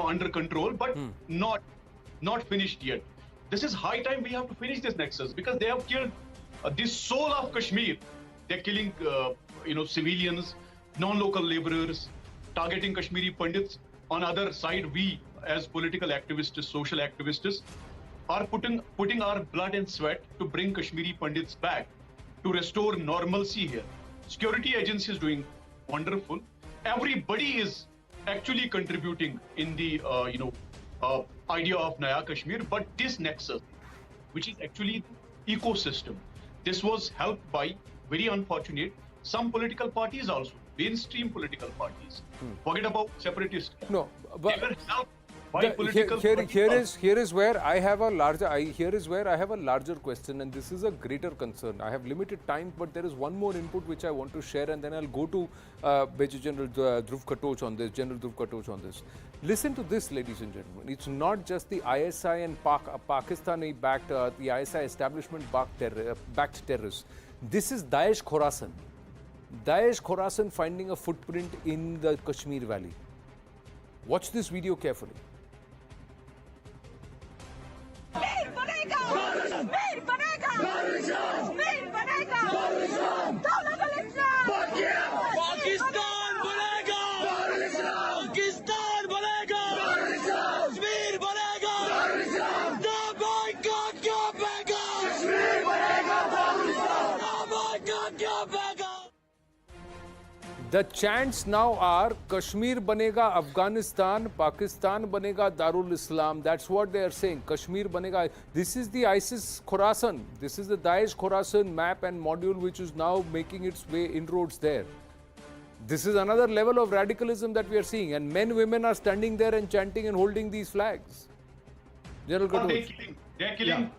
under control, but not finished yet. This is high time we have to finish this nexus because they have killed the soul of Kashmir. They're killing, civilians, non-local laborers, targeting Kashmiri Pandits. On other side, we as political activists, social activists, are putting our blood and sweat to bring Kashmiri Pandits back, to restore normalcy here. Security agency is doing wonderful. Everybody is actually contributing in the, idea of Naya Kashmir, but this nexus, which is actually ecosystem, this was helped by, very unfortunate, some political parties also, mainstream political parties. Forget about separatists. No, but they were helped by political here is where I have a larger question, and this is a greater concern. I have limited time, but there is one more input which I want to share, and then I'll go to Major General Dhruv Katoch on this. General Dhruv Katoch on this. Listen to this, ladies and gentlemen. It's not just the ISI and Pakistani-backed, the ISI establishment-backed terrorists. This is Daesh Khorasan. Daesh Khorasan finding a footprint in the Kashmir Valley. Watch this video carefully. The chants now are Kashmir banega Afghanistan, Pakistan banega Darul Islam. That's what they are saying. Kashmir banega. This is the ISIS Khorasan. This is the Daesh Khorasan map and module which is now making its way inroads there. This is another level of radicalism that we are seeing. And men, women are standing there and chanting and holding these flags. General Katoch. They're killing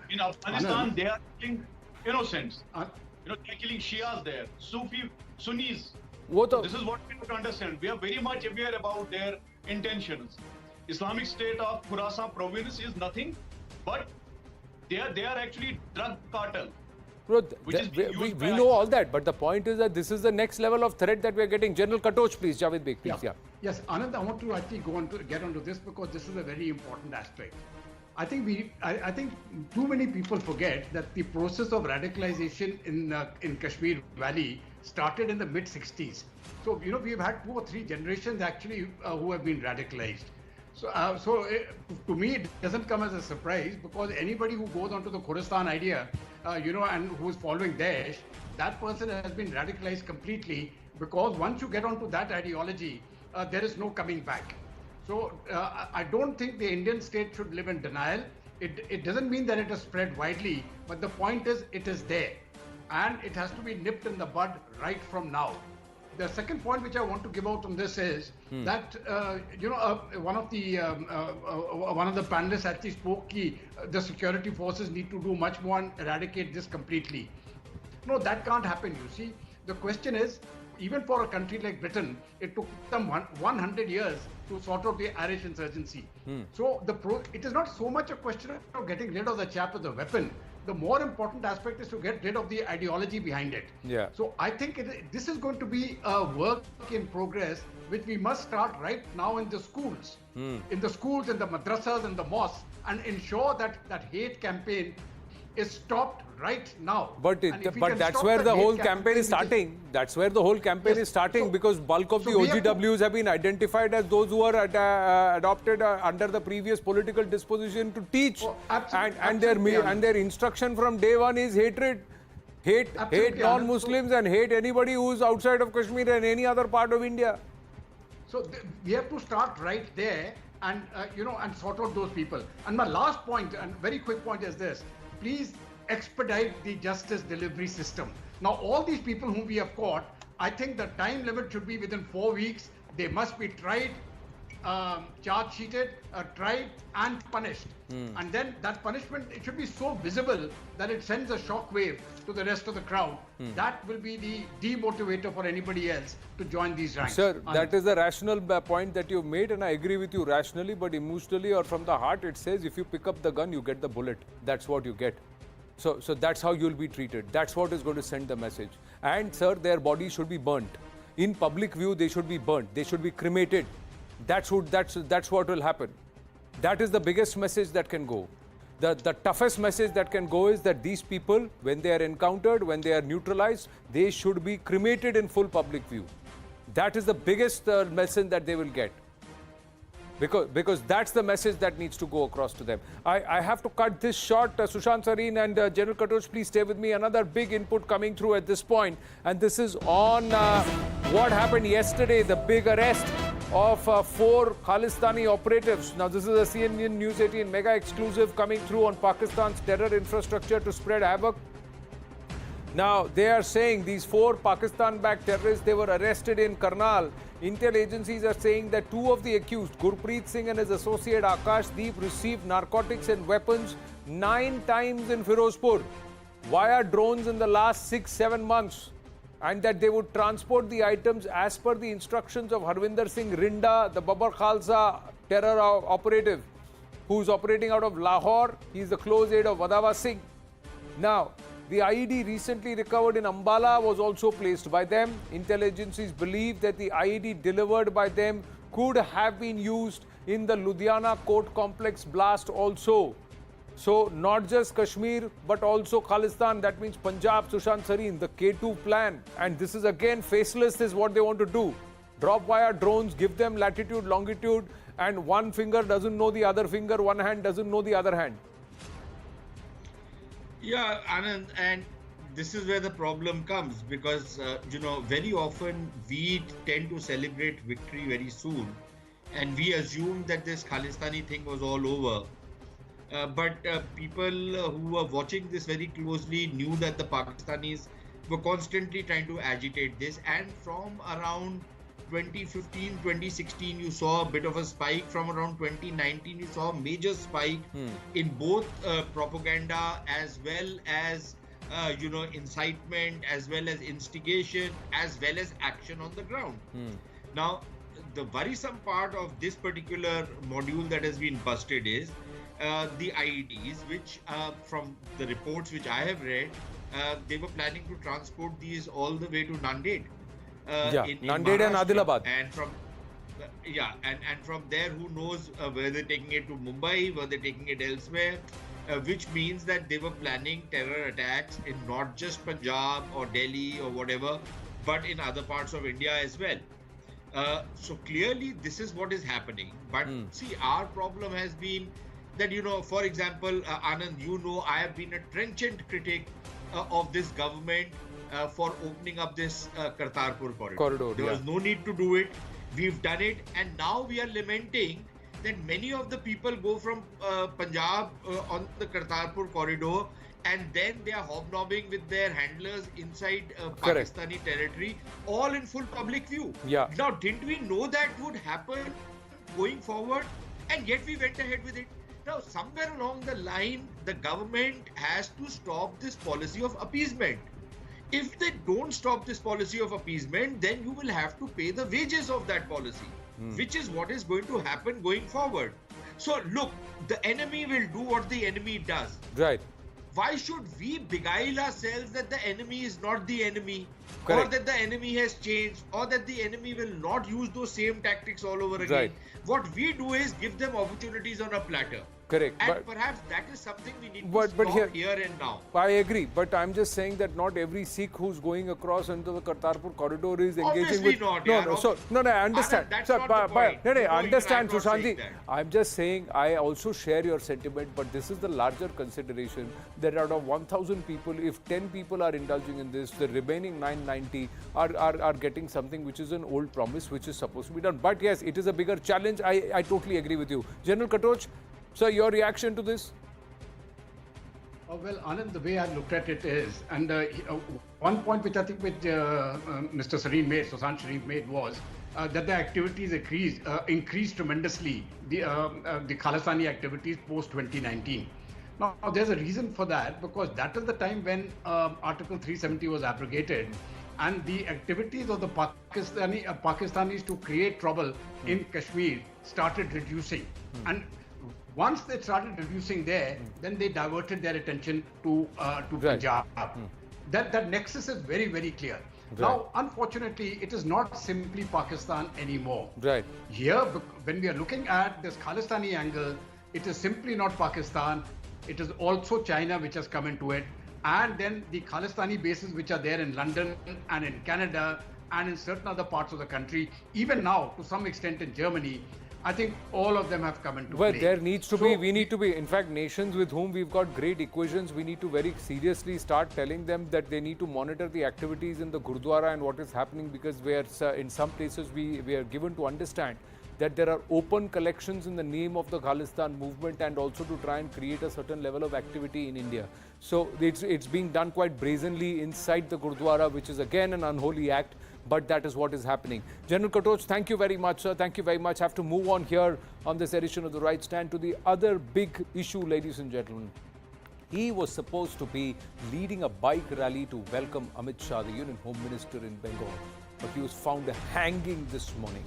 in Afghanistan, they are killing innocents. They're killing Shias there, Sufi, Sunnis. This is what we have to understand. We are very much aware about their intentions. Islamic State of Khorasan province is nothing, but they are actually drug cartel. We know all that, but the point is that this is the next level of threat that we are getting. General Katoch, please, Javed Beg, please. Yeah. Yes, Anand, I want to actually get onto this because this is a very important aspect. I think too many people forget that the process of radicalization in Kashmir Valley started in the mid 60s. So we've had 2 or 3 generations actually who have been radicalized. So to me it doesn't come as a surprise because anybody who goes onto the Khorasan idea, and who is following Daesh, that person has been radicalized completely because once you get onto that ideology, there is no coming back. So I don't think the Indian state should live in denial. It doesn't mean that it has spread widely, but the point is it is there and it has to be nipped in the bud right from now. The second point which I want to give out on this is that one of the panelists actually spoke the security forces need to do much more and eradicate this completely. No, that can't happen. You see, the question is, even for a country like Britain, it took them 100 years to sort out the Irish insurgency. So it is not so much a question of getting rid of the chap with the weapon. The more important aspect is to get rid of the ideology behind it. Yeah. So I think this is going to be a work in progress, which we must start right now in the schools, in the madrasas and the mosques, and ensure that hate campaign is stopped right now. But that's where the whole campaign is starting. That's where the whole campaign is starting because bulk of the OGWs have been identified as those who are adopted under the previous political disposition to teach. And their instruction from day one is hatred. Hate non-Muslims and hate anybody who's outside of Kashmir and any other part of India. So we have to start right there and and sort out those people. And my last point and very quick point is this: please expedite the justice delivery system. Now, all these people whom we have caught, I think the time limit should be within 4 weeks. They must be tried, charge sheeted, tried and punished. And then that punishment, it should be so visible that it sends a shock wave to the rest of the crowd. That will be the demotivator for anybody else to join these ranks. Sir, that is the rational point that you've made, and I agree with you rationally, but emotionally or from the heart, it says if you pick up the gun, you get the bullet. That's what you get. So that's how you'll be treated. That's what is going to send the message. And sir, their bodies should be burnt. In public view, they should be burnt. They should be cremated. That's what will happen. That is the biggest message that can go. The toughest message that can go is that these people, when they are encountered, when they are neutralized, they should be cremated in full public view. That is the biggest message that they will get. Because that's the message that needs to go across to them. I have to cut this short. Sushant Sareen and General Katoch, please stay with me. Another big input coming through at this point. And this is on what happened yesterday, the big arrest of 4 Khalistani operatives. Now, this is a CNN News 18 mega exclusive coming through on Pakistan's terror infrastructure to spread havoc. Now, they are saying these 4 Pakistan-backed terrorists, they were arrested in Karnal. Intel agencies are saying that 2 of the accused, Gurpreet Singh and his associate Akash Deep, received narcotics and weapons 9 times in Firozpur via drones in the last 6-7 months. And that they would transport the items as per the instructions of Harvinder Singh Rinda, the Babar Khalsa terror operative, who's operating out of Lahore. He's the close aide of Vadawa Singh. Now, the IED recently recovered in Ambala was also placed by them. Intel agencies believe that the IED delivered by them could have been used in the Ludhiana court complex blast also. So not just Kashmir, but also Khalistan, that means Punjab, Sushant Sareen, the K2 plan. And this is again faceless is what they want to do. Drop via drones, give them latitude, longitude, and one finger doesn't know the other finger, one hand doesn't know the other hand. Yeah, Anand, and this is where the problem comes because, very often we tend to celebrate victory very soon and we assume that this Khalistani thing was all over. But people who were watching this very closely knew that the Pakistanis were constantly trying to agitate this, and from around 2015, 2016, you saw a bit of a spike. From around 2019, you saw a major spike in both propaganda as well as, incitement, as well as instigation, as well as action on the ground. Now, the worrisome part of this particular module that has been busted is the IEDs, which from the reports which I have read, they were planning to transport these all the way to Nanded. In Nanded and Adilabad. And from and from there, who knows where they're taking it to Mumbai, where they're taking it elsewhere, which means that they were planning terror attacks in not just Punjab or Delhi or whatever, but in other parts of India as well. So clearly this is what is happening. But see, our problem has been that, for example, Anand, I have been a trenchant critic of this government for opening up this Kartarpur corridor. There was no need to do it. We've done it, and now we are lamenting that many of the people go from Punjab on the Kartarpur corridor, and then they are hobnobbing with their handlers inside Pakistani territory, all in full public view. Now, didn't we know that would happen going forward? And yet we went ahead with it. Now, somewhere along the line, the government has to stop this policy of appeasement. If they don't stop this policy of appeasement, then you will have to pay the wages of that policy, which is what is going to happen going forward. So, look, the enemy will do what the enemy does. Right. Why should we beguile ourselves that the enemy is not the enemy, Correct. or that the enemy has changed, or that the enemy will not use those same tactics all over again? Right. What we do is give them opportunities on a platter. Correct. And perhaps that is something we need to stop here and now. I agree, but I'm just saying that not every Sikh who's going across into the Kartarpur corridor is engaging with... I understand. That's not the point. I understand, I'm not saying Sushant. that. I'm just saying, I also share your sentiment, but this is the larger consideration that out of 1,000 people, if 10 people are indulging in this, the remaining 990 are getting something which is an old promise, which is supposed to be done. But yes, it is a bigger challenge. I totally agree with you. General Katoch, sir, your reaction to this? Well, Anand, the way I looked at it is, and one point which I think Mr. Sushant Sharif made was that the activities increased tremendously, the Khalistani activities post-2019. Now, there's a reason for that, because that is the time when Article 370 was abrogated, and the activities of the Pakistanis to create trouble in Kashmir started reducing. And once they started reducing there, then they diverted their attention to Punjab. That nexus is very, very clear. Right. Now, unfortunately, it is not simply Pakistan anymore. Right. Here, when we are looking at this Khalistani angle, it is simply not Pakistan. It is also China which has come into it. And then the Khalistani bases which are there in London and in Canada and in certain other parts of the country, even now, to some extent in Germany, I think all of them have come into play. There needs to be, we need to be, in fact, nations with whom we've got great equations, we need to very seriously start telling them that they need to monitor the activities in the Gurdwara and what is happening, because we are, in some places we are given to understand that there are open collections in the name of the Khalistan movement, and also to try and create a certain level of activity in India. So it's being done quite brazenly inside the Gurdwara, which is again an unholy act. But that is what is happening. General Katoch, thank you very much, sir. Thank you very much. I have to move on here on this edition of The Right Stand to the other big issue, ladies and gentlemen. He was supposed to be leading a bike rally to welcome Amit Shah, the Union Home Minister in Bengal. But he was found hanging this morning.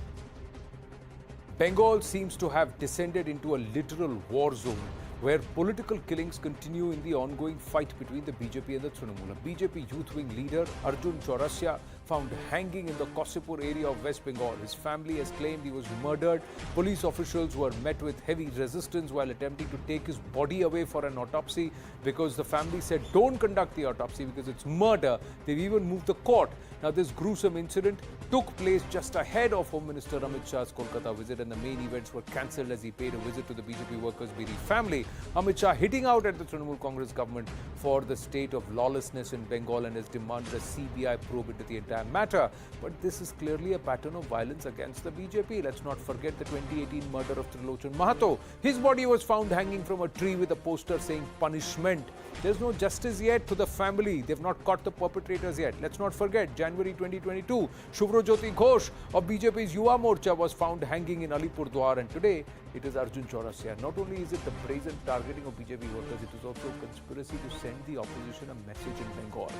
Bengal seems to have descended into a literal war zone, where political killings continue in the ongoing fight between the BJP and the Trinamool. A BJP youth wing leader, Arjun Chaurasia, found hanging in the Kosipur area of West Bengal. His family has claimed he was murdered. Police officials were met with heavy resistance while attempting to take his body away for an autopsy, because the family said don't conduct the autopsy because it's murder. They've even moved the court. Now, this gruesome incident took place just ahead of Home Minister Amit Shah's Kolkata visit, and the main events were cancelled as he paid a visit to the BJP workers' bereaved family. Amit Shah hitting out at the Trinamool Congress government for the state of lawlessness in Bengal and has demanded a CBI probe into the entire matter. But this is clearly a pattern of violence against the BJP. Let's not forget the 2018 murder of Trilochan Mahato. His body was found hanging from a tree with a poster saying punishment. There's no justice yet to the family. They've not caught the perpetrators yet. Let's not forget, January 2022, Shubhrojyoti Ghosh of BJP's Yuva Morcha was found hanging in Alipurdwar, and today it is Arjun Chaurasia. Not only is it the brazen targeting of BJP workers, it is also a conspiracy to send the opposition a message in Bengal.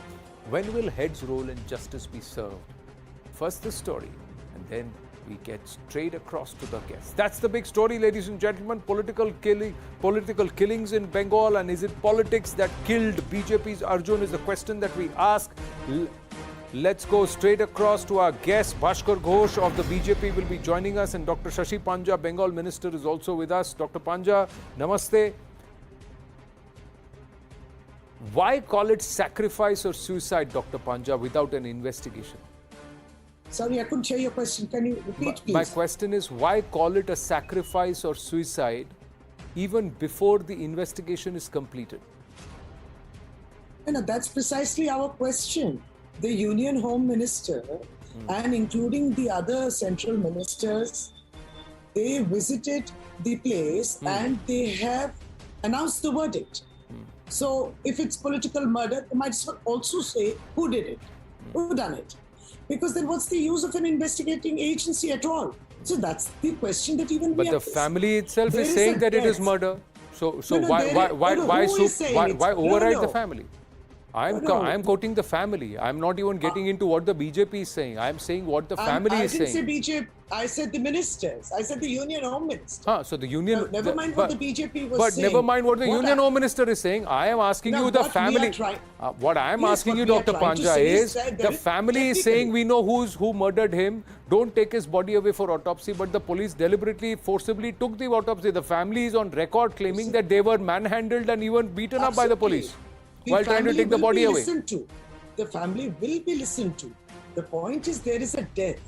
When will heads roll and justice be served? First this story, and then we get straight across to the guest. That's the big story, ladies and gentlemen. Political killings in Bengal, and is it politics that killed BJP's Arjun is the question that we ask. Let's go straight across to our guest. Bhaskar Ghosh of the BJP will be joining us, and Dr. Shashi Panja, Bengal Minister, is also with us. Dr. Panja, namaste. Why call it sacrifice or suicide, Dr. Panja, without an investigation? Sorry, I couldn't hear your question. Can you repeat, please? My question is, why call it a sacrifice or suicide even before the investigation is completed? No, that's precisely our question. The Union Home Minister and including the other central ministers, they visited the place and they have announced the verdict. So if it's political murder, they might as well also say who did it, who done it. Because then what's the use of an investigating agency at all? So that's the question that even But we the have. family itself There is is saying a that it is death. murder. So No, why override the no. family? I am quoting the family. I am not even getting into what the BJP is saying. I am saying what the family is saying. I didn't say BJP. I said the ministers. I said the Union Home Minister. So the Union. No, never mind what the BJP was but saying. never mind what the Union Home Minister is saying. I am asking you the family. What I am asking you, Dr. Panja, is the family is saying we know who murdered him. Don't take his body away for autopsy. But the police deliberately, forcibly took the autopsy. The family is on record claiming that they were manhandled and even beaten up by the police while trying to take the body away. The family will be listened to. The point is there is a death.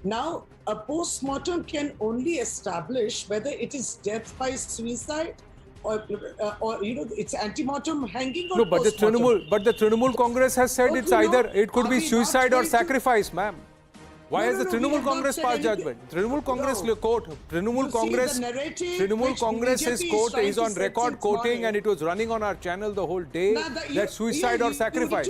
Now, a post-mortem can only establish whether it is death by suicide or it's ante-mortem hanging or but the Trinamool Congress has said it's either it could be suicide or sacrifice, ma'am. Why has the Trinamool Congress passed judgment? Trinamool Congress court, Trinamool Congress's court is on record quoting, and it was running on our channel the whole day that suicide or sacrifice.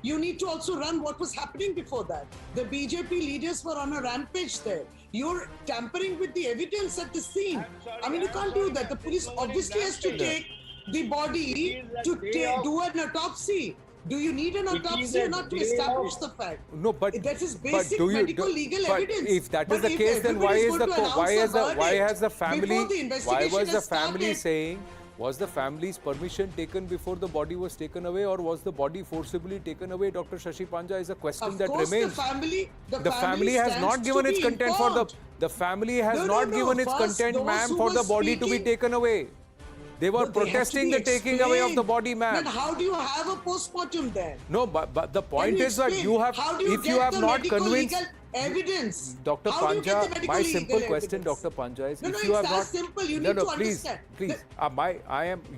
You need to also run what was happening before that. The BJP leaders were on a rampage there. You're tampering with the evidence at the scene. I mean, you can't do that. The police obviously has to take the body to do an autopsy. Do you need an autopsy or not to establish the fact? No, but that is basic medical legal evidence. If that is the case, then why has the family saying? Was the family's permission taken before the body was taken away, or was the body forcibly taken away? Dr. Shashi Panja, is a question that remains. The family has not given its consent for the family has not given its consent, ma'am, for the body to be taken away. They were protesting the taking away of the body, ma'am. Then how do you have a post-mortem then? No, but the point is that you have, if you have not convinced evidence. Dr. Panja, my simple question, Dr. Panja, is if you have not simple, you need to understand. Please,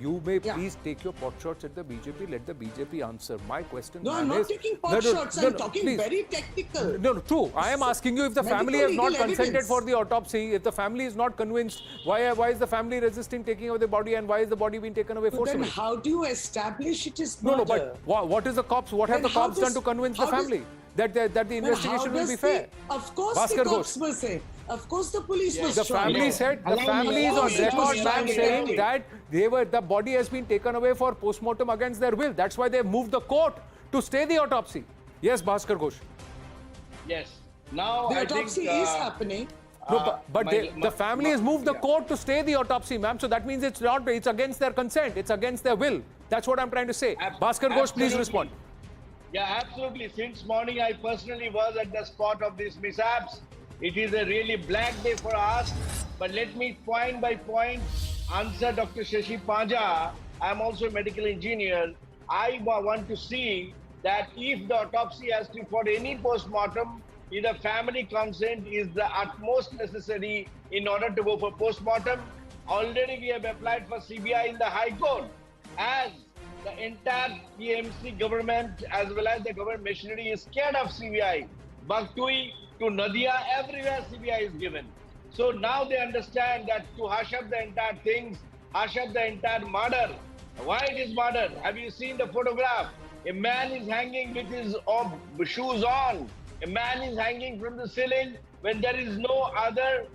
you may please take your pot shots at the BJP. Let the BJP answer. My question is. No, I'm not taking pot shots. I'm talking very technical. No, true. I am asking you if the family has not consented for the autopsy. If the family is not convinced, why is the family resisting taking away the body, and why is the body being taken away forcibly? Then how do you establish it is murder? No, but what is the cops? What have the cops done to convince the family? That the investigation will be fair. Of course the cops were saying. Of course the police was The family said, the family is on record, ma'am, saying that the body has been taken away for post-mortem against their will. That's why they moved the court to stay the autopsy. Yes, Bhaskar Ghosh. Yes. Now the autopsy is happening. No, but the family has moved the court to stay the autopsy, ma'am. So that means it's against their consent. It's against their will. That's what I'm trying to say. Bhaskar Ghosh, please respond. Yeah, absolutely. Since morning, I personally was at the spot of these mishaps. It is a really black day for us. But let me point by point answer Dr. Shashi Panja. I'm also a medical engineer. I want to see that if the autopsy has to, for any post-mortem, if the family consent is the utmost necessary in order to go for post-mortem. Already we have applied for CBI in the High Court. As the entire TMC government as well as the government machinery is scared of CBI. Bagtui to Nadia, everywhere CBI is given. So now they understand that to hush up the entire things, hush up the entire murder. Why it is murder? Have you seen the photograph? A man is hanging with his shoes on. A man is hanging from the ceiling when there is no other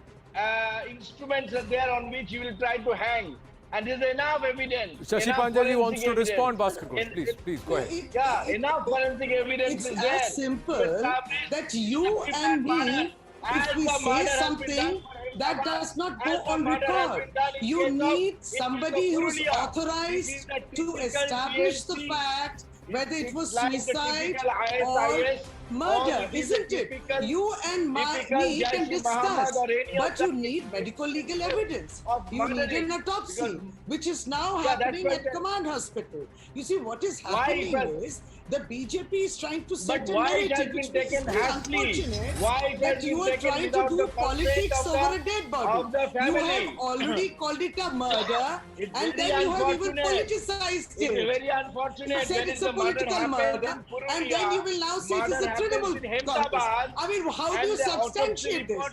instruments are there on which he will try to hang. And there is enough evidence. Shashi Panjaji wants to respond, Bhaskar Ghosh. Please go ahead. Yeah, enough forensic evidence is there. It's as simple that you and me if we say something that does not go on record. You need somebody who's authorized to establish the fact whether it was suicide or murder, isn't it? You and me can discuss, but you need medical legal evidence. You need an autopsy, which is now happening at Command Hospital. You see, what is happening is the BJP is trying to set a narrative, which is unfortunate that you are trying to do politics over a dead body. You have already called it a murder, and then you have even politicized it. It's very unfortunate. You said it's a political murder, and then you will now say it is a credible contest. I mean, how do you substantiate this?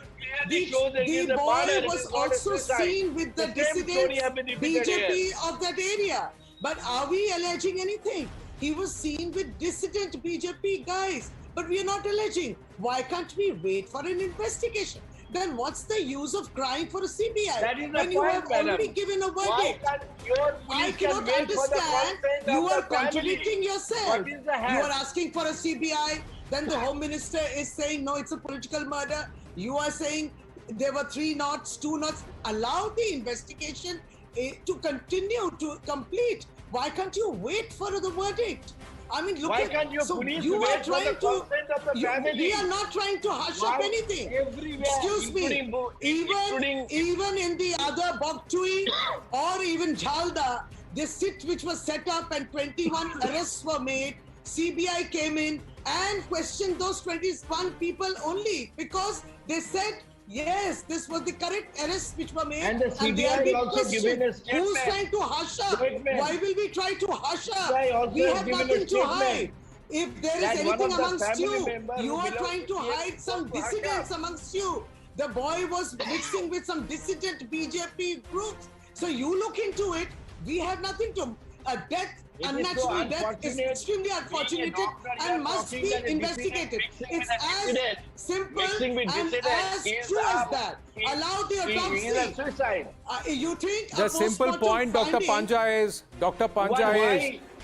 The boy was also seen with the dissidents BJP of that area. But are we alleging anything? He was seen with dissident BJP guys, but we are not alleging. Why can't we wait for an investigation? Then what's the use of crying for a CBI That is the when you point, have madam. already given a verdict? I cannot understand. You are contradicting yourself. What is the You are asking for a CBI, then the Home Minister is saying no, it's a political murder. You are saying there were 3 knots, 2 knots. Allow the investigation to continue, to complete. Why can't you wait for the verdict? I mean, look Why at can't you so police you wait are for trying the to. consent of the family? We are not trying to hush up Why anything. everywhere, Excuse me. Even in the other Bogtui or even Jhalda, the sit which was set up and 21 arrests were made. CBI came in and questioned those 21 people only because they said, yes, this was the correct arrests which were made. And the CBI also given a statement. Who's trying to hush up? Statement. Why will we try to hush up? CBI also We have given a nothing to statement hide. If there is that one anything of the amongst family you, members you who are belongs trying to to hide some to hush dissidents up. amongst you. The boy was mixing with some dissident BJP groups. So you look into it. We have nothing to. A death, unnatural death is extremely unfortunate and must be investigated. It's as simple and as true as that. Allow the autopsy. You think the simple point, Dr. Panja, is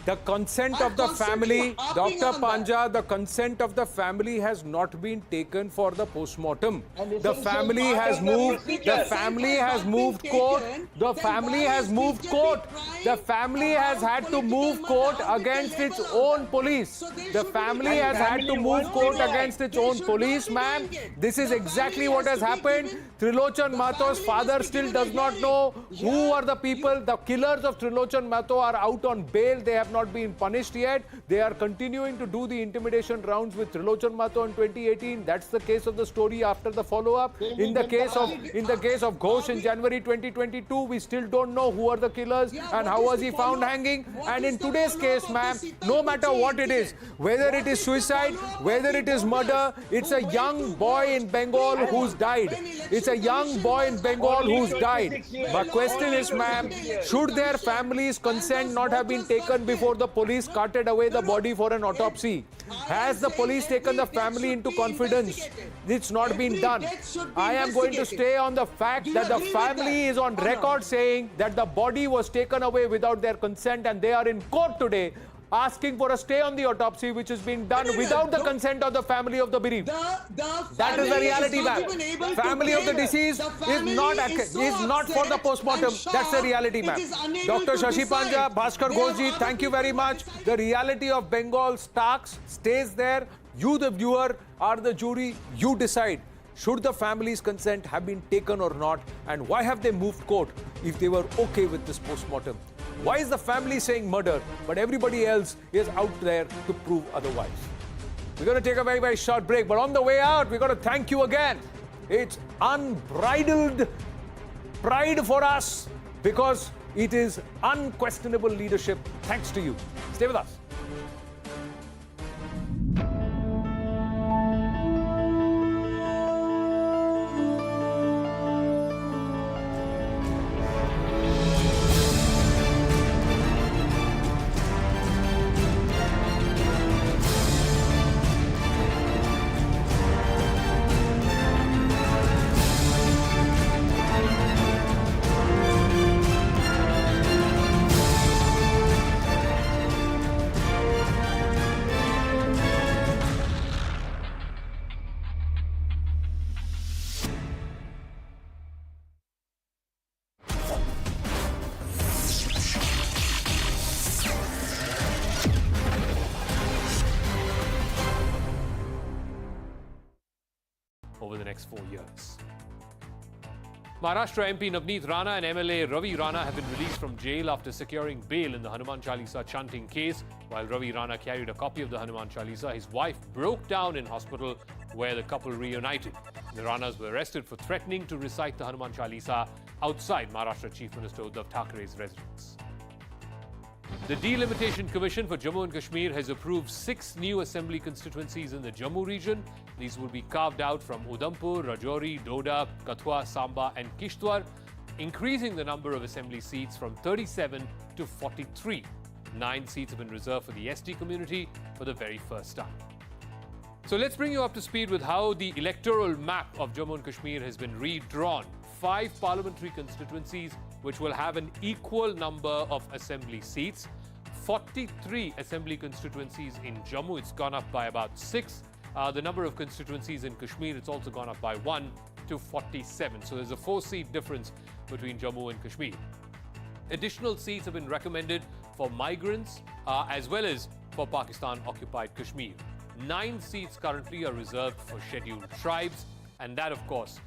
the consent of the family, Dr. Panja, the consent of the family has not been taken for the post-mortem. The family has moved, the family has moved court, the family has moved court. The family has had to move court against its own police. The family has had to move court against its own police, ma'am. This is exactly what has happened. Trilochan Mahto's father still does not know who are the people. The killers of Trilochan Mahto are out on bail. They have not been punished yet. They are continuing to do the intimidation rounds with Trilochan Mahto in 2018. That's the case of the story after the follow-up. In the case of Ghosh in January 2022, we still don't know who are the killers and how was he found hanging. And in today's case, ma'am, no matter what it is, whether it is suicide, whether it is murder, it's a young boy in Bengal who's died. It's a young boy in Bengal who's died. My question is, ma'am, should their families' consent not have been taken before the police carted away the body for an autopsy? Has the police taken the family into confidence? It's not been done. I am going to stay on the fact that the family is on record saying that the body was taken away without their consent, and they are in court today asking for a stay on the autopsy, which is being done without the consent of the family of the bereaved. That is the reality, ma'am. Family of the deceased is not for the postmortem. That's the reality, ma'am. Dr. Shashi Panja, Bhaskar Ghoshji, thank you very much. The reality of Bengal stays there. You, the viewer, are the jury. You decide. Should the family's consent have been taken or not? And why have they moved court if they were okay with this postmortem? Why is the family saying murder, but everybody else is out there to prove otherwise? We're going to take a very, very short break, but on the way out, we're going to thank you again. It's unbridled pride for us because it is unquestionable leadership. Thanks to you. Stay with us. 4 years. Maharashtra MP Navneet Rana and MLA Ravi Rana have been released from jail after securing bail in the Hanuman Chalisa chanting case. While Ravi Rana carried a copy of the Hanuman Chalisa, his wife broke down in hospital where the couple reunited. The Ranas were arrested for threatening to recite the Hanuman Chalisa outside Maharashtra Chief Minister Uddhav Thackeray's residence. The Delimitation Commission for Jammu and Kashmir has approved 6 new assembly constituencies in the Jammu region. These will be carved out from Udhampur, Rajouri, Doda, Kathua, Samba and Kishtwar, increasing the number of assembly seats from 37 to 43. 9 seats have been reserved for the SD community for the very first time. So let's bring you up to speed with how the electoral map of Jammu and Kashmir has been redrawn. 5 parliamentary constituencies which will have an equal number of assembly seats. 43 assembly constituencies in Jammu, it's gone up by about 6. The number of constituencies in Kashmir, it's also gone up by 1 to 47. So there's a 4-seat difference between Jammu and Kashmir. Additional seats have been recommended for migrants as well as for Pakistan-occupied Kashmir. 9 seats currently are reserved for scheduled tribes, and that, of course,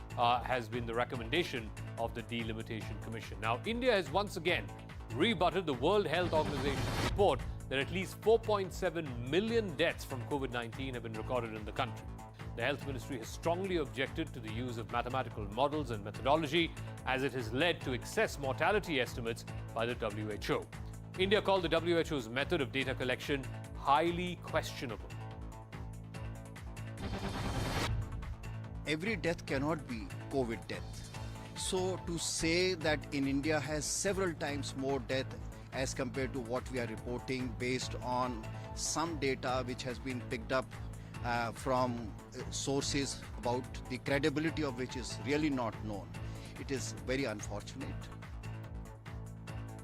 has been the recommendation of the Delimitation Commission. Now, India has once again rebutted the World Health Organization's report that at least 4.7 million deaths from COVID-19 have been recorded in the country. The Health Ministry has strongly objected to the use of mathematical models and methodology, as it has led to excess mortality estimates by the WHO. India called the WHO's method of data collection highly questionable. Every death cannot be COVID death. So to say that in India has several times more death as compared to what we are reporting based on some data which has been picked up from sources about the credibility of which is really not known, it is very unfortunate.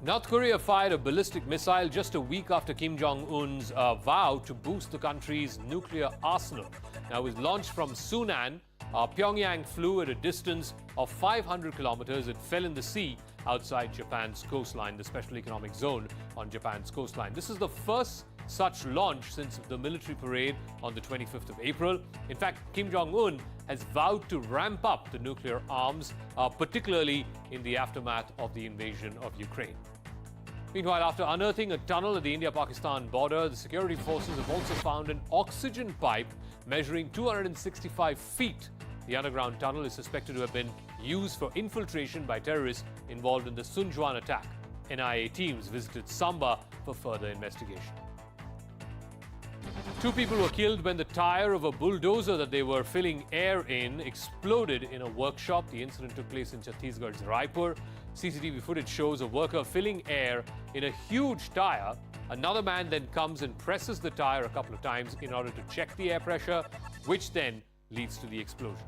North Korea fired a ballistic missile just a week after Kim Jong-un's vow to boost the country's nuclear arsenal. Now, it was launched from Sunan. Pyongyang flew at a distance of 500 kilometers. It fell in the sea outside Japan's coastline, the special economic zone on Japan's coastline. This is the first such launch since the military parade on the 25th of April. In fact, Kim Jong-un has vowed to ramp up the nuclear arms, particularly in the aftermath of the invasion of Ukraine. Meanwhile, after unearthing a tunnel at the India-Pakistan border, the security forces have also found an oxygen pipe measuring 265 feet. The underground tunnel is suspected to have been used for infiltration by terrorists involved in the Sunjwan attack. NIA teams visited Samba for further investigation. 2 people were killed when the tire of a bulldozer that they were filling air in exploded in a workshop. The incident took place in Chhattisgarh's Raipur. CCTV footage shows a worker filling air in a huge tire. Another man then comes and presses the tire a couple of times in order to check the air pressure, which then leads to the explosion.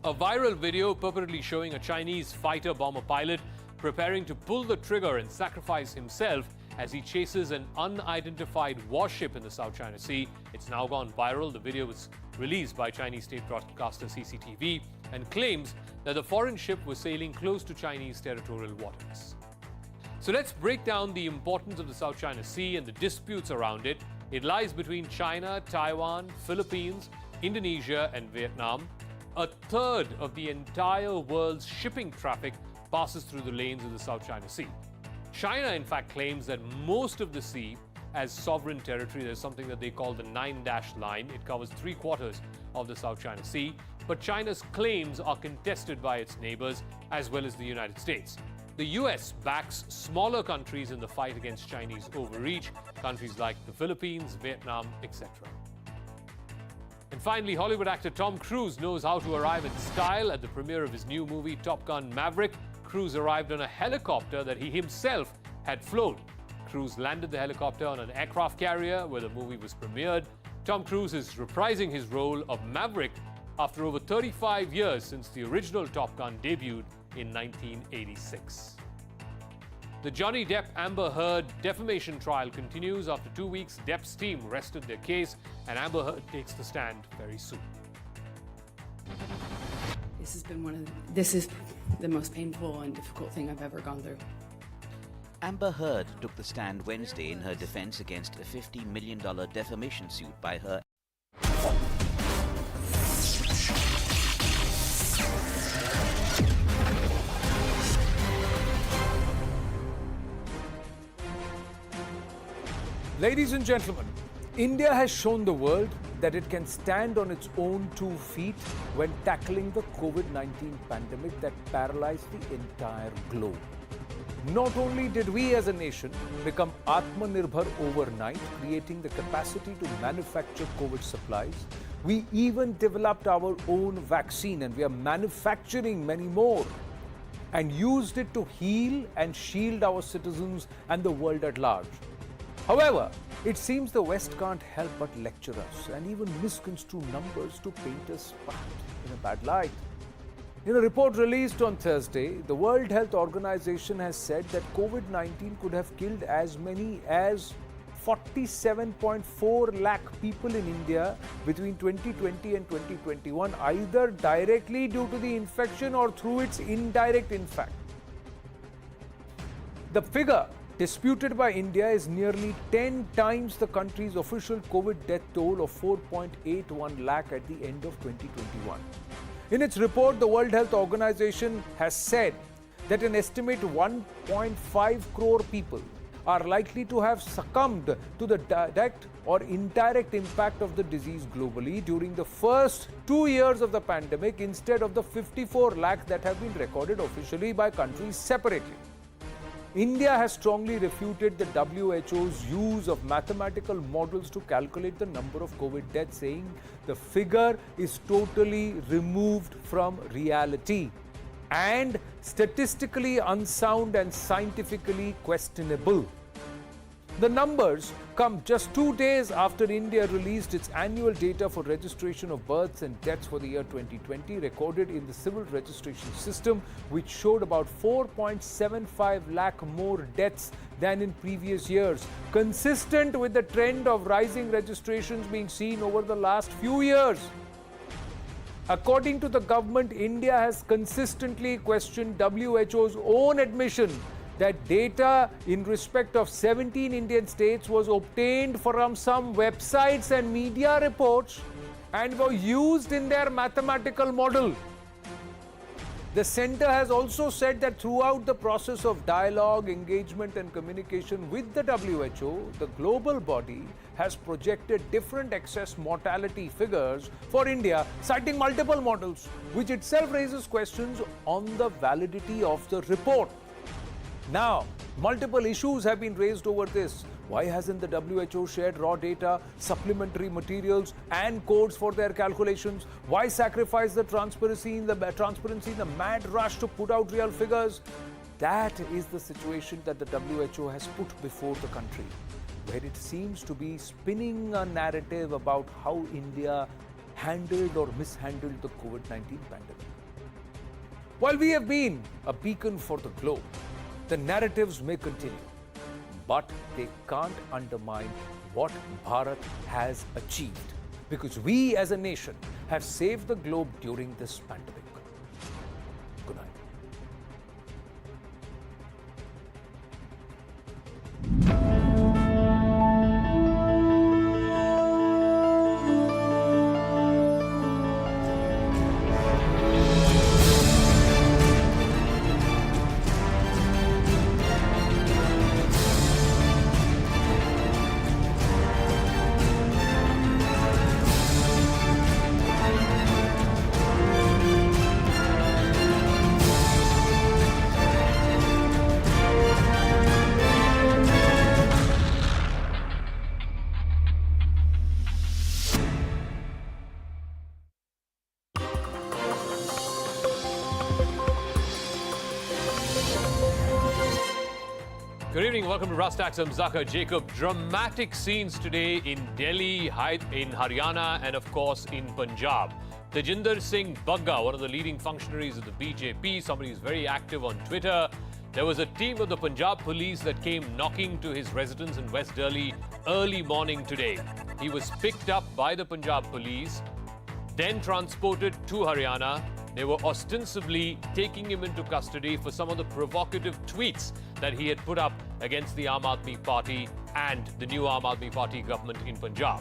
A viral video purportedly showing a Chinese fighter bomber pilot preparing to pull the trigger and sacrifice himself as he chases an unidentified warship in the South China Sea. It's now gone viral. The video was released by Chinese state broadcaster CCTV and claims that the foreign ship was sailing close to Chinese territorial waters. So let's break down the importance of the South China Sea and the disputes around it. It lies between China, Taiwan, Philippines, Indonesia and Vietnam. A third of the entire world's shipping traffic passes through the lanes of the South China Sea. China, in fact, claims that most of the sea as sovereign territory. There's something that they call the 9-dash line. It covers 3/4 of the South China Sea. But China's claims are contested by its neighbors as well as the United States. The US backs smaller countries in the fight against Chinese overreach, countries like the Philippines, Vietnam, etc. And finally, Hollywood actor Tom Cruise knows how to arrive in style. At the premiere of his new movie, Top Gun Maverick, Cruise arrived on a helicopter that he himself had flown. Cruise landed the helicopter on an aircraft carrier where the movie was premiered. Tom Cruise is reprising his role of Maverick after over 35 years since the original Top Gun debuted in 1986. The Johnny Depp-Amber Heard defamation trial continues. After 2 weeks, Depp's team rested their case, and Amber Heard takes the stand very soon. This is the most painful and difficult thing I've ever gone through. Amber Heard took the stand Wednesday in her defense against a $50 million defamation suit by her Ladies and gentlemen, India has shown the world that it can stand on its own 2 feet when tackling the COVID-19 pandemic that paralyzed the entire globe. Not only did we as a nation become Atmanirbhar overnight, creating the capacity to manufacture COVID supplies, we even developed our own vaccine, and we are manufacturing many more, and used it to heal and shield our citizens and the world at large. However, it seems the West can't help but lecture us and even misconstrue numbers to paint us in a bad light. In a report released on Thursday, the World Health Organization has said that COVID-19 could have killed as many as 47.4 lakh people in India between 2020 and 2021, either directly due to the infection or through its indirect impact. The figure disputed by India is nearly 10 times the country's official COVID death toll of 4.81 lakh at the end of 2021. In its report, the World Health Organization has said that an estimated 1.5 crore people are likely to have succumbed to the direct or indirect impact of the disease globally during the first 2 years of the pandemic, instead of the 54 lakh that have been recorded officially by countries separately. India has strongly refuted the WHO's use of mathematical models to calculate the number of COVID deaths, saying the figure is totally removed from reality and statistically unsound and scientifically questionable. The numbers come just 2 days after India released its annual data for registration of births and deaths for the year 2020, recorded in the civil registration system, which showed about 4.75 lakh more deaths than in previous years, consistent with the trend of rising registrations being seen over the last few years. According to the government, India has consistently questioned WHO's own admission that data in respect of 17 Indian states was obtained from some websites and media reports and were used in their mathematical model. The centre has also said that throughout the process of dialogue, engagement and communication with the WHO, the global body has projected different excess mortality figures for India, citing multiple models, which itself raises questions on the validity of the report. Now, multiple issues have been raised over this. Why hasn't the WHO shared raw data, supplementary materials and codes for their calculations? Why sacrifice the transparency in the mad rush to put out real figures? That is the situation that the WHO has put before the country, where it seems to be spinning a narrative about how India handled or mishandled the COVID-19 pandemic. While we have been a beacon for the globe, the narratives may continue, but they can't undermine what Bharat has achieved, because we as a nation have saved the globe during this pandemic. Good night. Good evening, welcome to Rastax. I'm Zaka Jacob. Dramatic scenes today in Delhi, in Haryana, and of course in Punjab. Tajinder Singh Bagga, one of the leading functionaries of the BJP, somebody who's very active on Twitter. There was a team of the Punjab police that came knocking to his residence in West Delhi early morning today. He was picked up by the Punjab police, then transported to Haryana. They were ostensibly taking him into custody for some of the provocative tweets that he had put up against the Aam Aadmi Party and the new Aam Aadmi Party government in Punjab.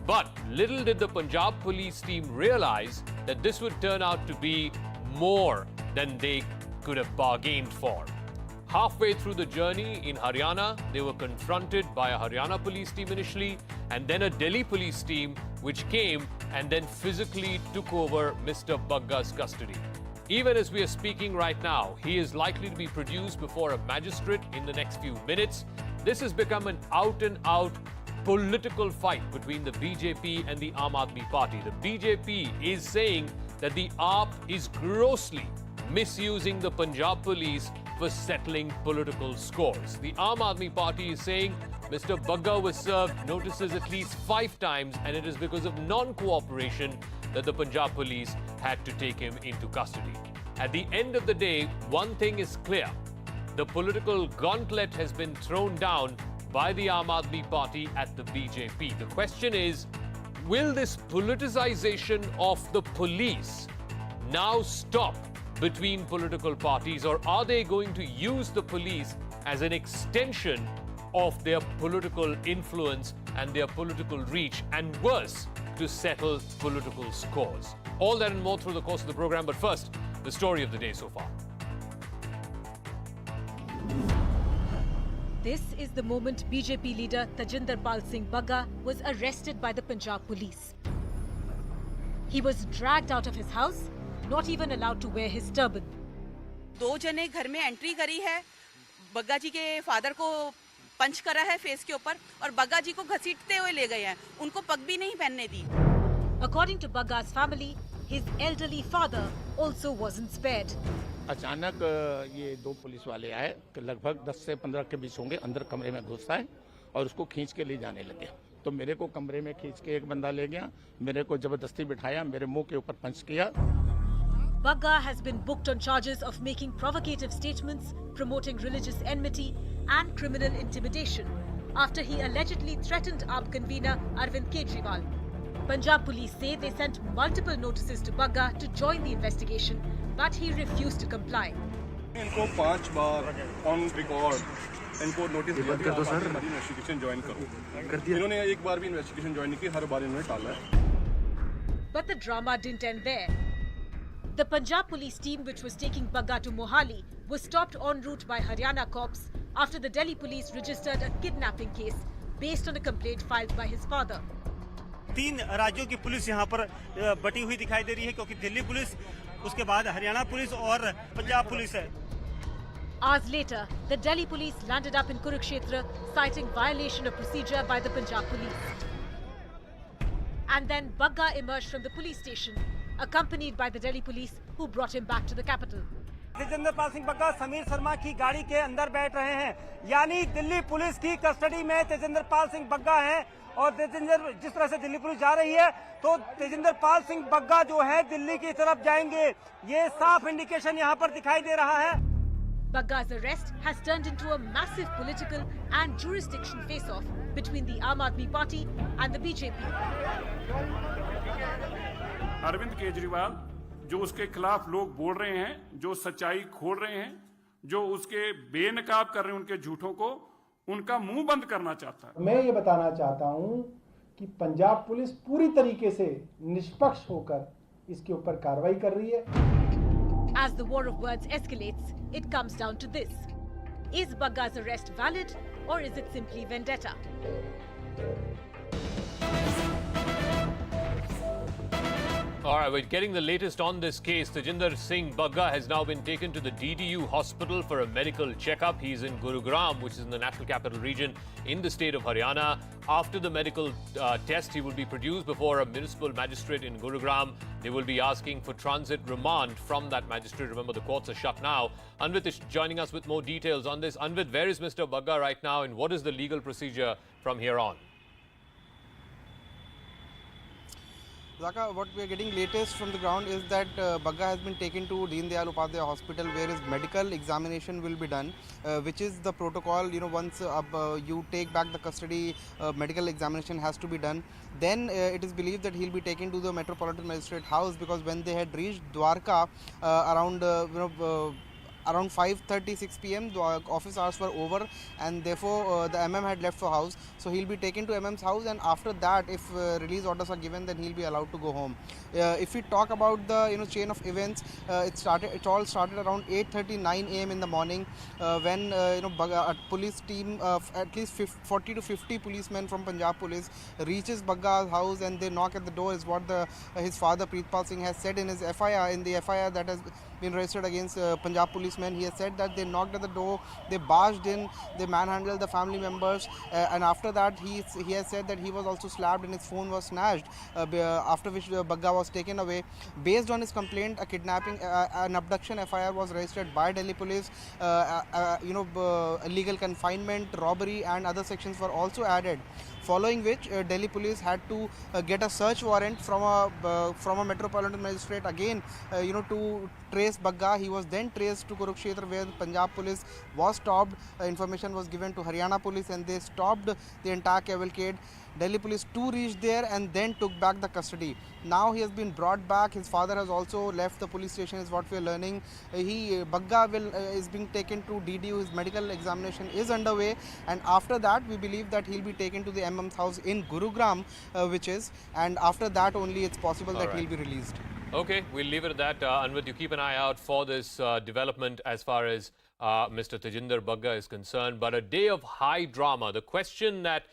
But little did the Punjab police team realize that this would turn out to be more than they could have bargained for. Halfway through the journey in Haryana, they were confronted by a Haryana police team initially, and then a Delhi police team which came and then physically took over Mr. Bagga's custody. Even as we are speaking right now, he is likely to be produced before a magistrate in the next few minutes. This has become an out-and-out political fight between the BJP and the Aam Aadmi Party. The BJP is saying that the AAP is grossly misusing the Punjab police for settling political scores. The Aam Aadmi Party is saying Mr. Bagga was served notices at least 5 times, and it is because of non-cooperation that the Punjab police had to take him into custody. At the end of the day, one thing is clear. The political gauntlet has been thrown down by the Aam Aadmi Party at the BJP. The question is, will this politicization of the police now stop between political parties, or are they going to use the police as an extension of their political influence and their political reach, and worse, to settle political scores? All that and more through the course of the program, but first, the story of the day so far. This is the moment BJP leader Tajinder Pal Singh Bagga was arrested by the Punjab police. He was dragged out of his house, not even allowed to wear his turban. 2 जने घर में entry करी है, बग्गा जी के father को पंच करा है face के ऊपर और बग्गा जी को घसीटते हुए ले गए हैं, उनको पग भी नहीं पहनने दी. According to Bagga's family, his elderly father also wasn't spared. अचानक ये 2 पुलिस वाले आए, लगभग 10 से 15 के बीच होंगे, अंदर कमरे में घुस आए और उसको खींच के ले जाने लगे. तो मेरे को कमरे में खींच के एक बंदा ले गया, मेरे को जबरदस्ती बिठाया, मेरे मुंह के ऊपर पंच किया. Bagga has been booked on charges of making provocative statements, promoting religious enmity and criminal intimidation after he allegedly threatened AAP convener Arvind Kejriwal. Punjab police say they sent multiple notices to Bagga to join the investigation, but he refused to comply. इनको 5 बार on record इनको notice दिया कि आप investigation join करो. इन्होंने एक बार भी investigation join नहीं की, हर बार इन्होंने टाला है. But the drama didn't end there. The Punjab police team, which was taking Bagga to Mohali, was stopped en route by Haryana cops after the Delhi police registered a kidnapping case based on a complaint filed by his father. 3 राज्यों की police यहाँ पर बटी हुई दिखाई दे रही है, क्योंकि दिल्ली पुलिस, उसके बाद हरियाणा पुलिस और पंजाब पुलिस है. Hours later, the Delhi police landed up in Kurukshetra, citing violation of procedure by the Punjab police. And then Bagga emerged from the police station, accompanied by the Delhi police, who brought him back to the capital. Tajinder Pal Singh Bagga Sameer Sharma की गाड़ी के अंदर बैठ रहे हैं, यानी Delhi police की custody में तजिंदर पाल सिंह बग्गा हैं. और तजिंदर जिस तरह से दिल्ली पुलिस जा रही है, तो तजिंदर पाल सिंह बग्गा जो है दिल्ली की तरफ जाएंगे, ये साफ इंडिकेशन यहाँ पर दिखाई दे रहा है. Bagga's arrest has turned into a massive political and jurisdictional face-off between the Aam Aadmi Party and the BJP. Arvind Kejriwal जो उसके खिलाफ लोग बोल रहे हैं, जो सच्चाई खोल रहे हैं, जो उसके बेनकाब कर रहे हैं उनके झूठों को, उनका मुंह बंद करना चाहता है. मैं ये बताना चाहता हूं कि पंजाब पुलिस पूरी तरीके से निष्पक्ष होकर इसके ऊपर कार्रवाई कर रही है. As the war of words escalates, it comes down to this. Is Bagga's arrest valid, or is it simply vendetta? All right, we're getting the latest on this case. Tajinder Singh Bagga has now been taken to the DDU hospital for a medical checkup. He's in Gurugram, which is in the National Capital Region in the state of Haryana. After the medical test, he will be produced before a municipal magistrate in Gurugram. They will be asking for transit remand from that magistrate. Remember, the courts are shut now. Anvit is joining us with more details on this. Anvit, where is Mr. Bagga right now, and what is the legal procedure from here on? Zaka, what we are getting latest from the ground is that Bagga has been taken to Deen Dayal Upadhyaya Hospital, where his medical examination will be done, which is the protocol. You know, once you take back the custody, medical examination has to be done. Then it is believed that he'll be taken to the Metropolitan Magistrate House, because when they had reached Dwarka around around 5:36 p.m. the office hours were over, and therefore the MM had left for house. So he'll be taken to MM's house, and after that, if release orders are given, then he'll be allowed to go home. If we talk about the chain of events, it all started around 8:39 a.m. in the morning, when a police team of at least 40 to 50 policemen from Punjab Police reaches Bagga's house, and they knock at the door. Is what his father Preetpal Singh has said in his FIR. In the FIR that has been registered against Punjab policemen, he has said that they knocked at the door, they barged in, they manhandled the family members, and after that he has said that he was also slapped and his phone was snatched, after which Bagga was taken away. Based on his complaint, a kidnapping, an abduction FIR was registered by Delhi police. Illegal confinement, robbery and other sections were also added. Following which, Delhi police had to get a search warrant from a metropolitan magistrate again, to trace Bagga. He was then traced to Kurukshetra, where Punjab police was stopped. Information was given to Haryana police, and they stopped the entire cavalcade. Delhi police too reached there and then took back the custody. Now he has been brought back. His father has also left the police station, is what we are learning. Bagga is being taken to DDU. His medical examination is underway, and after that we believe that he'll be taken to the MM's house in Gurugram, and after that only it's possible that he'll be released. Okay, we'll leave it at that. Anwar, you keep an eye out for this development as far as Mr. Tajinder Bagga is concerned. But a day of high drama. The question that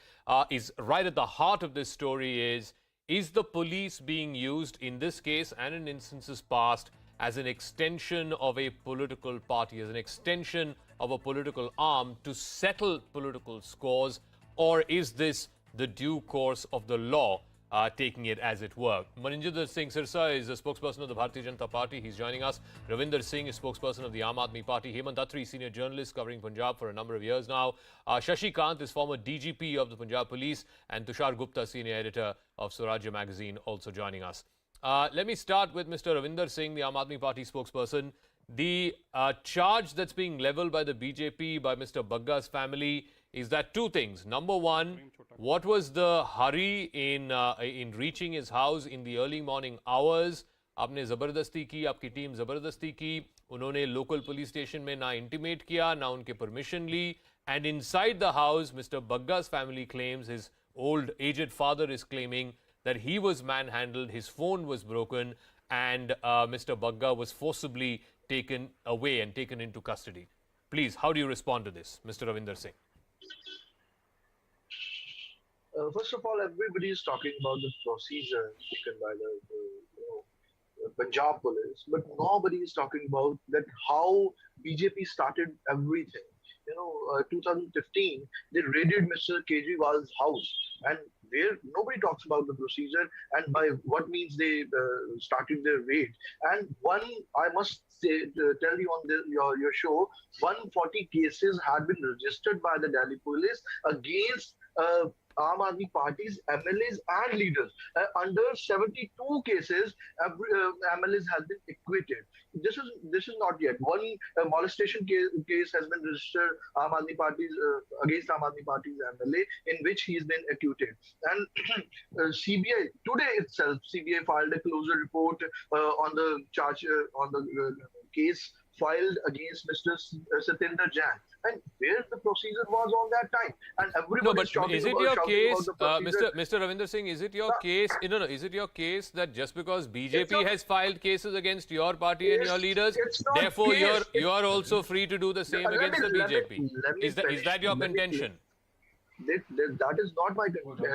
is right at the heart of this story is the police being used in this case and in instances past as an extension of a political party, as an extension of a political arm to settle political scores, or is this the due course of the law? Taking it as it were. Maninder Singh Sirsa is a spokesperson of the Bharatiya Janata Party. He's joining us. Ravinder Singh is spokesperson of the Aam Aadmi Party. Hemant Attri, senior journalist covering Punjab for a number of years now. Shashi Kant is former DGP of the Punjab Police. And Tushar Gupta, senior editor of Swarajya magazine, also joining us. Let me start with Mr. Ravinder Singh, the Aam Aadmi Party spokesperson. The charge that's being levelled by the BJP, by Mr. Bagga's family, is that two things. Number one, what was the hurry in reaching his house in the early morning hours? आपने ज़बरदस्ती की, आपकी team ज़बरदस्ती की, उन्होंने local police station में ना intimate किया, ना उनके permission ली, and inside the house, Mr. Bagga's family claims, his old aged father is claiming that he was manhandled, his phone was broken, and Mr. Bagga was forcibly taken away and taken into custody. Please, how do you respond to this, Mr. Ravinder Singh? First of all, everybody is talking about the procedure taken by the Punjab police, but nobody is talking about that how BJP started everything. 2015, they raided Mr. Kejriwal's house, and where nobody talks about the procedure and by what means they started their raid. And I must say, tell you on your show, 140 cases had been registered by the Delhi police against Aam Aadmi Party's MLAs and leaders. Under 72 cases, MLAs has been acquitted. This is not yet. One molestation case has been registered against Aam Aadmi Party's MLA, in which he has been acquitted. And CBI today itself, CBI filed a closure report on the charge on the case filed against Mr. Satinder Jain, and where the procedure was on that time, and everybody is it your case, Mr. Ravinder Singh? Is it your case? No. Is it your case that just because BJP has filed cases against your party and your leaders, therefore you are also free to do the same against the BJP? Is that your contention? That is not my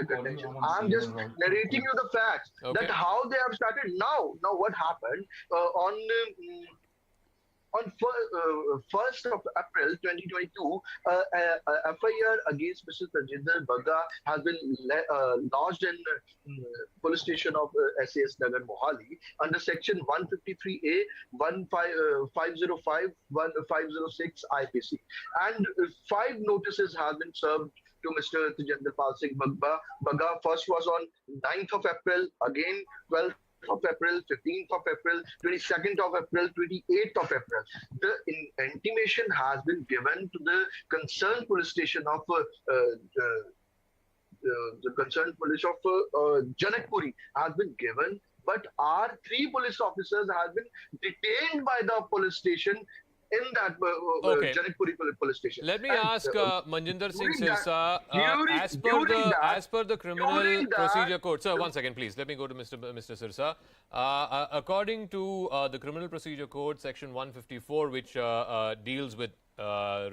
contention. I'm just narrating you the facts that how they have started now. Now what happened on 1st of April 2022, FIR against Mr. Tajinder Bagga has been lodged in police station of SAS Nagar Mohali under section 153A, 505, 506 IPC. And 5 notices have been served to Mr. Tajinder Singh Bagga. First was on 9th of April, again 12th of April, 15th of April, 22nd of April, 28th of April. The intimation has been given to the concerned police station of Janakpuri has been given, but our 3 police officers have been detained by the police station in that Janakpuri police station. Let me ask Manjinder Singh Sirsa, as per the criminal procedure code. Sir, one second, please. Let me go to Mr. Sirsa. According to the criminal procedure code, section 154, which deals with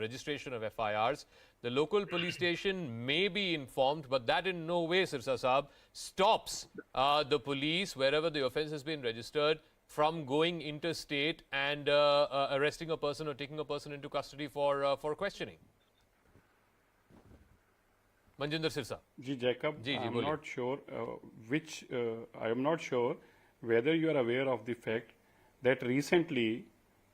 registration of FIRs, the local police station may be informed, but that in no way, Sirsa Saab, stops the police, wherever the offence has been registered, from going interstate and arresting a person or taking a person into custody for questioning. Manjinder Sirsa. Ji Jacob, I am not sure whether you are aware of the fact that recently,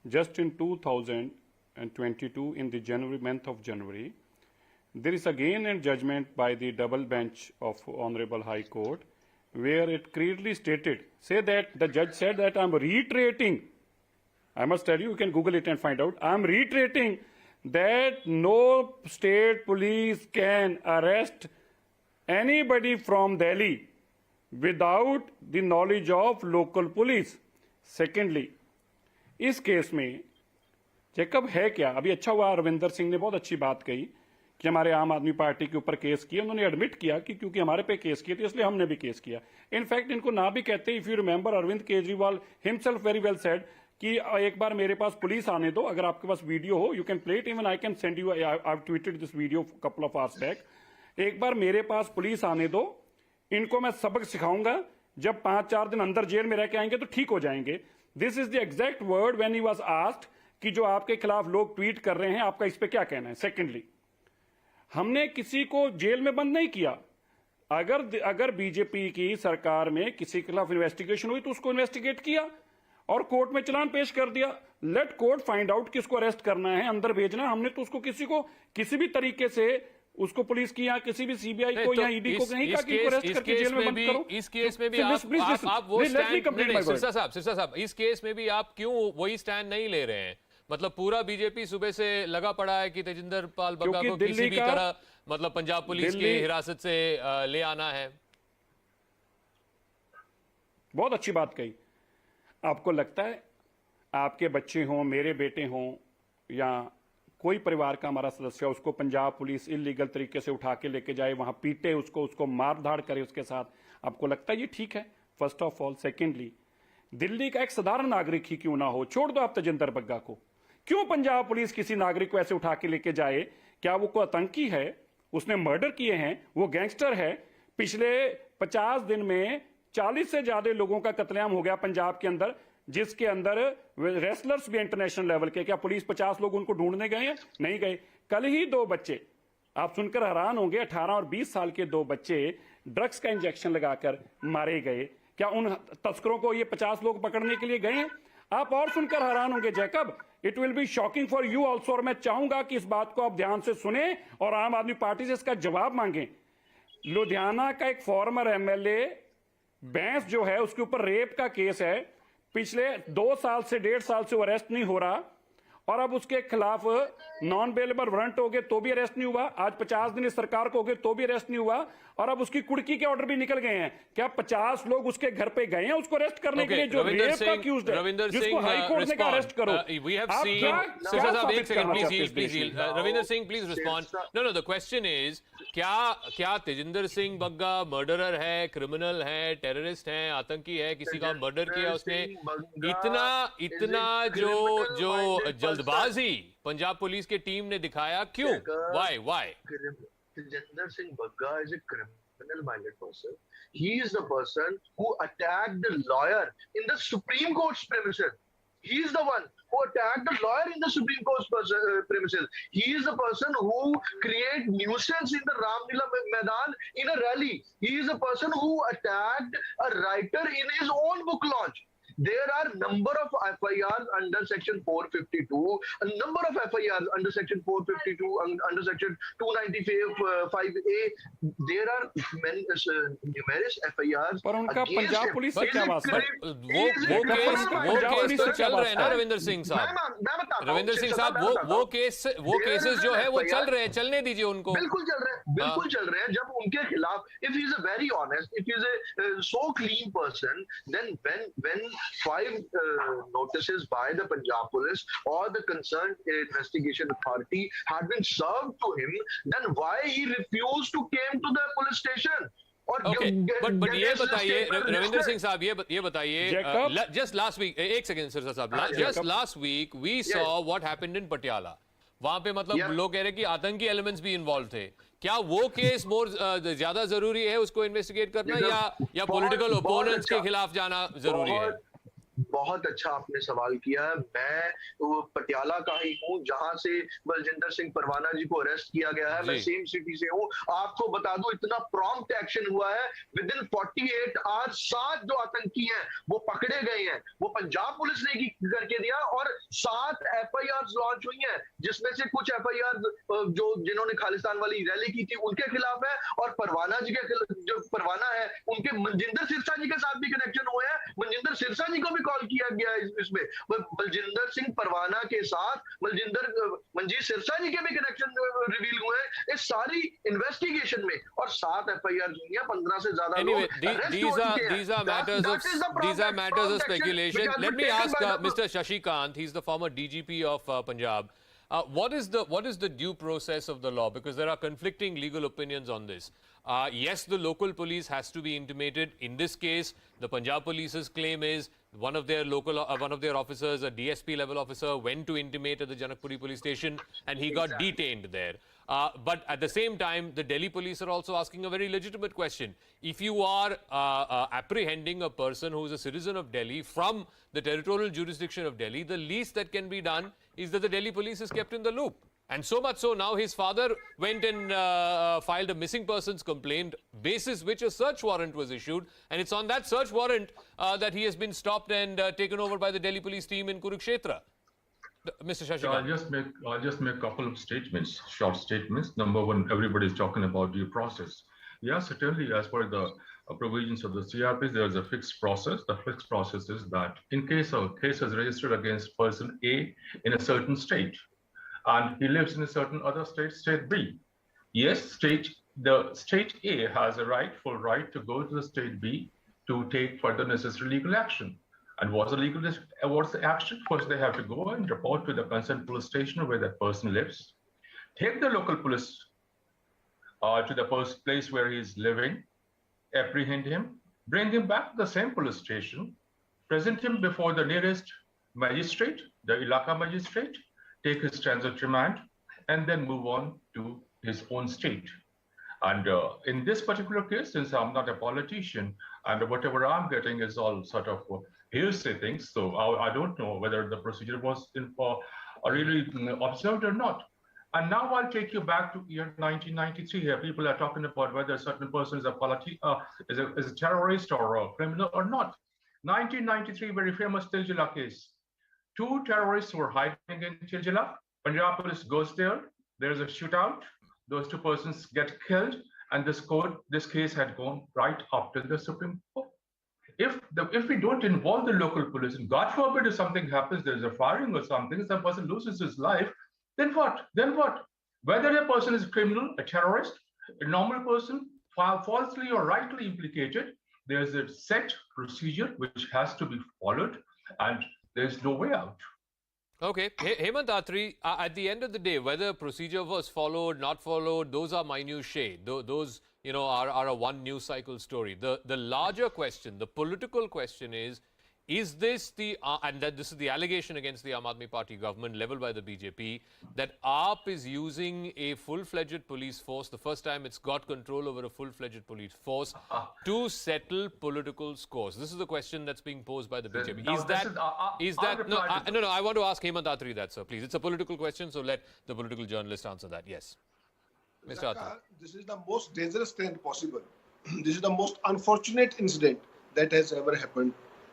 just in 2022, in the month of January, there is again a judgment by the double bench of Honorable High Court, where it clearly stated, the judge said that I am reiterating, I must tell you, you can Google it and find out, I am reiterating that no state police can arrest anybody from Delhi without the knowledge of local police. Secondly, इस case में Jacob है क्या, अभी अच्छा हुआ रविंदर सिंह ने बहुत अच्छी बात कही कि हमारे आम आदमी पार्टी के ऊपर केस किया, उन्होंने एडमिट किया कि क्योंकि हमारे पे केस किए थे इसलिए हमने भी केस किया. इनफैक्ट इनको ना भी कहते, if you remember Arvind Kejriwal himself very well said कि एक बार मेरे पास पुलिस आने दो, अगर आपके पास वीडियो हो you can play it, even I can send you, I have tweeted this video couple of hours back. एक बार मेरे पास पुलिस आने दो, इनको मैं सबक सिखाऊंगा, जब 5-4 दिन अंदर जेल में रह के आएंगे तो ठीक हो जाएंगे. This is the exact word when he was asked कि जो आपके खिलाफ लोग ट्वीट कर रहे हैं आपका इस पे क्या कहना है. सेकेंडली, हमने किसी को जेल में बंद नहीं किया. अगर बीजेपी की सरकार में किसी के खिलाफ इन्वेस्टिगेशन हुई तो उसको इन्वेस्टिगेट किया और कोर्ट में चलान पेश कर दिया. लेट कोर्ट फाइंड आउट किसको अरेस्ट करना है, अंदर भेजना. हमने तो उसको किसी भी तरीके से उसको पुलिस की या किसी भी सीबीआई को या ईडी को नहीं कहा कि अरेस्ट करके जेल में बंद करो. इस केस में भी आप वो स्टैंड, सिरसा साहब, इस केस में भी आप क्यों वही स्टैंड नहीं ले रहे हैं? मतलब पूरा बीजेपी सुबह से लगा पड़ा है कि तेजिंदर पाल बग्गा को किसी भी तरह मतलब पंजाब पुलिस की हिरासत से ले आना है. बहुत अच्छी बात कही. आपको लगता है आपके बच्चे हों, मेरे बेटे हों या कोई परिवार का हमारा सदस्य, उसको पंजाब पुलिस इलीगल तरीके से उठा के लेके जाए, वहां पीटे उसको मार धाड़ करे उसके साथ, आपको लगता है ये ठीक है? First of all. Secondly, Delhi का एक साधारण नागरिक ही क्यों ना हो, छोड़ दो आप तेजिंदर बग्गा को, क्यों पंजाब पुलिस किसी नागरिक को ऐसे उठा के लेके जाए? क्या वो कोई आतंकी है? उसने मर्डर किए हैं, वो गैंगस्टर है. पिछले 50 दिन में 40 से ज्यादा लोगों का कत्लेआम हो गया पंजाब के अंदर, जिसके अंदर रेसलर्स भी इंटरनेशनल लेवल के. क्या पुलिस 50 लोग उनको ढूंढने गए हैं? नहीं गए. कल ही 2 बच्चे, आप सुनकर हैरान होंगे, 18 और 20 साल के 2 बच्चे ड्रग्स का इंजेक्शन लगाकर मारे गए. क्या उन तस्करों को ये 50 लोग पकड़ने के लिए गए हैं? आप और सुनकर हैरान होंगे Jacob. It will be shocking for you also. और मैं चाहूंगा कि इस बात को आप ध्यान से सुने और आम आदमी पार्टी से इसका जवाब मांगें. लुधियाना का एक फॉर्मर एमएलए बैंस जो है, उसके ऊपर रेप का केस है. पिछले 2 साल से 1.5 साल से वो अरेस्ट नहीं हो रहा और अब उसके खिलाफ नॉन बेलेबल वारंट हो गए तो भी अरेस्ट नहीं हुआ. आज 50 दिन इस सरकार को हो गए तो भी अरेस्ट नहीं हुआ और अब उसकी कुड़की के ऑर्डर भी निकल गए हैं. क्या 50 लोग उसके घर पे गए हैं उसको अरेस्ट करने के लिए, जो रेप का अक्यूज्ड है, जिसको हाई कोर्ट ने कहा अरेस्ट करो? We have seen, एक second please, Ravinder Singh please respond. Know the question is, क्या तेजिंदर सिंह बग्गा मर्डरर है, क्रिमिनल है, टेररिस्ट है, आतंकी है, किसी का मर्डर किया उसने? इतना जो जल्दबाजी पंजाब पुलिस की टीम ने दिखाया, क्यों? Why? Tajinder Singh Bagga is a criminal-minded person. He is the person who attacked the lawyer in the Supreme Court's premises. He is the one who attacked the lawyer in the Supreme Court's premises. He is the person who created nuisance in the Ramlila Maidan in a rally. He is the person who attacked a writer in his own book launch. There are number of FIRs under section 452, a number of FIRs under section 452, under section 295A. There are numerous FIRs. पर उनका Punjab police से क्या वास्ता? वो case तो चल रहे हैं ना रविंदर सिंह साहब. रविंदर सिंह साहब, वो केसेस जो है वो चल रहे हैं, चलने दीजिए उनको. बिल्कुल चल रहे हैं. जब उनके खिलाफ, if he is a very honest, if he is a so clean person, then when 5 notices by the Punjab police or the concerned investigation authority had been served to him, then why he refused to came to the police station? Okay, but ये बताइए रविंद्र सिंह साहब, ये बताइए, just last week, एक second sir साहब, just last week we saw what happened in Patiala. वहां पे मतलब लोग कह रहे कि आतंकी एलिमेंट्स भी इन्वॉल्व थे. क्या वो केस ज्यादा जरूरी है उसको इन्वेस्टिगेट करना, या पॉलिटिकल ओपोनेंट्स के खिलाफ जाना जरूरी है? बहुत अच्छा आपने सवाल किया है. मैं पटियाला का ही हूँ जहां से बलजिंदर सिंह परवाना जी को अरेस्ट किया गया है. मैं सेम सिटी से हूँ. आपको बता दूं इतना प्रॉम्प्ट एक्शन हुआ है. विद इन 48 आवर्स 7 जो आतंकी हैं वो पकड़े गए हैं. वो पंजाब पुलिस ने करके दिया और 7 FIR लॉन्च हुई हैं, जिसमें से कुछ FIR जो जिन्होंने खालिस्तान वाली रैली की थी उनके खिलाफ है, और परवाना जी के जो परवाना है उनके मनजिंदर सिरसा जी के साथ भी कनेक्शन हुए हैं. मनजिंदर सिरसा जी को भी कॉल किया गया इसमें. बलजिंदर सिंह परवाना के साथ मंजीत सिरसा जी के भी कनेक्शन रिवील हुए हैं इस सारी इन्वेस्टिगेशन में, और 7 FIR हुई हैं, 15 से ज्यादा Anyway, these are matters of speculation. Let me ask Mr. Shashikant. He's the former DGP of Punjab. What is the due process of the law? Because there are conflicting legal opinions on this. Yes, the local police has to be intimated. In this case, the Punjab Police's claim is one of their officers, a DSP level officer, went to intimate at the Janakpuri police station and he got detained there. But at the same time, the Delhi police are also asking a very legitimate question. If you are apprehending a person who is a citizen of Delhi from the territorial jurisdiction of Delhi, the least that can be done is that the Delhi police is kept in the loop. And so much so, now his father went and filed a missing persons complaint, basis which a search warrant was issued. And it's on that search warrant that he has been stopped and taken over by the Delhi police team in Kurukshetra. Mr. Shashikant. I'll just make a couple of statements, short statements. Number one, everybody is talking about due process. Yes, certainly, as per the provisions of the CRPs, there is a fixed process. The fixed process is that in case a case is registered against person A in a certain state, and he lives in a certain other state, state B. Yes, the state A has a rightful right to go to the state B to take further necessary legal action. And what's the action? First, they have to go and report to the concerned police station where that person lives. Take the local police to the place where he is living, apprehend him, bring him back to the same police station, present him before the nearest magistrate, the Ilaka magistrate, take his transit remand, and then move on to his own state. And in this particular case, since I'm not a politician, and whatever I'm getting is all sort of hearsay things, so I don't know whether the procedure was really observed or not. And now I'll take you back to year 1993. Here, people are talking about whether a certain person is a terrorist or a criminal or not. 1993, very famous Tiljila case. 2 terrorists were hiding in Tiljila. Punjab police goes there. There's a shootout. Those 2 persons get killed, and this case had gone right up to the Supreme Court. If we don't involve the local police, and God forbid if something happens, there's a firing or something, some person loses his life, then what? Then what? Whether a person is a criminal, a terrorist, a normal person, falsely or rightly implicated, there's a set procedure which has to be followed, and there's no way out. Okay, Hemant Atri, at the end of the day, whether procedure was followed, not followed, those are minutiae. Those, are a one news cycle story. The larger question, the political question is this and that this is the allegation against the Aam Aadmi Party government leveled by the BJP, that AAP is using a full-fledged police force, the first time it's got control over a full-fledged police force, to settle political scores. This is the question that's being posed by the BJP. No, I want to ask Hemant Atri that, sir, please. It's a political question, so let the political journalist answer that. Yes. Mr. Atri. This is the most dangerous trend possible. This is the most unfortunate incident that has ever happened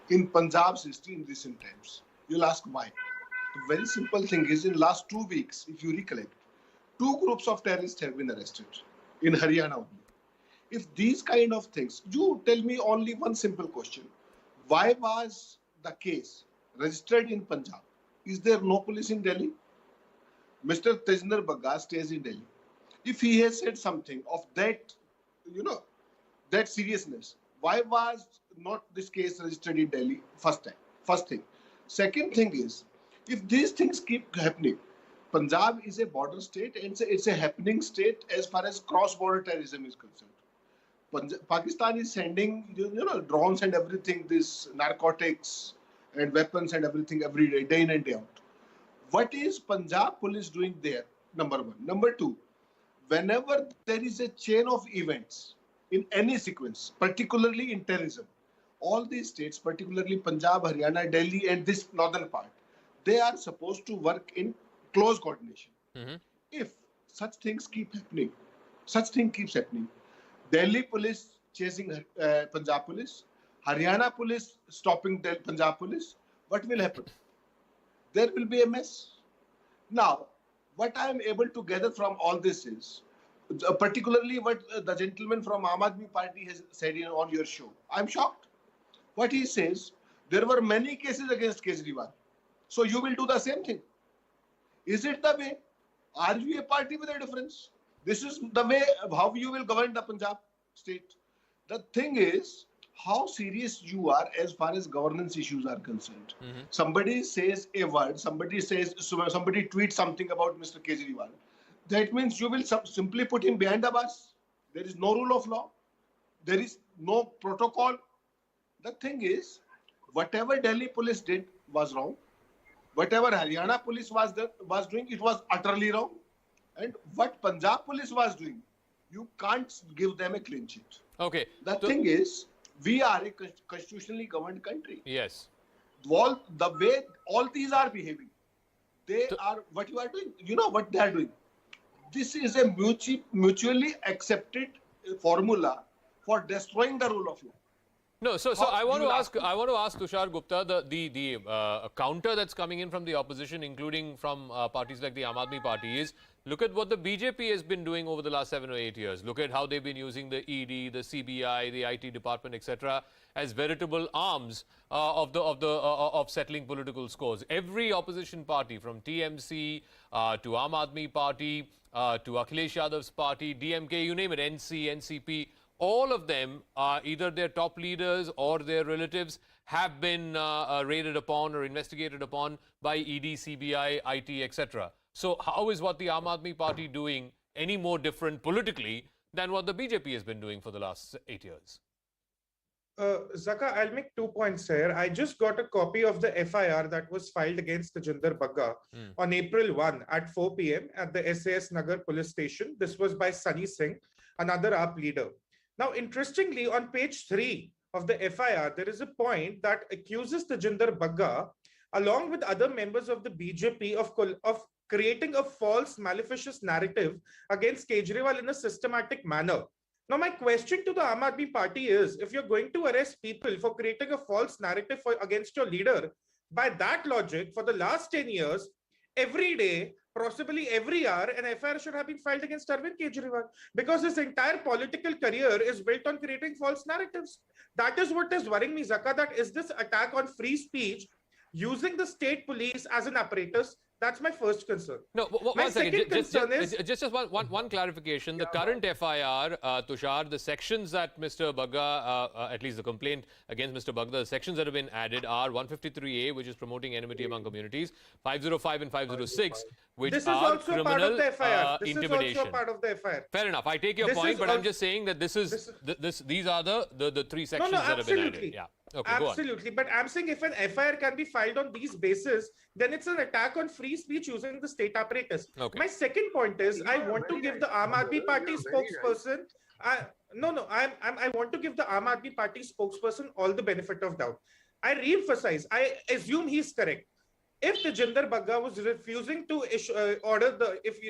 in Punjab's history in recent times. You'll ask why. The very simple thing is, in last 2 weeks, if you recollect, 2 groups of terrorists have been arrested in Haryana only. If these kind of things, you tell me only one simple question. Why was the case registered in Punjab? Is there no police in Delhi? Mr. Tajinder Bagga stays in Delhi. If he has said something of that, that seriousness, why was not this case registered in Delhi first time? First thing. Second thing is, if these things keep happening, Punjab is a border state and it's a happening state as far as cross-border terrorism is concerned. Pakistan is sending, drones and everything, this narcotics and weapons and everything every day, day in and day out. What is Punjab police doing there? Number one. Number two, whenever there is a chain of events in any sequence, particularly in terrorism, all these states, particularly Punjab, Haryana, Delhi, and this northern part, they are supposed to work in close coordination. If such things keep happening, Delhi police chasing Punjab police, Haryana police stopping Punjab police, what will happen? There will be a mess. Now, what I am able to gather from all this is, particularly what the gentleman from Aam Aadmi Party has said on your show. I'm shocked. What he says, there were many cases against Kejriwal. So you will do the same thing. Is it the way? Are you a party with a difference? This is the way how you will govern the Punjab state. The thing is, how serious you are as far as governance issues are concerned. Somebody says a word, somebody tweets something about Mr. Kejriwal. That means you will simply put him behind the bars. There is no rule of law. There is no protocol. The thing is, whatever Delhi police did was wrong. Whatever Haryana police was doing, it was utterly wrong. And what Punjab police was doing, you can't give them a clean sheet. Okay. The thing is, we are a constitutionally governed country. Yes. The way all these are behaving, they are what you are doing. You know what they are doing. This is a mutually accepted formula for destroying the rule of law. No, so I want to ask Tushar Gupta, the counter that's coming in from the opposition, including from parties like the Aam Aadmi Party, is look at what the BJP has been doing over the last 7 or 8 years. Look at how they've been using the ED, the CBI, the IT department, etc., as veritable arms of settling political scores. Every opposition party, from TMC to Aam Aadmi Party to Akhilesh Yadav's party, DMK, you name it, NC, NCP. All of them, either their top leaders or their relatives, have been raided upon or investigated upon by ED, CBI, IT, etc. So how is what the Aam Aadmi Party doing any more different politically than what the BJP has been doing for the last 8 years? Zaka, I'll make 2 points here. I just got a copy of the FIR that was filed against Tajinder Bagga on April 1 at 4 p.m. at the SAS Nagar police station. This was by Sunny Singh, another AAP leader. Now, interestingly, on page 3 of the FIR, there is a point that accuses Tajinder Bagga, along with other members of the BJP, of creating a false, malicious narrative against Kejriwal in a systematic manner. Now, my question to the Aam Aadmi Party is, if you're going to arrest people for creating a false narrative against your leader, by that logic, for the last 10 years, every day, possibly every hour, an FIR should have been filed against Arvind Kejriwal, because his entire political career is built on creating false narratives. That is what is worrying me, Zaka, that is this attack on free speech using the state police as an apparatus. That's my first concern. No, one second. Just one clarification. The current FIR, Tushar, the sections that Mr. Bagga, at least the complaint against Mr. Bagga, the sections that have been added are 153A, which is promoting enmity among communities, 505 and 506, which are criminal intimidation. This is also part of the FIR. Fair enough. I take your point, but I'm just saying that these are the three sections that have been added. Yeah. Okay, absolutely, but I'm saying if an FIR can be filed on these bases, then it's an attack on free speech using the state apparatus. Okay. My second point is, I want to give the Aam Aadmi Party spokesperson. I want to give the Aam Aadmi Party spokesperson all the benefit of doubt. I re-emphasize. I assume he's correct. If Tajinder Bagga was refusing to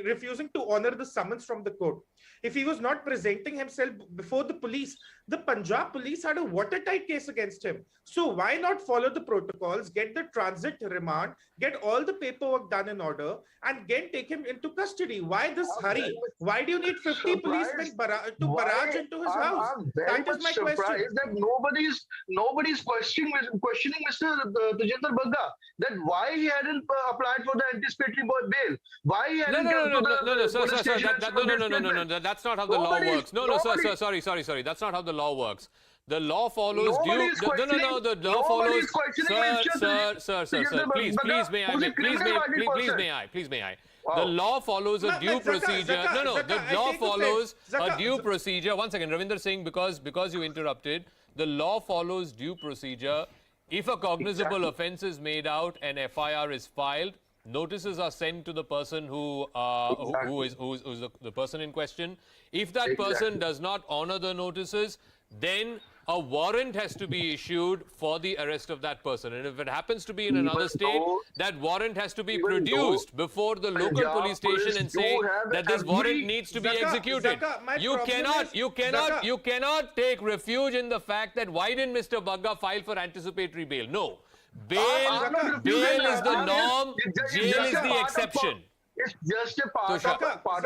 refusing to honor the summons from the court, if he was not presenting himself before the police, the Punjab police had a watertight case against him. So why not follow the protocols, get the transit remand, get all the paperwork done in order, and take him into custody? Why this hurry? Why do you need 50 policemen to barrage into his house? That is my question. That nobody's questioning Mr. Tajinder Bagga. That why he hadn't applied for the anticipatory bail? Why he hadn't No, that's not how the law works. No, sir, sorry. That's not how the law works. The law follows Nobody due. is No, questioning- the law nobody is follows. questioning Sir. Tajinder Please, Bagga, may who's a I? criminal-minded person. Please, may I? Wow. The law follows a due procedure. The law follows a due Zaka. procedure. One second, Ravinder Singh, because you interrupted. The law follows due procedure. If a cognizable offence is made out, an FIR is filed. Notices are sent to the person who is the person in question. If that person does not honor the notices, then a warrant has to be issued for the arrest of that person. And if it happens to be in another state, that warrant has to be produced before the local police station and say that this warrant needs to be executed. You cannot take refuge in the fact that why didn't Mr. Bagga file for anticipatory bail? No. Bail is the norm, jail is the exception. It's just a part of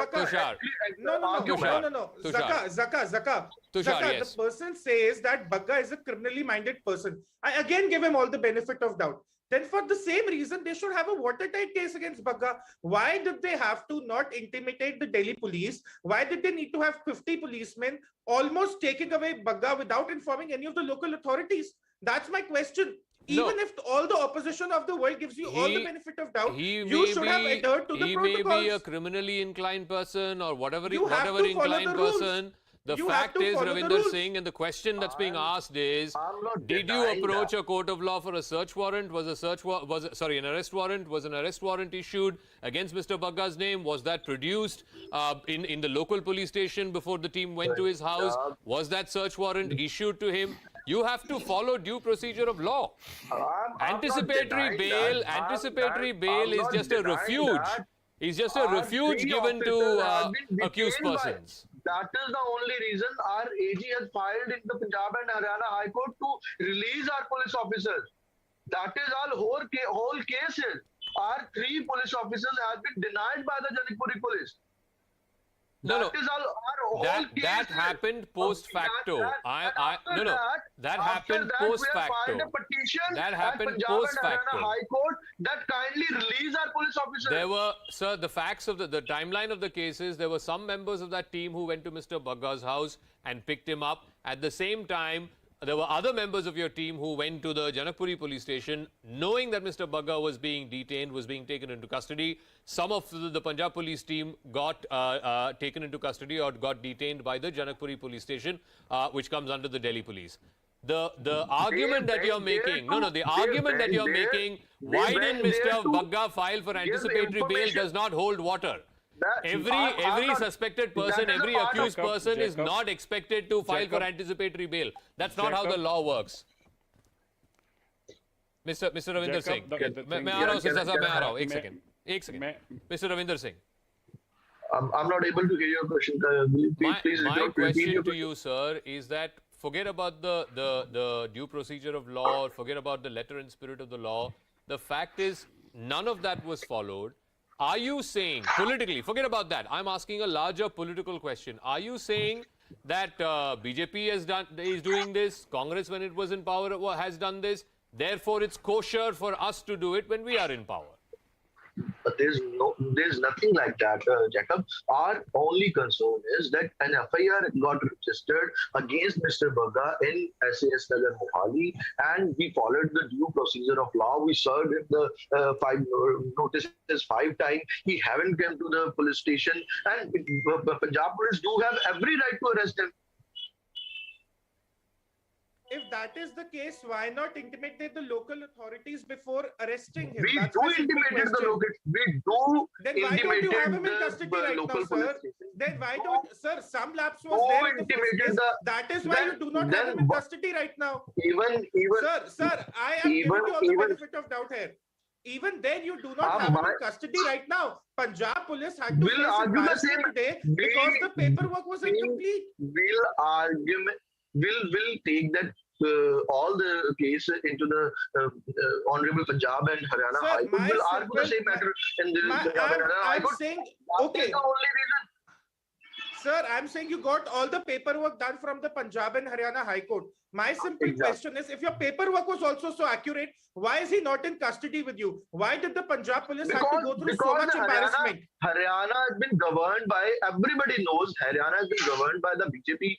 Tushar. No. Zaka. Tushar, yes. The person says that Bagga is a criminally minded person. I again give him all the benefit of doubt. Then for the same reason, they should have a watertight case against Bagga. Why did they have to not intimidate the Delhi police? Why did they need to have 50 policemen almost taking away Bagga without informing any of the local authorities? That's my question. Even if all the opposition of the world gives you all the benefit of doubt, you should have adhered to the protocols. He may be a criminally inclined person or whatever inclined person. The fact is, Ravinder Singh, and the question that's being asked is, did you approach a court of law for a search warrant? Was an arrest warrant? Was an arrest warrant issued against Mr. Bagga's name? Was that produced in the local police station before the team went to his house? Was that search warrant issued to him? You have to follow due procedure of law. Anticipatory bail is just a refuge. It's just a refuge given to accused persons. That is the only reason our AG has filed in the Punjab and Haryana High Court to release our police officers. That is our whole case is. Our 3 police officers have been denied by the Janakpuri police. That That happened post facto. That happened post facto. That happened post facto. High Court that kindly release our police officers. There were, sir, the facts of the timeline of the cases. There were some members of that team who went to Mr. Bagga's house and picked him up. At the same time, there were other members of your team who went to the Janakpuri police station knowing that Mr. Bagga was being detained, was being taken into custody. Some of the Punjab police team got taken into custody or got detained by the Janakpuri police station, which comes under the Delhi police. The argument that you're making, the argument that you're making, why didn't Mr. Bagga file for anticipatory bail does not hold water. Every suspected person, every accused person is not expected to file for anticipatory bail. That's not how the law works. Mr. Ravinder Singh, Mr. Ravinder Singh. I'm not able to hear your question. My question to you, sir, is that forget about the due procedure of law, or forget about the letter and spirit of the law. The fact is, none of that was followed. Are you saying, politically, forget about that, I'm asking a larger political question. Are you saying that BJP is doing this, Congress when it was in power has done this, therefore it's kosher for us to do it when we are in power? But there's nothing like that, Jacob. Our only concern is that an FIR got registered against Mr. Bagga in SAS Nagar Mohali, and we followed the due procedure of law. We served him the 5 notices 5 times. He haven't come to the police station, and Punjab police do have every right to arrest him. If that is the case, why not intimidate the local authorities before arresting him? We do intimidate the local. Then why don't you have him in custody right now, sir? Then why don't, sir? Some lapse was there in the first case. That is why you do not have him in custody right now. Sir, I am giving you all the benefit of doubt here. Even then, you do not have him in custody right now. Punjab police had to face it today because the paperwork was incomplete. Will take that all the case into the Honorable Punjab and Haryana High Court. Will argue the same matter in the Punjab and Haryana High Court. Okay. Sir, I'm saying you got all the paperwork done from the Punjab and Haryana High Court. My simple question is, if your paperwork was also so accurate, why is he not in custody with you? Why did the Punjab police have to go through so much embarrassment? Haryana has been governed by, everybody knows Haryana has been governed by the BJP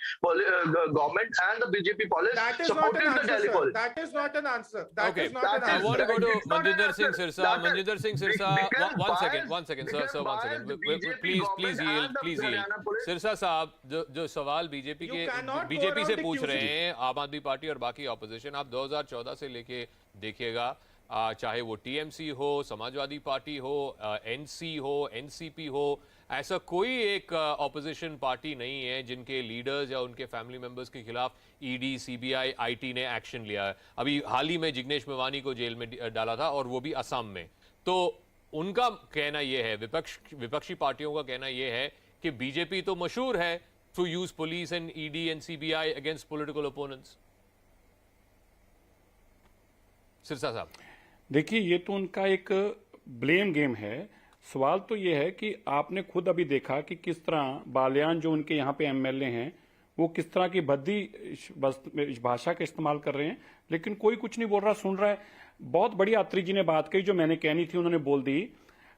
government and the BJP police That is not supported an the answer, Delhi sir. police. That is not an answer. That Okay, is not an I answer. want to go to It's not an Manjinder Singh answer. Sirsa. Manjinder Singh Sirsa, one second, because sir, one by second. the BJP Please government yield, and the please yield. Haryana police. Sirsa साहब, जो सवाल BJP You cannot go से around पूछ रहे accusing. हैं आम आदमी party और बाकी ऑपोजिशन, आप 2014 से लेके देखिएगा, चाहे वो टीएमसी हो, समाजवादी पार्टी हो, एनसी हो, एनसीपी हो, ऐसा कोई एक ऑपोजिशन पार्टी नहीं है जिनके लीडर्स या उनके फैमिली मेंबर्स के खिलाफ ईडी, सीबीआई, आईटी ने एक्शन लिया है। अभी हाल ही में जिग्नेश मेवानी को जेल में डाला था, और वो भी असम में। तो उनका कहना यह है, विपक्षी पार्टियों का कहना यह है कि बीजेपी तो मशहूर है to use police and ED and CBI against political opponents. Sirsa sahab, देखिए, ये तो उनका एक ब्लेम गेम है। सवाल तो ये है कि आपने खुद अभी देखा कि किस तरह बालियान जो उनके यहाँ पे एमएलए हैं वो किस तरह की भद्दी भाषा का इस्तेमाल कर रहे हैं, लेकिन कोई कुछ नहीं बोल रहा, सुन रहा है। बहुत बड़ी अत्री जी ने बात कही जो मैंने कहनी थी, उन्होंने बोल दी।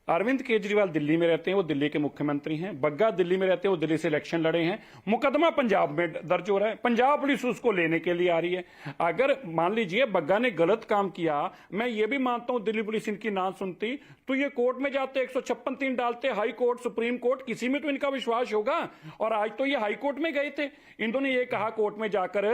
अरविंद केजरीवाल दिल्ली में रहते हैं, वो दिल्ली के मुख्यमंत्री हैं। बग्गा दिल्ली में रहते हैं, वो दिल्ली से इलेक्शन लड़े हैं। मुकदमा पंजाब में दर्ज हो रहा है, पंजाब पुलिस उसको लेने के लिए आ रही है। अगर मान लीजिए बग्गा ने गलत काम किया, मैं ये भी मानता हूं दिल्ली पुलिस इनकी ना सुनती तो ये कोर्ट में जाते, 156(3) डालते, हाई कोर्ट, सुप्रीम कोर्ट, किसी में तो इनका विश्वास होगा। और आज तो ये हाई कोर्ट में गए थे, इन्होंने ये कहा कोर्ट में जाकर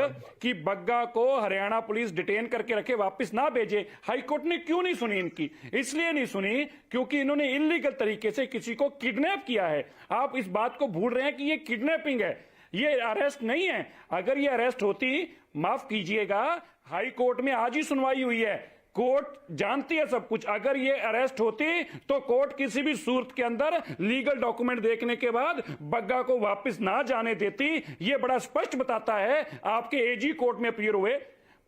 कि बग्गा को हरियाणा पुलिस डिटेन करके रखे, वापस ना भेजे। हाई कोर्ट ने क्यों नहीं सुनी इनकी? इसलिए नहीं सुनी क्योंकि इन्होंने इलीगल तरीके से किसी को किडनैप किया है। आप इस बात को भूल रहे हैं कि ये किडनैपिंग है, ये अरेस्ट नहीं है। अगर ये अरेस्ट होती, माफ कीजिएगा, हाई कोर्ट में आज ही सुनवाई हुई है, कोर्ट जानती है सब कुछ। अगर ये अरेस्ट होती तो कोर्ट किसी भी सूरत के अंदर लीगल डॉक्यूमेंट देखने के बाद बग्गा को वापस ना जाने देती। ये बड़ा स्पष्ट बताता है। आपके एजी कोर्ट में अपीयर हुए,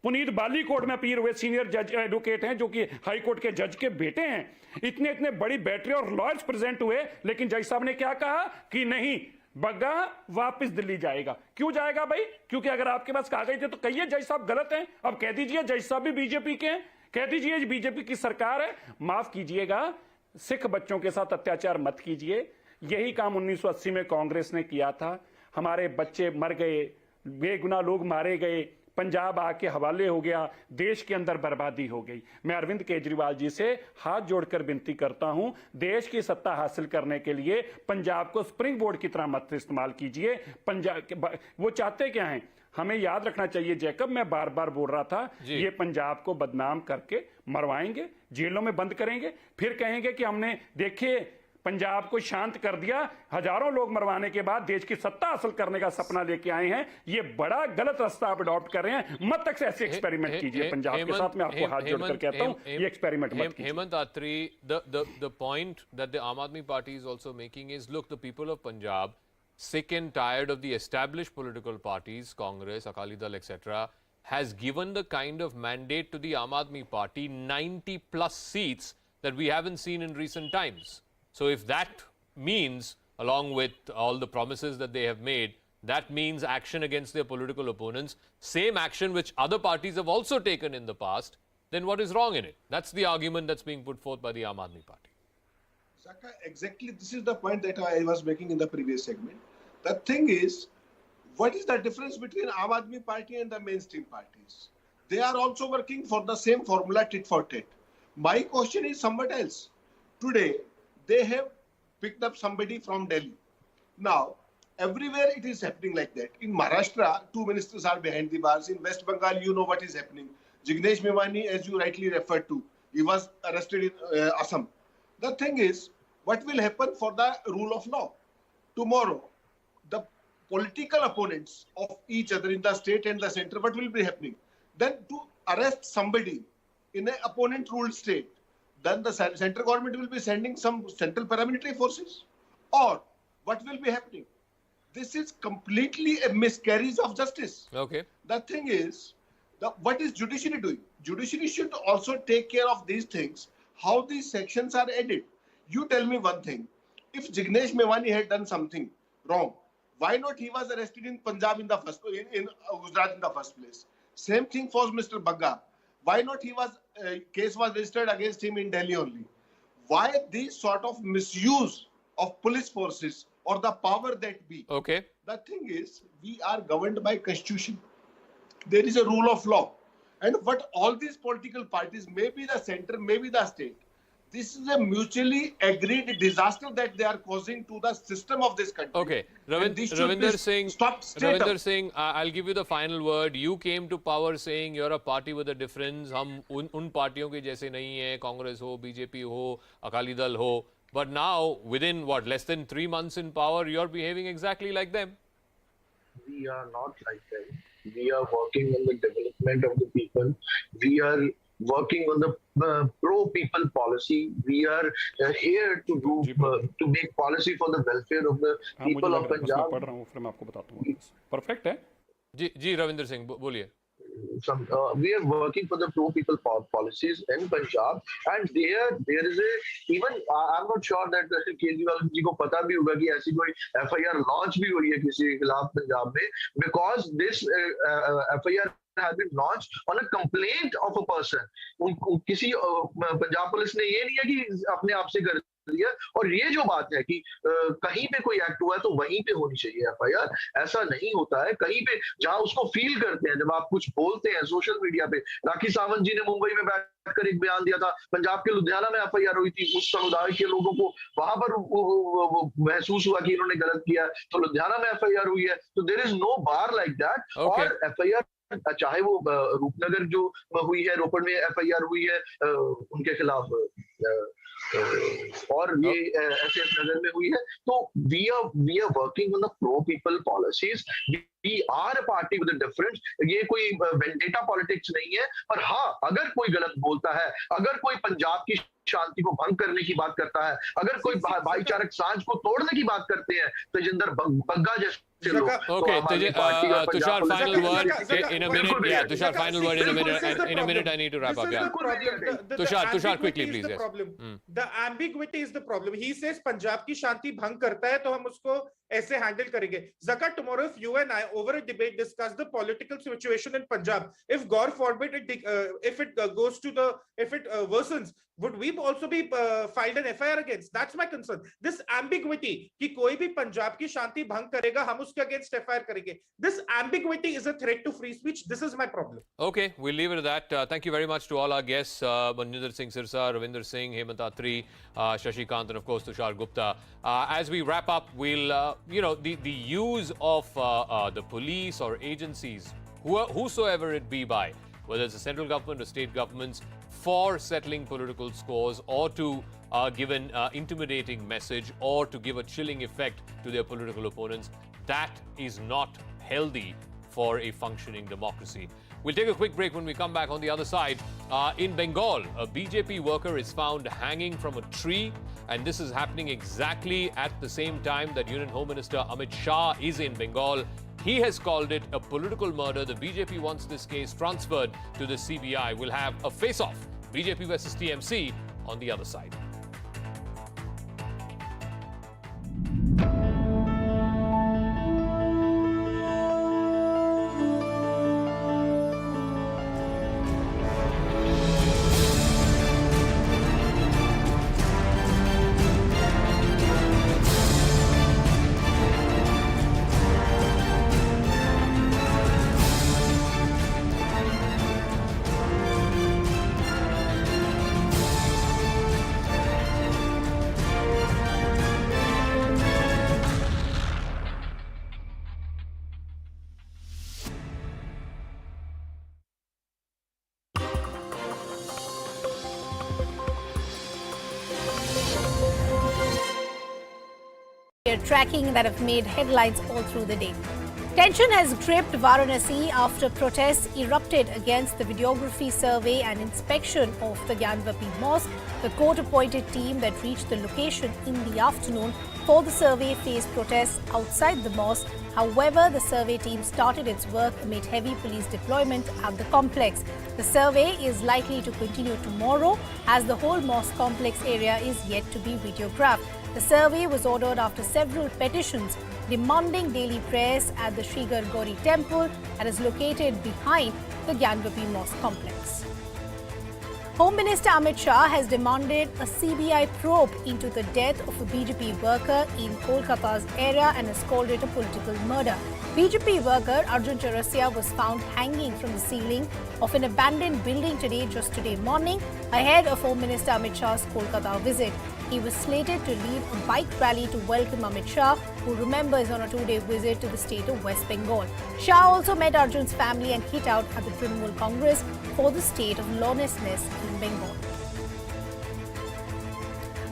पुनीत बाली कोर्ट में अपीयर हुए, सीनियर जज एडवोकेट हैं जो कि हाई कोर्ट के जज के बेटे हैं। इतने बड़ी बैटरी और लॉयर्स प्रेजेंट हुए, लेकिन जज साहब ने क्या कहा कि नहीं, बग्गा वापस दिल्ली जाएगा। क्यों जाएगा भाई? क्योंकि अगर आपके पास कागज थे तो कहिए जज साहब गलत हैं। अब कह दीजिए जज साहब भी बीजेपी के हैं, कह दीजिए बीजेपी की सरकार है। माफ कीजिएगा, सिख बच्चों के साथ अत्याचार मत कीजिए। यही काम 1980 में कांग्रेस ने किया था। हमारे बच्चे मर गए, बेगुनाह लोग मारे गए, पंजाब आके हवाले हो गया, देश के अंदर बर्बादी हो गई। मैं अरविंद केजरीवाल जी से हाथ जोड़कर विनती करता हूं, देश की सत्ता हासिल करने के लिए पंजाब को स्प्रिंग बोर्ड की तरह मत इस्तेमाल कीजिए। पंजाब वो चाहते क्या हैं? हमें याद रखना चाहिए जैकब, मैं बार बार बोल रहा था, ये पंजाब को बदनाम करके मरवाएंगे, जेलों में बंद करेंगे, फिर कहेंगे कि हमने देखिए पंजाब को शांत कर दिया। हजारों लोग मरवाने के बाद देश की सत्ता हासिल करने का सपना लेके आए हैं। ये बड़ा गलत रास्ता आप अडॉप्ट कर रहे हैं। मत तक से ऐसे एक्सपेरिमेंट कीजिए पंजाब के साथ। मैं आपको हाथ जोड़कर कहता हूं, ये एक्सपेरिमेंट मत कीजिए। Hemant आत्री, the point that the Aam Aadmi Party is also making is, look, the people of Punjab, sick and tired of the established political parties, Congress, Akali Dal, etc., has given the kind of mandate to the Aam Aadmi Party, 90 plus seats that we haven't seen in recent times. So if that means, along with all the promises that they have made, that means action against their political opponents, same action which other parties have also taken in the past, then what is wrong in it? That's the argument that's being put forth by the Aam Aadmi Party. Saka, exactly, this is the point that I was making in the previous segment. The thing is, what is the difference between Aam Aadmi Party and the mainstream parties? They are also working for the same formula, tit for tat. My question is somewhat else. Today, they have picked up somebody from Delhi. Now, everywhere it is happening like that. In Maharashtra, 2 ministers are behind the bars. In West Bengal, you know what is happening. Jignesh Mevani, as you rightly referred to, he was arrested in Assam. The thing is, what will happen for the rule of law? Tomorrow, the political opponents of each other in the state and the center, what will be happening? Then to arrest somebody in an opponent-ruled state, then the central government will be sending some central paramilitary forces? Or what will be happening? This is completely a miscarriage of justice. Okay. The thing is, what is judiciary doing? Judiciary should also take care of these things, how these sections are added. You tell me one thing. If Jignesh Mevani had done something wrong, why not he was arrested in Punjab in Gujarat in the first place? Same thing for Mr. Bagga. Why not he was case was registered against him in Delhi only? Why this sort of misuse of police forces or the power that be. Okay. The thing is, we are governed by constitution. There is a rule of law. And what all these political parties, maybe the center, maybe the state, this is a mutually agreed disaster that they are causing to the system of this country. Okay, Ravinder Singh, I'll give you the final word. You came to power saying you're a party with a difference. हम उन पार्टियों के जैसे नहीं हैं, Congress हो, BJP हो, Akali Dal हो. But now, within what, less than 3 months in power, you're behaving exactly like them. We are not like them. We are working on the development of the people. We are working on the pro-people policy. We are here to do to make policy for the welfare of the people of Punjab. Perfect है? जी Ravinder Singh, बोलिए. We are working for the pro-people policies in Punjab, and there is a even I'm not sure that Kejriwal ji को पता भी होगा कि ऐसी कोई FIR launch भी हुई है किसी के खिलाफ पंजाब में, because this FIR has been launched on a complaint of a person. किसी पंजाब पुलिस ने ये नहीं है कि अपने आप से कर दिया, और ये जो बात है कि कहीं पे कोई एक्ट हुआ है तो वहीं पे होनी चाहिए FIR, ऐसा नहीं होता है. कहीं पे जहां उसको फील करते हैं, जब आप कुछ बोलते हैं सोशल मीडिया पे, राखी सावंत जी ने मुंबई में बैठकर एक बयान दिया था, पंजाब के लुधियाना में FIR हुई थी, उस समुदाय के लोगों को वहां पर महसूस हुआ कि इन्होंने गलत किया, तो लुधियाना में FIR हुई है. तो there is no bar like that. और FIR चाहे वो रूपनगर जो हुई है, रोपड़ में FIR हुई है उनके खिलाफ, और ये एसएस नगर में हुई है. तो we are working on the pro people policies. We are a party with a difference. ये कोई वेंडेटा पॉलिटिक्स नहीं है. और हाँ, अगर कोई गलत बोलता है, अगर कोई पंजाब की शांति को भंग करने की बात करता है, अगर कोई भाईचारक सांझ को तोड़ने की बात करते हैं, तजिंदर बग्गा जैसे लोग. Okay, Tushar, final word in a minute. Yeah, Tushar, final word in a minute. In a minute, I need to wrap up. Yeah. Tushar, quickly, please. Yes. The ambiguity is the problem. He says Punjab की शांति भंग करता है, तो हम उसको ऐसे handle करेंगे. Zaka, tomorrow if you and I over a debate discuss the political situation in Punjab, if God forbid if it goes to if it worsens, would we also be filed an FIR against? That's my concern. This ambiguity कि कोई भी पंजाब की शांति भंग करेगा, हम उसके against FIR करेंगे. This ambiguity is a threat to free speech. This is my problem. Okay, we'll leave it at that. Thank you very much to all our guests, Manjinder Singh Sirsa, Ravinder Singh, Hemant Atri, Shashikant, and of course Tushar Gupta. As we wrap up, we'll the use of the police or agencies, whosoever it be by, whether it's the central government or state governments, for settling political scores or to give an intimidating message or to give a chilling effect to their political opponents, that is not healthy for a functioning democracy. We'll take a quick break. When we come back on the other side. In Bengal, a BJP worker is found hanging from a tree, and this is happening exactly at the same time that Union Home Minister Amit Shah is in Bengal. He has called it a political murder. The BJP wants this case transferred to the CBI. We'll have a face-off, BJP versus TMC, on the other side. Tracking that have made headlines all through the day. Tension has gripped Varanasi after protests erupted against the videography survey and inspection of the Gyanvapi mosque. The court-appointed team that reached the location in the afternoon for the survey faced protests outside the mosque. However, the survey team started its work amid heavy police deployment at the complex. The survey is likely to continue tomorrow as the whole mosque complex area is yet to be videographed. The survey was ordered after several petitions demanding daily prayers at the Sri Gargauri temple that is located behind the Gyanvapi mosque complex. Home Minister Amit Shah has demanded a CBI probe into the death of a BJP worker in Kolkata's area and has called it a political murder. BJP worker Arjun Chaurasia was found hanging from the ceiling of an abandoned building just today morning, ahead of Home Minister Amit Shah's Kolkata visit. He was slated to lead a bike rally to welcome Amit Shah, who remember is on a two-day visit to the state of West Bengal. Shah also met Arjun's family and hit out at the Trinamool Congress for the state of lawlessness in Bengal.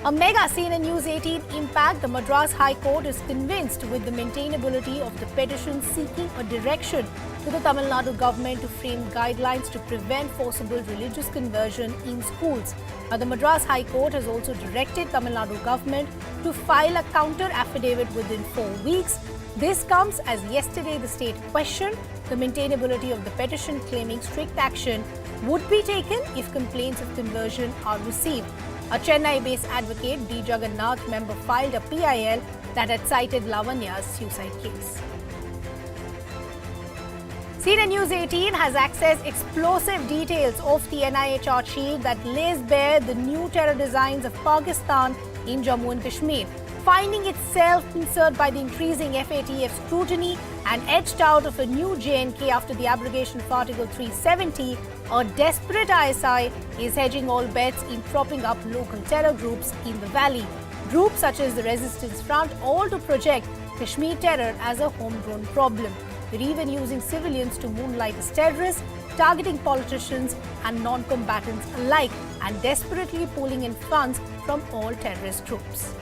A mega CNN News 18 impact. The Madras High Court is convinced with the maintainability of the petition seeking a direction to the Tamil Nadu government to frame guidelines to prevent forcible religious conversion in schools. The Madras High Court has also directed Tamil Nadu government to file a counter affidavit within 4 weeks. This comes as yesterday the state questioned the maintainability of the petition, claiming strict action would be taken if complaints of conversion are received. A Chennai-based advocate, B. Jagannath, member filed a PIL that had cited Lavanya's suicide case. CNN News 18 has accessed explosive details of the NIA charge sheet that lays bare the new terror designs of Pakistan in Jammu and Kashmir, finding itself censored by the increasing FATF scrutiny and edged out of a new JNK after the abrogation of Article 370. A desperate ISI is hedging all bets in propping up local terror groups in the valley. Groups such as the Resistance Front, all to project Kashmir terror as a homegrown problem. They're even using civilians to moonlight as terrorists, targeting politicians and non-combatants alike, and desperately pulling in funds from all terrorist groups.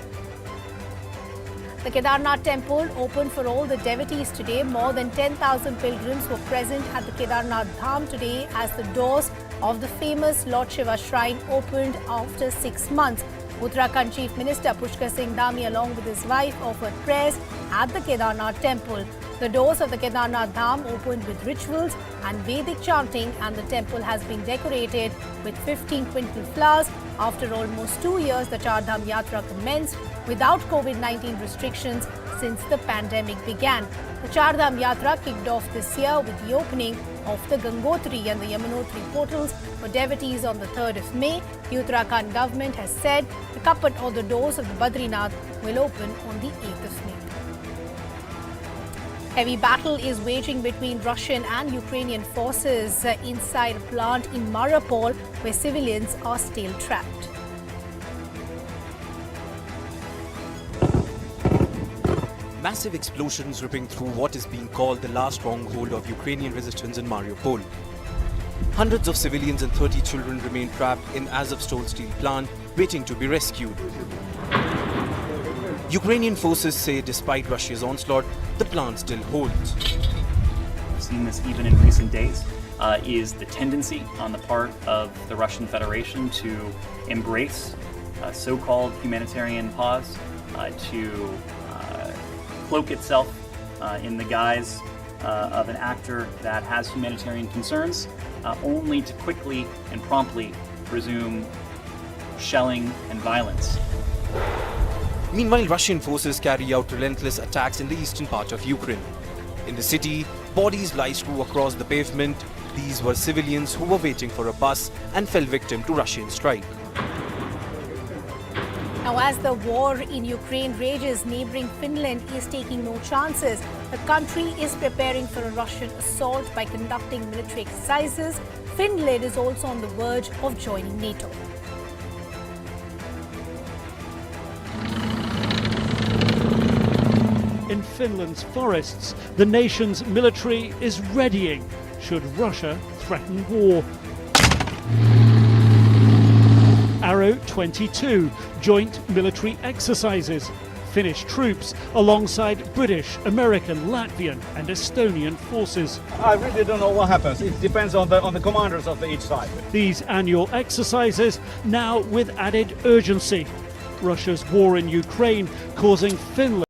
The Kedarnath temple opened for all the devotees today. More than 10,000 pilgrims were present at the Kedarnath Dham today as the doors of the famous Lord Shiva shrine opened after 6 months. Uttarakhand Chief Minister Pushkar Singh Dhami, along with his wife, offered prayers at the Kedarnath temple. The doors of the Kedarnath Dham opened with rituals and Vedic chanting, and the temple has been decorated with 15 quintal flowers. After almost 2 years, the Char Dham Yatra commenced without COVID-19 restrictions since the pandemic began. The Char Dham Yatra kicked off this year with the opening of the Gangotri and the Yamunotri portals for devotees on the 3rd of May. The Uttarakhand government has said the kaput or the doors of the Badrinath will open on the 8th of May. Heavy battle is waging between Russian and Ukrainian forces inside a plant in Mariupol, where civilians are still trapped. Massive explosions ripping through what is being called the last stronghold of Ukrainian resistance in Mariupol. Hundreds of civilians and 30 children remain trapped in Azovstal steel plant, waiting to be rescued. Ukrainian forces say despite Russia's onslaught, the plant still holds. We've seen this even in recent days, is the tendency on the part of the Russian Federation to embrace a so-called humanitarian pause, to cloak itself in the guise of an actor that has humanitarian concerns, only to quickly and promptly resume shelling and violence. Meanwhile, Russian forces carry out relentless attacks in the eastern part of Ukraine. In the city, bodies lie strewn across the pavement. These were civilians who were waiting for a bus and fell victim to Russian strike. Now, as the war in Ukraine rages, neighboring Finland is taking no chances. The country is preparing for a Russian assault by conducting military exercises. Finland is also on the verge of joining NATO. In Finland's forests, the nation's military is readying should Russia threaten war. Arrow 22, joint military exercises. Finnish troops alongside British, American, Latvian and Estonian forces. I really don't know what happens. It depends on the commanders of each side. These annual exercises now with added urgency. Russia's war in Ukraine causing Finland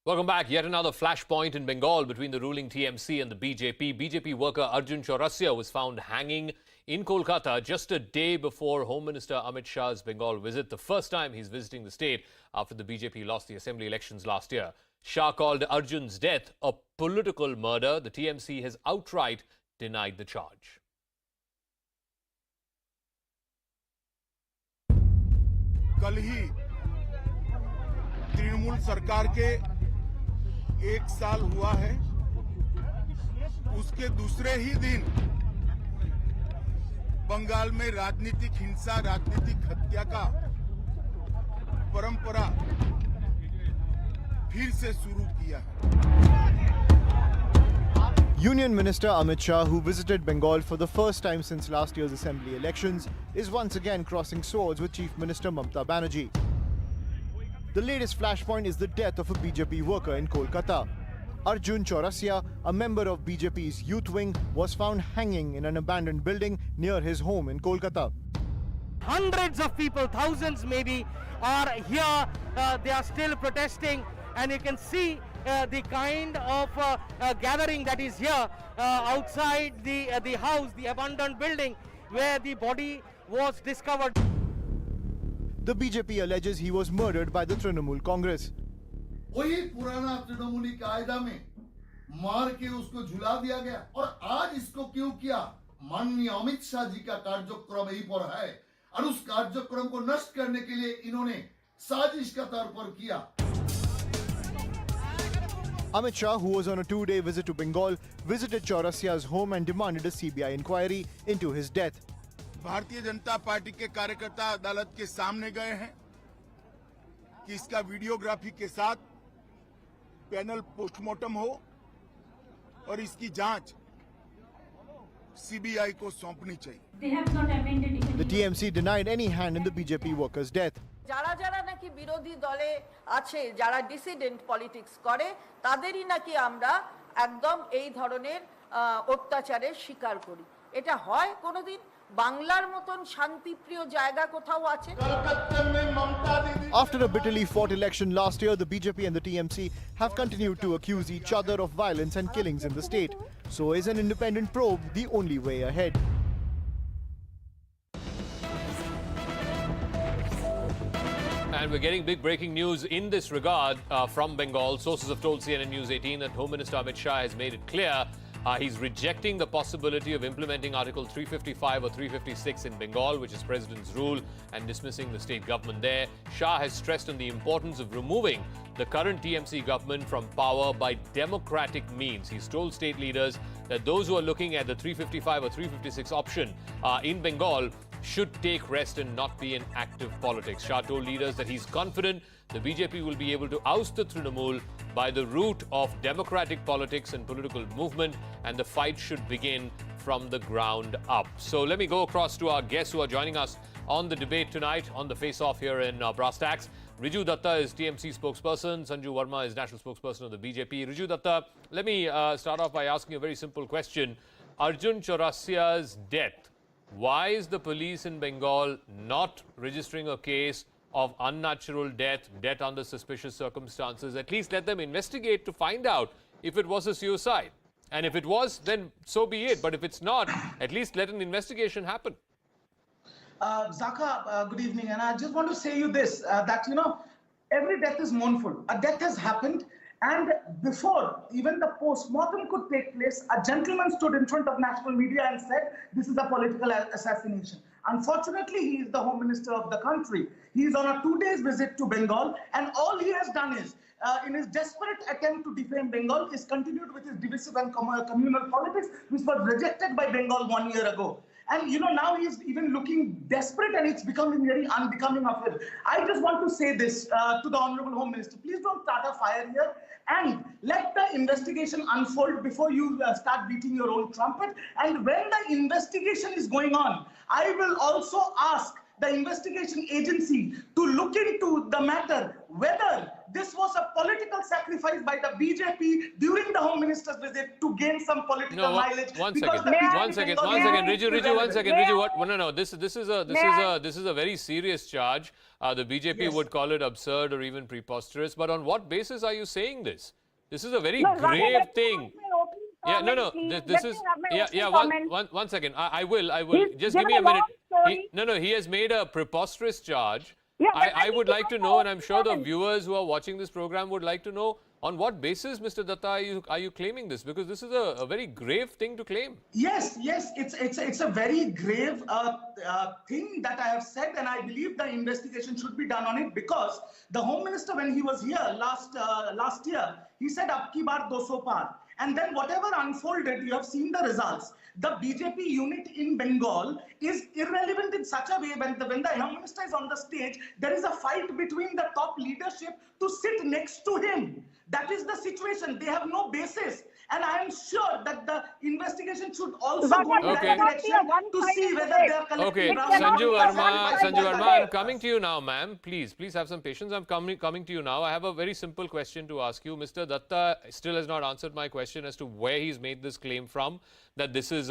Welcome back. Yet another flashpoint in Bengal between the ruling TMC and the BJP. BJP worker Arjun Chaurasia was found hanging in Kolkata just a day before Home Minister Amit Shah's Bengal visit, the first time he's visiting the state after the BJP lost the assembly elections last year. Shah called Arjun's death a political murder. The TMC has outright denied the charge. कल ही तृणमूल सरकार के 1 साल हुआ है, उसके दूसरे ही दिन बंगाल में राजनीतिक हिंसा, राजनीतिक हत्या का परंपरा फिर से शुरू किया है। Union Minister Amit Shah, who visited Bengal for the first time since last year's assembly elections, is once again crossing swords with Chief Minister Mamata Banerjee. The latest flashpoint is the death of a BJP worker in Kolkata. Arjun Chaurasia, a member of BJP's youth wing, was found hanging in an abandoned building near his home in Kolkata. Hundreds of people, thousands maybe, are here. They are still protesting, and you can see the kind of gathering that is here outside the house, the abandoned building where the body was discovered. The BJP alleges he was murdered by the Trinamool Congress. वही पुराना तृणमूली कायदा में मार के उसको झुला दिया गया, और आज इसको क्यों किया? माननीय अमित शाह जी का कार्यक्रम यही पर है, और उस कार्यक्रम को नष्ट करने के लिए इन्होंने साजिश का तौर पर किया। Amit Shah, who was on a 2-day visit to Bengal, visited Chaurasia's home and demanded a CBI inquiry into his death. Bharatiya Janata party के कार्यकर्ता अदालत के सामने गए हैं कि इसका वीडियोग्राफी के साथ पैनल पोस्टमार्टम हो और इसकी जांच सीबीआई को सौंपनी चाहिए। The TMC denied any hand in the BJP worker's death. যারা যারা নাকি বিরোধী দলে আছে, যারা ডিসিডেন্ট পলিটিক্স করে, তাদেরই নাকি আমরা একদম এই ধরনের অত্যাচারের শিকার করি। এটা হয় কোনোদিন? বাংলার মতন শান্তিপ্রিয় জায়গা কোথাও আছে? After a bitterly fought election last year, the BJP and the TMC have continued to accuse each other of violence and killings in the state. So is an independent probe the only way ahead? And we're getting big breaking news in this regard from Bengal. Sources have told CNN News 18 that Home Minister Amit Shah has made it clear he's rejecting the possibility of implementing Article 355 or 356 in Bengal, which is President's rule, and dismissing the state government there. Shah has stressed on the importance of removing the current TMC government from power by democratic means. He's told state leaders that those who are looking at the 355 or 356 option in Bengal should take rest and not be in active politics. Shah told leaders that he's confident the BJP will be able to oust the Trinamool by the route of democratic politics and political movement, and the fight should begin from the ground up. So let me go across to our guests who are joining us on the debate tonight on the face-off here in Brass Tacks. Riju Datta is TMC spokesperson. Sanju Verma is national spokesperson of the BJP. Riju Datta, let me start off by asking a very simple question. Arjun Chaurasia's death. Why is the police in Bengal not registering a case of unnatural death, death under suspicious circumstances? At least let them investigate to find out if it was a suicide. And if it was, then so be it. But if it's not, at least let an investigation happen. Zaka, good evening. And I just want to say you this, that, you know, every death is mournful. A death has happened. And before even the post-mortem could take place, a gentleman stood in front of national media and said, this is a political assassination. Unfortunately, he is the Home Minister of the country. He is on a 2-day visit to Bengal, and all he has done is, in his desperate attempt to defame Bengal, is continued with his divisive and communal politics, which was rejected by Bengal 1 year ago. And, you know, now he's even looking desperate, and it's becoming very unbecoming of him. I just want to say this to the Honorable Home Minister. Please don't start a fire here, and let the investigation unfold before you start beating your own trumpet. And when the investigation is going on, I will also ask the investigation agency to look into the matter whether this was a political sacrifice by the BJP during the Home Minister's visit to gain some political mileage. One second. Riju, one second. Riju, what? No. This is a very serious charge. The BJP would call it absurd or even preposterous. But on what basis are you saying this? This is a very grave thing. Yeah, no. This is one second. I will. Just give me a minute. He has made a preposterous charge. I would like to know, and I'm sure the viewers who are watching this program would like to know, on what basis, Mr. Datta, are you claiming this? Because this is a very grave thing to claim. Yes, it's a very grave thing that I have said, and I believe the investigation should be done on it, because the Home Minister, when he was here last year, he said, "Ab ki baar 200 par." And then whatever unfolded, you have seen the results. The BJP unit in Bengal is irrelevant in such a way when the Home Minister is on the stage, there is a fight between the top leadership to sit next to him. That is the situation. They have no basis. And I am sure that the investigation should also go in that direction to see whether they are collecting. Okay, Sanju Verma, I'm coming to you now, ma'am. Please have some patience. I'm coming to you now. I have a very simple question to ask you. Mr. Datta still has not answered my question as to where he's made this claim from, that this is,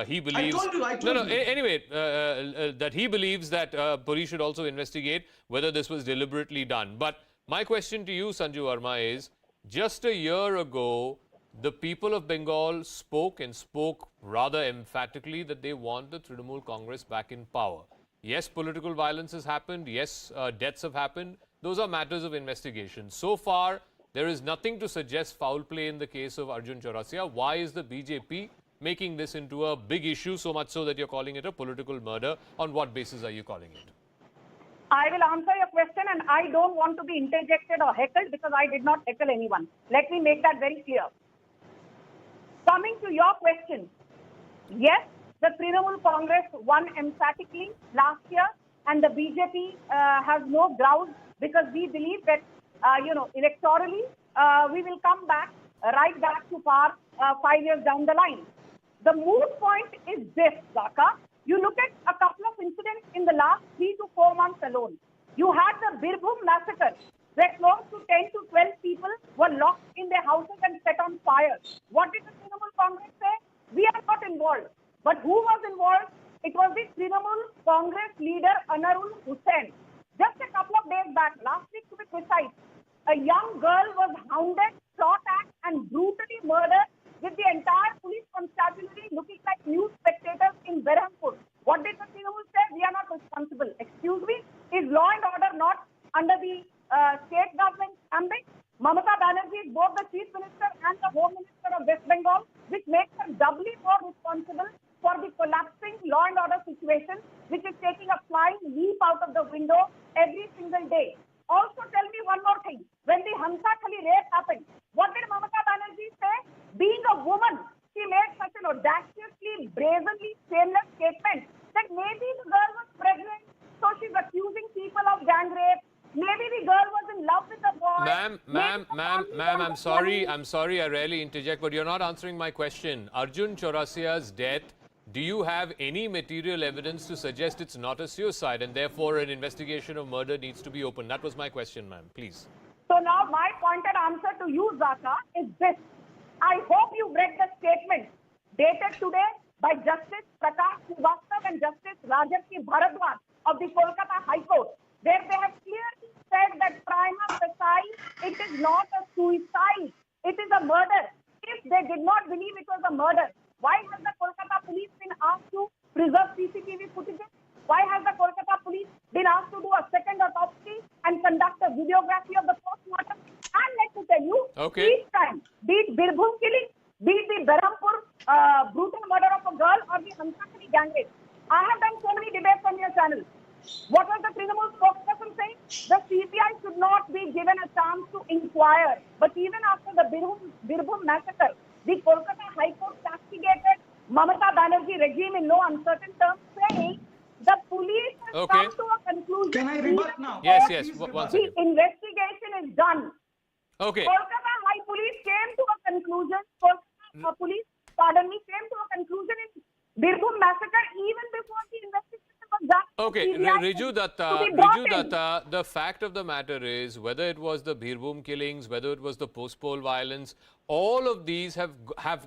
he believes... I told you. Anyway, that he believes that police should also investigate whether this was deliberately done. But my question to you, Sanju Verma, is, just a year ago, the people of Bengal spoke rather emphatically that they want the Trinamool Congress back in power. Yes, political violence has happened. Yes, deaths have happened. Those are matters of investigation. So far, there is nothing to suggest foul play in the case of Arjun Chaurasia. Why is the BJP making this into a big issue, so much so that you're calling it a political murder? On what basis are you calling it? I will answer your question, and I don't want to be interjected or heckled, because I did not heckle anyone. Let me make that very clear. Coming to your question, yes, the Trinamool Congress won emphatically last year, and the BJP has no ground, because we believe that, electorally, we will come back, right back to power 5 years down the line. The moot point is this, Zaka. You look at a couple of incidents in the last 3 to 4 months alone. You had the Birbhum massacre, where close to 10 to 12 people were locked in their houses and set on fire. What did the Trinamool Congress say? We are not involved. But who was involved? It was the Trinamool Congress leader, Anarul Hussain. Just a couple of days back, last week to be precise, a young girl was hounded, shot at, and brutally murdered, with the entire police constabulary looking like news spectators in Berhampur. What did the Trinamool say? We are not responsible. Excuse me? Is law and order not under the state government ambit? Mamata Banerjee is both the Chief Minister and the Home Minister of West Bengal, which makes her doubly more responsible for the collapsing law and order situation, which is taking a flying leap out of the window every single day. Also, tell me one more thing. When the Hamsakhali rape happened, what did Mamata Banerjee say? Being a woman, she made such an audaciously, brazenly shameless statement that maybe the girl was pregnant, so she's accusing people of gang rape. Maybe the girl was in love with the boy. Ma'am, I'm sorry, I rarely interject, but you're not answering my question. Arjun Chaurasia's death, do you have any material evidence to suggest it's not a suicide, and therefore an investigation of murder needs to be opened? That was my question, ma'am. Please. So now my pointed answer to you, Zaka, is this. I hope you read the statement dated today by Justice Prakash Srivastava and Justice Rajarshi Bharadwaj of the Kolkata High Court, where they have clearly said that prima facie, it is not a suicide, it is a murder. If they did not believe it was a murder, why has the Kolkata police been asked to preserve CCTV footage? Why has the Kolkata police been asked to do a second autopsy and conduct a videography of the postmortem? And let me tell you, each time, be it Birbhum killing, be it the Berhampur brutal murder of a girl, or the Hamsakhali gang rape, I have done so many debates on your channel. What was the Trinamool spokesperson saying? The CBI should not be given a chance to inquire. But even after the Birbhum massacre, the Kolkata High Court castigated Mamata Banerjee regime in no uncertain terms, saying the police has come to a conclusion. Can I rebut now? Yes. The investigation is done. Okay. Kolkata High Police came to a conclusion. Kolkata police, came to a conclusion in Birbhum massacre even before the investigation was done. CBI Riju to Datta, be brought in. the fact of the matter is, whether it was the Birbhum killings, whether it was the post-poll violence, all of these have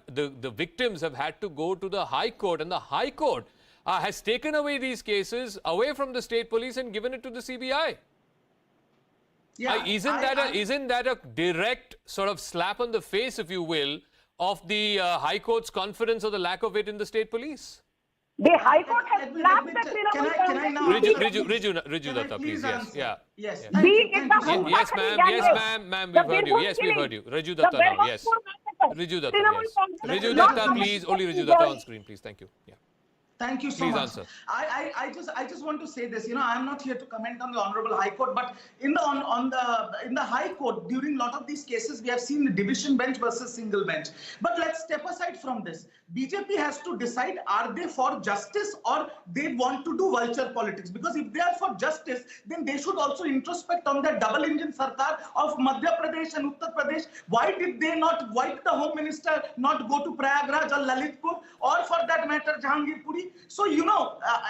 the victims have had to go to the High Court, and the High Court has taken away these cases away from the state police and given it to the CBI. Yeah, isn't that a direct sort of slap on the face, if you will, of the High Court's confidence or the lack of it in the state police? The High Court has slapped the Trinamool Can I now? Riju Datta, please. Yes. Yeah. Yes. Be it in the Yes, ma'am. Yes, ma'am. We've heard you. Yes, we've heard you. Riju Datta now. Yes. Riju Datta. Yes. Riju Datta, please. Only Riju Datta on screen, please. Thank you. Yeah. Thank you so Please much. Answer. I just want to say this. I'm not here to comment on the Honorable High Court, but in the High Court, during a lot of these cases, we have seen the division bench versus single bench. But let's step aside from this. BJP has to decide, are they for justice or they want to do vulture politics? Because if they are for justice, then they should also introspect on their double engine sarkar of Madhya Pradesh and Uttar Pradesh. Why did the Home Minister not go to Prayagraj or Lalitpur, or for that matter, Jahangirpuri? So,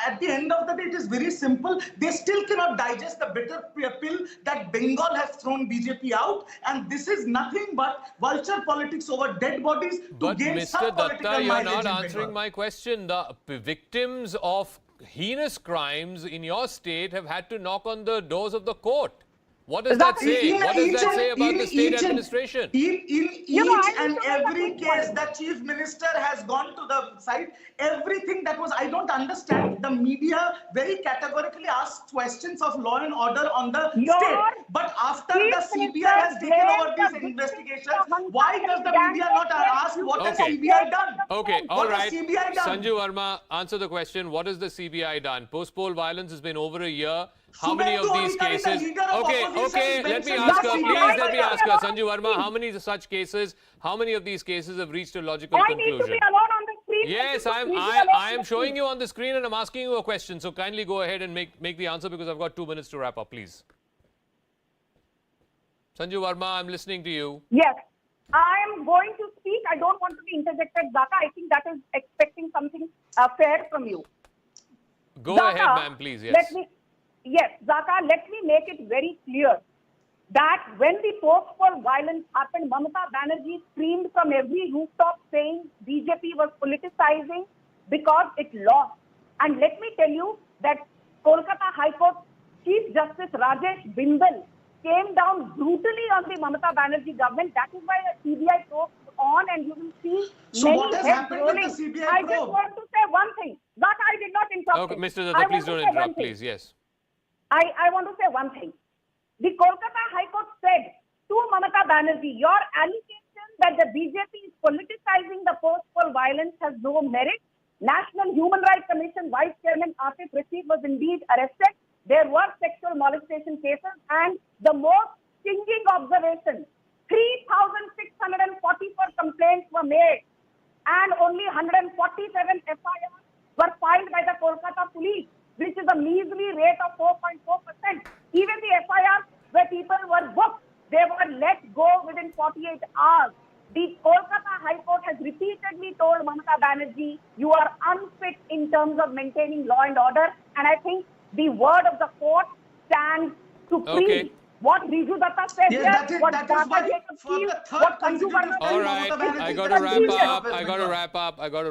at the end of the day, it is very simple. They still cannot digest the bitter pill that Bengal has thrown BJP out. And this is nothing but vulture politics over dead bodies to gain some Mr. political Datta, you're mileage not in answering Bengal. my question. The victims of heinous crimes in your state have had to knock on the doors of the court. What does that say? What does that say about the state administration? In each and every case, the Chief Minister has gone to the site. Everything that was, I don't understand. The media very categorically asks questions of law and order on the state. But after the CBI has taken over these investigations, why does the media not ask what has CBI done? Okay, all What right. has CBI done? Sanju Verma, answer the question. What has the CBI done? Post-poll violence has been over a year. How many of these cases? Okay, let me ask her. Please let me ask her. Sanju Verma, how many such cases, how many of these cases have reached a logical conclusion? I need to be alone on the screen. Yes, I am showing you on the screen and I'm asking you a question. So kindly go ahead and make the answer, because I've got 2 minutes to wrap up, please. Sanju Verma, I'm listening to you. Yes. I am going to speak. I don't want to be interjected, Zaka. I think that is expecting something fair from you. Go Zaka, ahead, ma'am, please. Yes. Zaka, let me make it very clear that when the post-poll violence happened, Mamata Banerjee screamed from every rooftop saying BJP was politicizing because it lost. And let me tell you that Kolkata High Court Chief Justice Rajesh Bindal came down brutally on the Mamata Banerjee government. That is why a CBI probe is on, and you will see So what has heads happened rolling. with the CBI I probe? just want to say one thing. Zaka, I did not interrupt. Okay, you. Mr. I Datta, please want to don't say one interrupt, thing. please. Yes. I want to say one thing. The Kolkata High Court said to Mamata Banerjee, your allegation that the BJP is politicizing the post-poll violence has no merit. National Human Rights Commission Vice Chairman Asif Rashid was indeed arrested. There were sexual molestation cases, and the most stinging observation, 3,644 complaints were made and only 147 FIRs were filed by the Kolkata police, which is a measly rate of 4.4%. Even the FIRs where people were booked, they were let go within 48 hours. The Kolkata High Court has repeatedly told Mamata Banerjee, you are unfit in terms of maintaining law and order. And I think the word of the court stands supreme. What Riju Datta said here, what Baba Jacob Keel, what Sanju Verma said. All right, I got to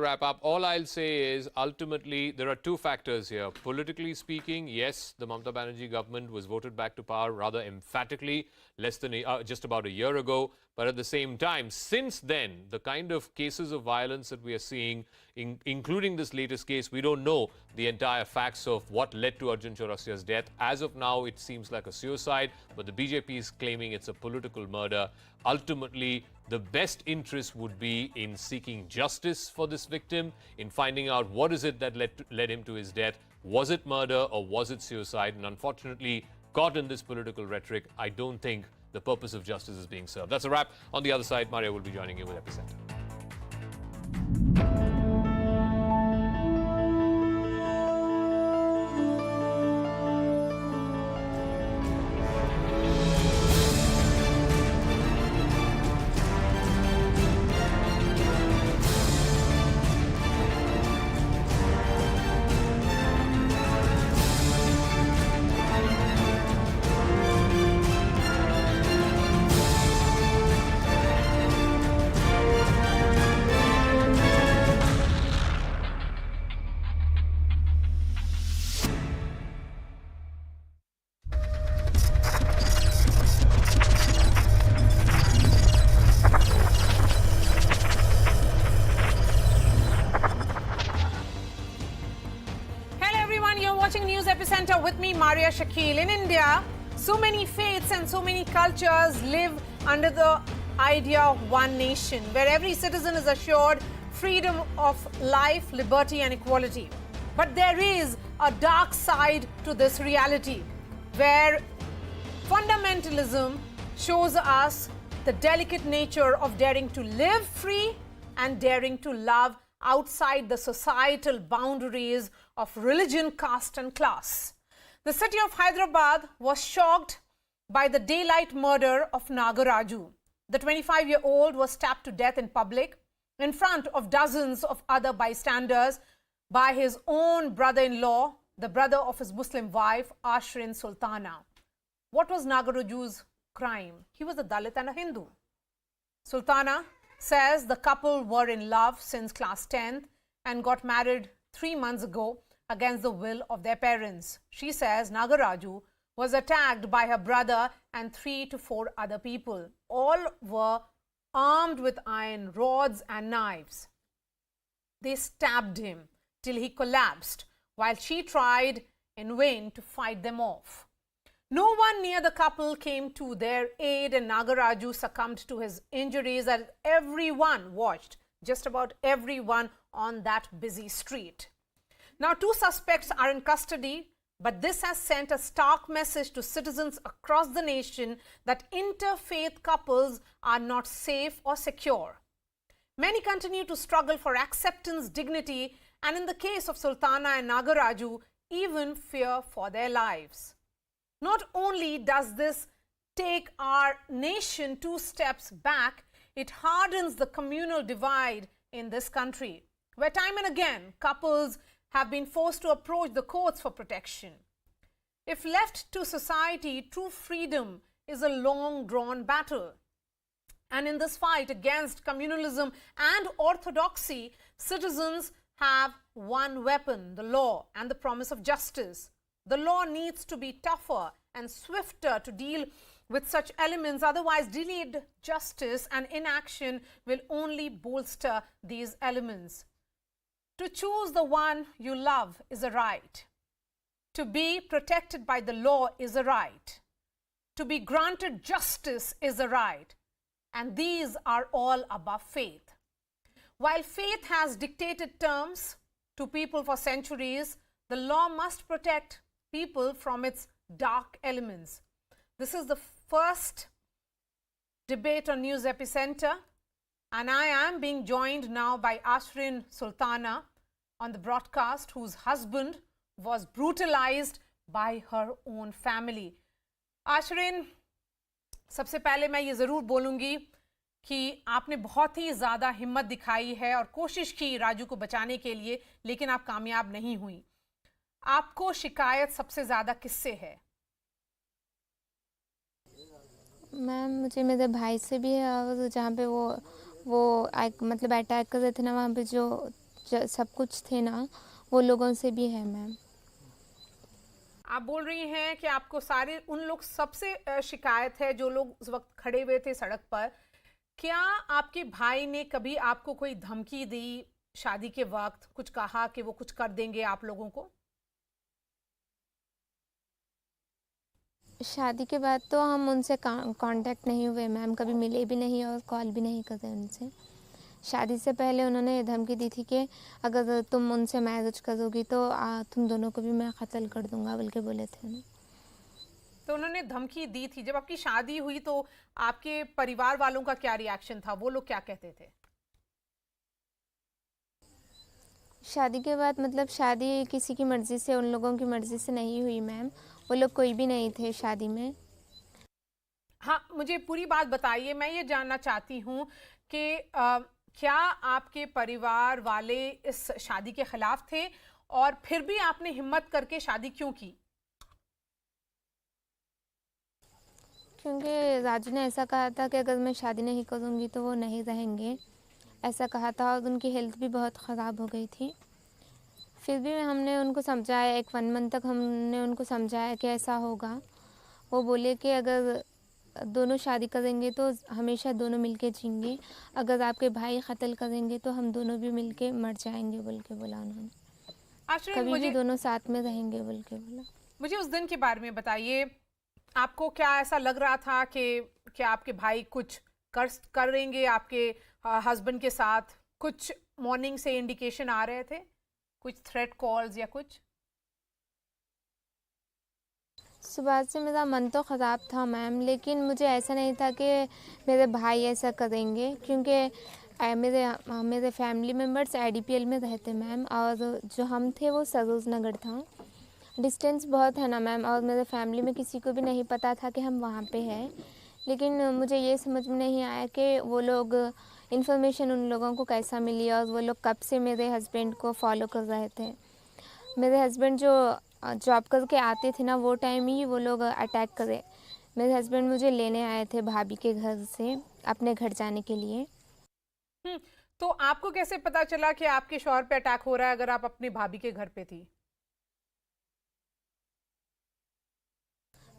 wrap up. All I'll say is, ultimately, there are two factors here. Politically speaking, yes, the Mamata Banerjee government was voted back to power rather emphatically, less than just about a year ago. But at the same time, since then, the kind of cases of violence that we are seeing, including this latest case, we don't know the entire facts of what led to Arjun Chaurastia's death. As of now, it seems like a suicide, but the BJP is claiming it's a political murder. Ultimately, the best interest would be in seeking justice for this victim, in finding out what is it that led him to his death. Was it murder or was it suicide? And unfortunately, caught in this political rhetoric, I don't think the purpose of justice is being served. That's a wrap. On the other side, Maria will be joining you with Epicenter. with me, Maria Shakil. In India, so many faiths and so many cultures live under the idea of one nation, where every citizen is assured freedom of life, liberty and equality. But there is a dark side to this reality, where fundamentalism shows us the delicate nature of daring to live free and daring to love outside the societal boundaries of religion, caste and class. The city of Hyderabad was shocked by the daylight murder of Nagaraju. The 25-year-old was stabbed to death in public in front of dozens of other bystanders by his own brother-in-law, the brother of his Muslim wife, Ashrin Sultana. What was Nagaraju's crime? He was a Dalit and a Hindu. Sultana says the couple were in love since class 10th and got married 3 months ago against the will of their parents. She says Nagaraju was attacked by her brother and 3 to 4 other people. All were armed with iron rods and knives. They stabbed him till he collapsed, while she tried in vain to fight them off. No one near the couple came to their aid and Nagaraju succumbed to his injuries as everyone watched, just about everyone on that busy street. Now, 2 suspects are in custody, but this has sent a stark message to citizens across the nation that interfaith couples are not safe or secure. Many continue to struggle for acceptance, dignity, and in the case of Sultana and Nagaraju, even fear for their lives. Not only does this take our nation 2 steps back, it hardens the communal divide in this country, where time and again couples have been forced to approach the courts for protection. If left to society, true freedom is a long-drawn battle. And in this fight against communalism and orthodoxy, citizens have one weapon, the law and the promise of justice. The law needs to be tougher and swifter to deal with such elements, otherwise delayed justice and inaction will only bolster these elements. To choose the one you love is a right. To be protected by the law is a right. To be granted justice is a right. And these are all above faith. While faith has dictated terms to people for centuries, the law must protect people from its dark elements. This is the first debate on News Epicenter, and I am being joined now by Ashrin Sultana on the broadcast, whose husband was brutalized by her own family. Ashrin, सबसे पहले मैं ये ज़रूर बोलूँगी कि आपने बहुत ही ज़्यादा हिम्मत दिखाई है और कोशिश की राजू को बचाने के लिए, लेकिन आप कामयाब नहीं हुई। आपको शिकायत सबसे ज़्यादा किससे है? मैम, मुझे मेरे भाई से भी है, और जहाँ पे वो मतलब अटैक कर रहे थे ना, वहाँ पे जो सब कुछ थे ना, वो लोगों से भी है मैम। आप बोल रही हैं कि आपको सारे उन लोग सबसे शिकायत है जो लोग उस वक्त खड़े हुए थे सड़क पर। क्या आपके भाई ने कभी आपको कोई धमकी दी शादी के वक्त, कुछ कहा कि वो कुछ कर देंगे आप लोगों को? शादी के बाद तो हम उनसे कांटेक्ट नहीं हुए मैम, कभी मिले भी नहीं और कॉल भी नहीं करते उनसे। शादी से पहले उन्होंने ये धमकी दी थी कि अगर तुम उनसे मैरिज करोगी तो तुम दोनों को भी मैं कत्ल कर दूंगा, बोल के बोले थे उन्हें। तो उन्होंने धमकी दी थी। जब आपकी शादी हुई तो आपके परिवार वालों का क्या रिएक्शन था? वो लोग क्या कहते थे? शादी के बाद मतलब शादी किसी की मर्जी से, उन लोगों की मर्जी से नहीं हुई मैम, वो लोग कोई भी नहीं थे शादी में। हाँ, मुझे पूरी बात बताइए। मैं ये जानना चाहती हूँ कि क्या आपके परिवार वाले इस शादी के खिलाफ थे और फिर भी आपने हिम्मत करके शादी क्यों की? क्योंकि राजू ने ऐसा कहा था कि अगर मैं शादी नहीं करूँगी तो वो नहीं रहेंगे, ऐसा कहा था, और उनकी हेल्थ भी बहुत ख़राब हो गई थी। फिर भी हमने उनको समझाया, 1 मंथ तक हमने उनको समझाया कि ऐसा होगा। वो बोले कि अगर दोनों शादी करेंगे तो हमेशा दोनों मिलके जिएंगे, अगर आपके भाई कत्ल करेंगे तो हम दोनों भी मिलके मर जाएंगे, बोल के बोला उन्होंने। कभी भी दोनों साथ में रहेंगे, बोल के बोला। मुझे उस दिन के बारे में बताइए, आपको क्या ऐसा लग रहा था कि क्या आपके भाई कुछ करेंगे आपके हस्बैंड के साथ? कुछ मॉर्निंग से इंडिकेशन आ रहे थे, कुछ थ्रेट कॉल्स या कुछ? सुबह से मेरा मन तो ख़राब था मैम, लेकिन मुझे ऐसा नहीं था कि मेरे भाई ऐसा करेंगे, क्योंकि मेरे फैमिली मेम्बर्स IDPL में रहते मैम, और जो हम थे वो सरोज नगर था। डिस्टेंस बहुत है ना मैम, और मेरे फैमिली में किसी को भी नहीं पता था कि हम वहाँ पे हैं। लेकिन मुझे ये समझ में नहीं आया कि वो लोग इन्फॉर्मेशन उन लोगों को कैसा मिली, और वो लोग कब से मेरे हस्बैंड को फॉलो कर रहे थे। मेरे हस्बैंड जो जॉब करके आते थे ना, वो टाइम ही वो लोग अटैक करे। मेरे हस्बैंड मुझे लेने आए थे भाभी के घर से अपने घर जाने के लिए। तो आपको कैसे पता चला कि आपके शौहर पे अटैक हो रहा है, अगर आप अपनी भाभी के घर पे थी?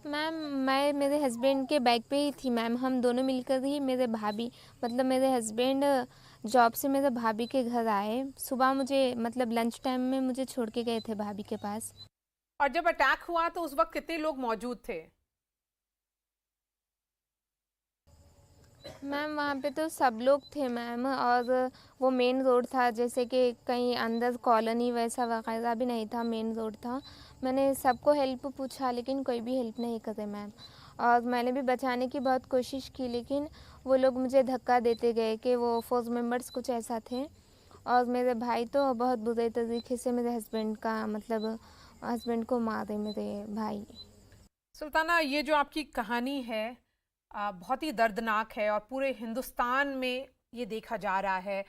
मैम मैं मेरे हस्बैंड के बाइक पे ही थी मैम, हम दोनों मिलकर ही मेरे हस्बैंड जॉब से मेरे भाभी के घर आए। सुबह मुझे लंच टाइम में मुझे छोड़ के गए थे भाभी के पास। और जब अटैक हुआ तो उस वक्त कितने लोग मौजूद थे? मैम वहाँ पे तो सब लोग थे मैम, और वो मेन रोड था, जैसे कि कहीं अंदर कॉलोनी वैसा वगैरह भी नहीं था, मेन रोड था। मैंने सबको हेल्प पूछा लेकिन कोई भी हेल्प नहीं करे मैम, और मैंने भी बचाने की बहुत कोशिश की, लेकिन वो लोग मुझे धक्का देते गए कि वो फोर्स मेंबर्स कुछ ऐसा थे। और मेरे भाई तो बहुत बुरे तरीके से मेरे हस्बैंड को मारे मेरे भाई। सुल्ताना, ये जो आपकी कहानी है बहुत ही दर्दनाक है, और पूरे हिंदुस्तान में ये देखा जा रहा है।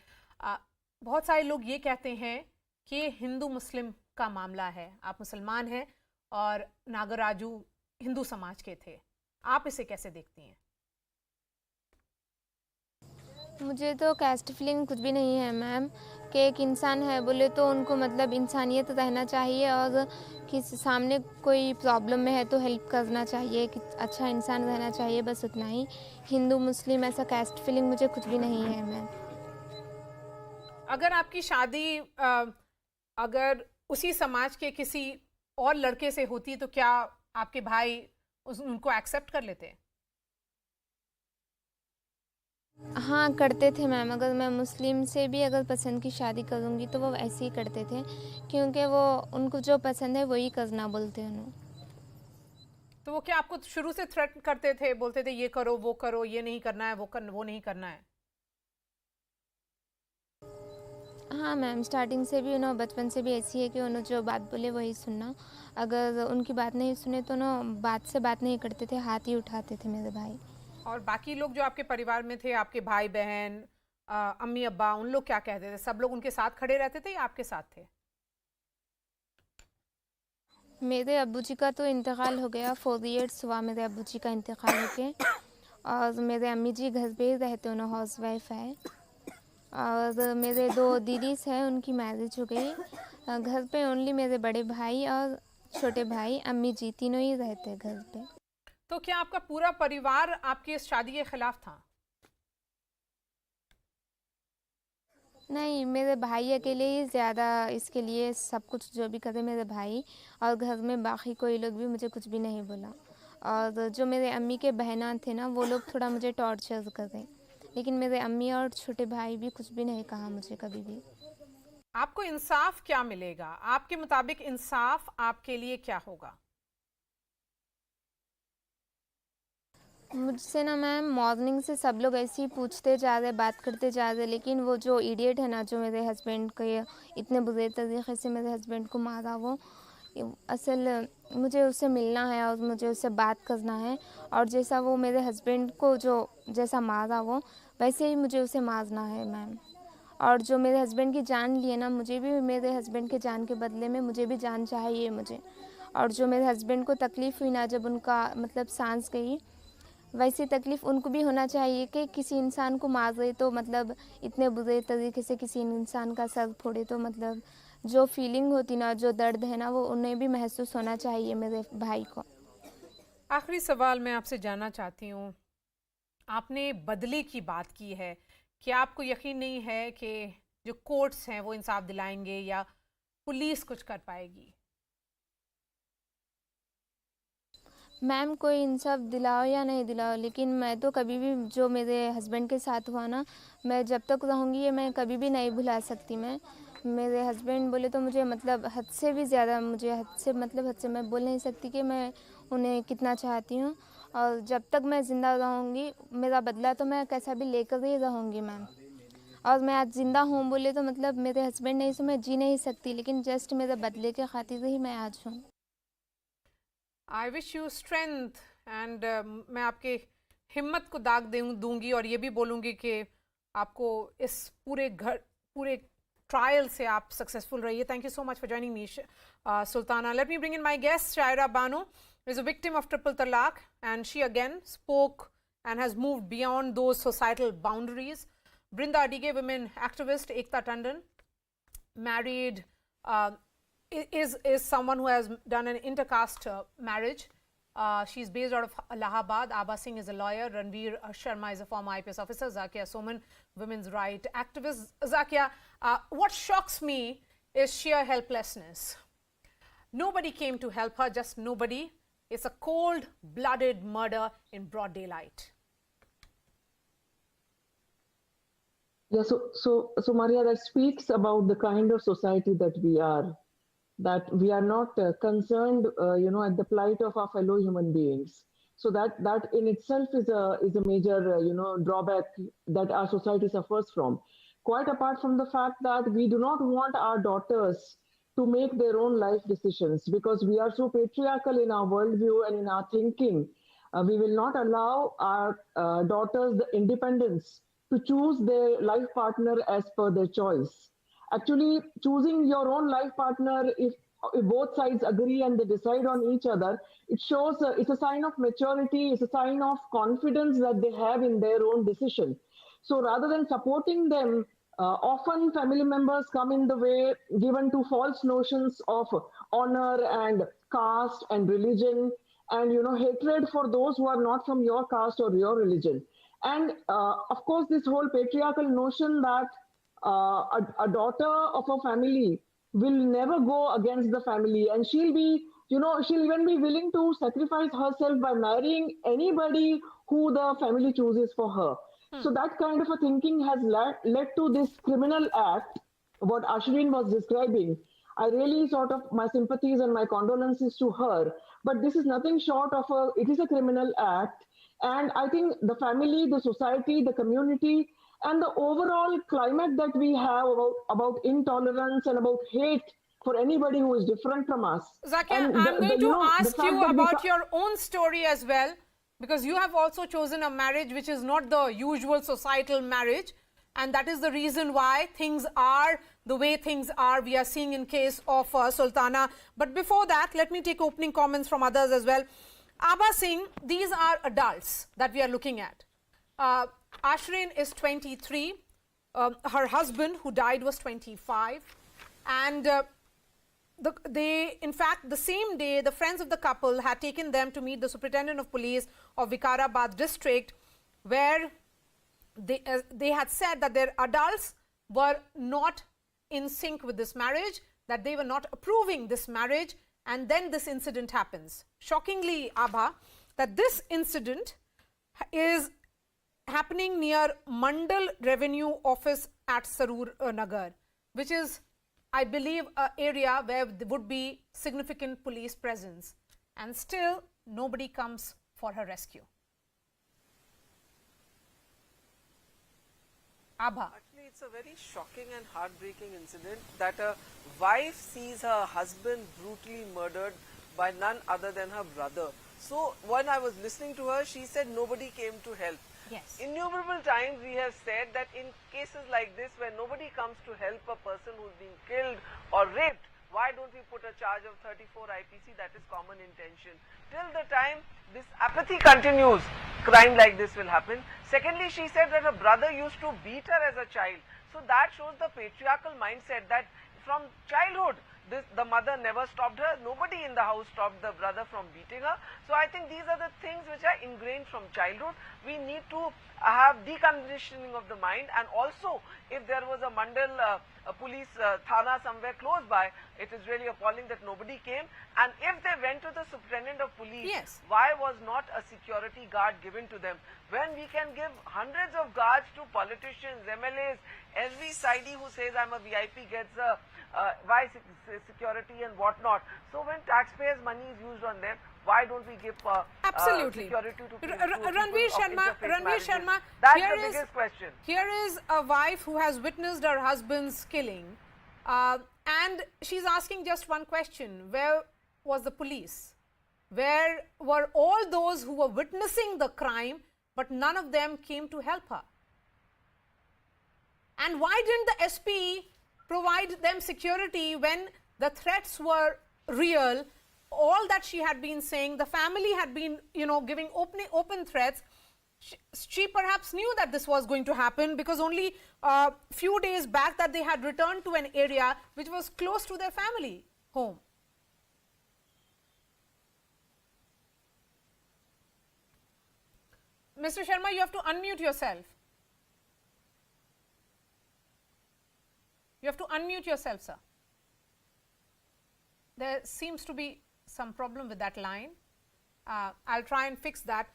बहुत सारे लोग ये कहते हैं कि हिंदू मुस्लिम का मामला है, आप मुसलमान हैं और नागराजू हिंदू समाज के थे। आप इसे कैसे देखती हैं? मुझे तो कास्ट फीलिंग कुछ भी नहीं है मैम, कि एक इंसान है बोले तो उनको इंसानियत रहना चाहिए, और किसी सामने कोई प्रॉब्लम में है तो हेल्प करना चाहिए, कि अच्छा इंसान रहना चाहिए, बस उतना ही। हिंदू मुस्लिम ऐसा कास्ट फीलिंग मुझे कुछ भी नहीं है मैम। अगर आपकी शादी अगर उसी समाज के किसी और लड़के से होती तो क्या आपके भाई उनको एक्सेप्ट कर लेते? हाँ करते थे मैम, अगर मैं मुस्लिम से भी अगर पसंद की शादी करूँगी तो वो ऐसे ही करते थे, क्योंकि वो उनको जो पसंद है वही करना बोलते हैं उन्होंने। तो वो क्या आपको शुरू से थ्रेट करते थे, बोलते थे ये करो वो करो, ये नहीं करना है, वो नहीं करना है? हाँ मैम, स्टार्टिंग से भी बचपन से भी ऐसी है कि उन्होंने जो बात बोले वही सुनना। अगर उनकी बात नहीं सुने तो बात से बात नहीं करते थे, हाथ ही उठाते थे मेरे भाई। और बाकी लोग जो आपके परिवार में थे, आपके भाई बहन, अम्मी अब्बा, उन लोग क्या कहते थे? सब लोग उनके साथ खड़े रहते थे या आपके साथ थे? मेरे अब्बू जी का तो इंतकाल हो गया, 4 इयर्स हुआ मेरे अब्बू जी का इंतकाल होके, और मेरे अम्मी जी घर पे ही रहते, उन्हें हाउस वाइफ है। और मेरे 2 दीदीस हैं, उनकी मैरिज हो गई। घर पे ओनली मेरे बड़े भाई और छोटे भाई, अम्मी जी तीनों ही रहते घर पे। तो क्या आपका पूरा परिवार आपकी इस शादी के खिलाफ था? नहीं, मेरे भाई अकेले ही ज़्यादा इसके लिए सब कुछ जो भी करे मेरे भाई, और घर में बाकी कोई लोग भी मुझे कुछ भी नहीं बोला। और जो मेरे अम्मी के बहना थे ना, वो लोग थोड़ा मुझे टॉर्चर करे, लेकिन मेरे अम्मी और छोटे भाई भी कुछ भी नहीं कहा मुझे कभी भी। आपको इंसाफ क्या मिलेगा? आपके मुताबिक इंसाफ आपके लिए क्या होगा? मुझसे ना मैम मॉर्निंग से सब लोग ऐसे ही पूछते जा रहे, बात करते जा रहे, लेकिन वो जो इडियट है ना, जो मेरे हस्बैंड को इतने बुरे तरीके से मेरे हस्बैंड को मारा, वो असल मुझे उससे मिलना है और मुझे उससे बात करना है, और जैसा वो मेरे हस्बैंड को जैसा मारा वो वैसे ही मुझे उसे मारना है मैम। और जो मेरे हस्बैंड की जान लिए ना, मुझे भी मेरे हस्बैंड के जान के बदले में मुझे भी जान चाहिए मुझे। और जो मेरे हस्बैंड को तकलीफ़ हुई ना, जब उनका सांस गई, वैसी तकलीफ़ उनको भी होना चाहिए कि किसी इंसान को मार रहे तो इतने बुरे तरीके से किसी इंसान का सर फोड़े, तो जो फीलिंग होती ना, जो दर्द है ना, वो उन्हें भी महसूस होना चाहिए मेरे भाई को। आखिरी सवाल मैं आपसे जानना चाहती हूँ, आपने बदले की बात की है, क्या आपको यकीन नहीं है कि जो कोर्ट्स हैं वो इंसाफ दिलाएंगे या पुलिस कुछ कर पाएगी? मैम कोई इंसाफ दिलाओ या नहीं दिलाओ, लेकिन मैं तो कभी भी जो मेरे हस्बैंड के साथ हुआ ना, मैं जब तक रहूँगी ये मैं कभी भी नहीं भुला सकती। मैं मेरे हस्बैंड बोले तो मुझे मतलब हद से भी ज़्यादा, मुझे हद से मैं बोल नहीं सकती कि मैं उन्हें कितना चाहती हूँ। और जब तक मैं ज़िंदा रहूँगी मेरा बदला तो मैं कैसा भी लेकर ही रहूँगी मैम। और मैं आज ज़िंदा हूँ बोले तो मतलब मेरे हस्बैंड नहीं तो मैं जी नहीं सकती, लेकिन जस्ट मेरे बदले के खातिर ही मैं आज हूँ। I wish you strength and मैं आपके हिम्मत को दाग दूंगी और ये भी बोलूँगी कि आपको इस पूरे ट्रायल से आप सक्सेसफुल रहिए. Thank you so much for joining me Sultana. Let me bring in my guest. Shaira Banu is a victim of triple talaq, and she again spoke and has moved beyond those societal boundaries. Brinda Adige women activist Ekta Tandon, married, is someone who has done an intercaste marriage. She's based out of Allahabad. Abba Singh is a lawyer. Ranveer Sharma is a former IPS officer. Zakia Soman, women's right activist. Zakia, what shocks me is sheer helplessness. Nobody came to help her, just nobody. It's a cold-blooded murder in broad daylight. Yeah, so Maria, that speaks about the kind of society that we are. That we are not concerned, at the plight of our fellow human beings. So that in itself is a major, drawback that our society suffers from. Quite apart from the fact that we do not want our daughters to make their own life decisions, because we are so patriarchal in our worldview and in our thinking. We will not allow our daughters the independence to choose their life partner as per their choice. Actually, choosing your own life partner, if both sides agree and they decide on each other, it shows, it's a sign of maturity, it's a sign of confidence that they have in their own decision. So rather than supporting them, often family members come in the way, given to false notions of honor and caste and religion, and hatred for those who are not from your caste or your religion. And of course, this whole patriarchal notion that a daughter of a family will never go against the family, and she'll be, she'll even be willing to sacrifice herself by marrying anybody who the family chooses for her. So that kind of a thinking has led to this criminal act, what Ashwin was describing. I really my sympathies and my condolences to her, but this is nothing short of it is a criminal act. And I think the family, the society, the community, and the overall climate that we have about intolerance and about hate for anybody who is different from us. Zakia, I'm going to ask you about your own story as well, because you have also chosen a marriage which is not the usual societal marriage, and that is the reason why things are the way things are. We are seeing in case of Sultana. But before that, let me take opening comments from others as well. Abba Singh, these are adults that we are looking at. Ashrin is 23. Her husband, who died, was 25. And in fact, the same day, the friends of the couple had taken them to meet the superintendent of police of Vikarabad district, where they had said that their adults were not in sync with this marriage, that they were not approving this marriage, and then this incident happens. Shockingly, Abha, that this incident is happening near Mandal Revenue Office at Sarur Nagar, which is, I believe, an area where there would be significant police presence, and still nobody comes for her rescue. Abha. Actually, it's a very shocking and heartbreaking incident that a wife sees her husband brutally murdered by none other than her brother. So when I was listening to her, she said nobody came to help. Yes. Innumerable times we have said that in cases like this, where nobody comes to help a person who's been killed or raped, why don't we put a charge of 34 IPC, that is common intention? Till the time this apathy continues, crime like this will happen. Secondly, she said that her brother used to beat her as a child. So that shows the patriarchal mindset that from childhood, the mother never stopped her. Nobody in the house stopped the brother from beating her. So I think these are the things which are ingrained from childhood. We need to have deconditioning of the mind, and also if there was a Mandal a police thana somewhere close by. It is really appalling that nobody came. And if they went to the superintendent of police, why was not a security guard given to them? When we can give hundreds of guards to politicians, MLAs, every sidey who says I'm a VIP gets a security and whatnot. So when taxpayers' money is used on them, why don't we give absolutely security to people? Ranveer Sharma, That's the biggest question. Here is a wife who has witnessed her husband's killing, and she's asking just one question: where was the police? Where were all those who were witnessing the crime, but none of them came to help her? And why didn't the SP provide them security when the threats were real? All that she had been saying, the family had been, giving open threats. She perhaps knew that this was going to happen because only a few days back that they had returned to an area which was close to their family home. Mr. Sharma, you have to unmute yourself. You have to unmute yourself, sir. There seems to be some problem with that line. I'll try and fix that.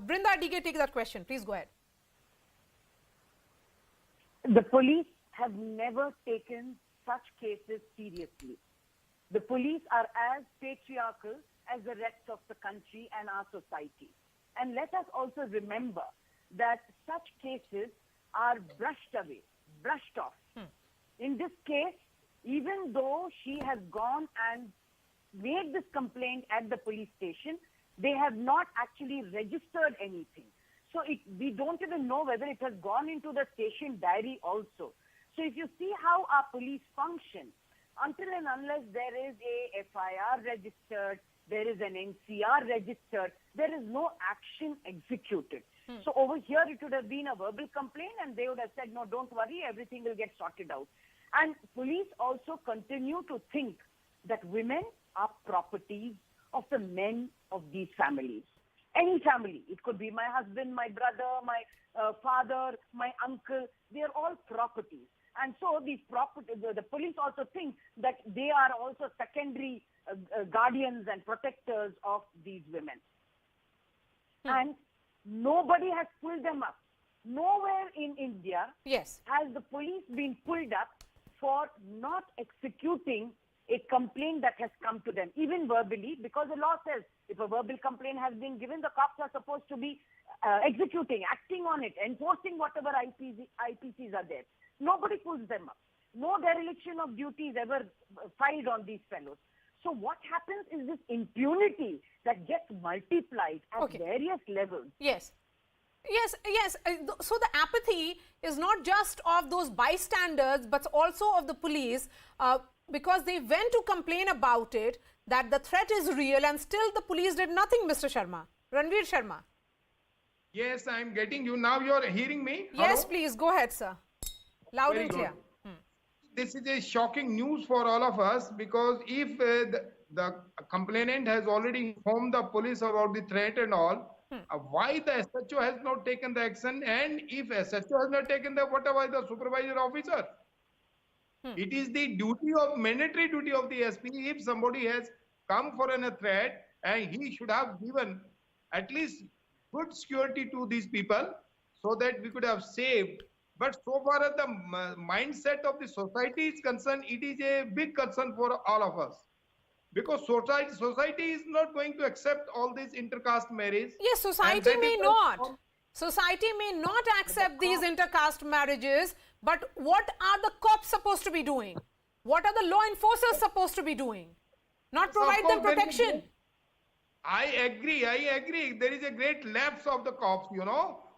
Brinda DK, take that question. Please go ahead. The police have never taken such cases seriously. The police are as patriarchal as the rest of the country and our society. And let us also remember that such cases are brushed away, brushed off. In this case, even though she has gone and made this complaint at the police station, they have not actually registered anything. So we don't even know whether it has gone into the station diary also. So if you see how our police function, until and unless there is a FIR registered, there is an NCR registered, there is no action executed. So over here it would have been a verbal complaint and they would have said, no, don't worry, everything will get sorted out. And police also continue to think that women are properties of the men of these families. Any family, it could be my husband, my brother, my father, my uncle, they are all properties. And so these the police also think that they are also secondary guardians and protectors of these women. And nobody has pulled them up. Nowhere in India has the police been pulled up for not executing a complaint that has come to them, even verbally, because the law says if a verbal complaint has been given, the cops are supposed to be executing, acting on it, enforcing whatever IPCs are there. Nobody pulls them up. No dereliction of duty is ever filed on these fellows. So what happens is this impunity that gets multiplied at various levels. Yes. So the apathy is not just of those bystanders, but also of the police, because they went to complain about it, that the threat is real, and still the police did nothing, Mr. Sharma. Ranveer Sharma. Yes, I am getting you. Now you are hearing me? Yes, please. Go ahead, sir. Loud and clear. This is a shocking news for all of us, because if the complainant has already informed the police about the threat and all, why the SHO has not taken the action, and if SHO has not taken the, what about the supervisor officer? It is the duty of, mandatory duty of the SP, if somebody has come for a threat, and he should have given at least good security to these people so that we could have saved. But so far as the mindset of the society is concerned, it is a big concern for all of us. Because society is not going to accept all these intercaste marriages. Yes, society may not. Society may not accept these intercaste marriages, but what are the cops supposed to be doing? What are the law enforcers supposed to be doing? Not provide them protection. I agree. There is a great lapse of the cops,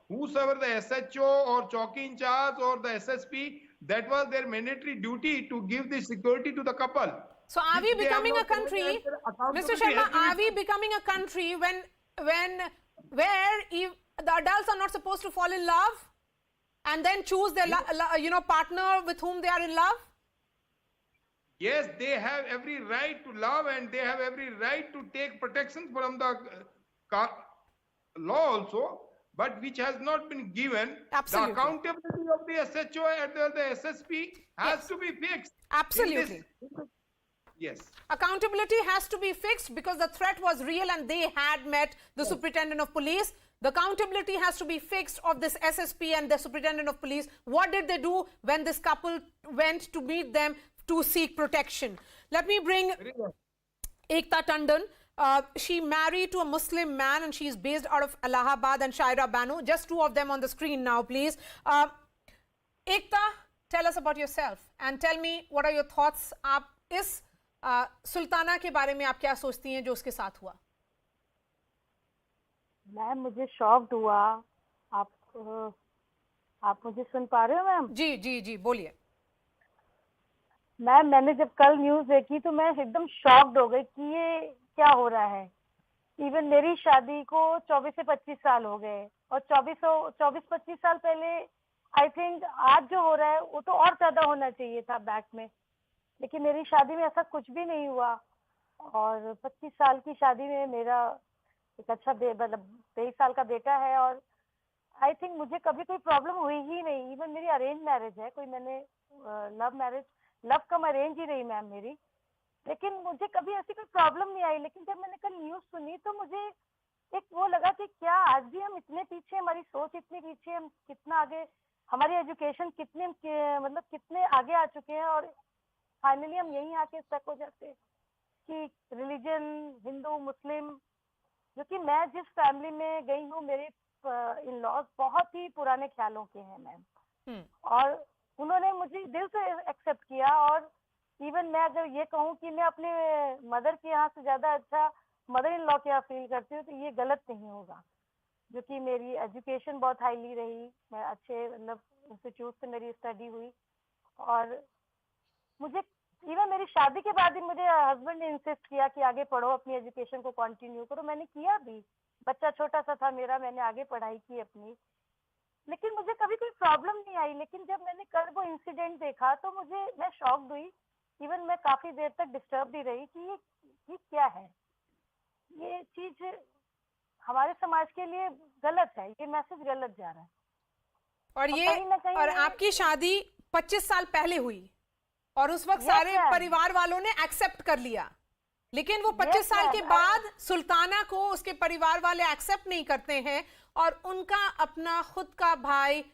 Whosoever the SHO or Chowki in charge or the SSP, that was their mandatory duty to give the security to the couple. So are we becoming a country, Mr. Sharma, are we becoming a country where the adults are not supposed to fall in love and then choose their partner with whom they are in love? Yes, they have every right to love and they have every right to take protection from the law also. but which has not been given. Absolutely. The accountability of the SHO and the SSP has to be fixed. Absolutely. Yes. Accountability has to be fixed because the threat was real and they had met the superintendent of police. The accountability has to be fixed of this SSP and the superintendent of police. What did they do when this couple went to meet them to seek protection? Let me bring Ekta Tandon. She married to a Muslim man and she is based out of Allahabad, and Shaira Banu. Just two of them on the screen now, please. Ekta, tell us about yourself and tell me what are your thoughts. आप इस सुल्ताना के बारे में आप क्या सोचती हैं जो उसके साथ हुआ? मैम मुझे शॉक्ड हुआ। आप मुझे सुन पा रहे हो मैम? जी जी जी बोलिए। मैम मैंने जब कल न्यूज़ देखी तो मैं एकदम शॉक्ड हो गई कि ये क्या हो रहा है। इवन मेरी शादी को 24 से 25 साल हो गए और 24-25 साल पहले आई थिंक आज जो हो रहा है वो तो और ज्यादा होना चाहिए था बैक में, लेकिन मेरी शादी में ऐसा कुछ भी नहीं हुआ। और 25 साल की शादी में मेरा एक अच्छा मतलब 23 साल का बेटा है और आई थिंक मुझे कभी कोई प्रॉब्लम हुई ही नहीं। इवन मेरी अरेंज मैरिज है, कोई मैंने लव कम अरेंज ही रही मैम मेरी, लेकिन मुझे कभी ऐसी कोई प्रॉब्लम नहीं आई। लेकिन जब मैंने कल न्यूज़ सुनी तो मुझे एक वो लगा कि क्या आज भी हम इतने पीछे, हमारी सोच इतनी पीछे, हम कितना आगे, हमारी एजुकेशन कितने मतलब कितने आगे आ चुके हैं और फाइनली हम यहीं आके स्टक हो जाते कि रिलीजन हिंदू मुस्लिम। जो कि मैं जिस फैमिली में गई हूँ मेरे इन लॉज बहुत ही पुराने ख्यालों के हैं मैम, और उन्होंने मुझे दिल से एक्सेप्ट किया। और इवन मैं अगर ये कहूँ कि मैं अपने मदर के यहाँ से ज़्यादा अच्छा मदर इन लॉ के यहाँ फील करती हूँ तो ये गलत नहीं होगा। जो कि मेरी एजुकेशन बहुत हाईली रही, मैं अच्छे मतलब इंस्टीट्यूट से मेरी स्टडी हुई और मुझे इवन मेरी शादी के बाद ही मुझे हस्बैंड ने इंसिस्ट किया कि आगे पढ़ो, अपनी एजुकेशन को कंटिन्यू करो। मैंने किया भी, बच्चा छोटा सा था मेरा, मैंने आगे पढ़ाई की अपनी, लेकिन मुझे कभी कोई प्रॉब्लम नहीं आई। लेकिन जब मैंने कल वो इंसिडेंट देखा तो मैं शॉक्ड हुई। इवन मैं काफी देर तक डिस्टर्ब भी रही कि ये क्या है, ये चीज हमारे समाज के लिए गलत है, ये मैसेज गलत जा रहा है। और ये और आपकी शादी 25 साल पहले हुई और उस वक्त सारे परिवार वालों ने एक्सेप्ट कर लिया, लेकिन वो 25 साल के बाद सुल्ताना को उसके परिवार वाले एक्सेप्ट नहीं करते हैं और उनका अपना खुद का भाई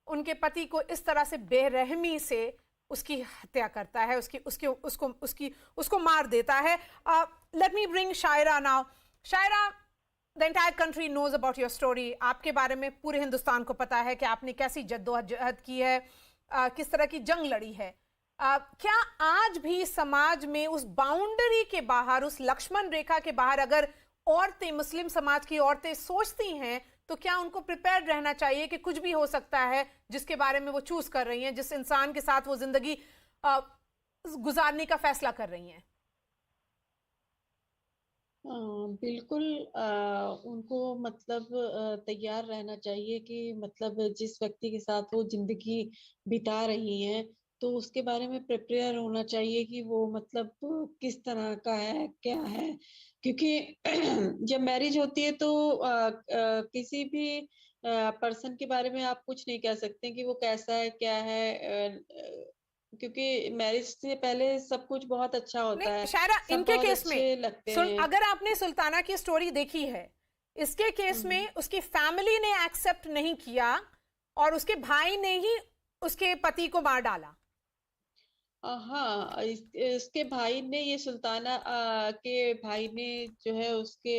उनके पति को इस तरह से बेरहमी से उसकी हत्या करता है, उसको मार देता है। Let me bring Shayra now. Shayra, the entire country knows about your story. आपके बारे में पूरे हिंदुस्तान को पता है कि आपने कैसी जद्दोजहद की है, किस तरह की जंग लड़ी है। क्या आज भी समाज में उस बाउंड्री के बाहर, उस लक्ष्मण रेखा के बाहर अगर औरतें, मुस्लिम समाज की औरतें सोचती हैं तो क्या उनको प्रिपेयर्ड रहना चाहिए कि कुछ भी हो सकता है जिसके बारे में वो चूज कर रही हैं, जिस इंसान के साथ वो जिंदगी गुजारने का फैसला कर रही हैं? बिल्कुल उनको मतलब तैयार रहना चाहिए कि मतलब जिस व्यक्ति के साथ वो जिंदगी बिता रही हैं तो उसके बारे में प्रिपेयर होना चाहिए कि वो मतलब किस तरह का है, क्या है। क्योंकि जब मैरिज होती है तो किसी भी पर्सन के बारे में आप कुछ नहीं कह सकते कि वो कैसा है, क्या है, क्योंकि मैरिज से पहले सब कुछ बहुत अच्छा होता है। शायरा, इनके केस में लगते हैं। अगर आपने सुल्ताना की स्टोरी देखी है, इसके केस में उसकी फैमिली ने एक्सेप्ट नहीं किया और उसके भाई ने ही उसके पति को मार डाला। हाँ, इसके भाई ने, ये सुल्ताना के भाई ने जो है उसके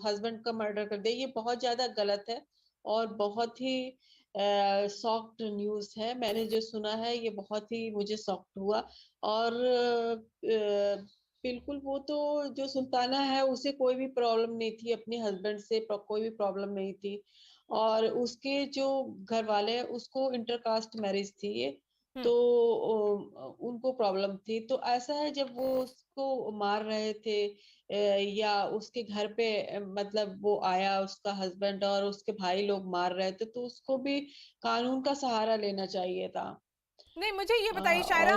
हस्बैंड का मर्डर कर दिया। ये बहुत ज्यादा गलत है और बहुत ही सॉफ्ट न्यूज है। मैंने जो सुना है ये बहुत ही मुझे सॉफ्ट हुआ। और बिल्कुल वो तो जो सुल्ताना है उसे कोई भी प्रॉब्लम नहीं थी, अपने हस्बैंड से कोई भी प्रॉब्लम नहीं थी। और उसके जो घर वाले हैं उसको इंटरकास्ट मैरिज थी ये, तो उनको प्रॉब्लम थी। तो ऐसा है जब वो उसको मार रहे थे या उसके घर पे मतलब वो आया उसका हस्बैंड और उसके भाई लोग मार रहे थे, तो उसको भी कानून का सहारा लेना चाहिए था। नहीं, मुझे ये बताइए शायरा,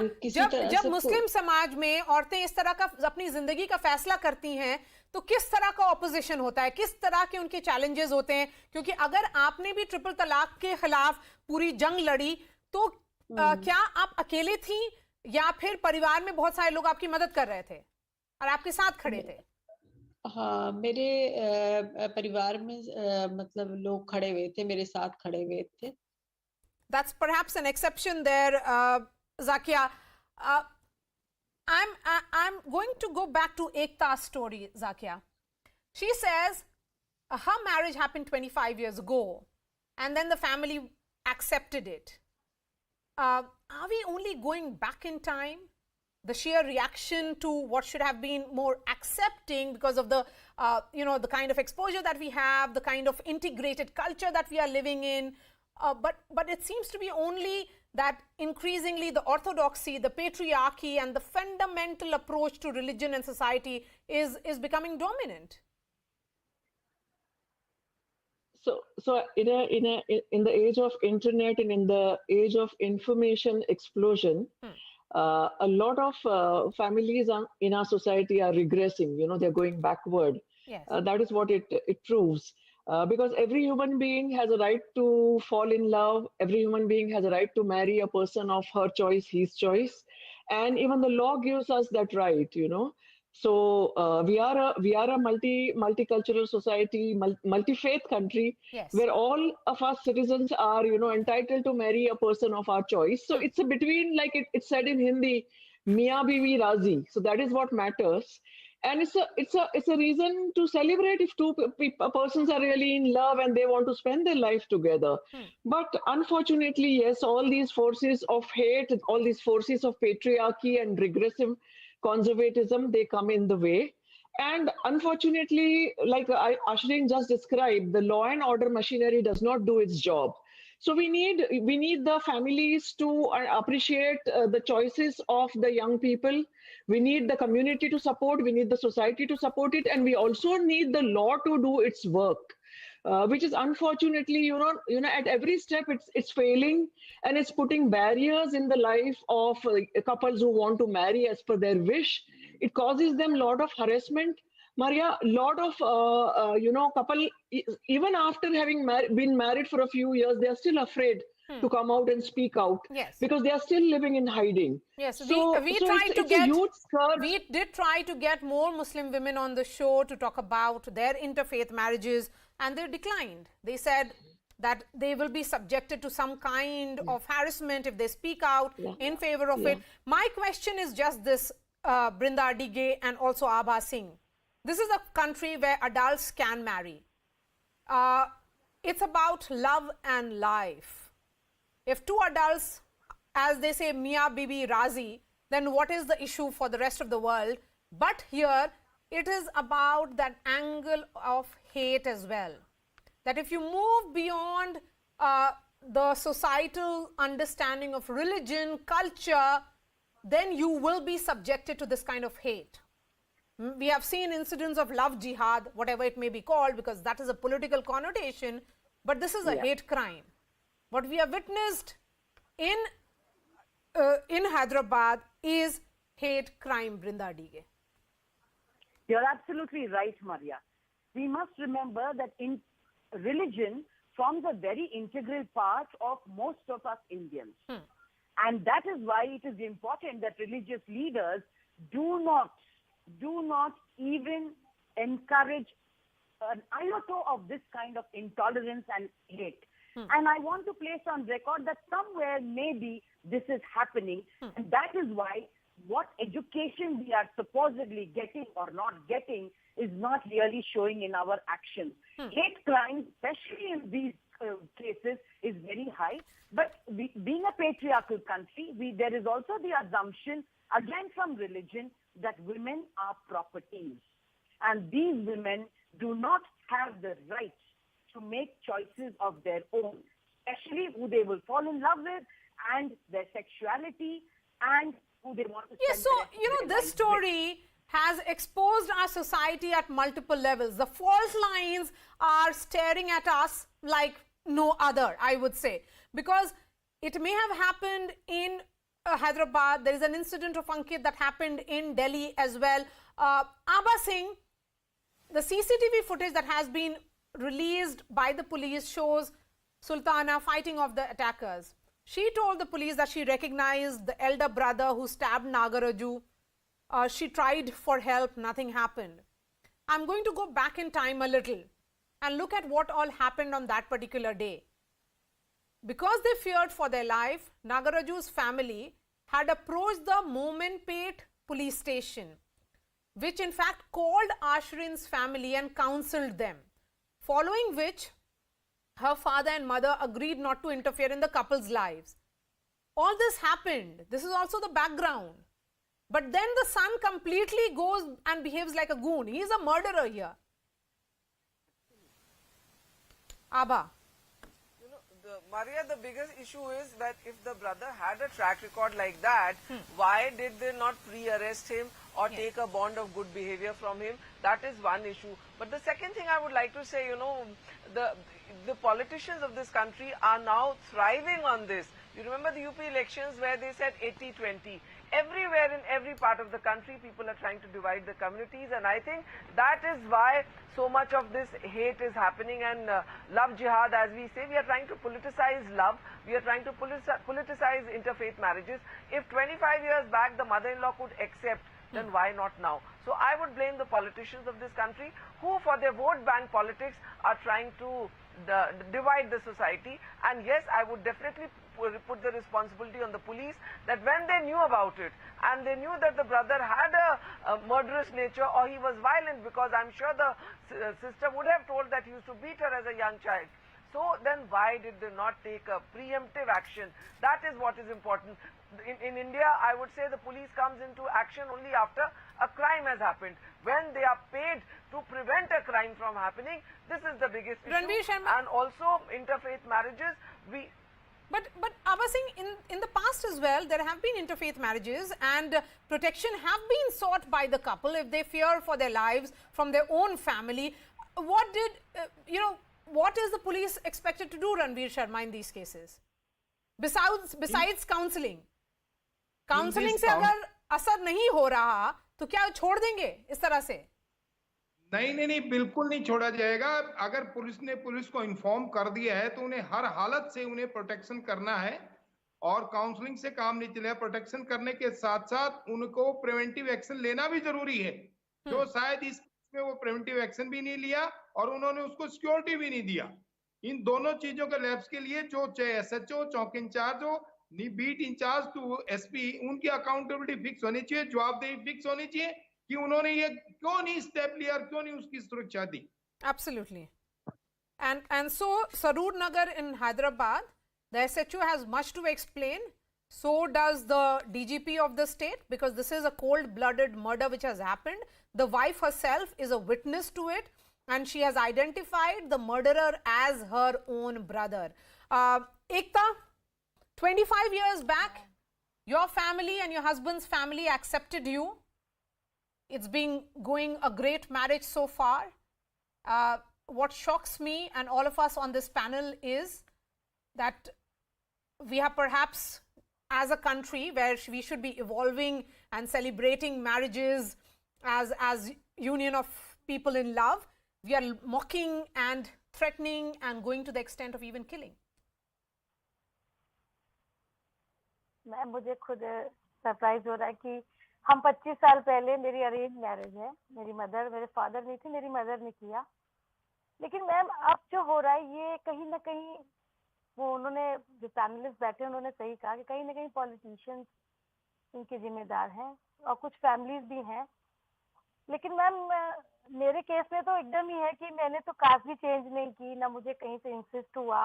जब मुस्लिम समाज में औरतें इस तरह का अपनी जिंदगी का फैसला करती हैं तो किस तरह का ऑपोजिशन होता है, किस तरह के उनके चैलेंजेस होते हैं? क्योंकि अगर आपने भी ट्रिपल तलाक के खिलाफ पूरी जंग लड़ी तो क्या आप अकेले थी या फिर परिवार में बहुत सारे लोग आपकी मदद कर रहे थे और आपके साथ खड़े थे? हाँ, मेरे परिवार में मतलब लोग खड़े हुए थे, मेरे साथ खड़े हुए थे. That's perhaps an exception there, Zakia. I'm going to go back to Ekta's story, Zakia. She says her marriage happened 25 years ago, and then the family accepted it. Are we only going back in time? The sheer reaction to what should have been more accepting because of the, the kind of exposure that we have, the kind of integrated culture that we are living in. But it seems to be only that increasingly the orthodoxy, the patriarchy, and the fundamental approach to religion and society is becoming dominant. So in the age of internet and in the age of information explosion, a lot of families in our society are regressing. They're going backward. Yes. That is what it proves. Because every human being has a right to fall in love. Every human being has a right to marry a person of her choice, his choice, and even the law gives us that right. So we are a multicultural society, multi-faith country, yes, where all of us citizens are entitled to marry a person of our choice. So it's a between, like it's said in Hindi, Miya Biwi Razi. So that is what matters. And it's a reason to celebrate if two persons are really in love and they want to spend their life together. But unfortunately, yes, all these forces of hate, all these forces of patriarchy and regressive conservatism, they come in the way. And unfortunately, like Ashleen just described, the law and order machinery does not do its job. So we need the families to appreciate the choices of the young people. We need the community to support. We need the society to support it, and we also need the law to do its work, which is unfortunately, at every step it's failing, and it's putting barriers in the life of couples who want to marry as per their wish. It causes them a lot of harassment. Maria, lot of couple, even after having been married for a few years, they are still afraid to come out and speak out. Yes. Because they are still living in hiding. Yes, so we did try to get more Muslim women on the show to talk about their interfaith marriages, and they declined. They said that they will be subjected to some kind of harassment if they speak out in favor of it. My question is just this, Brinda Dige and also Abha Singh. This is a country where adults can marry. It's about love and life. If two adults, as they say, Mia Bibi Razi, then what is the issue for the rest of the world? But here, it is about that angle of hate as well. That if you move beyond the societal understanding of religion, culture, then you will be subjected to this kind of hate. We have seen incidents of love jihad, whatever it may be called, because that is a political connotation, but this is a hate crime. What we have witnessed in Hyderabad is hate crime, Brinda Dige. You're absolutely right, Maria. We must remember that in religion forms a very integral part of most of us Indians. And that is why it is important that religious leaders do not even encourage an iota of this kind of intolerance and hate. And I want to place on record that somewhere maybe this is happening, and that is why what education we are supposedly getting or not getting is not really showing in our actions. Hate crimes, especially in these cases, is very high. But being a patriarchal country, there is also the assumption, again from religion, that women are properties. And these women do not have the right to make choices of their own, especially who they will fall in love with and their sexuality and who they want to spend this story has exposed our society at multiple levels. The fault lines are staring at us like no other, I would say, because it may have happened in Hyderabad. There is an incident of Ankit that happened in Delhi as well. Abba Singh, the CCTV footage that has been released by the police shows Sultana fighting off the attackers. She told the police that she recognized the elder brother who stabbed Nagaraju. She tried for help, nothing happened. I'm going to go back in time a little and look at what all happened on that particular day. Because they feared for their life, Nagaraju's family had approached the Momenpet police station, which in fact called Ashrin's family and counseled them, following which her father and mother agreed not to interfere in the couple's lives. All this happened. This is also the background. But then the son completely goes and behaves like a goon. He is a murderer here. Abba. Maria, the biggest issue is that if the brother had a track record like that, why did they not pre-arrest him or take a bond of good behavior from him? That is one issue. But the second thing I would like to say, the politicians of this country are now thriving on this. You remember the UP elections where they said 80-20. Everywhere in every part of the country, people are trying to divide the communities, and I think that is why so much of this hate is happening. And love jihad, as we say, we are trying to politicize love. We are trying to politicize interfaith marriages. If 25 years back the mother-in-law could accept, then why not now? So I would blame the politicians of this country who, for their vote bank politics, are trying to divide the society. And yes, I would definitely put the responsibility on the police, that when they knew about it and they knew that the brother had a murderous nature or he was violent, because I'm sure the sister would have told that he used to beat her as a young child. So then why did they not take a preemptive action? That is what is important. In India, I would say the police comes into action only after a crime has happened. When they are paid to prevent a crime from happening, this is the biggest issue. And also interfaith marriages, But Abba Singh, in the past as well, there have been interfaith marriages and protection have been sought by the couple if they fear for their lives from their own family. What did, what is the police expected to do, Ranveer Sharma, in these cases? Besides counseling. Counseling से अगर असर नहीं हो रहा, तो क्या छोड़ देंगे इस तरह से? नहीं, बिल्कुल नहीं छोड़ा जाएगा। अगर पुलिस को इन्फॉर्म कर दिया है तो उन्हें हर हालत से उन्हें प्रोटेक्शन करना है, और काउंसलिंग से काम नहीं चलेगा। प्रोटेक्शन करने के साथ साथ उनको प्रिवेंटिव एक्शन लेना भी जरूरी है, जो शायद इसमें वो प्रिवेंटिव एक्शन भी नहीं लिया और उन्होंने उसको सिक्योरिटी भी नहीं दिया। इन दोनों चीजों के लैप्स के लिए जो चाहे SHO, चौकी इंचार्ज हो, बीट इंचार्ज टू SP, उनकी अकाउंटेबिलिटी फिक्स होनी चाहिए, जवाबदेही फिक्स होनी चाहिए कि उन्होंने ये क्यों नहीं स्टेप लिया और क्यों नहीं उसकी सुरक्षा दी। Absolutely. And so Sarur Nagar in Hyderabad, the SHO has much to explain. So does the DGP of the state, because this is a cold-blooded murder which has happened. The wife herself is a witness to it, and she has identified the murderer as her own brother. Ekta, 25 years back, your family and your husband's family accepted you. It's been going a great marriage so far. What shocks me and all of us on this panel is that we have perhaps, as a country where we should be evolving and celebrating marriages as union of people in love, we are mocking and threatening and going to the extent of even killing. मुझे खुद surprise हो रहा है कि हम 25 साल पहले, मेरी अरेंज मैरिज है, मेरे फादर नहीं थे, मेरी मदर ने किया, लेकिन मैम अब जो हो रहा है ये कहीं ना कहीं, वो उन्होंने जो पैनलिस्ट बैठे उन्होंने सही कहा कि कहीं ना कहीं पॉलिटिशियंस इनके जिम्मेदार हैं और कुछ फैमिलीज भी हैं। लेकिन मैम मेरे केस में तो एकदम ही है कि मैंने तो कास्ट भी चेंज नहीं की, ना मुझे कहीं से इंसिस्ट हुआ,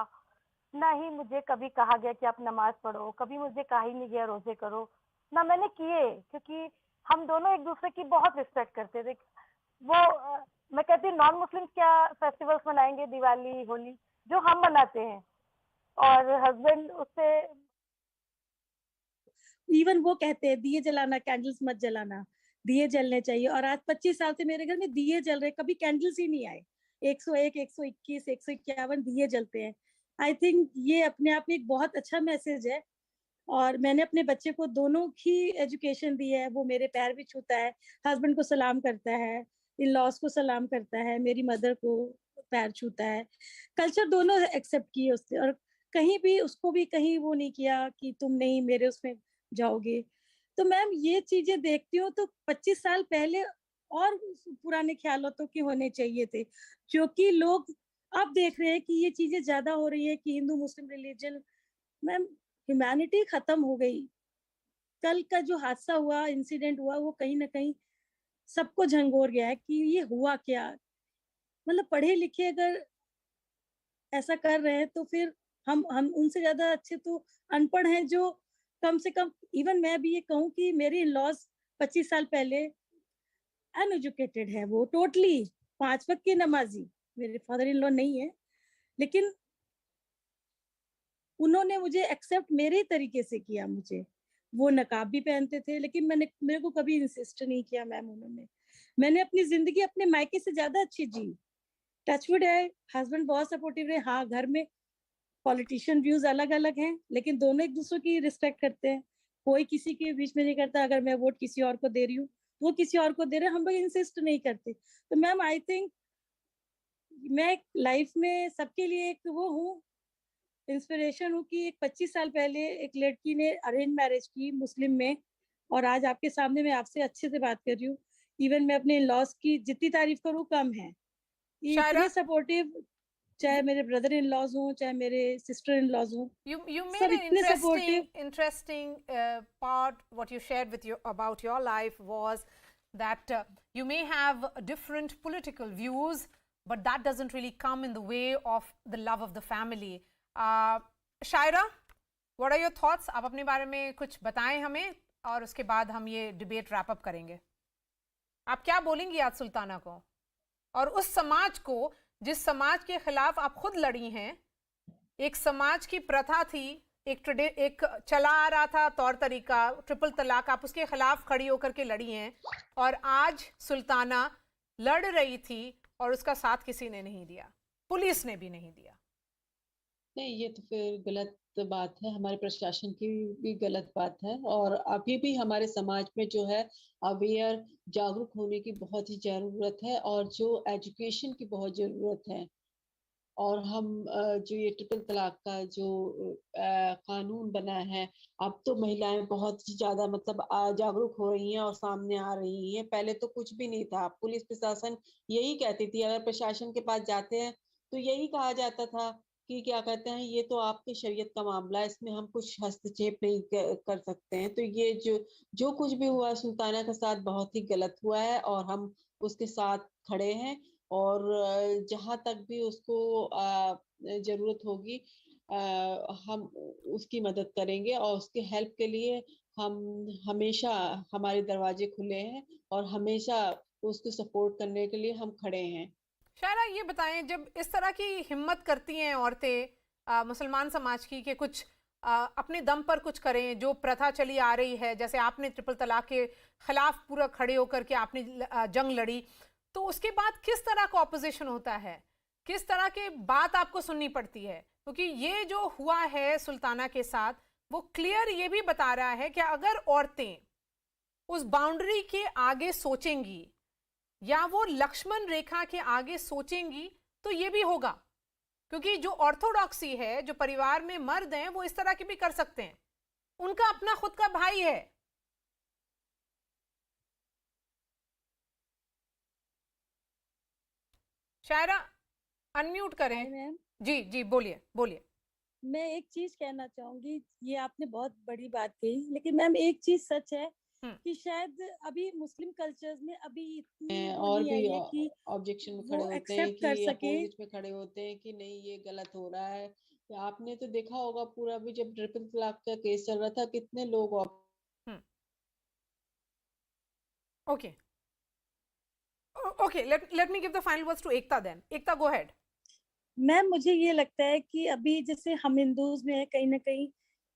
ना ही मुझे कभी कहा गया कि आप नमाज पढ़ो, कभी मुझे कहा ही नहीं गया रोजे करो, ना मैंने किए, क्योंकि हम दोनों एक दूसरे की बहुत रिस्पेक्ट करते थे। वो मैं कहती हूँ नॉन मुस्लिम्स क्या फेस्टिवल्स मनाएंगे, दिवाली, होली, जो हम मनाते हैं, और हस्बैंड उससे इवन वो कहते हैं दिए जलाना, कैंडल्स मत जलाना, दिए जलने चाहिए। और आज 25 साल से मेरे घर में दिए जल रहे, कभी कैंडल्स ही नहीं आए। 101, 121, 151 दिए जलते हैं। आई थिंक ये अपने आप में एक बहुत अच्छा मैसेज है और मैंने अपने बच्चे को दोनों की एजुकेशन दी है। वो मेरे पैर भी छूता है, हस्बैंड को सलाम करता है, इन लॉज को सलाम करता है, मेरी मदर को पैर छूता है। कल्चर दोनों एक्सेप्ट किए उसने, और कहीं भी उसको भी कहीं वो नहीं किया कि तुम नहीं मेरे उसमें जाओगे। तो मैम ये चीजें देखती हूँ तो 25 साल पहले और पुराने ख्यालों के होने चाहिए थे, जो कि लोग अब देख रहे हैं कि ये चीजें ज्यादा हो रही है कि हिंदू मुस्लिम रिलीजन, मैम ह्यूमैनिटी खत्म हो गई। कल का जो हादसा हुआ, इंसिडेंट हुआ, वो कहीं ना कहीं सबको झंगोर गया है कि ये हुआ क्या। मतलब पढ़े लिखे अगर ऐसा कर रहे हैं तो फिर हम उनसे ज्यादा अच्छे तो अनपढ़ हैं, जो कम से कम, इवन मैं भी ये कहूँ कि मेरी इन लॉज 25 साल पहले अनएजुकेटेड है, वो टोटली 5 वक्त की नमाजी, मेरे फादर इन लॉ नहीं है, लेकिन उन्होंने मुझे एक्सेप्ट मेरे तरीके से किया। मुझे वो नकाब भी पहनते थे, लेकिन मेरे को कभी इंसिस्ट नहीं किया मैम उन्होंने। मैंने अपनी जिंदगी अपने मायके से ज्यादा अच्छी जी। टचवुड है, हस्बैंड बहुत सपोर्टिव रहे। हाँ, घर में पॉलिटिशियन व्यूज अलग अलग हैं, लेकिन दोनों एक दूसरे की रिस्पेक्ट करते हैं, कोई किसी के बीच में नहीं करता। अगर मैं वोट किसी और को दे रही हूँ, वो किसी और को दे रहे हैं, हम लोग इंसिस्ट नहीं करते। तो मैम आई थिंक मैं लाइफ में सबके लिए एक वो हूँ, इंस्पिरेशन हूँ कि एक 25 साल पहले एक लड़की ने अरेंज मैरिज की मुस्लिम में, और आज आपके सामने मैं आपसे अच्छे से बात कर रही हूँ। इवन मैं अपने लॉस की जितनी तारीफ करूँ कम है। इतने सपोर्टिव, चाहे मेरे ब्रदर इन लॉज हों, चाहे मेरे सिस्टर इन लॉज हों, You made सब an इतने supportive. interesting part. What you shared with about your life was that you may have different political views, but that doesn't really come in the way of the love of the family. Shayra, what are your thoughts? आप अपने बारे में कुछ बताएं हमें, और उसके बाद हम ये डिबेट रैप अप करेंगे। आप क्या बोलेंगी आज सुल्ताना को और उस समाज को जिस समाज के खिलाफ आप खुद लड़ी हैं? एक समाज की प्रथा थी, एक चला आ रहा था तौर तरीका, ट्रिपल तलाक, आप उसके खिलाफ खड़ी होकर के लड़ी हैं, और आज सुल्ताना लड़ रही थी और उसका साथ किसी ने नहीं दिया, पुलिस ने भी नहीं दिया। नहीं, ये तो फिर गलत बात है, हमारे प्रशासन की भी गलत बात है। और अभी भी हमारे समाज में जो है अवेयर, जागरूक होने की बहुत ही जरूरत है, और जो एजुकेशन की बहुत जरूरत है। और हम जो ये ट्रिपल तलाक का जो कानून बना है, अब तो महिलाएं बहुत ही ज्यादा मतलब जागरूक हो रही हैं और सामने आ रही हैं। पहले तो कुछ भी नहीं था। पुलिस प्रशासन यही कहती थी, अगर प्रशासन के पास जाते हैं तो यही कहा जाता था कि क्या कहते हैं, ये तो आपकी शरीयत का मामला है, इसमें हम कुछ हस्तक्षेप नहीं कर सकते हैं। तो ये जो कुछ भी हुआ सुल्ताना के साथ बहुत ही गलत हुआ है, और हम उसके साथ खड़े हैं। और जहां तक भी उसको जरूरत होगी हम उसकी मदद करेंगे, और उसके हेल्प के लिए हम हमेशा, हमारे दरवाजे खुले हैं और हमेशा उसको सपोर्ट करने के लिए हम खड़े हैं। शायरा, ये बताएं, जब इस तरह की हिम्मत करती हैं औरतें मुसलमान समाज की कि कुछ अपने दम पर कुछ करें, जो प्रथा चली आ रही है, जैसे आपने ट्रिपल तलाक के खिलाफ पूरा खड़े होकर के आपने जंग लड़ी, तो उसके बाद किस तरह का ऑपोजिशन होता है, किस तरह की बात आपको सुननी पड़ती है? क्योंकि ये जो हुआ है सुल्ताना के साथ, वो क्लियर ये भी बता रहा है कि अगर औरतें उस बाउंड्री के आगे सोचेंगी या वो लक्ष्मण रेखा के आगे सोचेंगी तो ये भी होगा। क्योंकि जो ऑर्थोडॉक्सी है, जो परिवार में मर्द हैं, वो इस तरह की भी कर सकते हैं, उनका अपना खुद का भाई है। शायरा, अनम्यूट करें। जी जी, बोलिए बोलिए। मैं एक चीज कहना चाहूंगी, ये आपने बहुत बड़ी बात कही, लेकिन मैम एक चीज सच है कि शायद अभी मुस्लिम कल्चर्स में अभी इतनी और भी है कि ऑब्जेक्शन में खड़े होते हैं, कि अपोजिट में खड़े होते हैं कि नहीं ये गलत हो रहा है। आपने तो देखा होगा पूरा भी, जब ट्रिपल तलाक का केस चल रहा था, कितने लोग okay okay, let me give the final words to Ekta then. Ekta, go ahead. Ma'am मुझे ये लगता है कि अभी जैसे हम हिंदूज में है, कहीं ना कहीं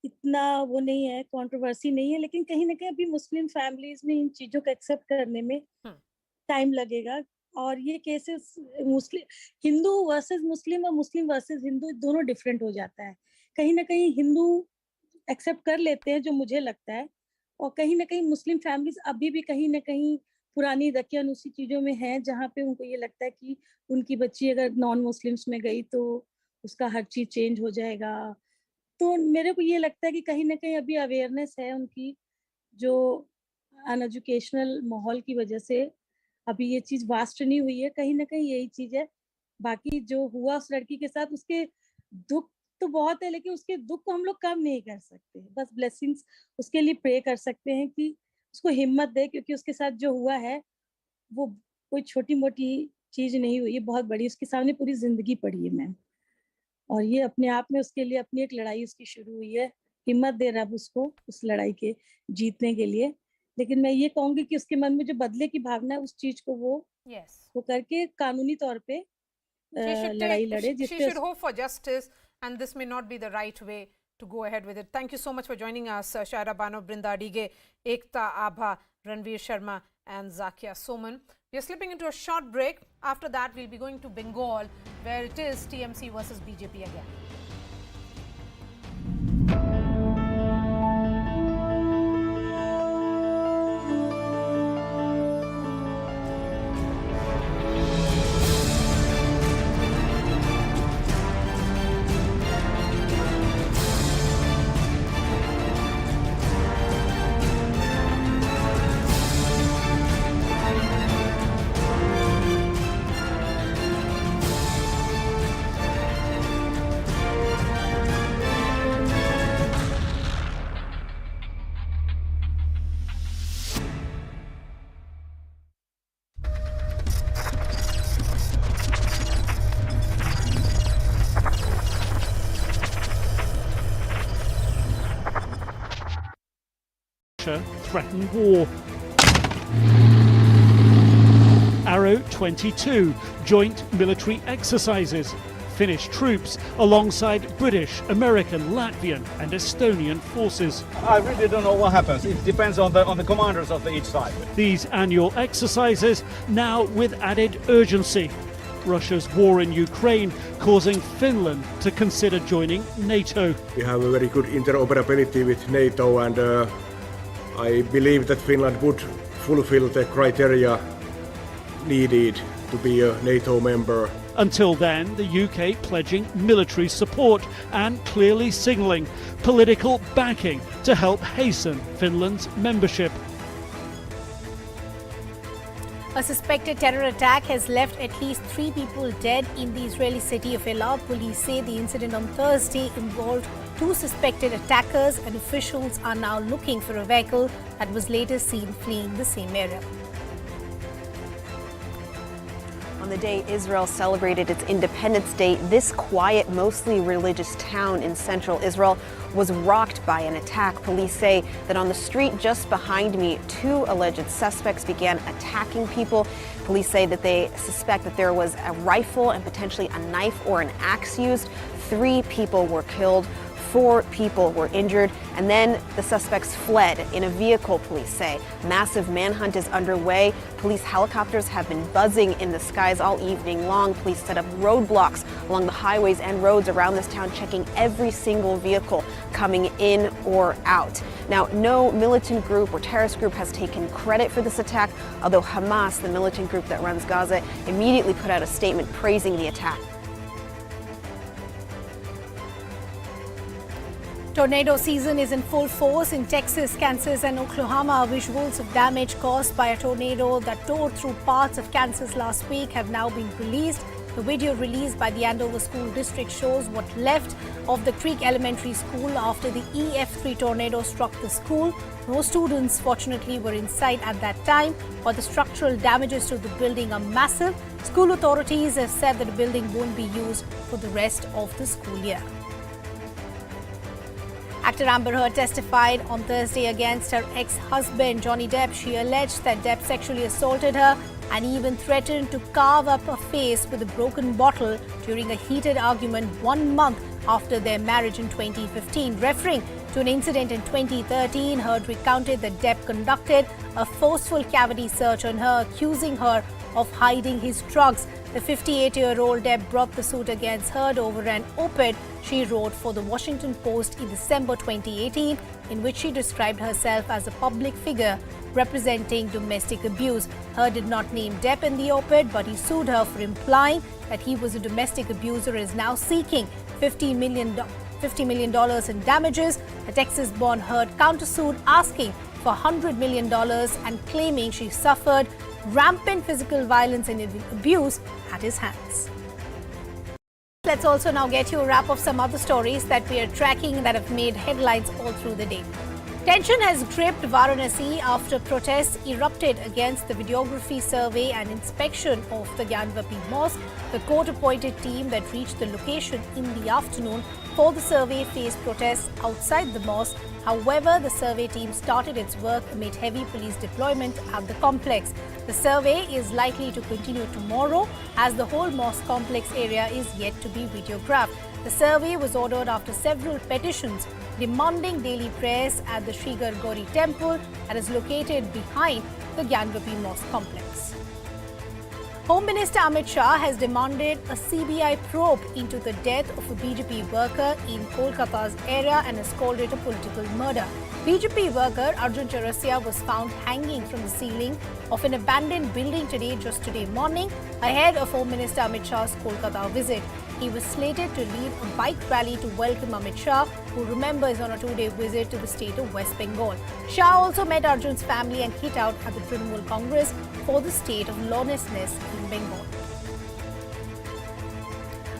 इतना वो नहीं है, कंट्रोवर्सी नहीं है, लेकिन कहीं ना कहीं अभी मुस्लिम फैमिलीज में इन चीजों को एक्सेप्ट करने में टाइम लगेगा। और ये केसेस मुस्लिम, हिंदू वर्सेस मुस्लिम और मुस्लिम वर्सेस हिंदू दोनों डिफरेंट हो जाता है। कहीं ना कहीं हिंदू एक्सेप्ट कर लेते हैं, जो मुझे लगता है। और कहीं ना कहीं मुस्लिम फैमिलीज अभी भी कहीं ना कहीं पुरानी रकियन उसी चीज़ों में हैं, जहाँ पे उनको ये लगता है कि उनकी बच्ची अगर नॉन मुस्लिम्स में गई तो उसका हर चीज़ चेंज हो जाएगा। तो मेरे को ये लगता है कि कहीं ना कहीं अभी अवेयरनेस है उनकी, जो अनएजुकेशनल माहौल की वजह से अभी ये चीज़ वास्ट नहीं हुई है। कहीं ना कहीं यही चीज़ है। बाकी जो हुआ उस लड़की के साथ, उसके दुख तो बहुत है, लेकिन उसके दुख को हम लोग कम नहीं कर सकते। बस ब्लेसिंग्स उसके लिए प्रे कर सकते हैं कि उसको हिम्मत दे, क्योंकि उसके साथ जो हुआ है वो कोई छोटी मोटी चीज नहीं हुई है, बहुत बड़ी उसके सामने पूरी जिंदगी पड़ी है मैम। और ये अपने आप में उसके लिए अपनी एक लड़ाई उसकी शुरू हुई है। हिम्मत दे रहा है उसको उस लड़ाई के जीतने के लिए। लेकिन मैं ये कहूंगी कि उसके मन में जो बदले की भावना है, उस चीज को वो करके कानूनी तौर पे लड़ाई लड़े। She should hope for justice, and this may not be the right way to go ahead with it. Thank you so much for joining us, Shaira Bano, Brinda Adige, Ekta Abha, Ranveer Sharma and Zakia Soman. We are slipping into a short break. After that, we'll be going to Bengal, where it is TMC versus BJP again. Threaten war. Arrow 22, joint military exercises. Finnish troops alongside British, American, Latvian and Estonian forces. I really don't know what happens. It depends on the commanders of each side. These annual exercises now with added urgency. Russia's war in Ukraine causing Finland to consider joining NATO. We have a very good interoperability with NATO, and I believe that Finland would fulfill the criteria needed to be a NATO member. Until then, the UK pledging military support and clearly signalling political backing to help hasten Finland's membership. A suspected terror attack has left at least 3 people dead in the Israeli city of Eilat. Police say the incident on Thursday involved 2 suspected attackers, and officials are now looking for a vehicle that was later seen fleeing the same area. On the day Israel celebrated its Independence Day, this quiet, mostly religious town in central Israel was rocked by an attack. Police say that on the street just behind me, 2 alleged suspects began attacking people. Police say that they suspect that there was a rifle and potentially a knife or an axe used. 3 people were killed. 4 people were injured, and then the suspects fled in a vehicle, police say. Massive manhunt is underway. Police helicopters have been buzzing in the skies all evening long. Police set up roadblocks along the highways and roads around this town, checking every single vehicle coming in or out. Now, no militant group or terrorist group has taken credit for this attack, although Hamas, the militant group that runs Gaza, immediately put out a statement praising the attack. Tornado season is in full force in Texas, Kansas and Oklahoma. Visuals of damage caused by a tornado that tore through parts of Kansas last week have now been released. The video released by the Andover School District shows what left of the Creek Elementary School after the EF3 tornado struck the school. No students, fortunately, were inside at that time, but the structural damages to the building are massive. School authorities have said that the building won't be used for the rest of the school year. Actor Amber Heard testified on Thursday against her ex-husband Johnny Depp. She alleged that Depp sexually assaulted her and even threatened to carve up her face with a broken bottle during a heated argument 1 month after their marriage in 2015. Referring to an incident in 2013, Heard recounted that Depp conducted a forceful cavity search on her, accusing her of hiding his drugs. The 58-year-old Deb brought the suit against Heard over an op-ed she wrote for the Washington Post in December 2018, in which she described herself as a public figure representing domestic abuse. Heard did not name Depp in the op-ed, but he sued her for implying that he was a domestic abuser and is now seeking $50 million in damages. The Texas-born Heard countersued, asking for $100 million and claiming she suffered rampant physical violence and abuse at his hands. Let's also now get you a wrap of some other stories that we are tracking that have made headlines all through the day. Tension has gripped Varanasi after protests erupted against the videography survey and inspection of the Gyanvapi mosque. The court-appointed team that reached the location in the afternoon for the survey faced protests outside the mosque. However, the survey team started its work amid heavy police deployment at the complex. The survey is likely to continue tomorrow as the whole mosque complex area is yet to be videographed. The survey was ordered after several petitions demanding daily prayers at the Sri Gargauri temple that is located behind the Gyanvapi mosque complex. Home Minister Amit Shah has demanded a CBI probe into the death of a BJP worker in Kolkata's area and has called it a political murder. BJP worker Arjun Chaurasia was found hanging from the ceiling of an abandoned building just today morning, ahead of Home Minister Amit Shah's Kolkata visit. He was slated to lead a bike rally to welcome Amit Shah, who remember is on a two-day visit to the state of West Bengal. Shah also met Arjun's family and hit out at the Trinamool Congress for the state of lawlessness in Bengal.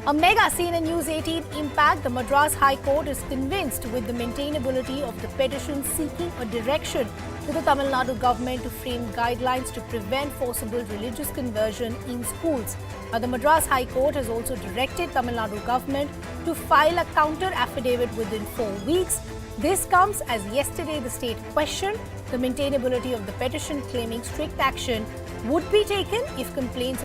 A mega scene in News18 impact. The Madras High Court is convinced with the maintainability of the petition seeking a direction to the Tamil Nadu government to frame guidelines to prevent forcible religious conversion in schools. The Madras High Court has also directed Tamil Nadu government to file a counter affidavit within 4 weeks. This comes as yesterday the state questioned the maintainability of the petition, claiming strict action would be taken if complaints.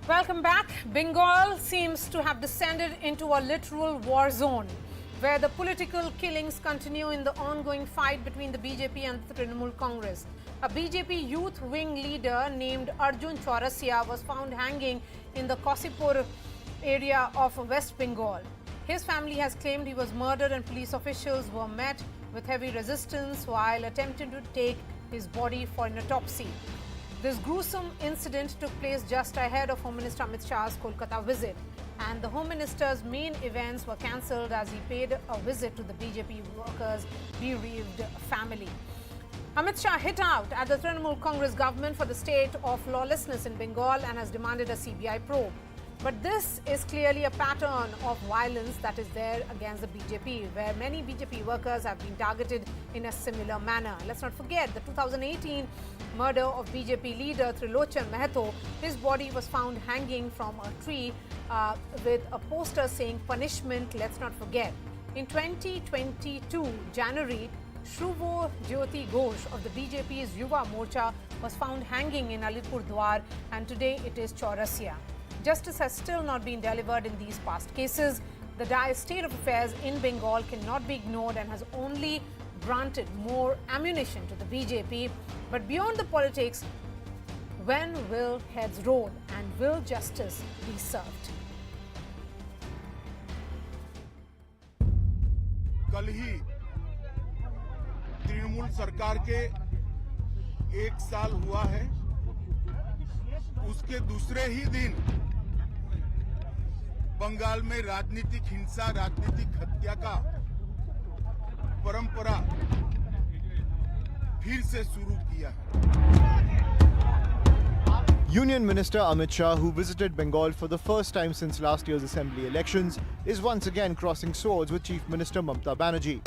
Welcome back. Bengal seems to have descended into a literal war zone, where the political killings continue in the ongoing fight between the BJP and the Trinamool Congress. A BJP youth wing leader named Arjun Chaurasia was found hanging in the Kasipur area of West Bengal. His family has claimed he was murdered and police officials were met with heavy resistance while attempting to take his body for an autopsy. This gruesome incident took place just ahead of Home Minister Amit Shah's Kolkata visit, and the Home Minister's main events were cancelled as he paid a visit to the BJP workers' bereaved family. Amit Shah hit out at the Trinamool Congress government for the state of lawlessness in Bengal and has demanded a CBI probe. But this is clearly a pattern of violence that is there against the BJP, where many BJP workers have been targeted in a similar manner. Let's not forget the 2018 murder of BJP leader Trilochan Mehato. His body was found hanging from a tree with a poster saying punishment, let's not forget. In 2022 January, Shruvo Jyoti Ghosh of the BJP's Yuva Morcha was found hanging in Alipurdwar, and today it is Chaurasia. Justice has still not been delivered in these past cases. The dire state of affairs in Bengal cannot be ignored and has only granted more ammunition to the BJP. But beyond the politics, when will heads roll and will justice be served? कल ही तृणमूल सरकार के 1 साल हुआ है, उसके दूसरे ही दिन बंगाल में राजनीतिक हिंसा, राजनीतिक हत्या का परंपरा फिर से शुरू किया है। Union Minister Amit Shah, who visited Bengal for the first time since last year's assembly elections, is once again crossing swords with Chief Minister Mamta Banerjee.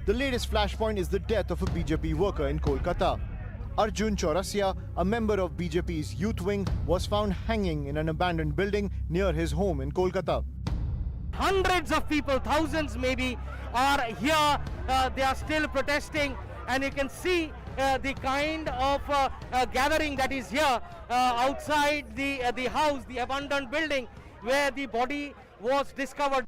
The latest flashpoint is the death of a BJP worker in Kolkata. Arjun Chaurasia, a member of BJP's youth wing, was found hanging in an abandoned building near his home in Kolkata. Hundreds of people, thousands maybe, are here. They are still protesting, and you can see the kind of gathering that is here outside the house, the abandoned building, where the body was discovered.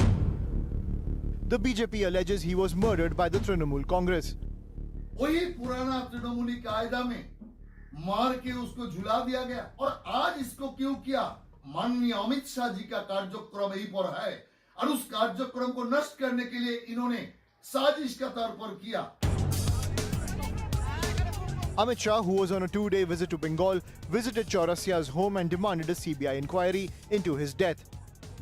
The BJP alleges he was murdered by the Trinamool Congress. वही पुराना तृणमूली कायदा में मार के उसको झुला दिया गया और आज इसको क्यों किया? माननीय अमित शाह जी का कार्यक्रम यही पर है और उस कार्यक्रम को नष्ट करने के लिए इन्होंने साजिश का तौर पर किया. Amit Shah, who was on a 2-day visit to Bengal, visited Chaurasia's home and demanded a CBI inquiry into his death.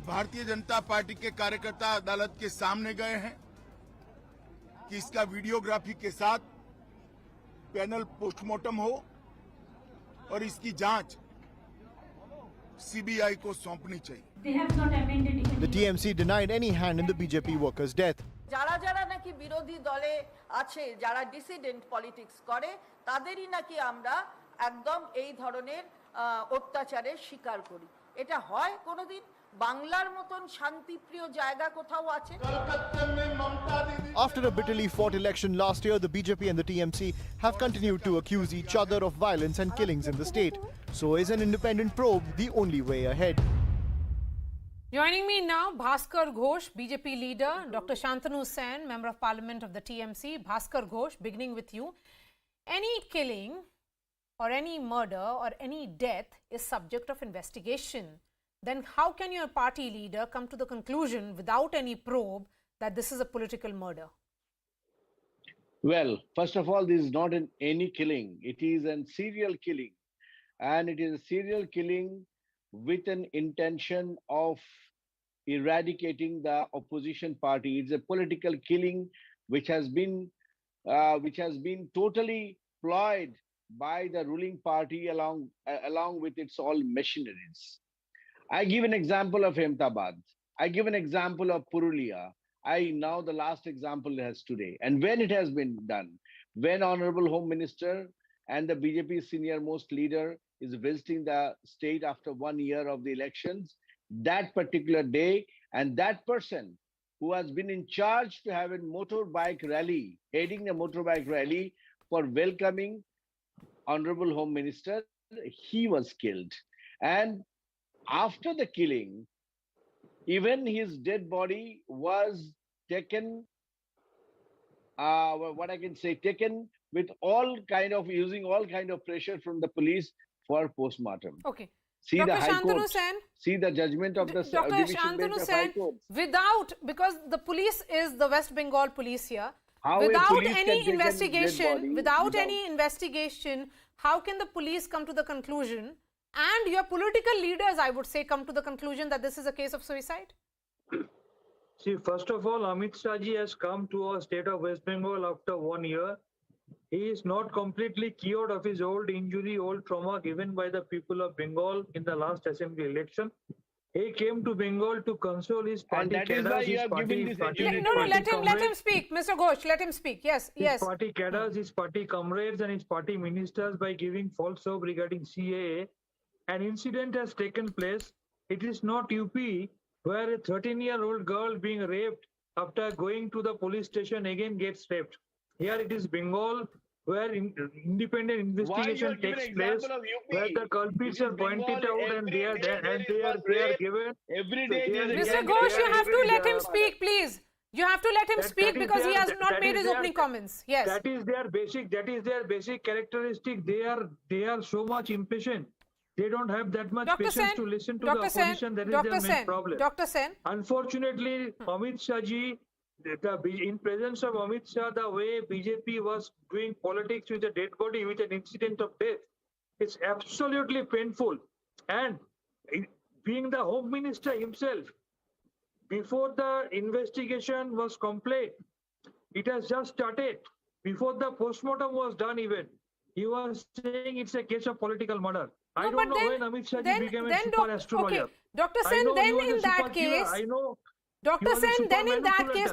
Bharatiya Janata party के कार्यकर्ता अदालत के सामने गए हैं कि इसका वीडियोग्राफी के साथ पैनल पोस्टमार्टम हो और इसकी जांच सीबीआई को सौंपनी चाहिए. The TMC denied any hand in the BJP workers' death. যারা যারা নাকি বিরোধী দলে আছে, যারা ডিসিডেন্ট পলিটিক্স করে, তাদেরই নাকি আমরা একদম এই ধরনের অত্যাচারের শিকার করি. এটা হয় কোনোদিন? বাংলার মতন শান্তিপ্রিয় জায়গা কোথাও আছে? After a bitterly fought election last year, the BJP and the TMC have continued to accuse each other of violence and killings in the state. So is an independent probe the only way ahead? Joining me now, Bhaskar Ghosh, BJP leader, Dr. Shantanu Sen, Member of Parliament of the TMC. Bhaskar Ghosh, beginning with you. Any killing or any murder or any death is subject of investigation. Then how can your party leader come to the conclusion without any probe that this is a political murder? Well, first of all, this is not any killing. It is a serial killing. And it is a serial killing with an intention of eradicating the opposition party. It's a political killing which has been totally ployed by the ruling party along with its all machineries. I give an example of Ahmedabad. I give an example of Purulia. Now the last example has today. And when it has been done, when Honorable Home Minister and the BJP senior most leader is visiting the state after 1 year of the elections, that particular day, and that person who has been in charge to have a motorbike rally, heading a motorbike rally for welcoming Honorable Home Minister, he was killed. And after the killing, even his dead body was taken, taken with using all kind of pressure from the police for postmortem. Okay. See Dr. the High Shantanu Court, Sen, see the judgment of the Dr. Division Shantanu Bench of High Sen, Court. because the police is the West Bengal police here, How without any investigation, how can the police come to the conclusion, and your political leaders, I would say, come to the conclusion that this is a case of suicide? See, first of all, Amit Shah ji has come to our state of West Bengal after 1 year. He is not completely cured of his old injury, old trauma given by the people of Bengal in the last assembly election. He came to Bengal to console his party cadres, his party let him speak. Mr. Ghosh, let him speak. Yes. His party cadres, his party comrades and his party ministers by giving false hope regarding CAA. An incident has taken place. It is not UP where a 13-year-old girl being raped after going to the police station again gets raped. Here it is Bengal where independent investigation takes place, where the culprits are pointed out and they are given. Every day. Mr. Ghosh, you have to let him speak, please. You have to let him speak because he has not made his opening comments. Yes. That is their basic characteristic. They are so much impatient. They don't have that much patience to listen to the opposition. That is their main problem. Dr. Sen. Unfortunately, Amit Shah ji, in presence of Amit Shah, the way BJP was doing politics with a dead body, with an incident of death, it's absolutely painful. And being the Home Minister himself, before the investigation was complete, it has just started. Before the postmortem was done even, he was saying it's a case of political murder. I don't know when Amit Shah ji became a super astrologer. Okay. Dr. Sen, then in that case, Dr. Sen, then in that case,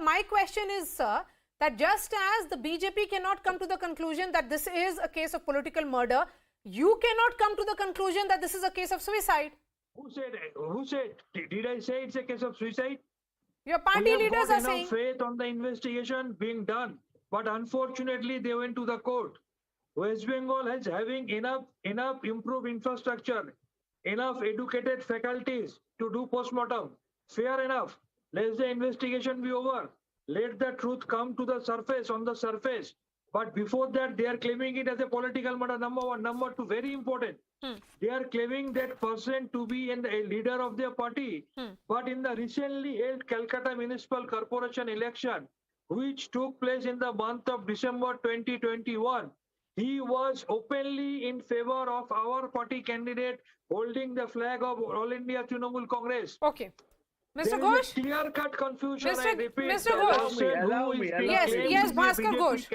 my question is, sir, that just as the BJP cannot come to the conclusion that this is a case of political murder, you cannot come to the conclusion that this is a case of suicide. Who said? Did I say it's a case of suicide? Your party leaders are saying. We have got enough faith on the investigation being done, but unfortunately they went to the court. West Bengal is having enough improved infrastructure, enough educated faculties to do postmortem. Fair enough. Let the investigation be over. Let the truth come to the surface, on the surface. But before that, they are claiming it as a political matter, number one. Number two, very important. They are claiming that person to be a leader of their party. But in the recently held Calcutta Municipal Corporation election, which took place in the month of December 2021, he was openly in favor of our party candidate holding the flag of All India Trinamool Congress. Okay. Mr. There Ghosh? is a clear-cut confusion, I repeat. Mr. Ghosh. Yes, Bhaskar Ghosh.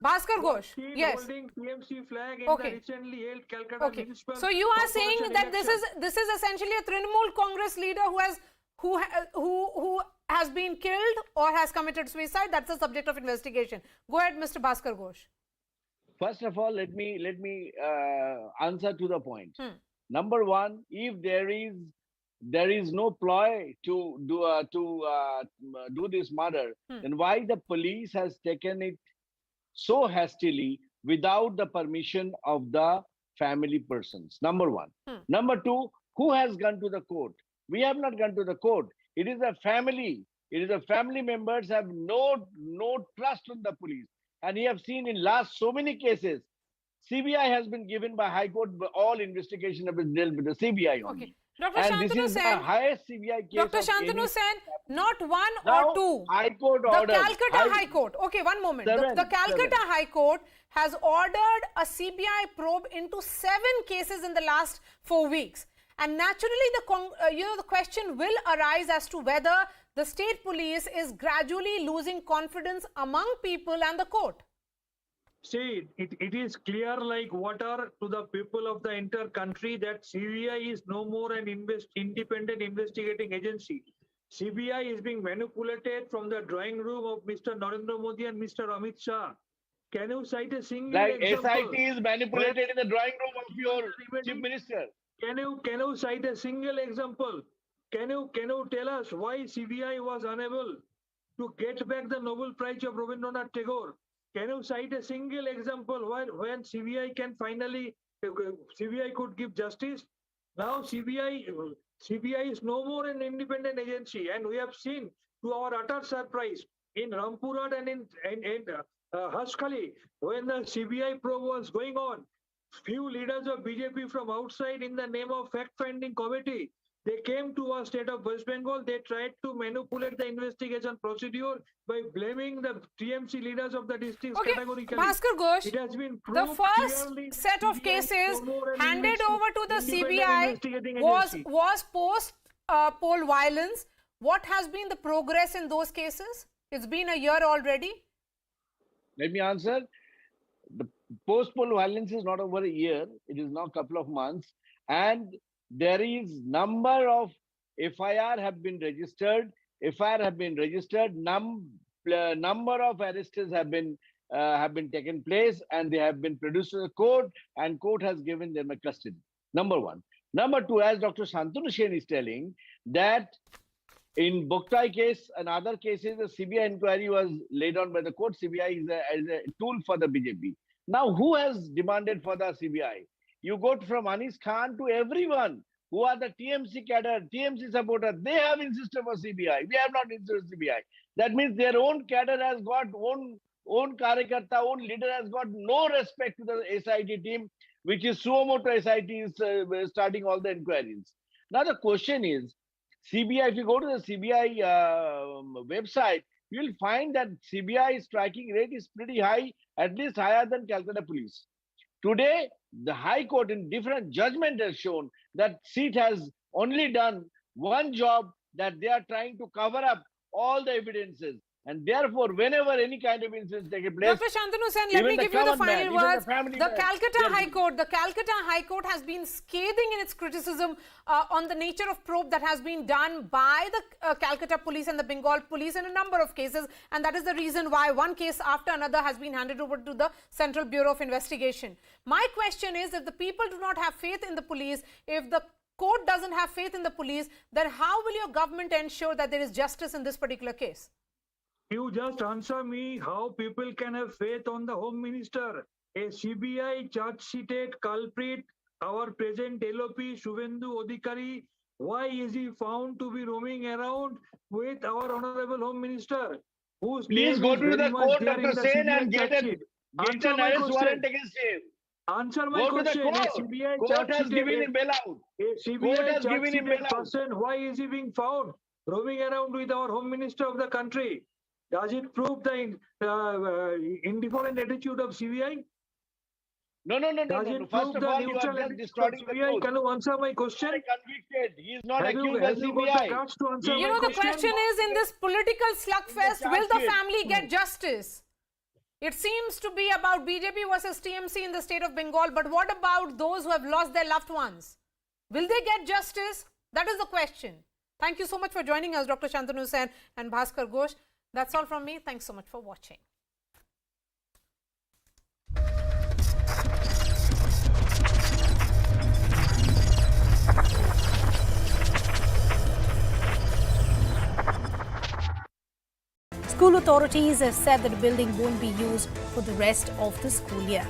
Bhaskar Ghosh. Yes. Holding TMC flag in Okay. the recently held Calcutta Okay. Municipal So you are saying Corporation that election. this is essentially a Trinamool Congress leader who has been killed or has committed suicide. That's the subject of investigation. Go ahead, Mr. Bhaskar Ghosh. First of all, let me answer to the point. Number one, if there is no ploy to do this murder, then why the police has taken it so hastily without the permission of the family persons? Number one. Number two, who has gone to the court? We have not gone to the court. It is a family. It is a family members have no trust on the police. And you have seen in last so many cases, CBI has been given by High Court, but all investigation have been dealt with the CBI only. Okay. Dr. And this Shantanu is the Sen, highest CBI case. Dr. of Shantanu any- Sen, not one Now, or two. High Court The order. Calcutta High Court. Okay, one moment. The Calcutta High Court has ordered a CBI probe into 7 cases in the last 4 weeks. And naturally, the question will arise as to whether the state police is gradually losing confidence among people and the court. See, it is clear like water to the people of the entire country that CBI is no more an independent investigating agency. CBI is being manipulated from the drawing room of Mr. Narendra Modi and Mr. Amit Shah. Can you cite a single Like example? SIT is manipulated in the drawing room of your chief minister. Can you cite a single example? Can you tell us why CBI was unable to get back the Nobel Prize of Rabindranath Tagore? Can you cite a single example when CBI can finally CBI could give justice? Now CBI is no more an independent agency, and we have seen to our utter surprise in Rampurat and in Haskali, when the CBI probe was going on, few leaders of BJP from outside in the name of fact-finding committee, they came to our state of West Bengal. They tried to manipulate the investigation procedure by blaming the TMC leaders of the districts categorically. Bhaskar Ghosh, it has been the first set of cases handed over to the CBI was post poll violence. What has been the progress in those cases? It's been a year already. Let me answer. The post-poll violence is not over a year. It is now a couple of months. And there is number of FIR have been registered. Number of arrests have been taken place, and they have been produced to the court, and court has given them a custody. Number one. Number two, as Dr. Shantanu Sen is telling, that in Boktai case and other cases, the CBI inquiry was laid on by the court. CBI is a tool for the BJP. Now, who has demanded for the CBI? You go from Anis Khan to everyone who are the TMC cadre, TMC supporters. They have insisted for CBI. We have not insisted CBI. That means their own cadre has got own Karyakarta, own leader has got no respect to the SIT team, which is Suomoto SIT is starting all the inquiries. Now the question is, CBI, if you go to the CBI website, you will find that CBI striking rate is pretty high, at least higher than Calcutta Police. Today, the High Court in different judgment has shown that SIT has only done one job, that they are trying to cover up all the evidences. And therefore, whenever any kind of incident takes place, Dr. Shantanu Sen, let me give you the final words. The Calcutta High Court has been scathing in its criticism on the nature of probe that has been done by the Calcutta Police and the Bengal Police in a number of cases, and that is the reason why one case after another has been handed over to the Central Bureau of Investigation. My question is, if the people do not have faith in the police, if the court doesn't have faith in the police, then how will your government ensure that there is justice in this particular case? You just answer me how people can have faith on the Home Minister. A CBI charge-sheeted culprit, our present LOP, Suvendu Odhikari, Why is he found to be roaming around with our Honorable Home Minister, whose Please name go is to very the much court, there in Dr. the Sen, CBI and charge sheet? get an arrest warrant against him. Answer my Go to the question. A court. CBI Court has charge-sheeted, given him bail out. a Court CBI has given him bail charge-sheeted out. person, why is he being found roaming around with our Home Minister of the country? Does it prove the indifferent attitude of CBI? No. Does it First prove of the all, you are neutral just attitude of distorting the CBI? truth. Can you answer my question? Convicted. He is not accused by Have you got the CBI. guts to answer You my know, the question is, in this political slugfest, will the family get justice? It seems to be about BJP versus TMC in the state of Bengal, but what about those who have lost their loved ones? Will they get justice? That is the question. Thank you so much for joining us, Dr. Shantanu Sen and Bhaskar Ghosh. That's all from me. Thanks so much for watching. School authorities have said that the building won't be used for the rest of the school year.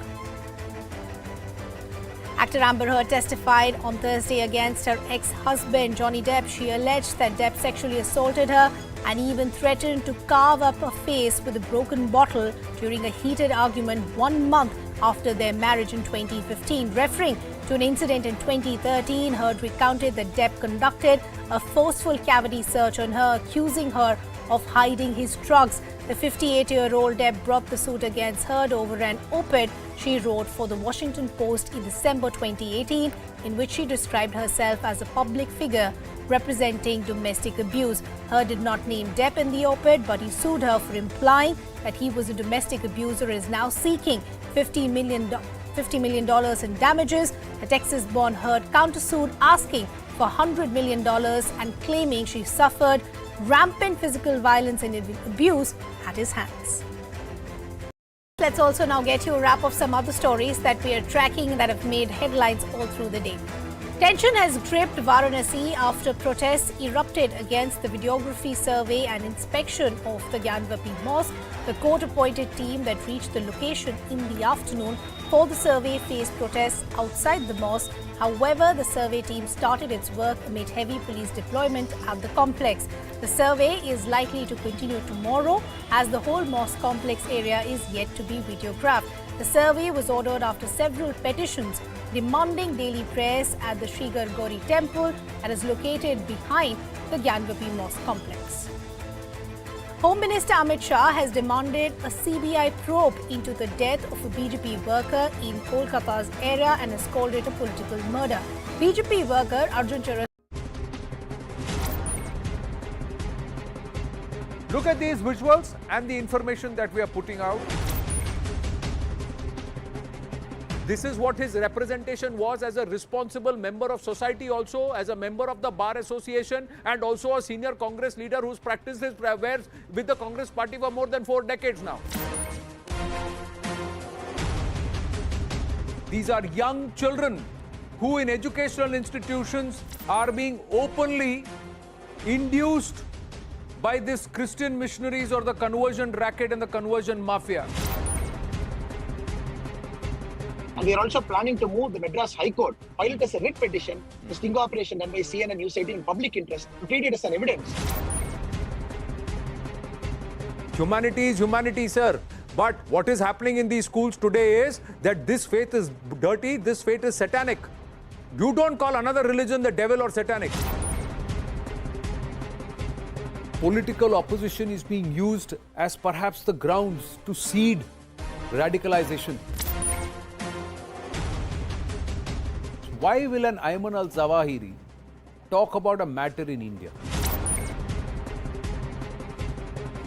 Actor Amber Heard testified on Thursday against her ex-husband Johnny Depp. She alleged that Depp sexually assaulted her and even threatened to carve up her face with a broken bottle during a heated argument 1 month after their marriage in 2015. Referring to an incident in 2013, Heard recounted that Depp conducted a forceful cavity search on her, accusing her of hiding his drugs. The 58-year-old Depp brought the suit against Heard over an op-ed she wrote for the Washington Post in December 2018, in which she described herself as a public figure representing domestic abuse. Heard did not name Depp in the op-ed, but he sued her for implying that he was a domestic abuser and is now seeking $50 million in damages. A Texas-born Heard countersued, asking for $100 million and claiming she suffered rampant physical violence and abuse at his hands. Let's also now get you a wrap of some other stories that we are tracking that have made headlines all through the day. Tension has gripped Varanasi after protests erupted against the videography survey and inspection of the Gyanvapi mosque. The court-appointed team that reached the location in the afternoon for the survey faced protests outside the mosque. However, the survey team started its work amid heavy police deployment at the complex. The survey is likely to continue tomorrow as the whole mosque complex area is yet to be videographed. The survey was ordered after several petitions demanding daily prayers at the Sri Gargauri temple that is located behind the Gyanvapi mosque complex. Home Minister Amit Shah has demanded a CBI probe into the death of a BJP worker in Kolkata's area and has called it a political murder. BJP worker Arjun Charas. Look at these visuals and the information that we are putting out. This is what his representation was as a responsible member of society, also as a member of the Bar Association, and also a senior Congress leader who's practiced his prayers with the Congress party for more than 4 decades now. These are young children who in educational institutions are being openly induced by these Christian missionaries or the conversion racket and the conversion mafia. And we are also planning to move the Madras High Court, file it as a writ petition, the sting operation done by CNN and News18 in public interest, to treat it as an evidence. Humanity is humanity, sir. But what is happening in these schools today is that this faith is dirty, this faith is satanic. You don't call another religion the devil or satanic. Political opposition is being used as perhaps the grounds to seed radicalization. Why will an Ayman al-Zawahiri talk about a matter in India?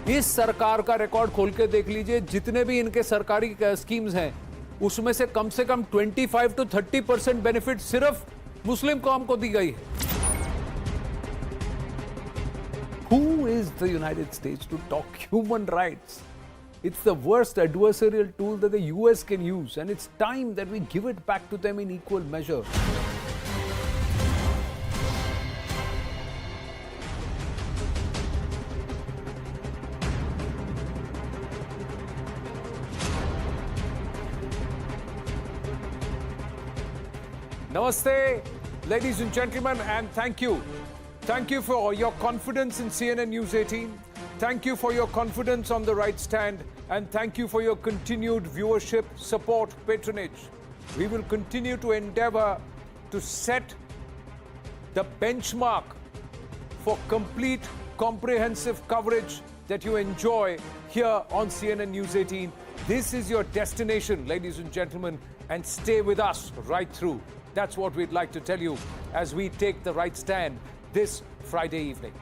इस सरकार का record खोल के देख लीजिए, जितने भी इनके सरकारी स्कीम्स हैं उसमें से कम 25 to 30% बेनिफिट सिर्फ मुस्लिम कौम को दी गई है. Who is the United States to talk human rights? It's the worst adversarial tool that the US can use, and it's time that we give it back to them in equal measure. Namaste. Ladies and gentlemen, and thank you. Thank you for your confidence in CNN News 18. Thank you for your confidence on the right stand. And thank you for your continued viewership, support, patronage. We will continue to endeavor to set the benchmark for complete, comprehensive coverage that you enjoy here on CNN News 18. This is your destination, ladies and gentlemen, and stay with us right through. That's what we'd like to tell you as we take the right stand this Friday evening.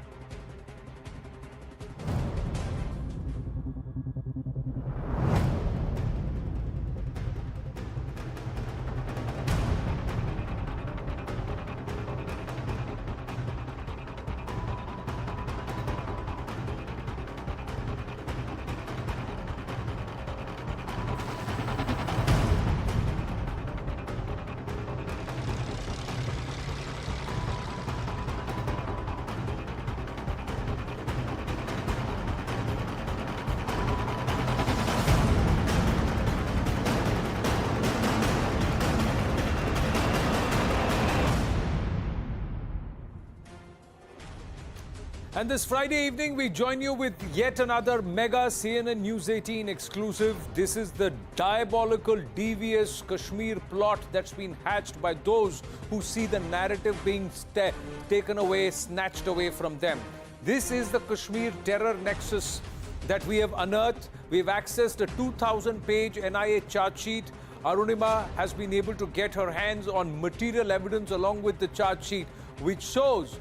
And this Friday evening, we join you with yet another mega CNN News 18 exclusive. This is the diabolical, devious Kashmir plot that's been hatched by those who see the narrative being taken away, snatched away from them. This is the Kashmir terror nexus that we have unearthed. We've accessed a 2,000-page NIA charge sheet. Arunima has been able to get her hands on material evidence along with the charge sheet, which shows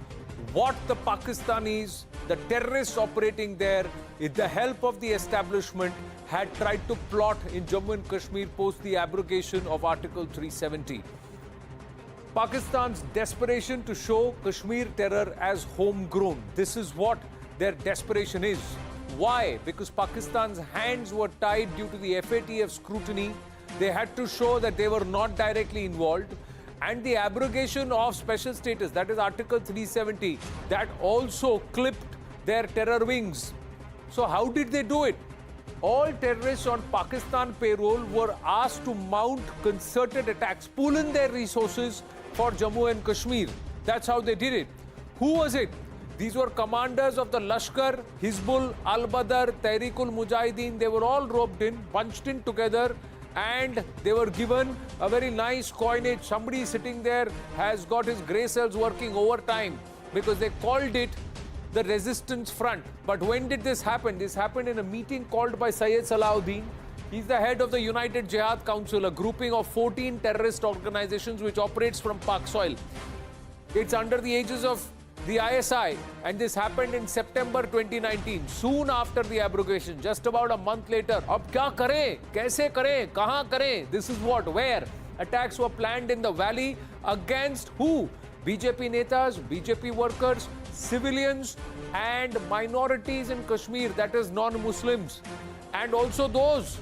what the Pakistanis, the terrorists operating there, with the help of the establishment, had tried to plot in Jammu and Kashmir post the abrogation of Article 370. Pakistan's desperation to show Kashmir terror as homegrown. This is what their desperation is. Why? Because Pakistan's hands were tied due to the FATF scrutiny. They had to show that they were not directly involved. And the abrogation of special status, that is Article 370, that also clipped their terror wings. So how did they do it? All terrorists on Pakistan payroll were asked to mount concerted attacks, pool in their resources for Jammu and Kashmir. That's how they did it. Who was it? These were commanders of the Lashkar, Hizbul, Al-Badr, Tehreek-ul-Mujahideen. They were all roped in, bunched in together, and they were given a very nice coinage. Somebody sitting there has got his grey cells working overtime because they called it the Resistance Front. But when did this happen? This happened in a meeting called by Syed Salahuddin. He's the head of the United Jihad Council, a grouping of 14 terrorist organizations which operates from Pak soil. It's under the aegis of the ISI, and this happened in September 2019, soon after the abrogation, just about a month later. Ab kya kare? Kaise kare? Kahan kare? This is what? Where? Attacks were planned in the valley against who? BJP netas, BJP workers, civilians and minorities in Kashmir, that is non-Muslims, and also those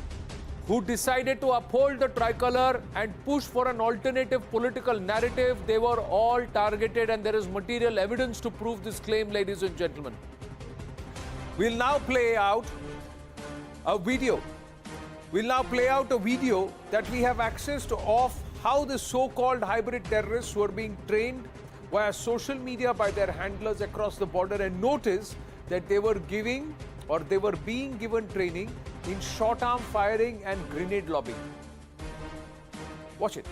who decided to uphold the tricolor and push for an alternative political narrative. They were all targeted, and there is material evidence to prove this claim, ladies and gentlemen. We'll now play out a video. We'll now play out a video that we have accessed of how the so-called hybrid terrorists were being trained via social media by their handlers across the border, and notice that they were giving, or they were being given training in short-arm firing and grenade lobbing. Watch it.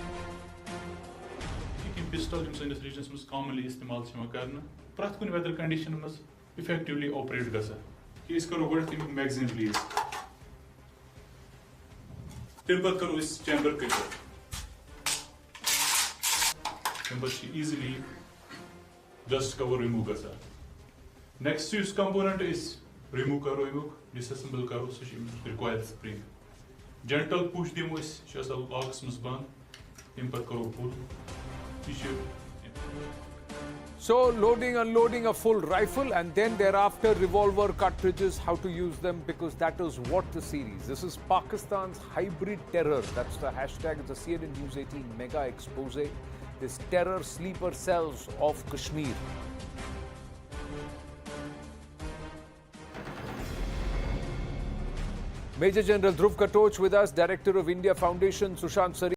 Pistol in the regions was commonly istemal karna. Prat kun weather condition was effectively operate gasa. Case karo gold thing magazine please. Tilbat karo is chamber kicker. Chamber she easily just cover remove gasa. Next to its component is remove karo disassemble karo, so she requires spring. Gentle push demo is just a locks must band. Impact karo pull. So loading, unloading a full rifle, and then thereafter revolver cartridges, how to use them, because that is what the series. This is Pakistan's hybrid terror. That's the hashtag. It's a CNN News 18 mega expose. This terror sleeper cells of Kashmir. Major General Dhruv Katoch with us, Director of India Foundation, Sushant Sari.